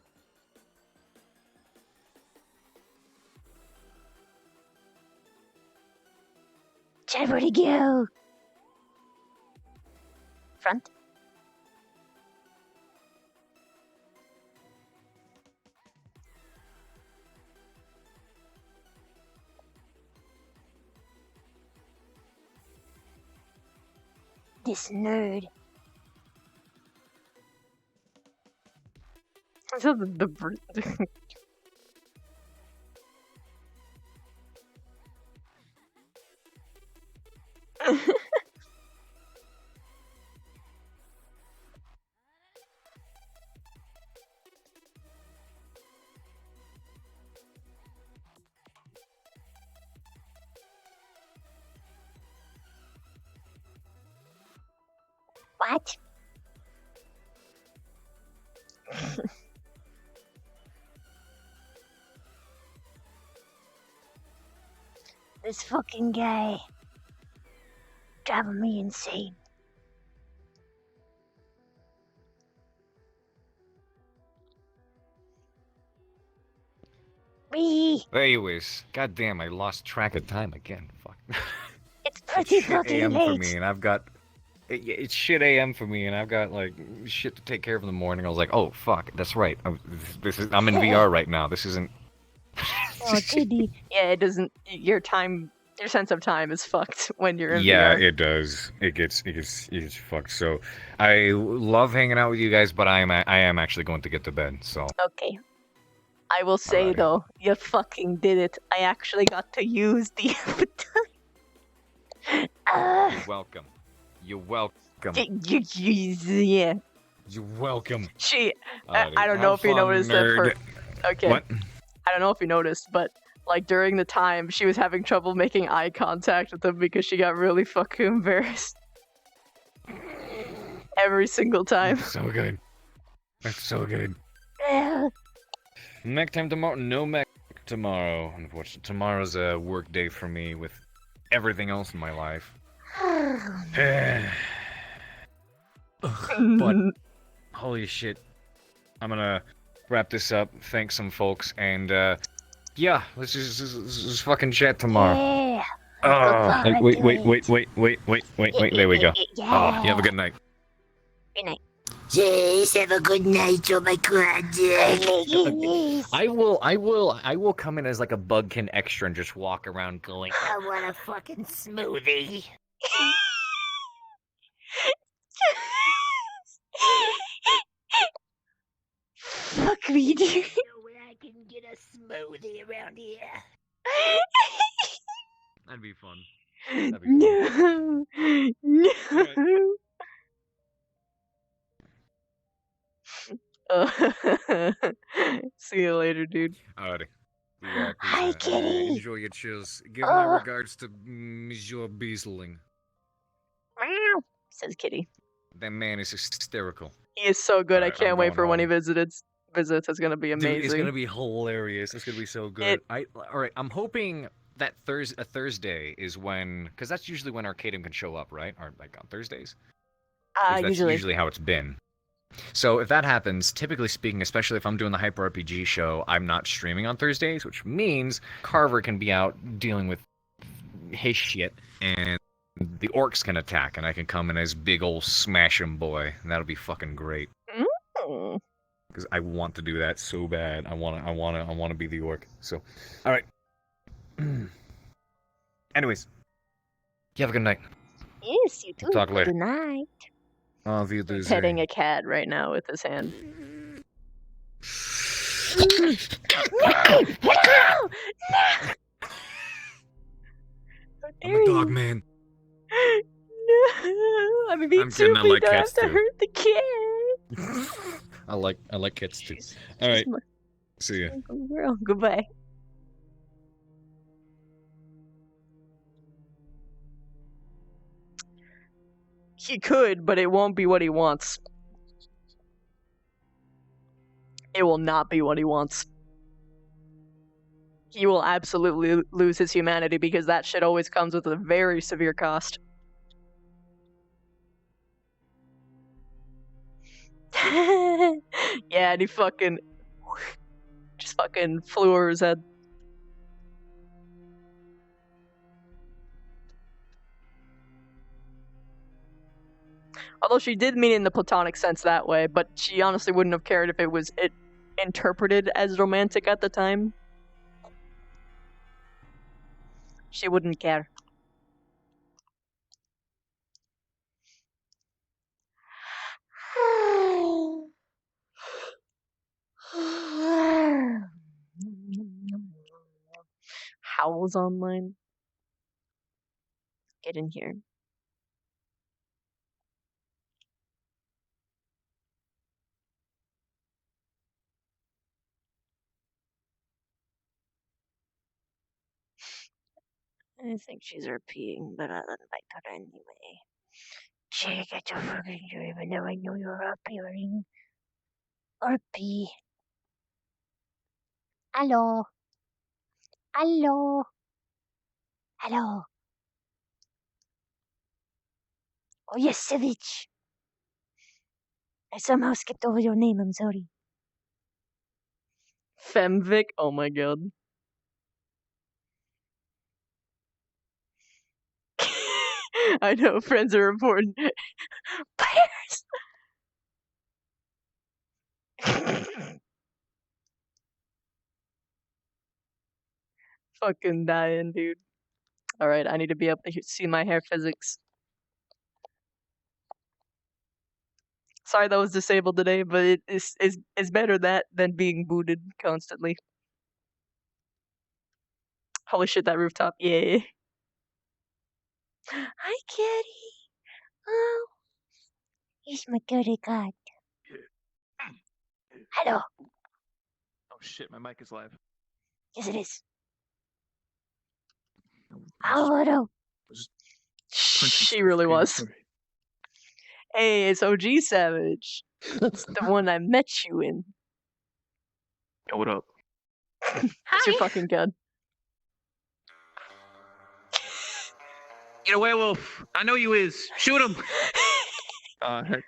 Chad, where'd he go? Front? This nerd. So the What? This fucking guy. Driving me insane. Me. Anyways, goddamn, I lost track of time again. Fuck. It's pretty shit fucking AM late. for me, and I've got it's shit AM for me, and I've got like shit to take care of in the morning. I was like, oh fuck, that's right. I'm in VR right now. This isn't. Oh, Diddy. yeah, it doesn't. Your sense of time is fucked when you're in Yeah, VR. it does. It gets fucked. So I love hanging out with you guys, but I am actually going to get to bed. So Okay. I will say though, you fucking did it. I actually got to use the you're welcome. You're welcome. yeah. You're welcome. I don't know if you noticed that. Okay. What? I don't know if you noticed, but like during the time, she was having trouble making eye contact with him because she got really fucking embarrassed. Every single time. So good. That's so good. Mech time tomorrow? No mech tomorrow. Unfortunately, tomorrow's a work day for me with everything else in my life. But holy shit, I'm gonna wrap this up. Thank some folks, and yeah, let's just fucking chat tomorrow. Yeah. Oh, wait. There we go. Oh, you have a good night. Good night. Yes, have a good night, oh my god. I will come in as like a Bugkin extra and just walk around going, I want a fucking smoothie. Fuck me, dude. Where I can get a smoothie around here. That'd be fun. No. No. See you later, dude. Alrighty. Hi, kitty. Enjoy your chills. Give my regards to Monsieur Beasling. Meow, says Kitty. That man is hysterical. He is so good. I Alright, can't I'm wait going for when he home. visits. It's gonna be amazing. Dude, it's gonna be hilarious. It's gonna be so good. Alright, I'm hoping that Thursday is when, because that's usually when Arcadium can show up, right? Or like on Thursdays. 'Cause that's usually how it's been. So if that happens, typically speaking, especially if I'm doing the Hyper RPG show, I'm not streaming on Thursdays, which means Carver can be out dealing with his shit, and the orcs can attack, and I can come in as big ol' smash 'em boy, and that'll be fucking great. Because I want to do that so bad. I wanna be the orc. So, all right. Anyways, you have a good night. Yes, you too. Talk later. Good night. Auf Wiedersehen. He's petting a cat right now with his hand. No! No! I'm a dog man. No, I'm being I'm kidding, I soupy. like Don't cats have to too. hurt the cat. I like cats too. All right. See ya. Girl, goodbye. He could, but it won't be what he wants. It will not be what he wants. He will absolutely lose his humanity because that shit always comes with a very severe cost. Yeah, and he fucking just fucking flew over his head. Although she did mean it in the platonic sense that way, but she honestly wouldn't have cared if it was interpreted as romantic at the time. She wouldn't care. Howl's online. Get in here. I think she's RPing, but I'll invite her anyway. She get your fucking you even though I know you're appearing. RP. Hello. Hello. Hello. Oh yes, Savage. I somehow skipped over your name, I'm sorry. Femvic? Oh my god. I know, friends are important. Players! Fucking dying, dude. Alright, I need to be able to see my hair physics. Sorry that was disabled today, but it is better that than being booted constantly. Holy shit, that rooftop. Yeah. Hi, kitty. Oh. He's my kitty cat. Hello. Oh shit, my mic is live. Yes, it is. Hello. She really was. Hey, it's OG Savage. It's the one I met you in. Yo, what up? It's your fucking gun. Get away, Wolf! I know you is. Shoot him! Heck.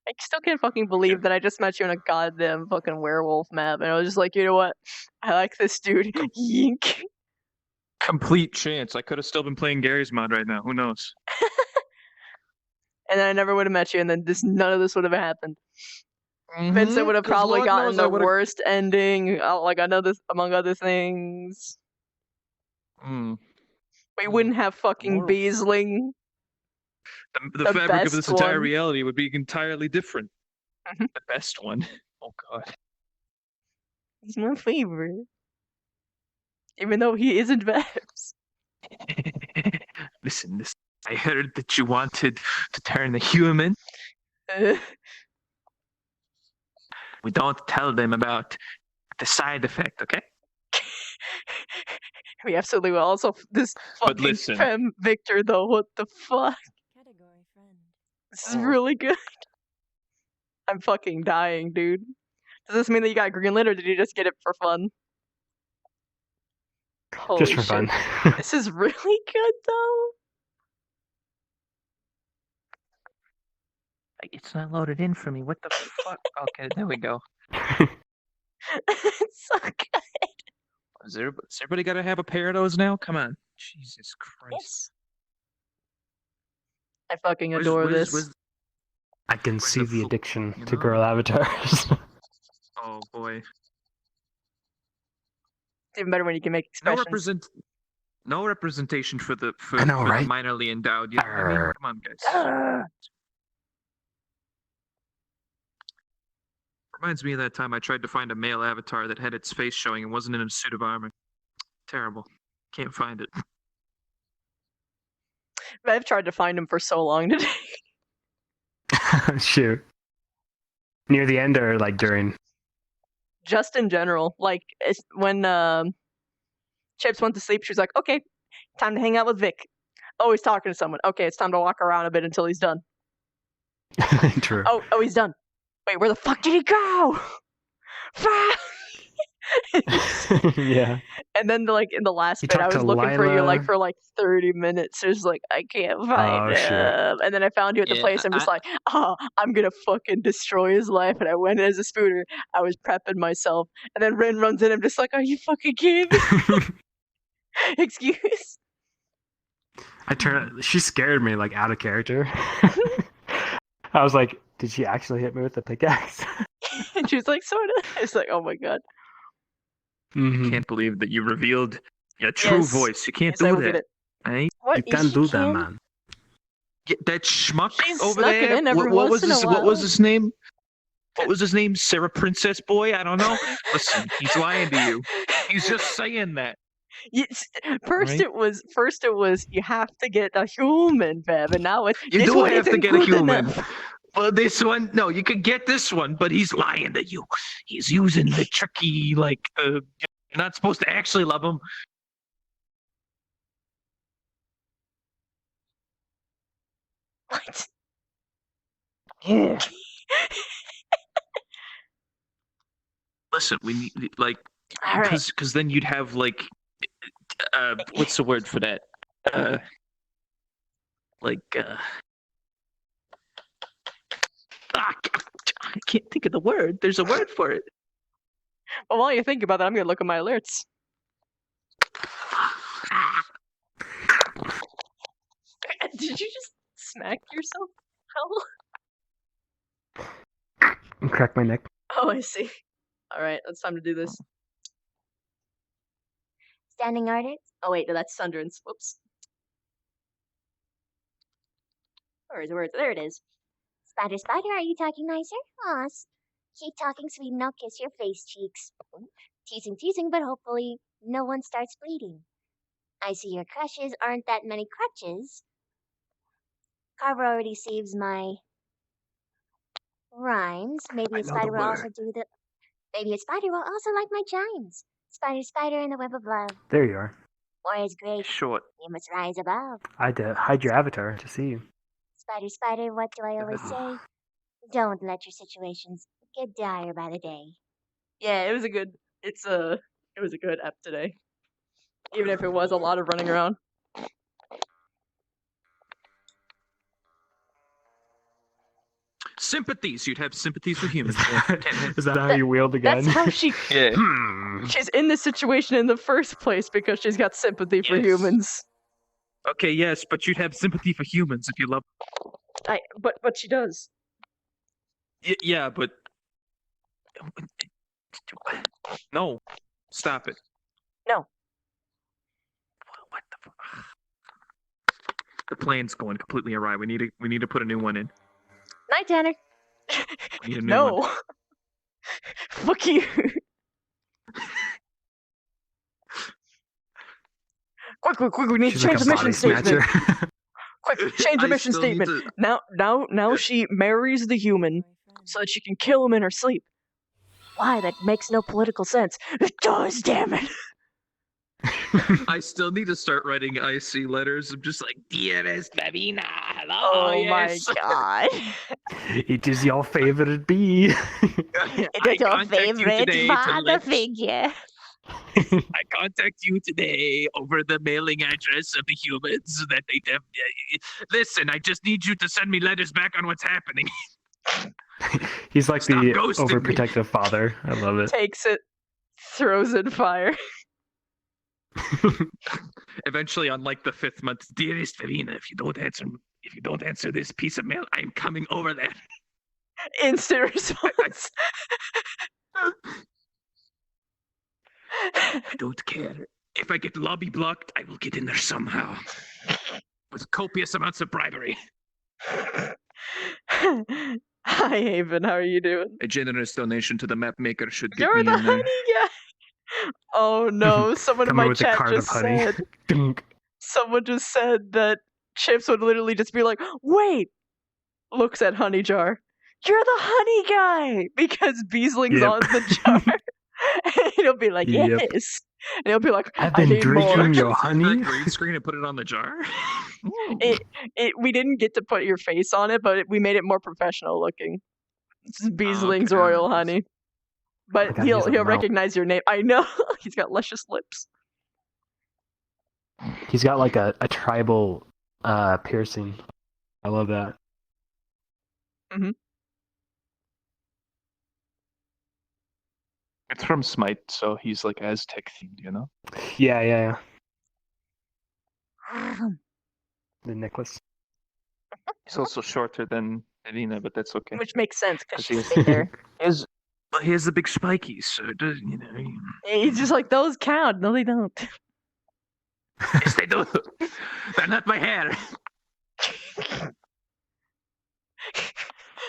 I still can't fucking believe that I just met you in a goddamn fucking werewolf map, and I was just like, you know what? I like this dude. Yink. Complete chance. I could have still been playing Gary's mod right now. Who knows? And then I never would have met you, and then none of this would have happened. Vincent would have probably gotten the worst ending, like among other things. We wouldn't have fucking Beasling. The fabric of this entire reality would be entirely different. The best one. Oh god. He's my favorite. Even though he isn't Vebs. Listen, I heard that you wanted to turn the human. We don't tell them about the side effect, okay? We absolutely will. Also, this fucking Fem Victor, though, what the fuck? This is really good. I'm fucking dying, dude. Does this mean that you got greenlit, or did you just get it for fun? Holy just for shit. fun. This is really good, though. It's not loaded in for me. What the fuck? Okay, there we go. It's so good. Has everybody got to have a pair of those now? Come on. Jesus Christ. Yes. I fucking adore this. I can see the addiction to girl avatars. Oh boy. It's even better when you can make expressions. No representation for the I know, right? minorly endowed. You know what I mean? Come on, guys. Reminds me of that time I tried to find a male avatar that had its face showing and wasn't in a suit of armor. Terrible. Can't find it. I've tried to find him for so long today. Shoot. Near the end or like during? Just in general. Like, when Chips went to sleep, she was like, okay, time to hang out with Vic. Oh, he's talking to someone. Okay, it's time to walk around a bit until he's done. True. Oh, he's done. Wait, where the fuck did he go? Fuck! Yeah. And then, like, in the last You bit, I talked was to looking for you, like, Lila? for, like, 30 minutes. It was like, I can't find Oh, shit. him. And then I found you at the Yeah, place. I'm just like, oh, I'm gonna fucking destroy his life. And I went in as a scooter. I was prepping myself. And then Rin runs in. I'm just like, are you fucking kidding me? Excuse? She scared me, like, out of character. I was like, did she actually hit me with the pickaxe? And she was like, sort of. It's like, oh my god. I can't believe that you revealed your true Yes. voice. You can't Yes, I do will get that. it. Eh? What? You Yes, can't do you that, can. man. That schmuck She's over snuck it there. in every What once was in a his? What while. was his name? What was his name? Sarah Princess Boy? I don't know. Listen, he's lying to you. He's just saying that. First Right. it was you have to get a human, Bev, and now it's You this do one have to isn't get a good human. enough. Well, this one, no, you could get this one, but he's lying to you. He's using the tricky, like, you're not supposed to actually love him. What? Yeah. Listen, we need, like, All right. because then you'd have, like, what's the word for that? I can't think of the word. There's a word for it. Well, while you think about that, I'm gonna look at my alerts. Did you just smack yourself? How? Crack my neck. Oh, I see. All right, it's time to do this. Standing artist? Oh wait, no, that's Sunderance. Whoops. Where is it? There it is. Spider, spider, are you talking nicer? Aw, keep talking sweet and I'll kiss your face cheeks. Teasing, teasing, but hopefully no one starts bleeding. I see your crushes aren't that many crutches. Carver already saves my rhymes. Maybe a spider will also do the. Maybe a spider will also like my chimes. Spider, spider in the web of love. There you are. War is great. Short. You must rise above. I had to hide your avatar to see you. Spider, spider, what do I always say? Don't let your situations get dire by the day. Yeah, it was a good. It was a good ep today. Even if it was a lot of running around. Sympathies. You'd have sympathies for humans. Is that how you wield the gun? That's how she. Yeah. She's in this situation in the first place because she's got sympathy for humans. Okay, yes, but you'd have sympathy for humans if you love. But she does. Yeah, but no, stop it. No. What the? The plan's going completely awry. We need to put a new one in. Night, Tanner. We need a new No. one. Fuck you. Quick, we need to change the mission statement. Quick, change the mission statement. Now she marries the human so that she can kill him in her sleep. Why? That makes no political sense. It does, damn it. I still need to start writing IC letters. I'm just like, dearest Babina, hello. Oh yes. my god. It is your favorite bee. It is your favorite father figure. I contact you today over the mailing address of the humans so that they listen. I just need you to send me letters back on what's happening. He's like Stop the ghosting me. overprotective father. I love it. Takes it, throws it in fire. Eventually, on like the 5th month, dearest Verena, if you don't answer this piece of mail, I'm coming over there. Instant response. I don't care. If I get lobby blocked, I will get in there somehow. With copious amounts of bribery. Hi, Haven. How are you doing? A generous donation to the map maker should get You're me the in there. honey guy. Oh no! Someone in Coming my with a chat cart just of honey. said. Dunk. Someone just said that Chips would literally just be like, "Wait," looks at Honey Jar. You're the honey guy because Beasling's Yep. on the jar. And he'll be like, Yep. "Yes, And he'll be like, I've I been need more. drinking your That honey. green screen and put it on the jar. We didn't get to put your face on it, but we made it more professional looking. This is Beesling's okay. Royal Honey. But God, he has he'll a mouth. recognize your name. I know. He's got luscious lips. He's got like a tribal piercing. I love that. Mm-hmm. It's from Smite, so he's like Aztec themed, you know? Yeah. The necklace. He's also shorter than Elena, but that's okay. Which makes sense because he she's has, bigger. He has the big spikies, so it does, you know. He's just like, those count. No, they don't. Yes, they do. They're not my hair.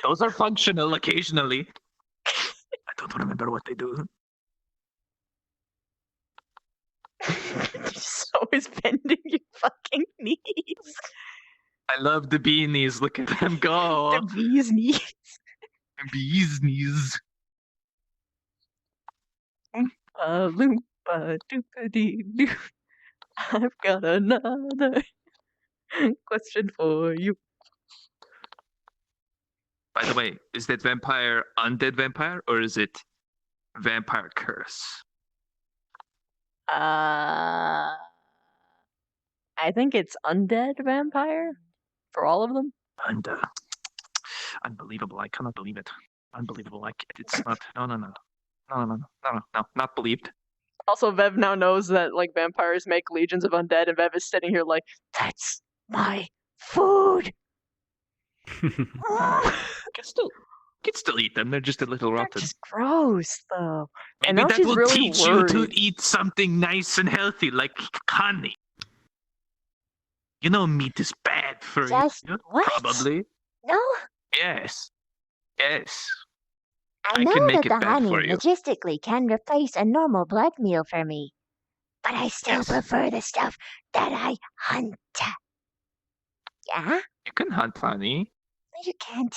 Those are functional occasionally. I don't remember what they do. Just always bending your fucking knees. I love the beanies. Look at them go. The bee's knees. Bees knees. Loompa doopa dee doo. I've got another question for you. By the way, is that vampire undead vampire or is it vampire curse? I think it's undead vampire for all of them. Unbelievable. I cannot believe it. Unbelievable. It's not. No, not believed. Also, Vev now knows that like vampires make legions of undead, and Vev is sitting here like, that's my food. Can still eat them. They're just a little rotten. Just gross though. And Maybe now that she's will really teach worried. you to eat something nice and healthy, like honey. You know, meat is bad for you. What? Probably. No, Yes. I can know make that it the bad honey for you. logistically can replace a normal blood meal for me, but I still prefer the stuff that I hunt. Yeah? You can hunt honey. No, you can't.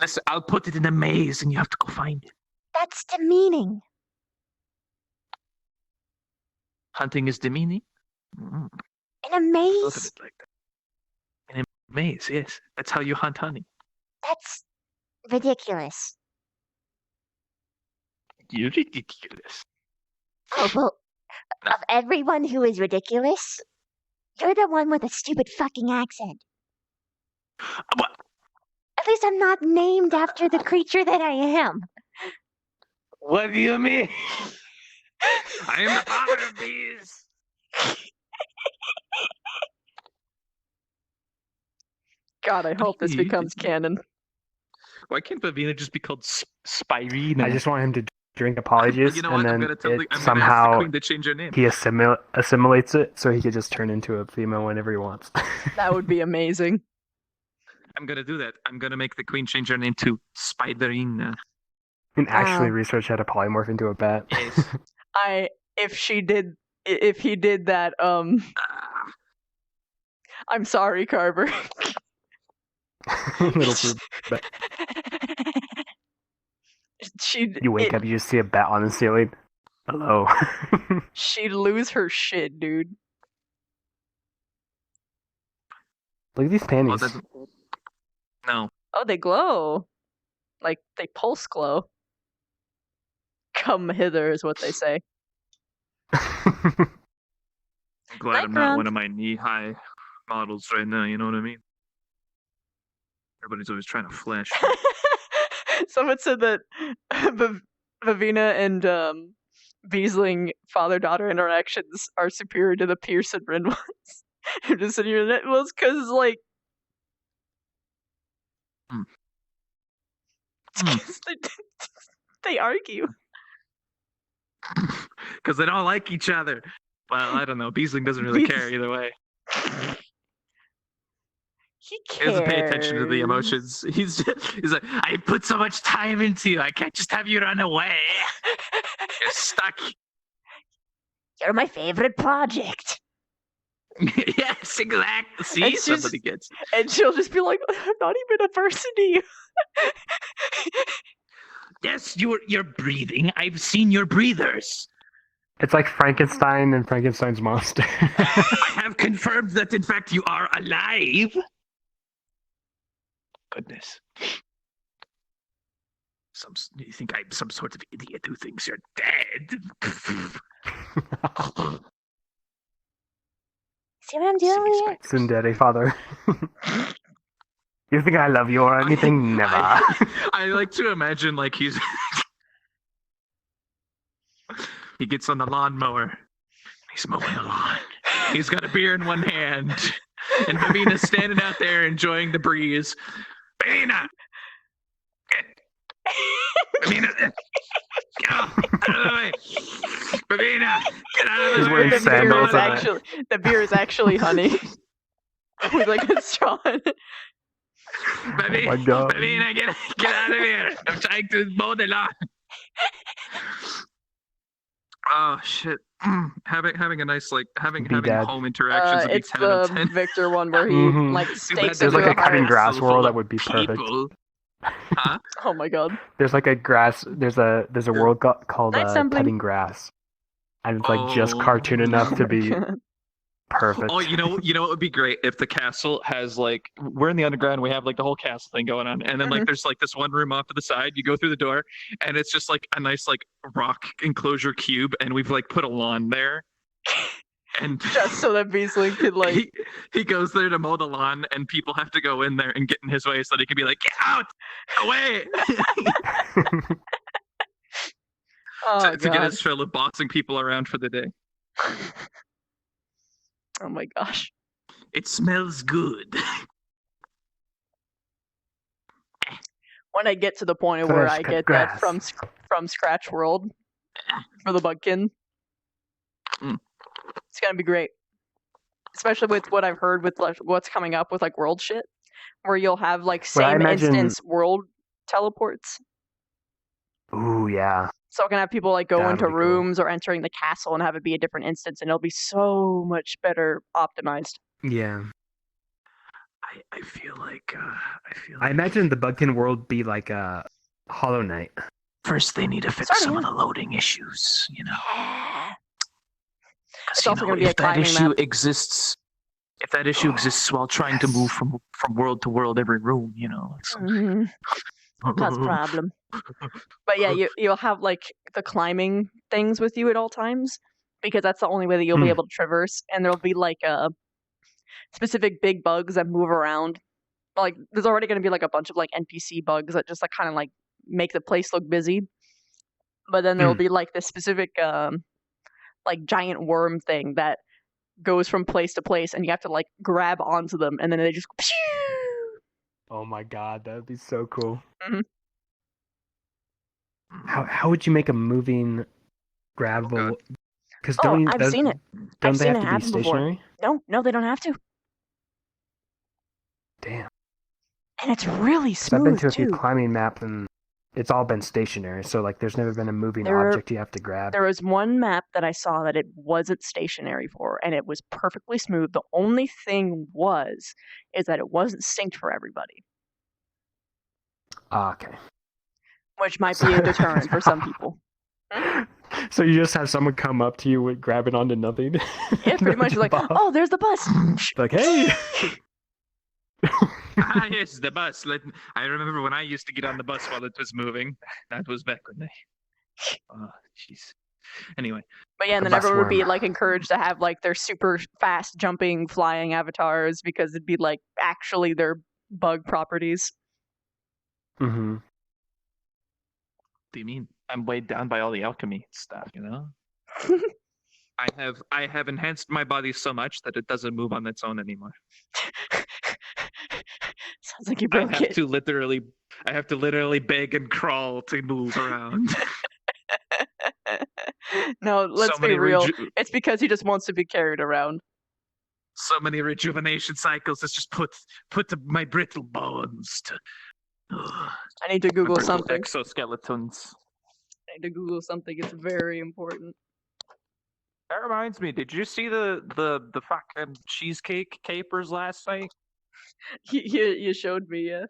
Listen, I'll put it in a maze and you have to go find it. That's demeaning. Hunting is demeaning? In a Look at maze? it like that. In a maze, yes. That's how you hunt honey. That's ridiculous. You're ridiculous. Oh, well, of everyone who is ridiculous, you're the one with a stupid fucking accent. At least I'm not named after the creature that I am. What do you mean? I am the father of bees. God, I hope this becomes canon. Why can't Vavina just be called Spirina? I just want him to drink Apologies, You know what? and I'm then gonna tell the- it I'm gonna ask the somehow queen to change her name. he assimilates it, so he could just turn into a female whenever he wants. That would be amazing. I'm gonna do that. I'm gonna make the queen change her name to Spiderina. And actually research how to polymorph into a bat. If he did that, I'm sorry, Carver. Little fruit bat. You wake up, you just see a bat on the ceiling. Hello. She'd lose her shit, dude. Look at these panties. No. Oh, they glow. Like, they pulse glow. Come hither is what they say. I'm glad I'm not Background. one of my knee-high models right now, you know what I mean? Everybody's always trying to flash. Someone said that Vavina and Beesling father-daughter interactions are superior to the Pierce and Rin ones. I'm just sitting here, that was because, like... They argue. Because they don't like each other. Well, I don't know. Beesling doesn't really care either way. He He doesn't pay attention to the emotions. He's like, I put so much time into you. I can't just have you run away. You're stuck. You're my favorite project. Yes, exactly. See, And she's- somebody gets it. And she'll just be like, I'm not even a person to you. Yes, you're breathing. I've seen your breathers. It's like Frankenstein and Frankenstein's monster. I have confirmed that, in fact, you are alive. Goodness. You think I'm some sort of idiot who thinks you're dead? See what I'm doing here? Tsundere, father. You think I love you or anything? Never. I like to imagine like he gets on the lawnmower. He's mowing the lawn. He's got a beer in one hand, and Babina's standing out there enjoying the breeze. Babina! Babina! Get out of the way! Babina! Get out of the way! The beer is actually honey. With like a straw in it. Baby, my God. Babina, get out of here! I'm trying to mow the lawn. Oh shit! Having a nice having dad. home interactions. It's the Victor one where he like stakes There's like into a cutting heart. grass world that would be perfect. Huh? Oh my god. There's like a grass. There's a world called Night assembly. cutting grass, and it's like just cartoon enough to be perfect. Oh, you know what would be great if the castle has like we're in the underground, we have like the whole castle thing going on, and then like there's like this one room off to the side. You go through the door, and it's just like a nice like rock enclosure cube, and we've like put a lawn there. And just so that Beasley could like he goes there to mow the lawn, and people have to go in there and get in his way so that he can be like, get out, away. to get his fill of bossing people around for the day. Oh my gosh. It smells good. When I get to the point where I get that from scratch world for the Bugkin, it's gonna be great. Especially with what I've heard with like, what's coming up with like world shit, where you'll have like same instance world teleports. Ooh, yeah. So I can have people like go into rooms or entering the castle and have it be a different instance, and it'll be so much better optimized. Yeah. I feel like I imagine the Bugkin world be like a Hollow Knight. First, they need to fix some of the loading issues, you know. It's also going to be a climbing map. Exists, if that issue exists while trying to move from world to world every room, you know. That's a problem. But yeah, you'll have like the climbing things with you at all times, because that's the only way that you'll be able to traverse. And there'll be like specific big bugs that move around. Like there's already going to be like a bunch of like NPC bugs that just like kind of like make the place look busy. But then there'll be like this specific like giant worm thing that goes from place to place, and you have to like grab onto them, and then they just go, oh my god, that would be so cool. Mm-hmm. How would you make a moving grabbable? Because I've seen it. Don't I've they seen have it to be happen stationary? before. No, they don't have to. Damn. And it's really 'Cause I've been smooth to a few too. climbing maps and it's all been stationary, so like there's never been a moving object you have to grab. There was one map that I saw that it wasn't stationary for, and it was perfectly smooth. The only thing is that it wasn't synced for everybody, Okay. which might be a deterrent for some people. So you just have someone come up to you with grabbing onto nothing? Yeah, pretty much like, oh, there's the bus. Like, hey! Yes, the bus. I remember when I used to get on the bus while it was moving. That was back when oh, jeez. Anyway. But yeah, and then everyone would be like encouraged to have like their super fast jumping flying avatars, because it'd be like actually their bug properties. Mm-hmm. What do you mean? I'm weighed down by all the alchemy stuff, you know? I have enhanced my body so much that it doesn't move on its own anymore. Sounds like you broke I have to literally beg and crawl to move around. No, let's be real. It's because he just wants to be carried around. So many rejuvenation cycles. It's just put my brittle bones to. I need to Google something. Exoskeletons. I need to Google something. It's very important. That reminds me. Did you see the fucking cheesecake capers last night? You showed me, yeah.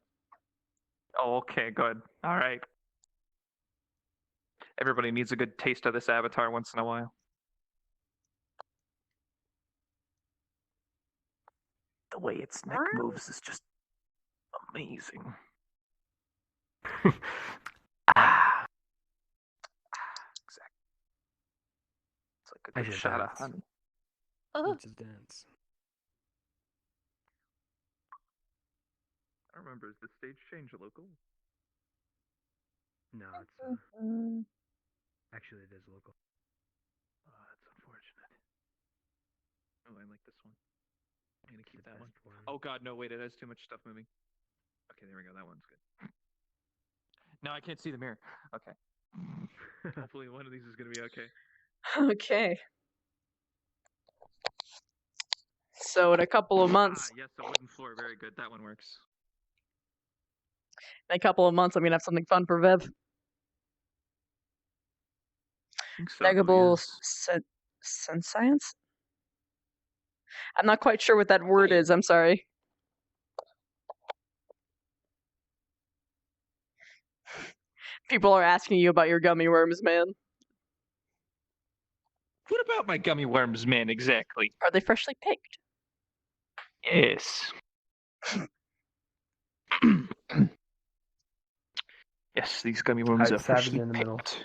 Oh, okay, good. All right. Everybody needs a good taste of this avatar once in a while. way its neck moves is just amazing. Exactly. It's like a I good should shot of dance. honey. Oh. Just dance. I don't remember. Is the stage change local? No, it's actually it is local. Oh, that's unfortunate. Oh, I like this one. I'm gonna keep that one. Oh god, no, wait, it has too much stuff moving. Okay, there we go. That one's good. Now I can't see the mirror. Okay. Hopefully one of these is gonna be okay. Okay. So in a couple of months, Yes, the wooden floor. Very good. That one works. I'm gonna have something fun for Viv. So, Negable science? I'm not quite sure what that word is. I'm sorry. People are asking you about your gummy worms, man. What about my gummy worms, man, exactly? Are they freshly picked? Yes. Yes, these gummy worms are Savage freshly in the middle. picked.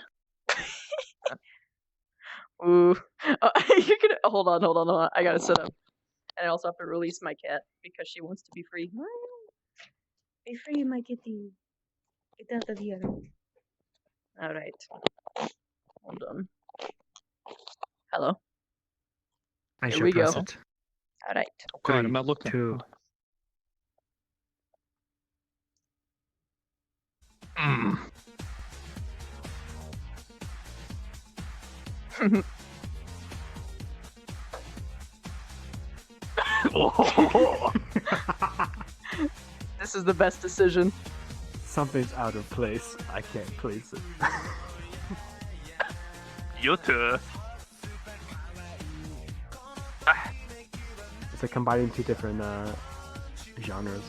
Ooh. You're gonna hold on. I gotta sit up. And I also have to release my cat because she wants to be free. Be free, my kitty. Get out of here. Alright. Hold on. Hello. I Here should we press go. it. Alright. Oh god, I'm not looking. 2. This is the best decision. Something's out of place. I can't place it. Your turn. It's like combining two different genres.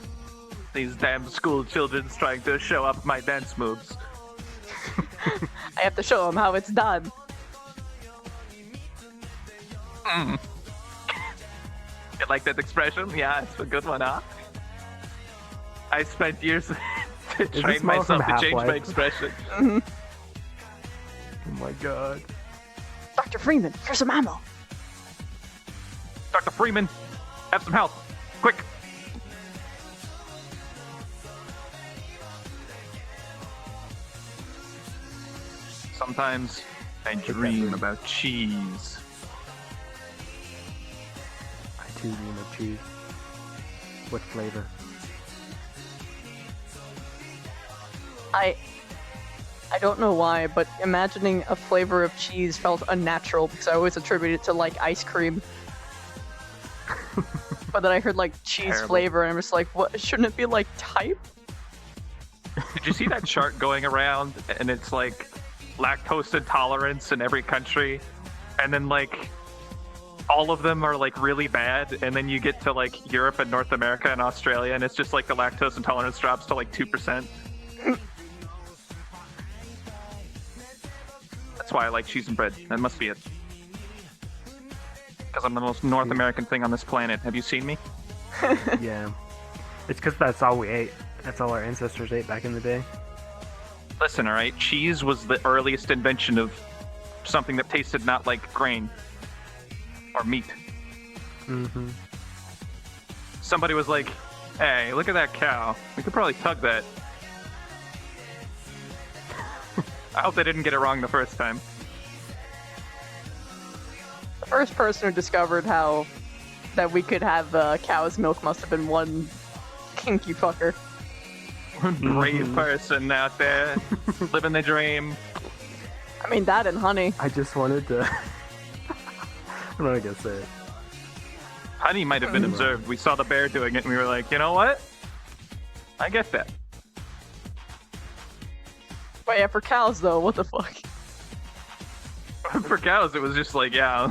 These damn school children's trying to show up my dance moves. I have to show them how it's done. You like that expression? Yeah, it's a good one, huh? I spent years to train myself to change my expression. Oh my god. Dr. Freeman, here's some ammo. Dr. Freeman, have some help. Quick. Sometimes I dream about cheese. I too dream of cheese. What flavor? I don't know why, but imagining a flavor of cheese felt unnatural because I always attribute it to like ice cream. But then I heard like cheese Terrible. flavor and I'm just like, what? Shouldn't it be like type? Did you see that chart going around? And it's like lactose intolerance in every country, and then like all of them are like really bad, and then you get to like Europe and North America and Australia, and it's just like the lactose intolerance drops to like 2%. That's why I like cheese and bread. That must be it. Because I'm the most North American thing on this planet. Have you seen me? Yeah. It's because that's all we ate. That's all our ancestors ate back in the day. Listen, alright? Cheese was the earliest invention of something that tasted not like grain or meat. Mm-hmm. Somebody was like, hey, look at that cow. We could probably tug that. I hope they didn't get it wrong the first time. The first person who discovered how that we could have cow's milk must have been one kinky fucker. Brave person out there, living the dream. I mean, that and honey. I just wanted to... I'm not gonna say it. Honey might have been observed. We saw the bear doing it and we were like, you know what? I get that. But yeah, for cows though, what the fuck? For cows, it was just like, yeah.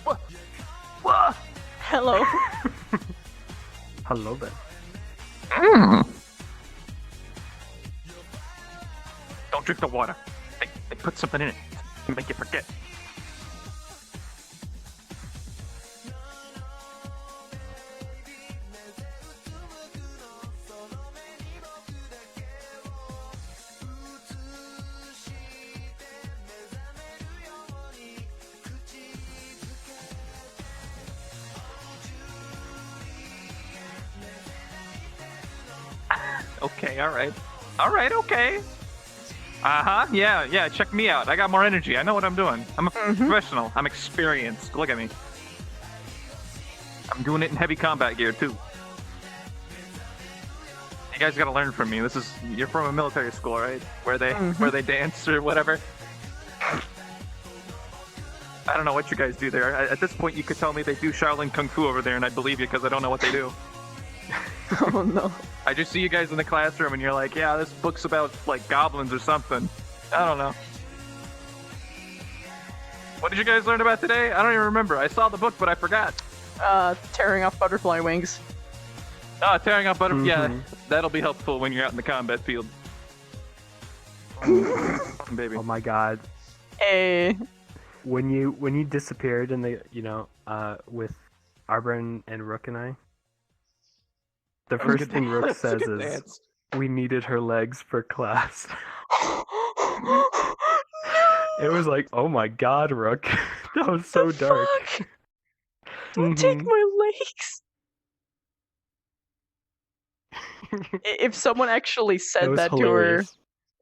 What? Hello. Hello there. Don't drink the water. They put something in it. Make you forget. Okay, alright. Alright, okay. Uh-huh, yeah, check me out. I got more energy. I know what I'm doing. I'm a professional. I'm experienced. Look at me. I'm doing it in heavy combat gear, too. You guys gotta learn from me. You're from a military school, right? Where they dance or whatever. I don't know what you guys do there. At this point, you could tell me they do Shaolin Kung Fu over there, and I'd believe you because I don't know what they do. Oh no. I just see you guys in the classroom and you're like, yeah, this book's about, like, goblins or something. I don't know. What did you guys learn about today? I don't even remember. I saw the book, but I forgot. Tearing off butterfly wings. Oh, tearing off butterfly. Yeah, that'll be helpful when you're out in the combat field. Baby. Oh my god. Hey. When you disappeared in the, with Arbor and Rook and I, the first thing Rook says is, "We needed her legs for class." It was like, oh my god, Rook. That was so dark. Fuck? Don't take my legs. If someone actually said that to her,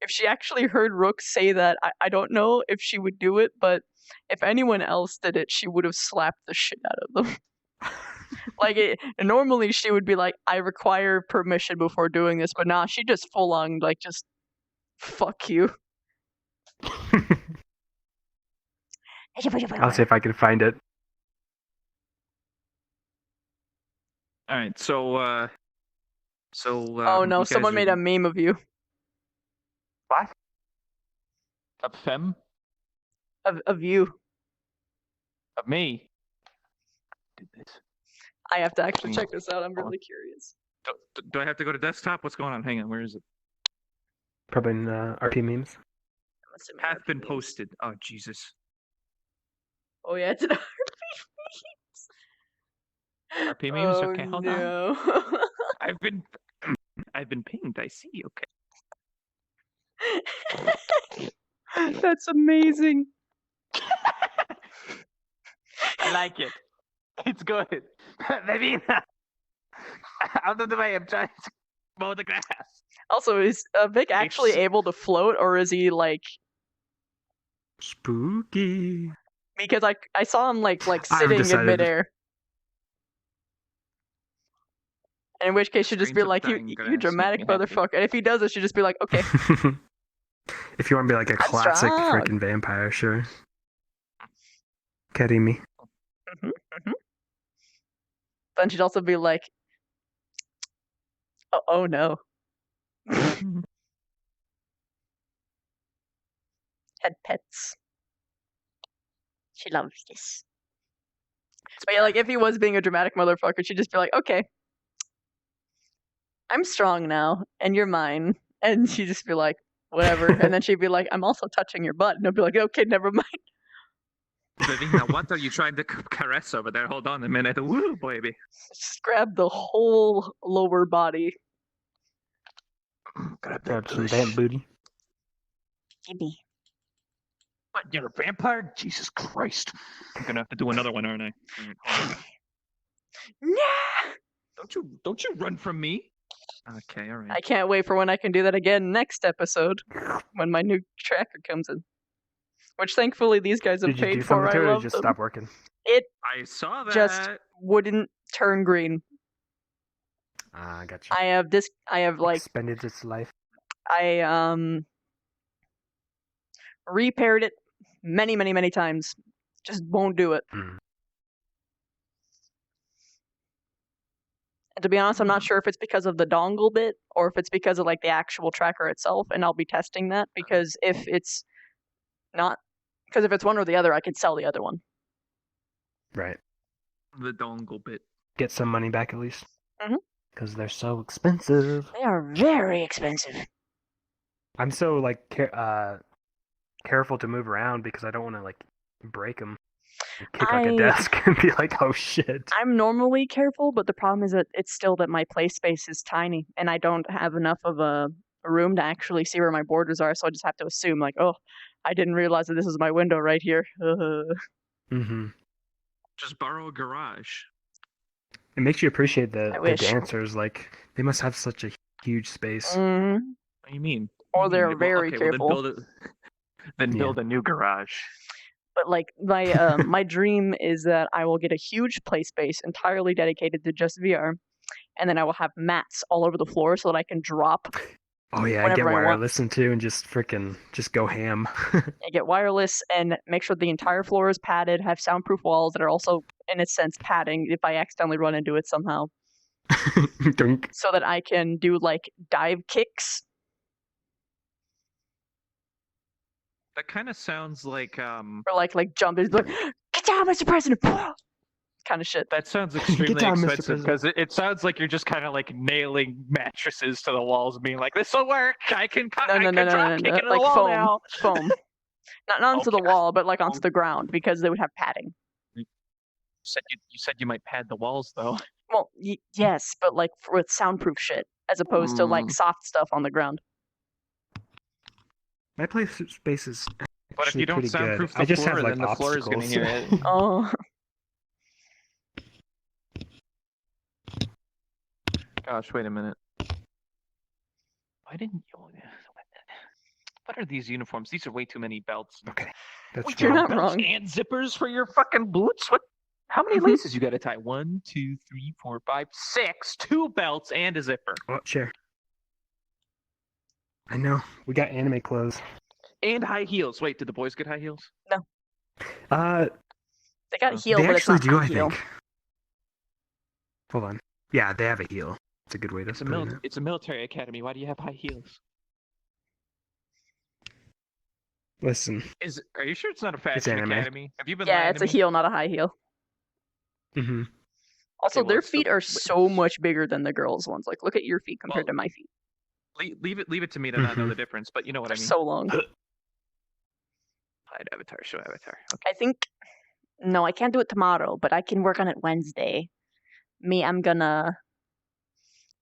if she actually heard Rook say that, I don't know if she would do it, but if anyone else did it, she would have slapped the shit out of them. Normally she would be like, I require permission before doing this, but nah, she just full on, just fuck you. I'll see if I can find it. Alright, so, oh no, you someone guys made a meme of you. What? Of fem? Of you. Of me? I have to actually check this out, I'm really curious. Do I have to go to desktop? What's going on? Hang on, where is it? Probably in RP memes. Hath been posted. Oh, Jesus. Oh yeah, it's an RP memes. RP memes? Oh, Okay, hold no. on. I've been pinged, I see, okay. That's amazing. I like it. It's good. Maybe out of the way, I'm trying to mow the grass. Also, is Vic actually able to float, or is he spooky? Because I saw him like sitting in decided- midair. In which case, she'd just be like, "You dramatic motherfucker." And if he does it, she'd just be like, "Okay." If you want to be like a classic strong. freaking vampire, sure. Carry me. Then she'd also be like, "Oh no." Had pets. She loves this. But yeah, if he was being a dramatic motherfucker, she'd just be like, "Okay, I'm strong now, and you're mine." And she'd just be like, "Whatever." And then she'd be like, "I'm also touching your butt." And I'd be like, "Okay, never mind." Davina, what are you trying to caress over there? Hold on a minute. Woo, baby. Just grab the whole lower body. Grab some vamp booty. Gibby. What, you're a vampire? Jesus Christ. I'm gonna have to do another one, aren't I? Nah! Don't you run from me. Okay, alright. I can't wait for when I can do that again next episode, when my new tracker comes in. Which thankfully these guys have Did you do paid for. something to it, I or love just them. stop working? It I saw that. just wouldn't turn green. I got you. I have Expended its life. I repaired it many times. Just won't do it. And to be honest, I'm not sure if it's because of the dongle bit or if it's because of the actual tracker itself, and I'll be testing that because if it's one or the other, I can sell the other one. Right. The dongle bit. Get some money back at least. Mhm. Because they're so expensive. They are very expensive. I'm so careful to move around because I don't want to like break them. Kick like a desk and be like, oh shit. I'm normally careful, but the problem is that it's still that my play space is tiny, and I don't have enough of a room to actually see where my borders are, so I just have to assume, like, oh, I didn't realize that this is my window right here. Mm-hmm. Just borrow a garage. It makes you appreciate the wish. dancers. Like, they must have such a huge space. Mm-hmm. What do you mean? Or they're Well, very okay, careful. Well, then build a new garage. But like my my dream is that I will get a huge play space entirely dedicated to just VR, and then I will have mats all over the floor so that I can drop. Oh yeah, whenever get I want. wireless into and just go ham. I get wireless and make sure the entire floor is padded, have soundproof walls that are also, in a sense, padding if I accidentally run into it somehow. Dunk. So that I can do like dive kicks. That kind of sounds like Or like jump is like, get down, Mr. President. Kind of shit. That sounds extremely down, Mr. expensive because it sounds like you're just kind of like nailing mattresses to the walls, being like, "This will work. I can drop kicking the like wall foam, now." foam. Not onto the wall, but like onto the ground because they would have padding. You said you might pad the walls though. Well, yes, but like with soundproof shit as opposed to like soft stuff on the ground. My play space is But if you don't pretty soundproof good. the I just floor, have like then the floor is going to hear it. Oh. Gosh, wait a minute. Why didn't you? What are these uniforms? These are way too many belts. Okay, Wait, you're you have not belts wrong. and zippers for your fucking boots? What? How many laces you got to tie? 1, 2, 3, 4, 5, 6. 2 belts and a zipper. Oh, share. I know. We got anime clothes. And high heels. Wait, did the boys get high heels? No. They got a heel, They but it's actually not do, high I heel. think. Hold on. Yeah, they have a heel. It's a good way to put it. It's a military academy. Why do you have high heels? Listen. Are you sure it's not a fashion anime. academy? Have you been Yeah, lying it's to a me? heel, not a high heel. Mm-hmm. Also, Okay, well, their it's feet still- are so much bigger than the girls' ones. Like, look at your feet compared to my feet. Leave it to me to not know the difference, but you know what They're I mean. so long. Hide avatar, show avatar. I think. No, I can't do it tomorrow, but I can work on it Wednesday. I'm gonna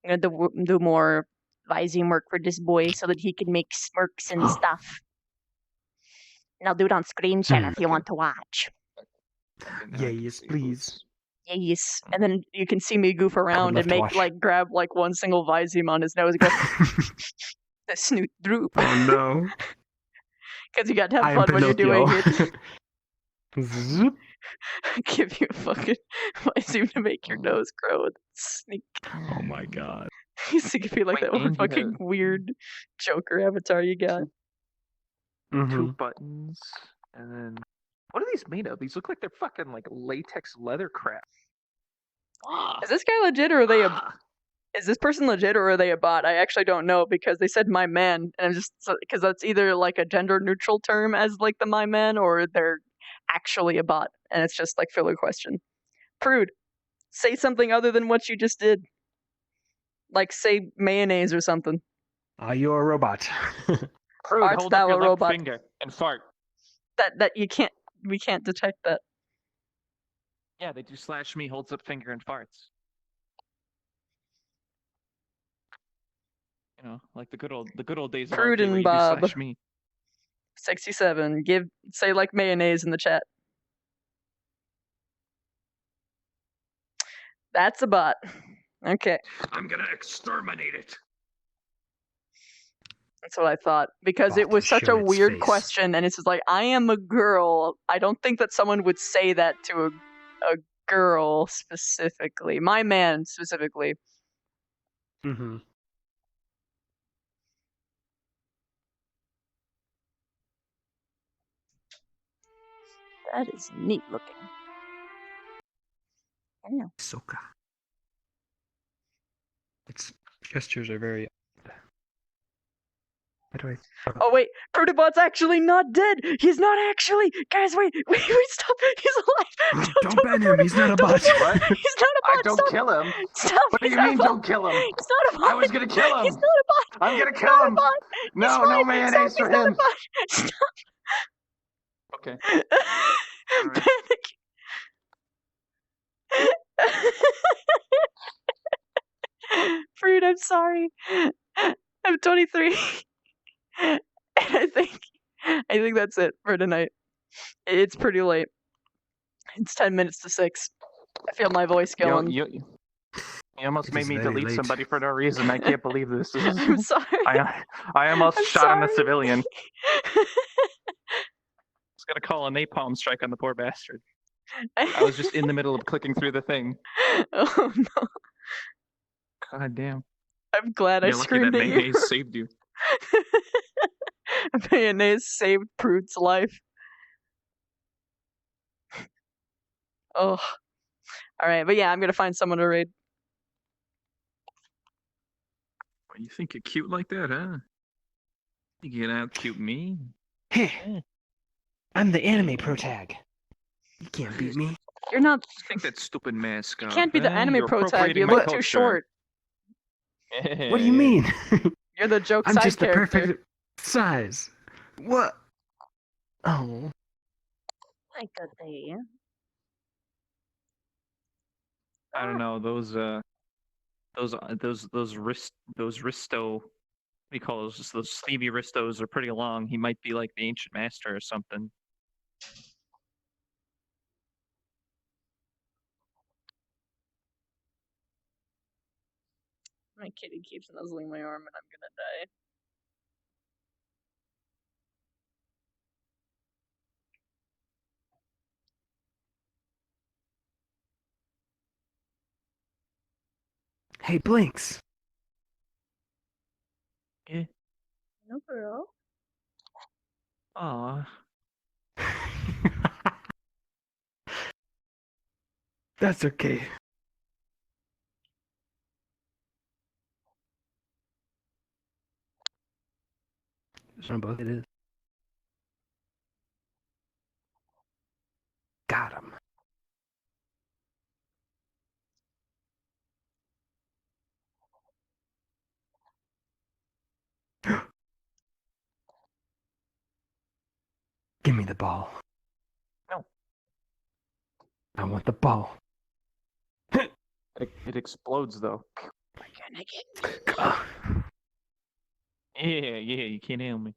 do more vising work for this boy so that he can make smirks and stuff. And I'll do it on screen share if you want to watch. Yeah, yes, please. Yes. And then you can see me goof around love and to make watch. grab like one single viseme on his nose and go the snoot droop. Oh no. Because you got to I have am fun when you're doing Pinocchio. it. Zoop. Give you a fucking viseme to make your nose grow with sneak. Oh my god. He's gonna be like that one and you fucking have- weird Joker avatar you got. 2 buttons, and then what are these made of? These look like they're fucking like latex leather crap. Is this guy legit or are they is this person legit or are they a bot? I actually don't know because they said my man, and I'm just because that's either like a gender neutral term as like the my man or they're actually a bot, and it's just like filler question. Prude, say something other than what you just did. Like say mayonnaise or something. You're a robot. Prude, Art hold up thou your a left robot? finger and fart. That we can't detect that. Yeah, they do slash me, holds up finger and farts. You know, like the good old days of Prude RP where and you Bob. do slash me. 67. Say like mayonnaise in the chat. That's a bot. Okay. I'm gonna exterminate it. That's what I thought. Because it was such a weird question, and it's just like, I am a girl. I don't think that someone would say that to a girl specifically. My man specifically. Mm-hmm. That is neat looking. Yeah. Soka. Its gestures are very. How do I? Oh wait, Protobot's actually not dead. He's not actually. Guys, wait, stop. He's alive. Don't ban him. He's not a bot. He's not a bot. Don't stop. kill him. Stop. What do He's you not a mean, bot. don't kill him? He's not a bot. I was gonna kill him. He's not a bot. I'm gonna He's kill not a him. bot. No, He's no fine. mayonnaise Stop. for He's not a him. bot. Stop. Okay. Panic. Fruit, I'm sorry. I'm 23. And I think that's it for tonight. It's pretty late. It's 10 minutes to 6. I feel my voice going. You almost It made is me very delete late. somebody for no reason. I can't believe this. This is. I'm sorry. I almost I'm shot on a sorry. civilian. Just gonna call a napalm strike on the poor bastard. I was just in the middle of clicking through the thing. Oh no. God damn. I'm glad I You're lucky that screamed at you. mayonnaise saved you. Mayonnaise saved Prude's life. Oh. Alright, but yeah, I'm gonna find someone to raid. You think you're cute like that, huh? You can out cute me? Heh. I'm the anime protag. You can't beat me. You're not. Take that stupid mask off. You can't be the anime You're pro tag. appropriating You my look too culture. short. What do you mean? You're the joke I'm side just the character. perfect size. What? Oh. My good day. I don't know those wristo. What do you call those? Just those sleevey wristos are pretty long. He might be like the ancient master or something. My kitty keeps nuzzling my arm and I'm gonna die. Hey, Blinks. Yeah. No, girl. Aw. That's okay. On both it is. Got him. Give me the ball. No. I want the ball. It explodes though. Gah. Yeah, you can't handle me.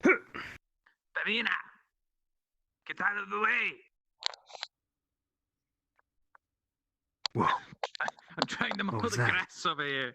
Davina! Get out of the way! Whoa. I'm trying to mow was the that? grass over here.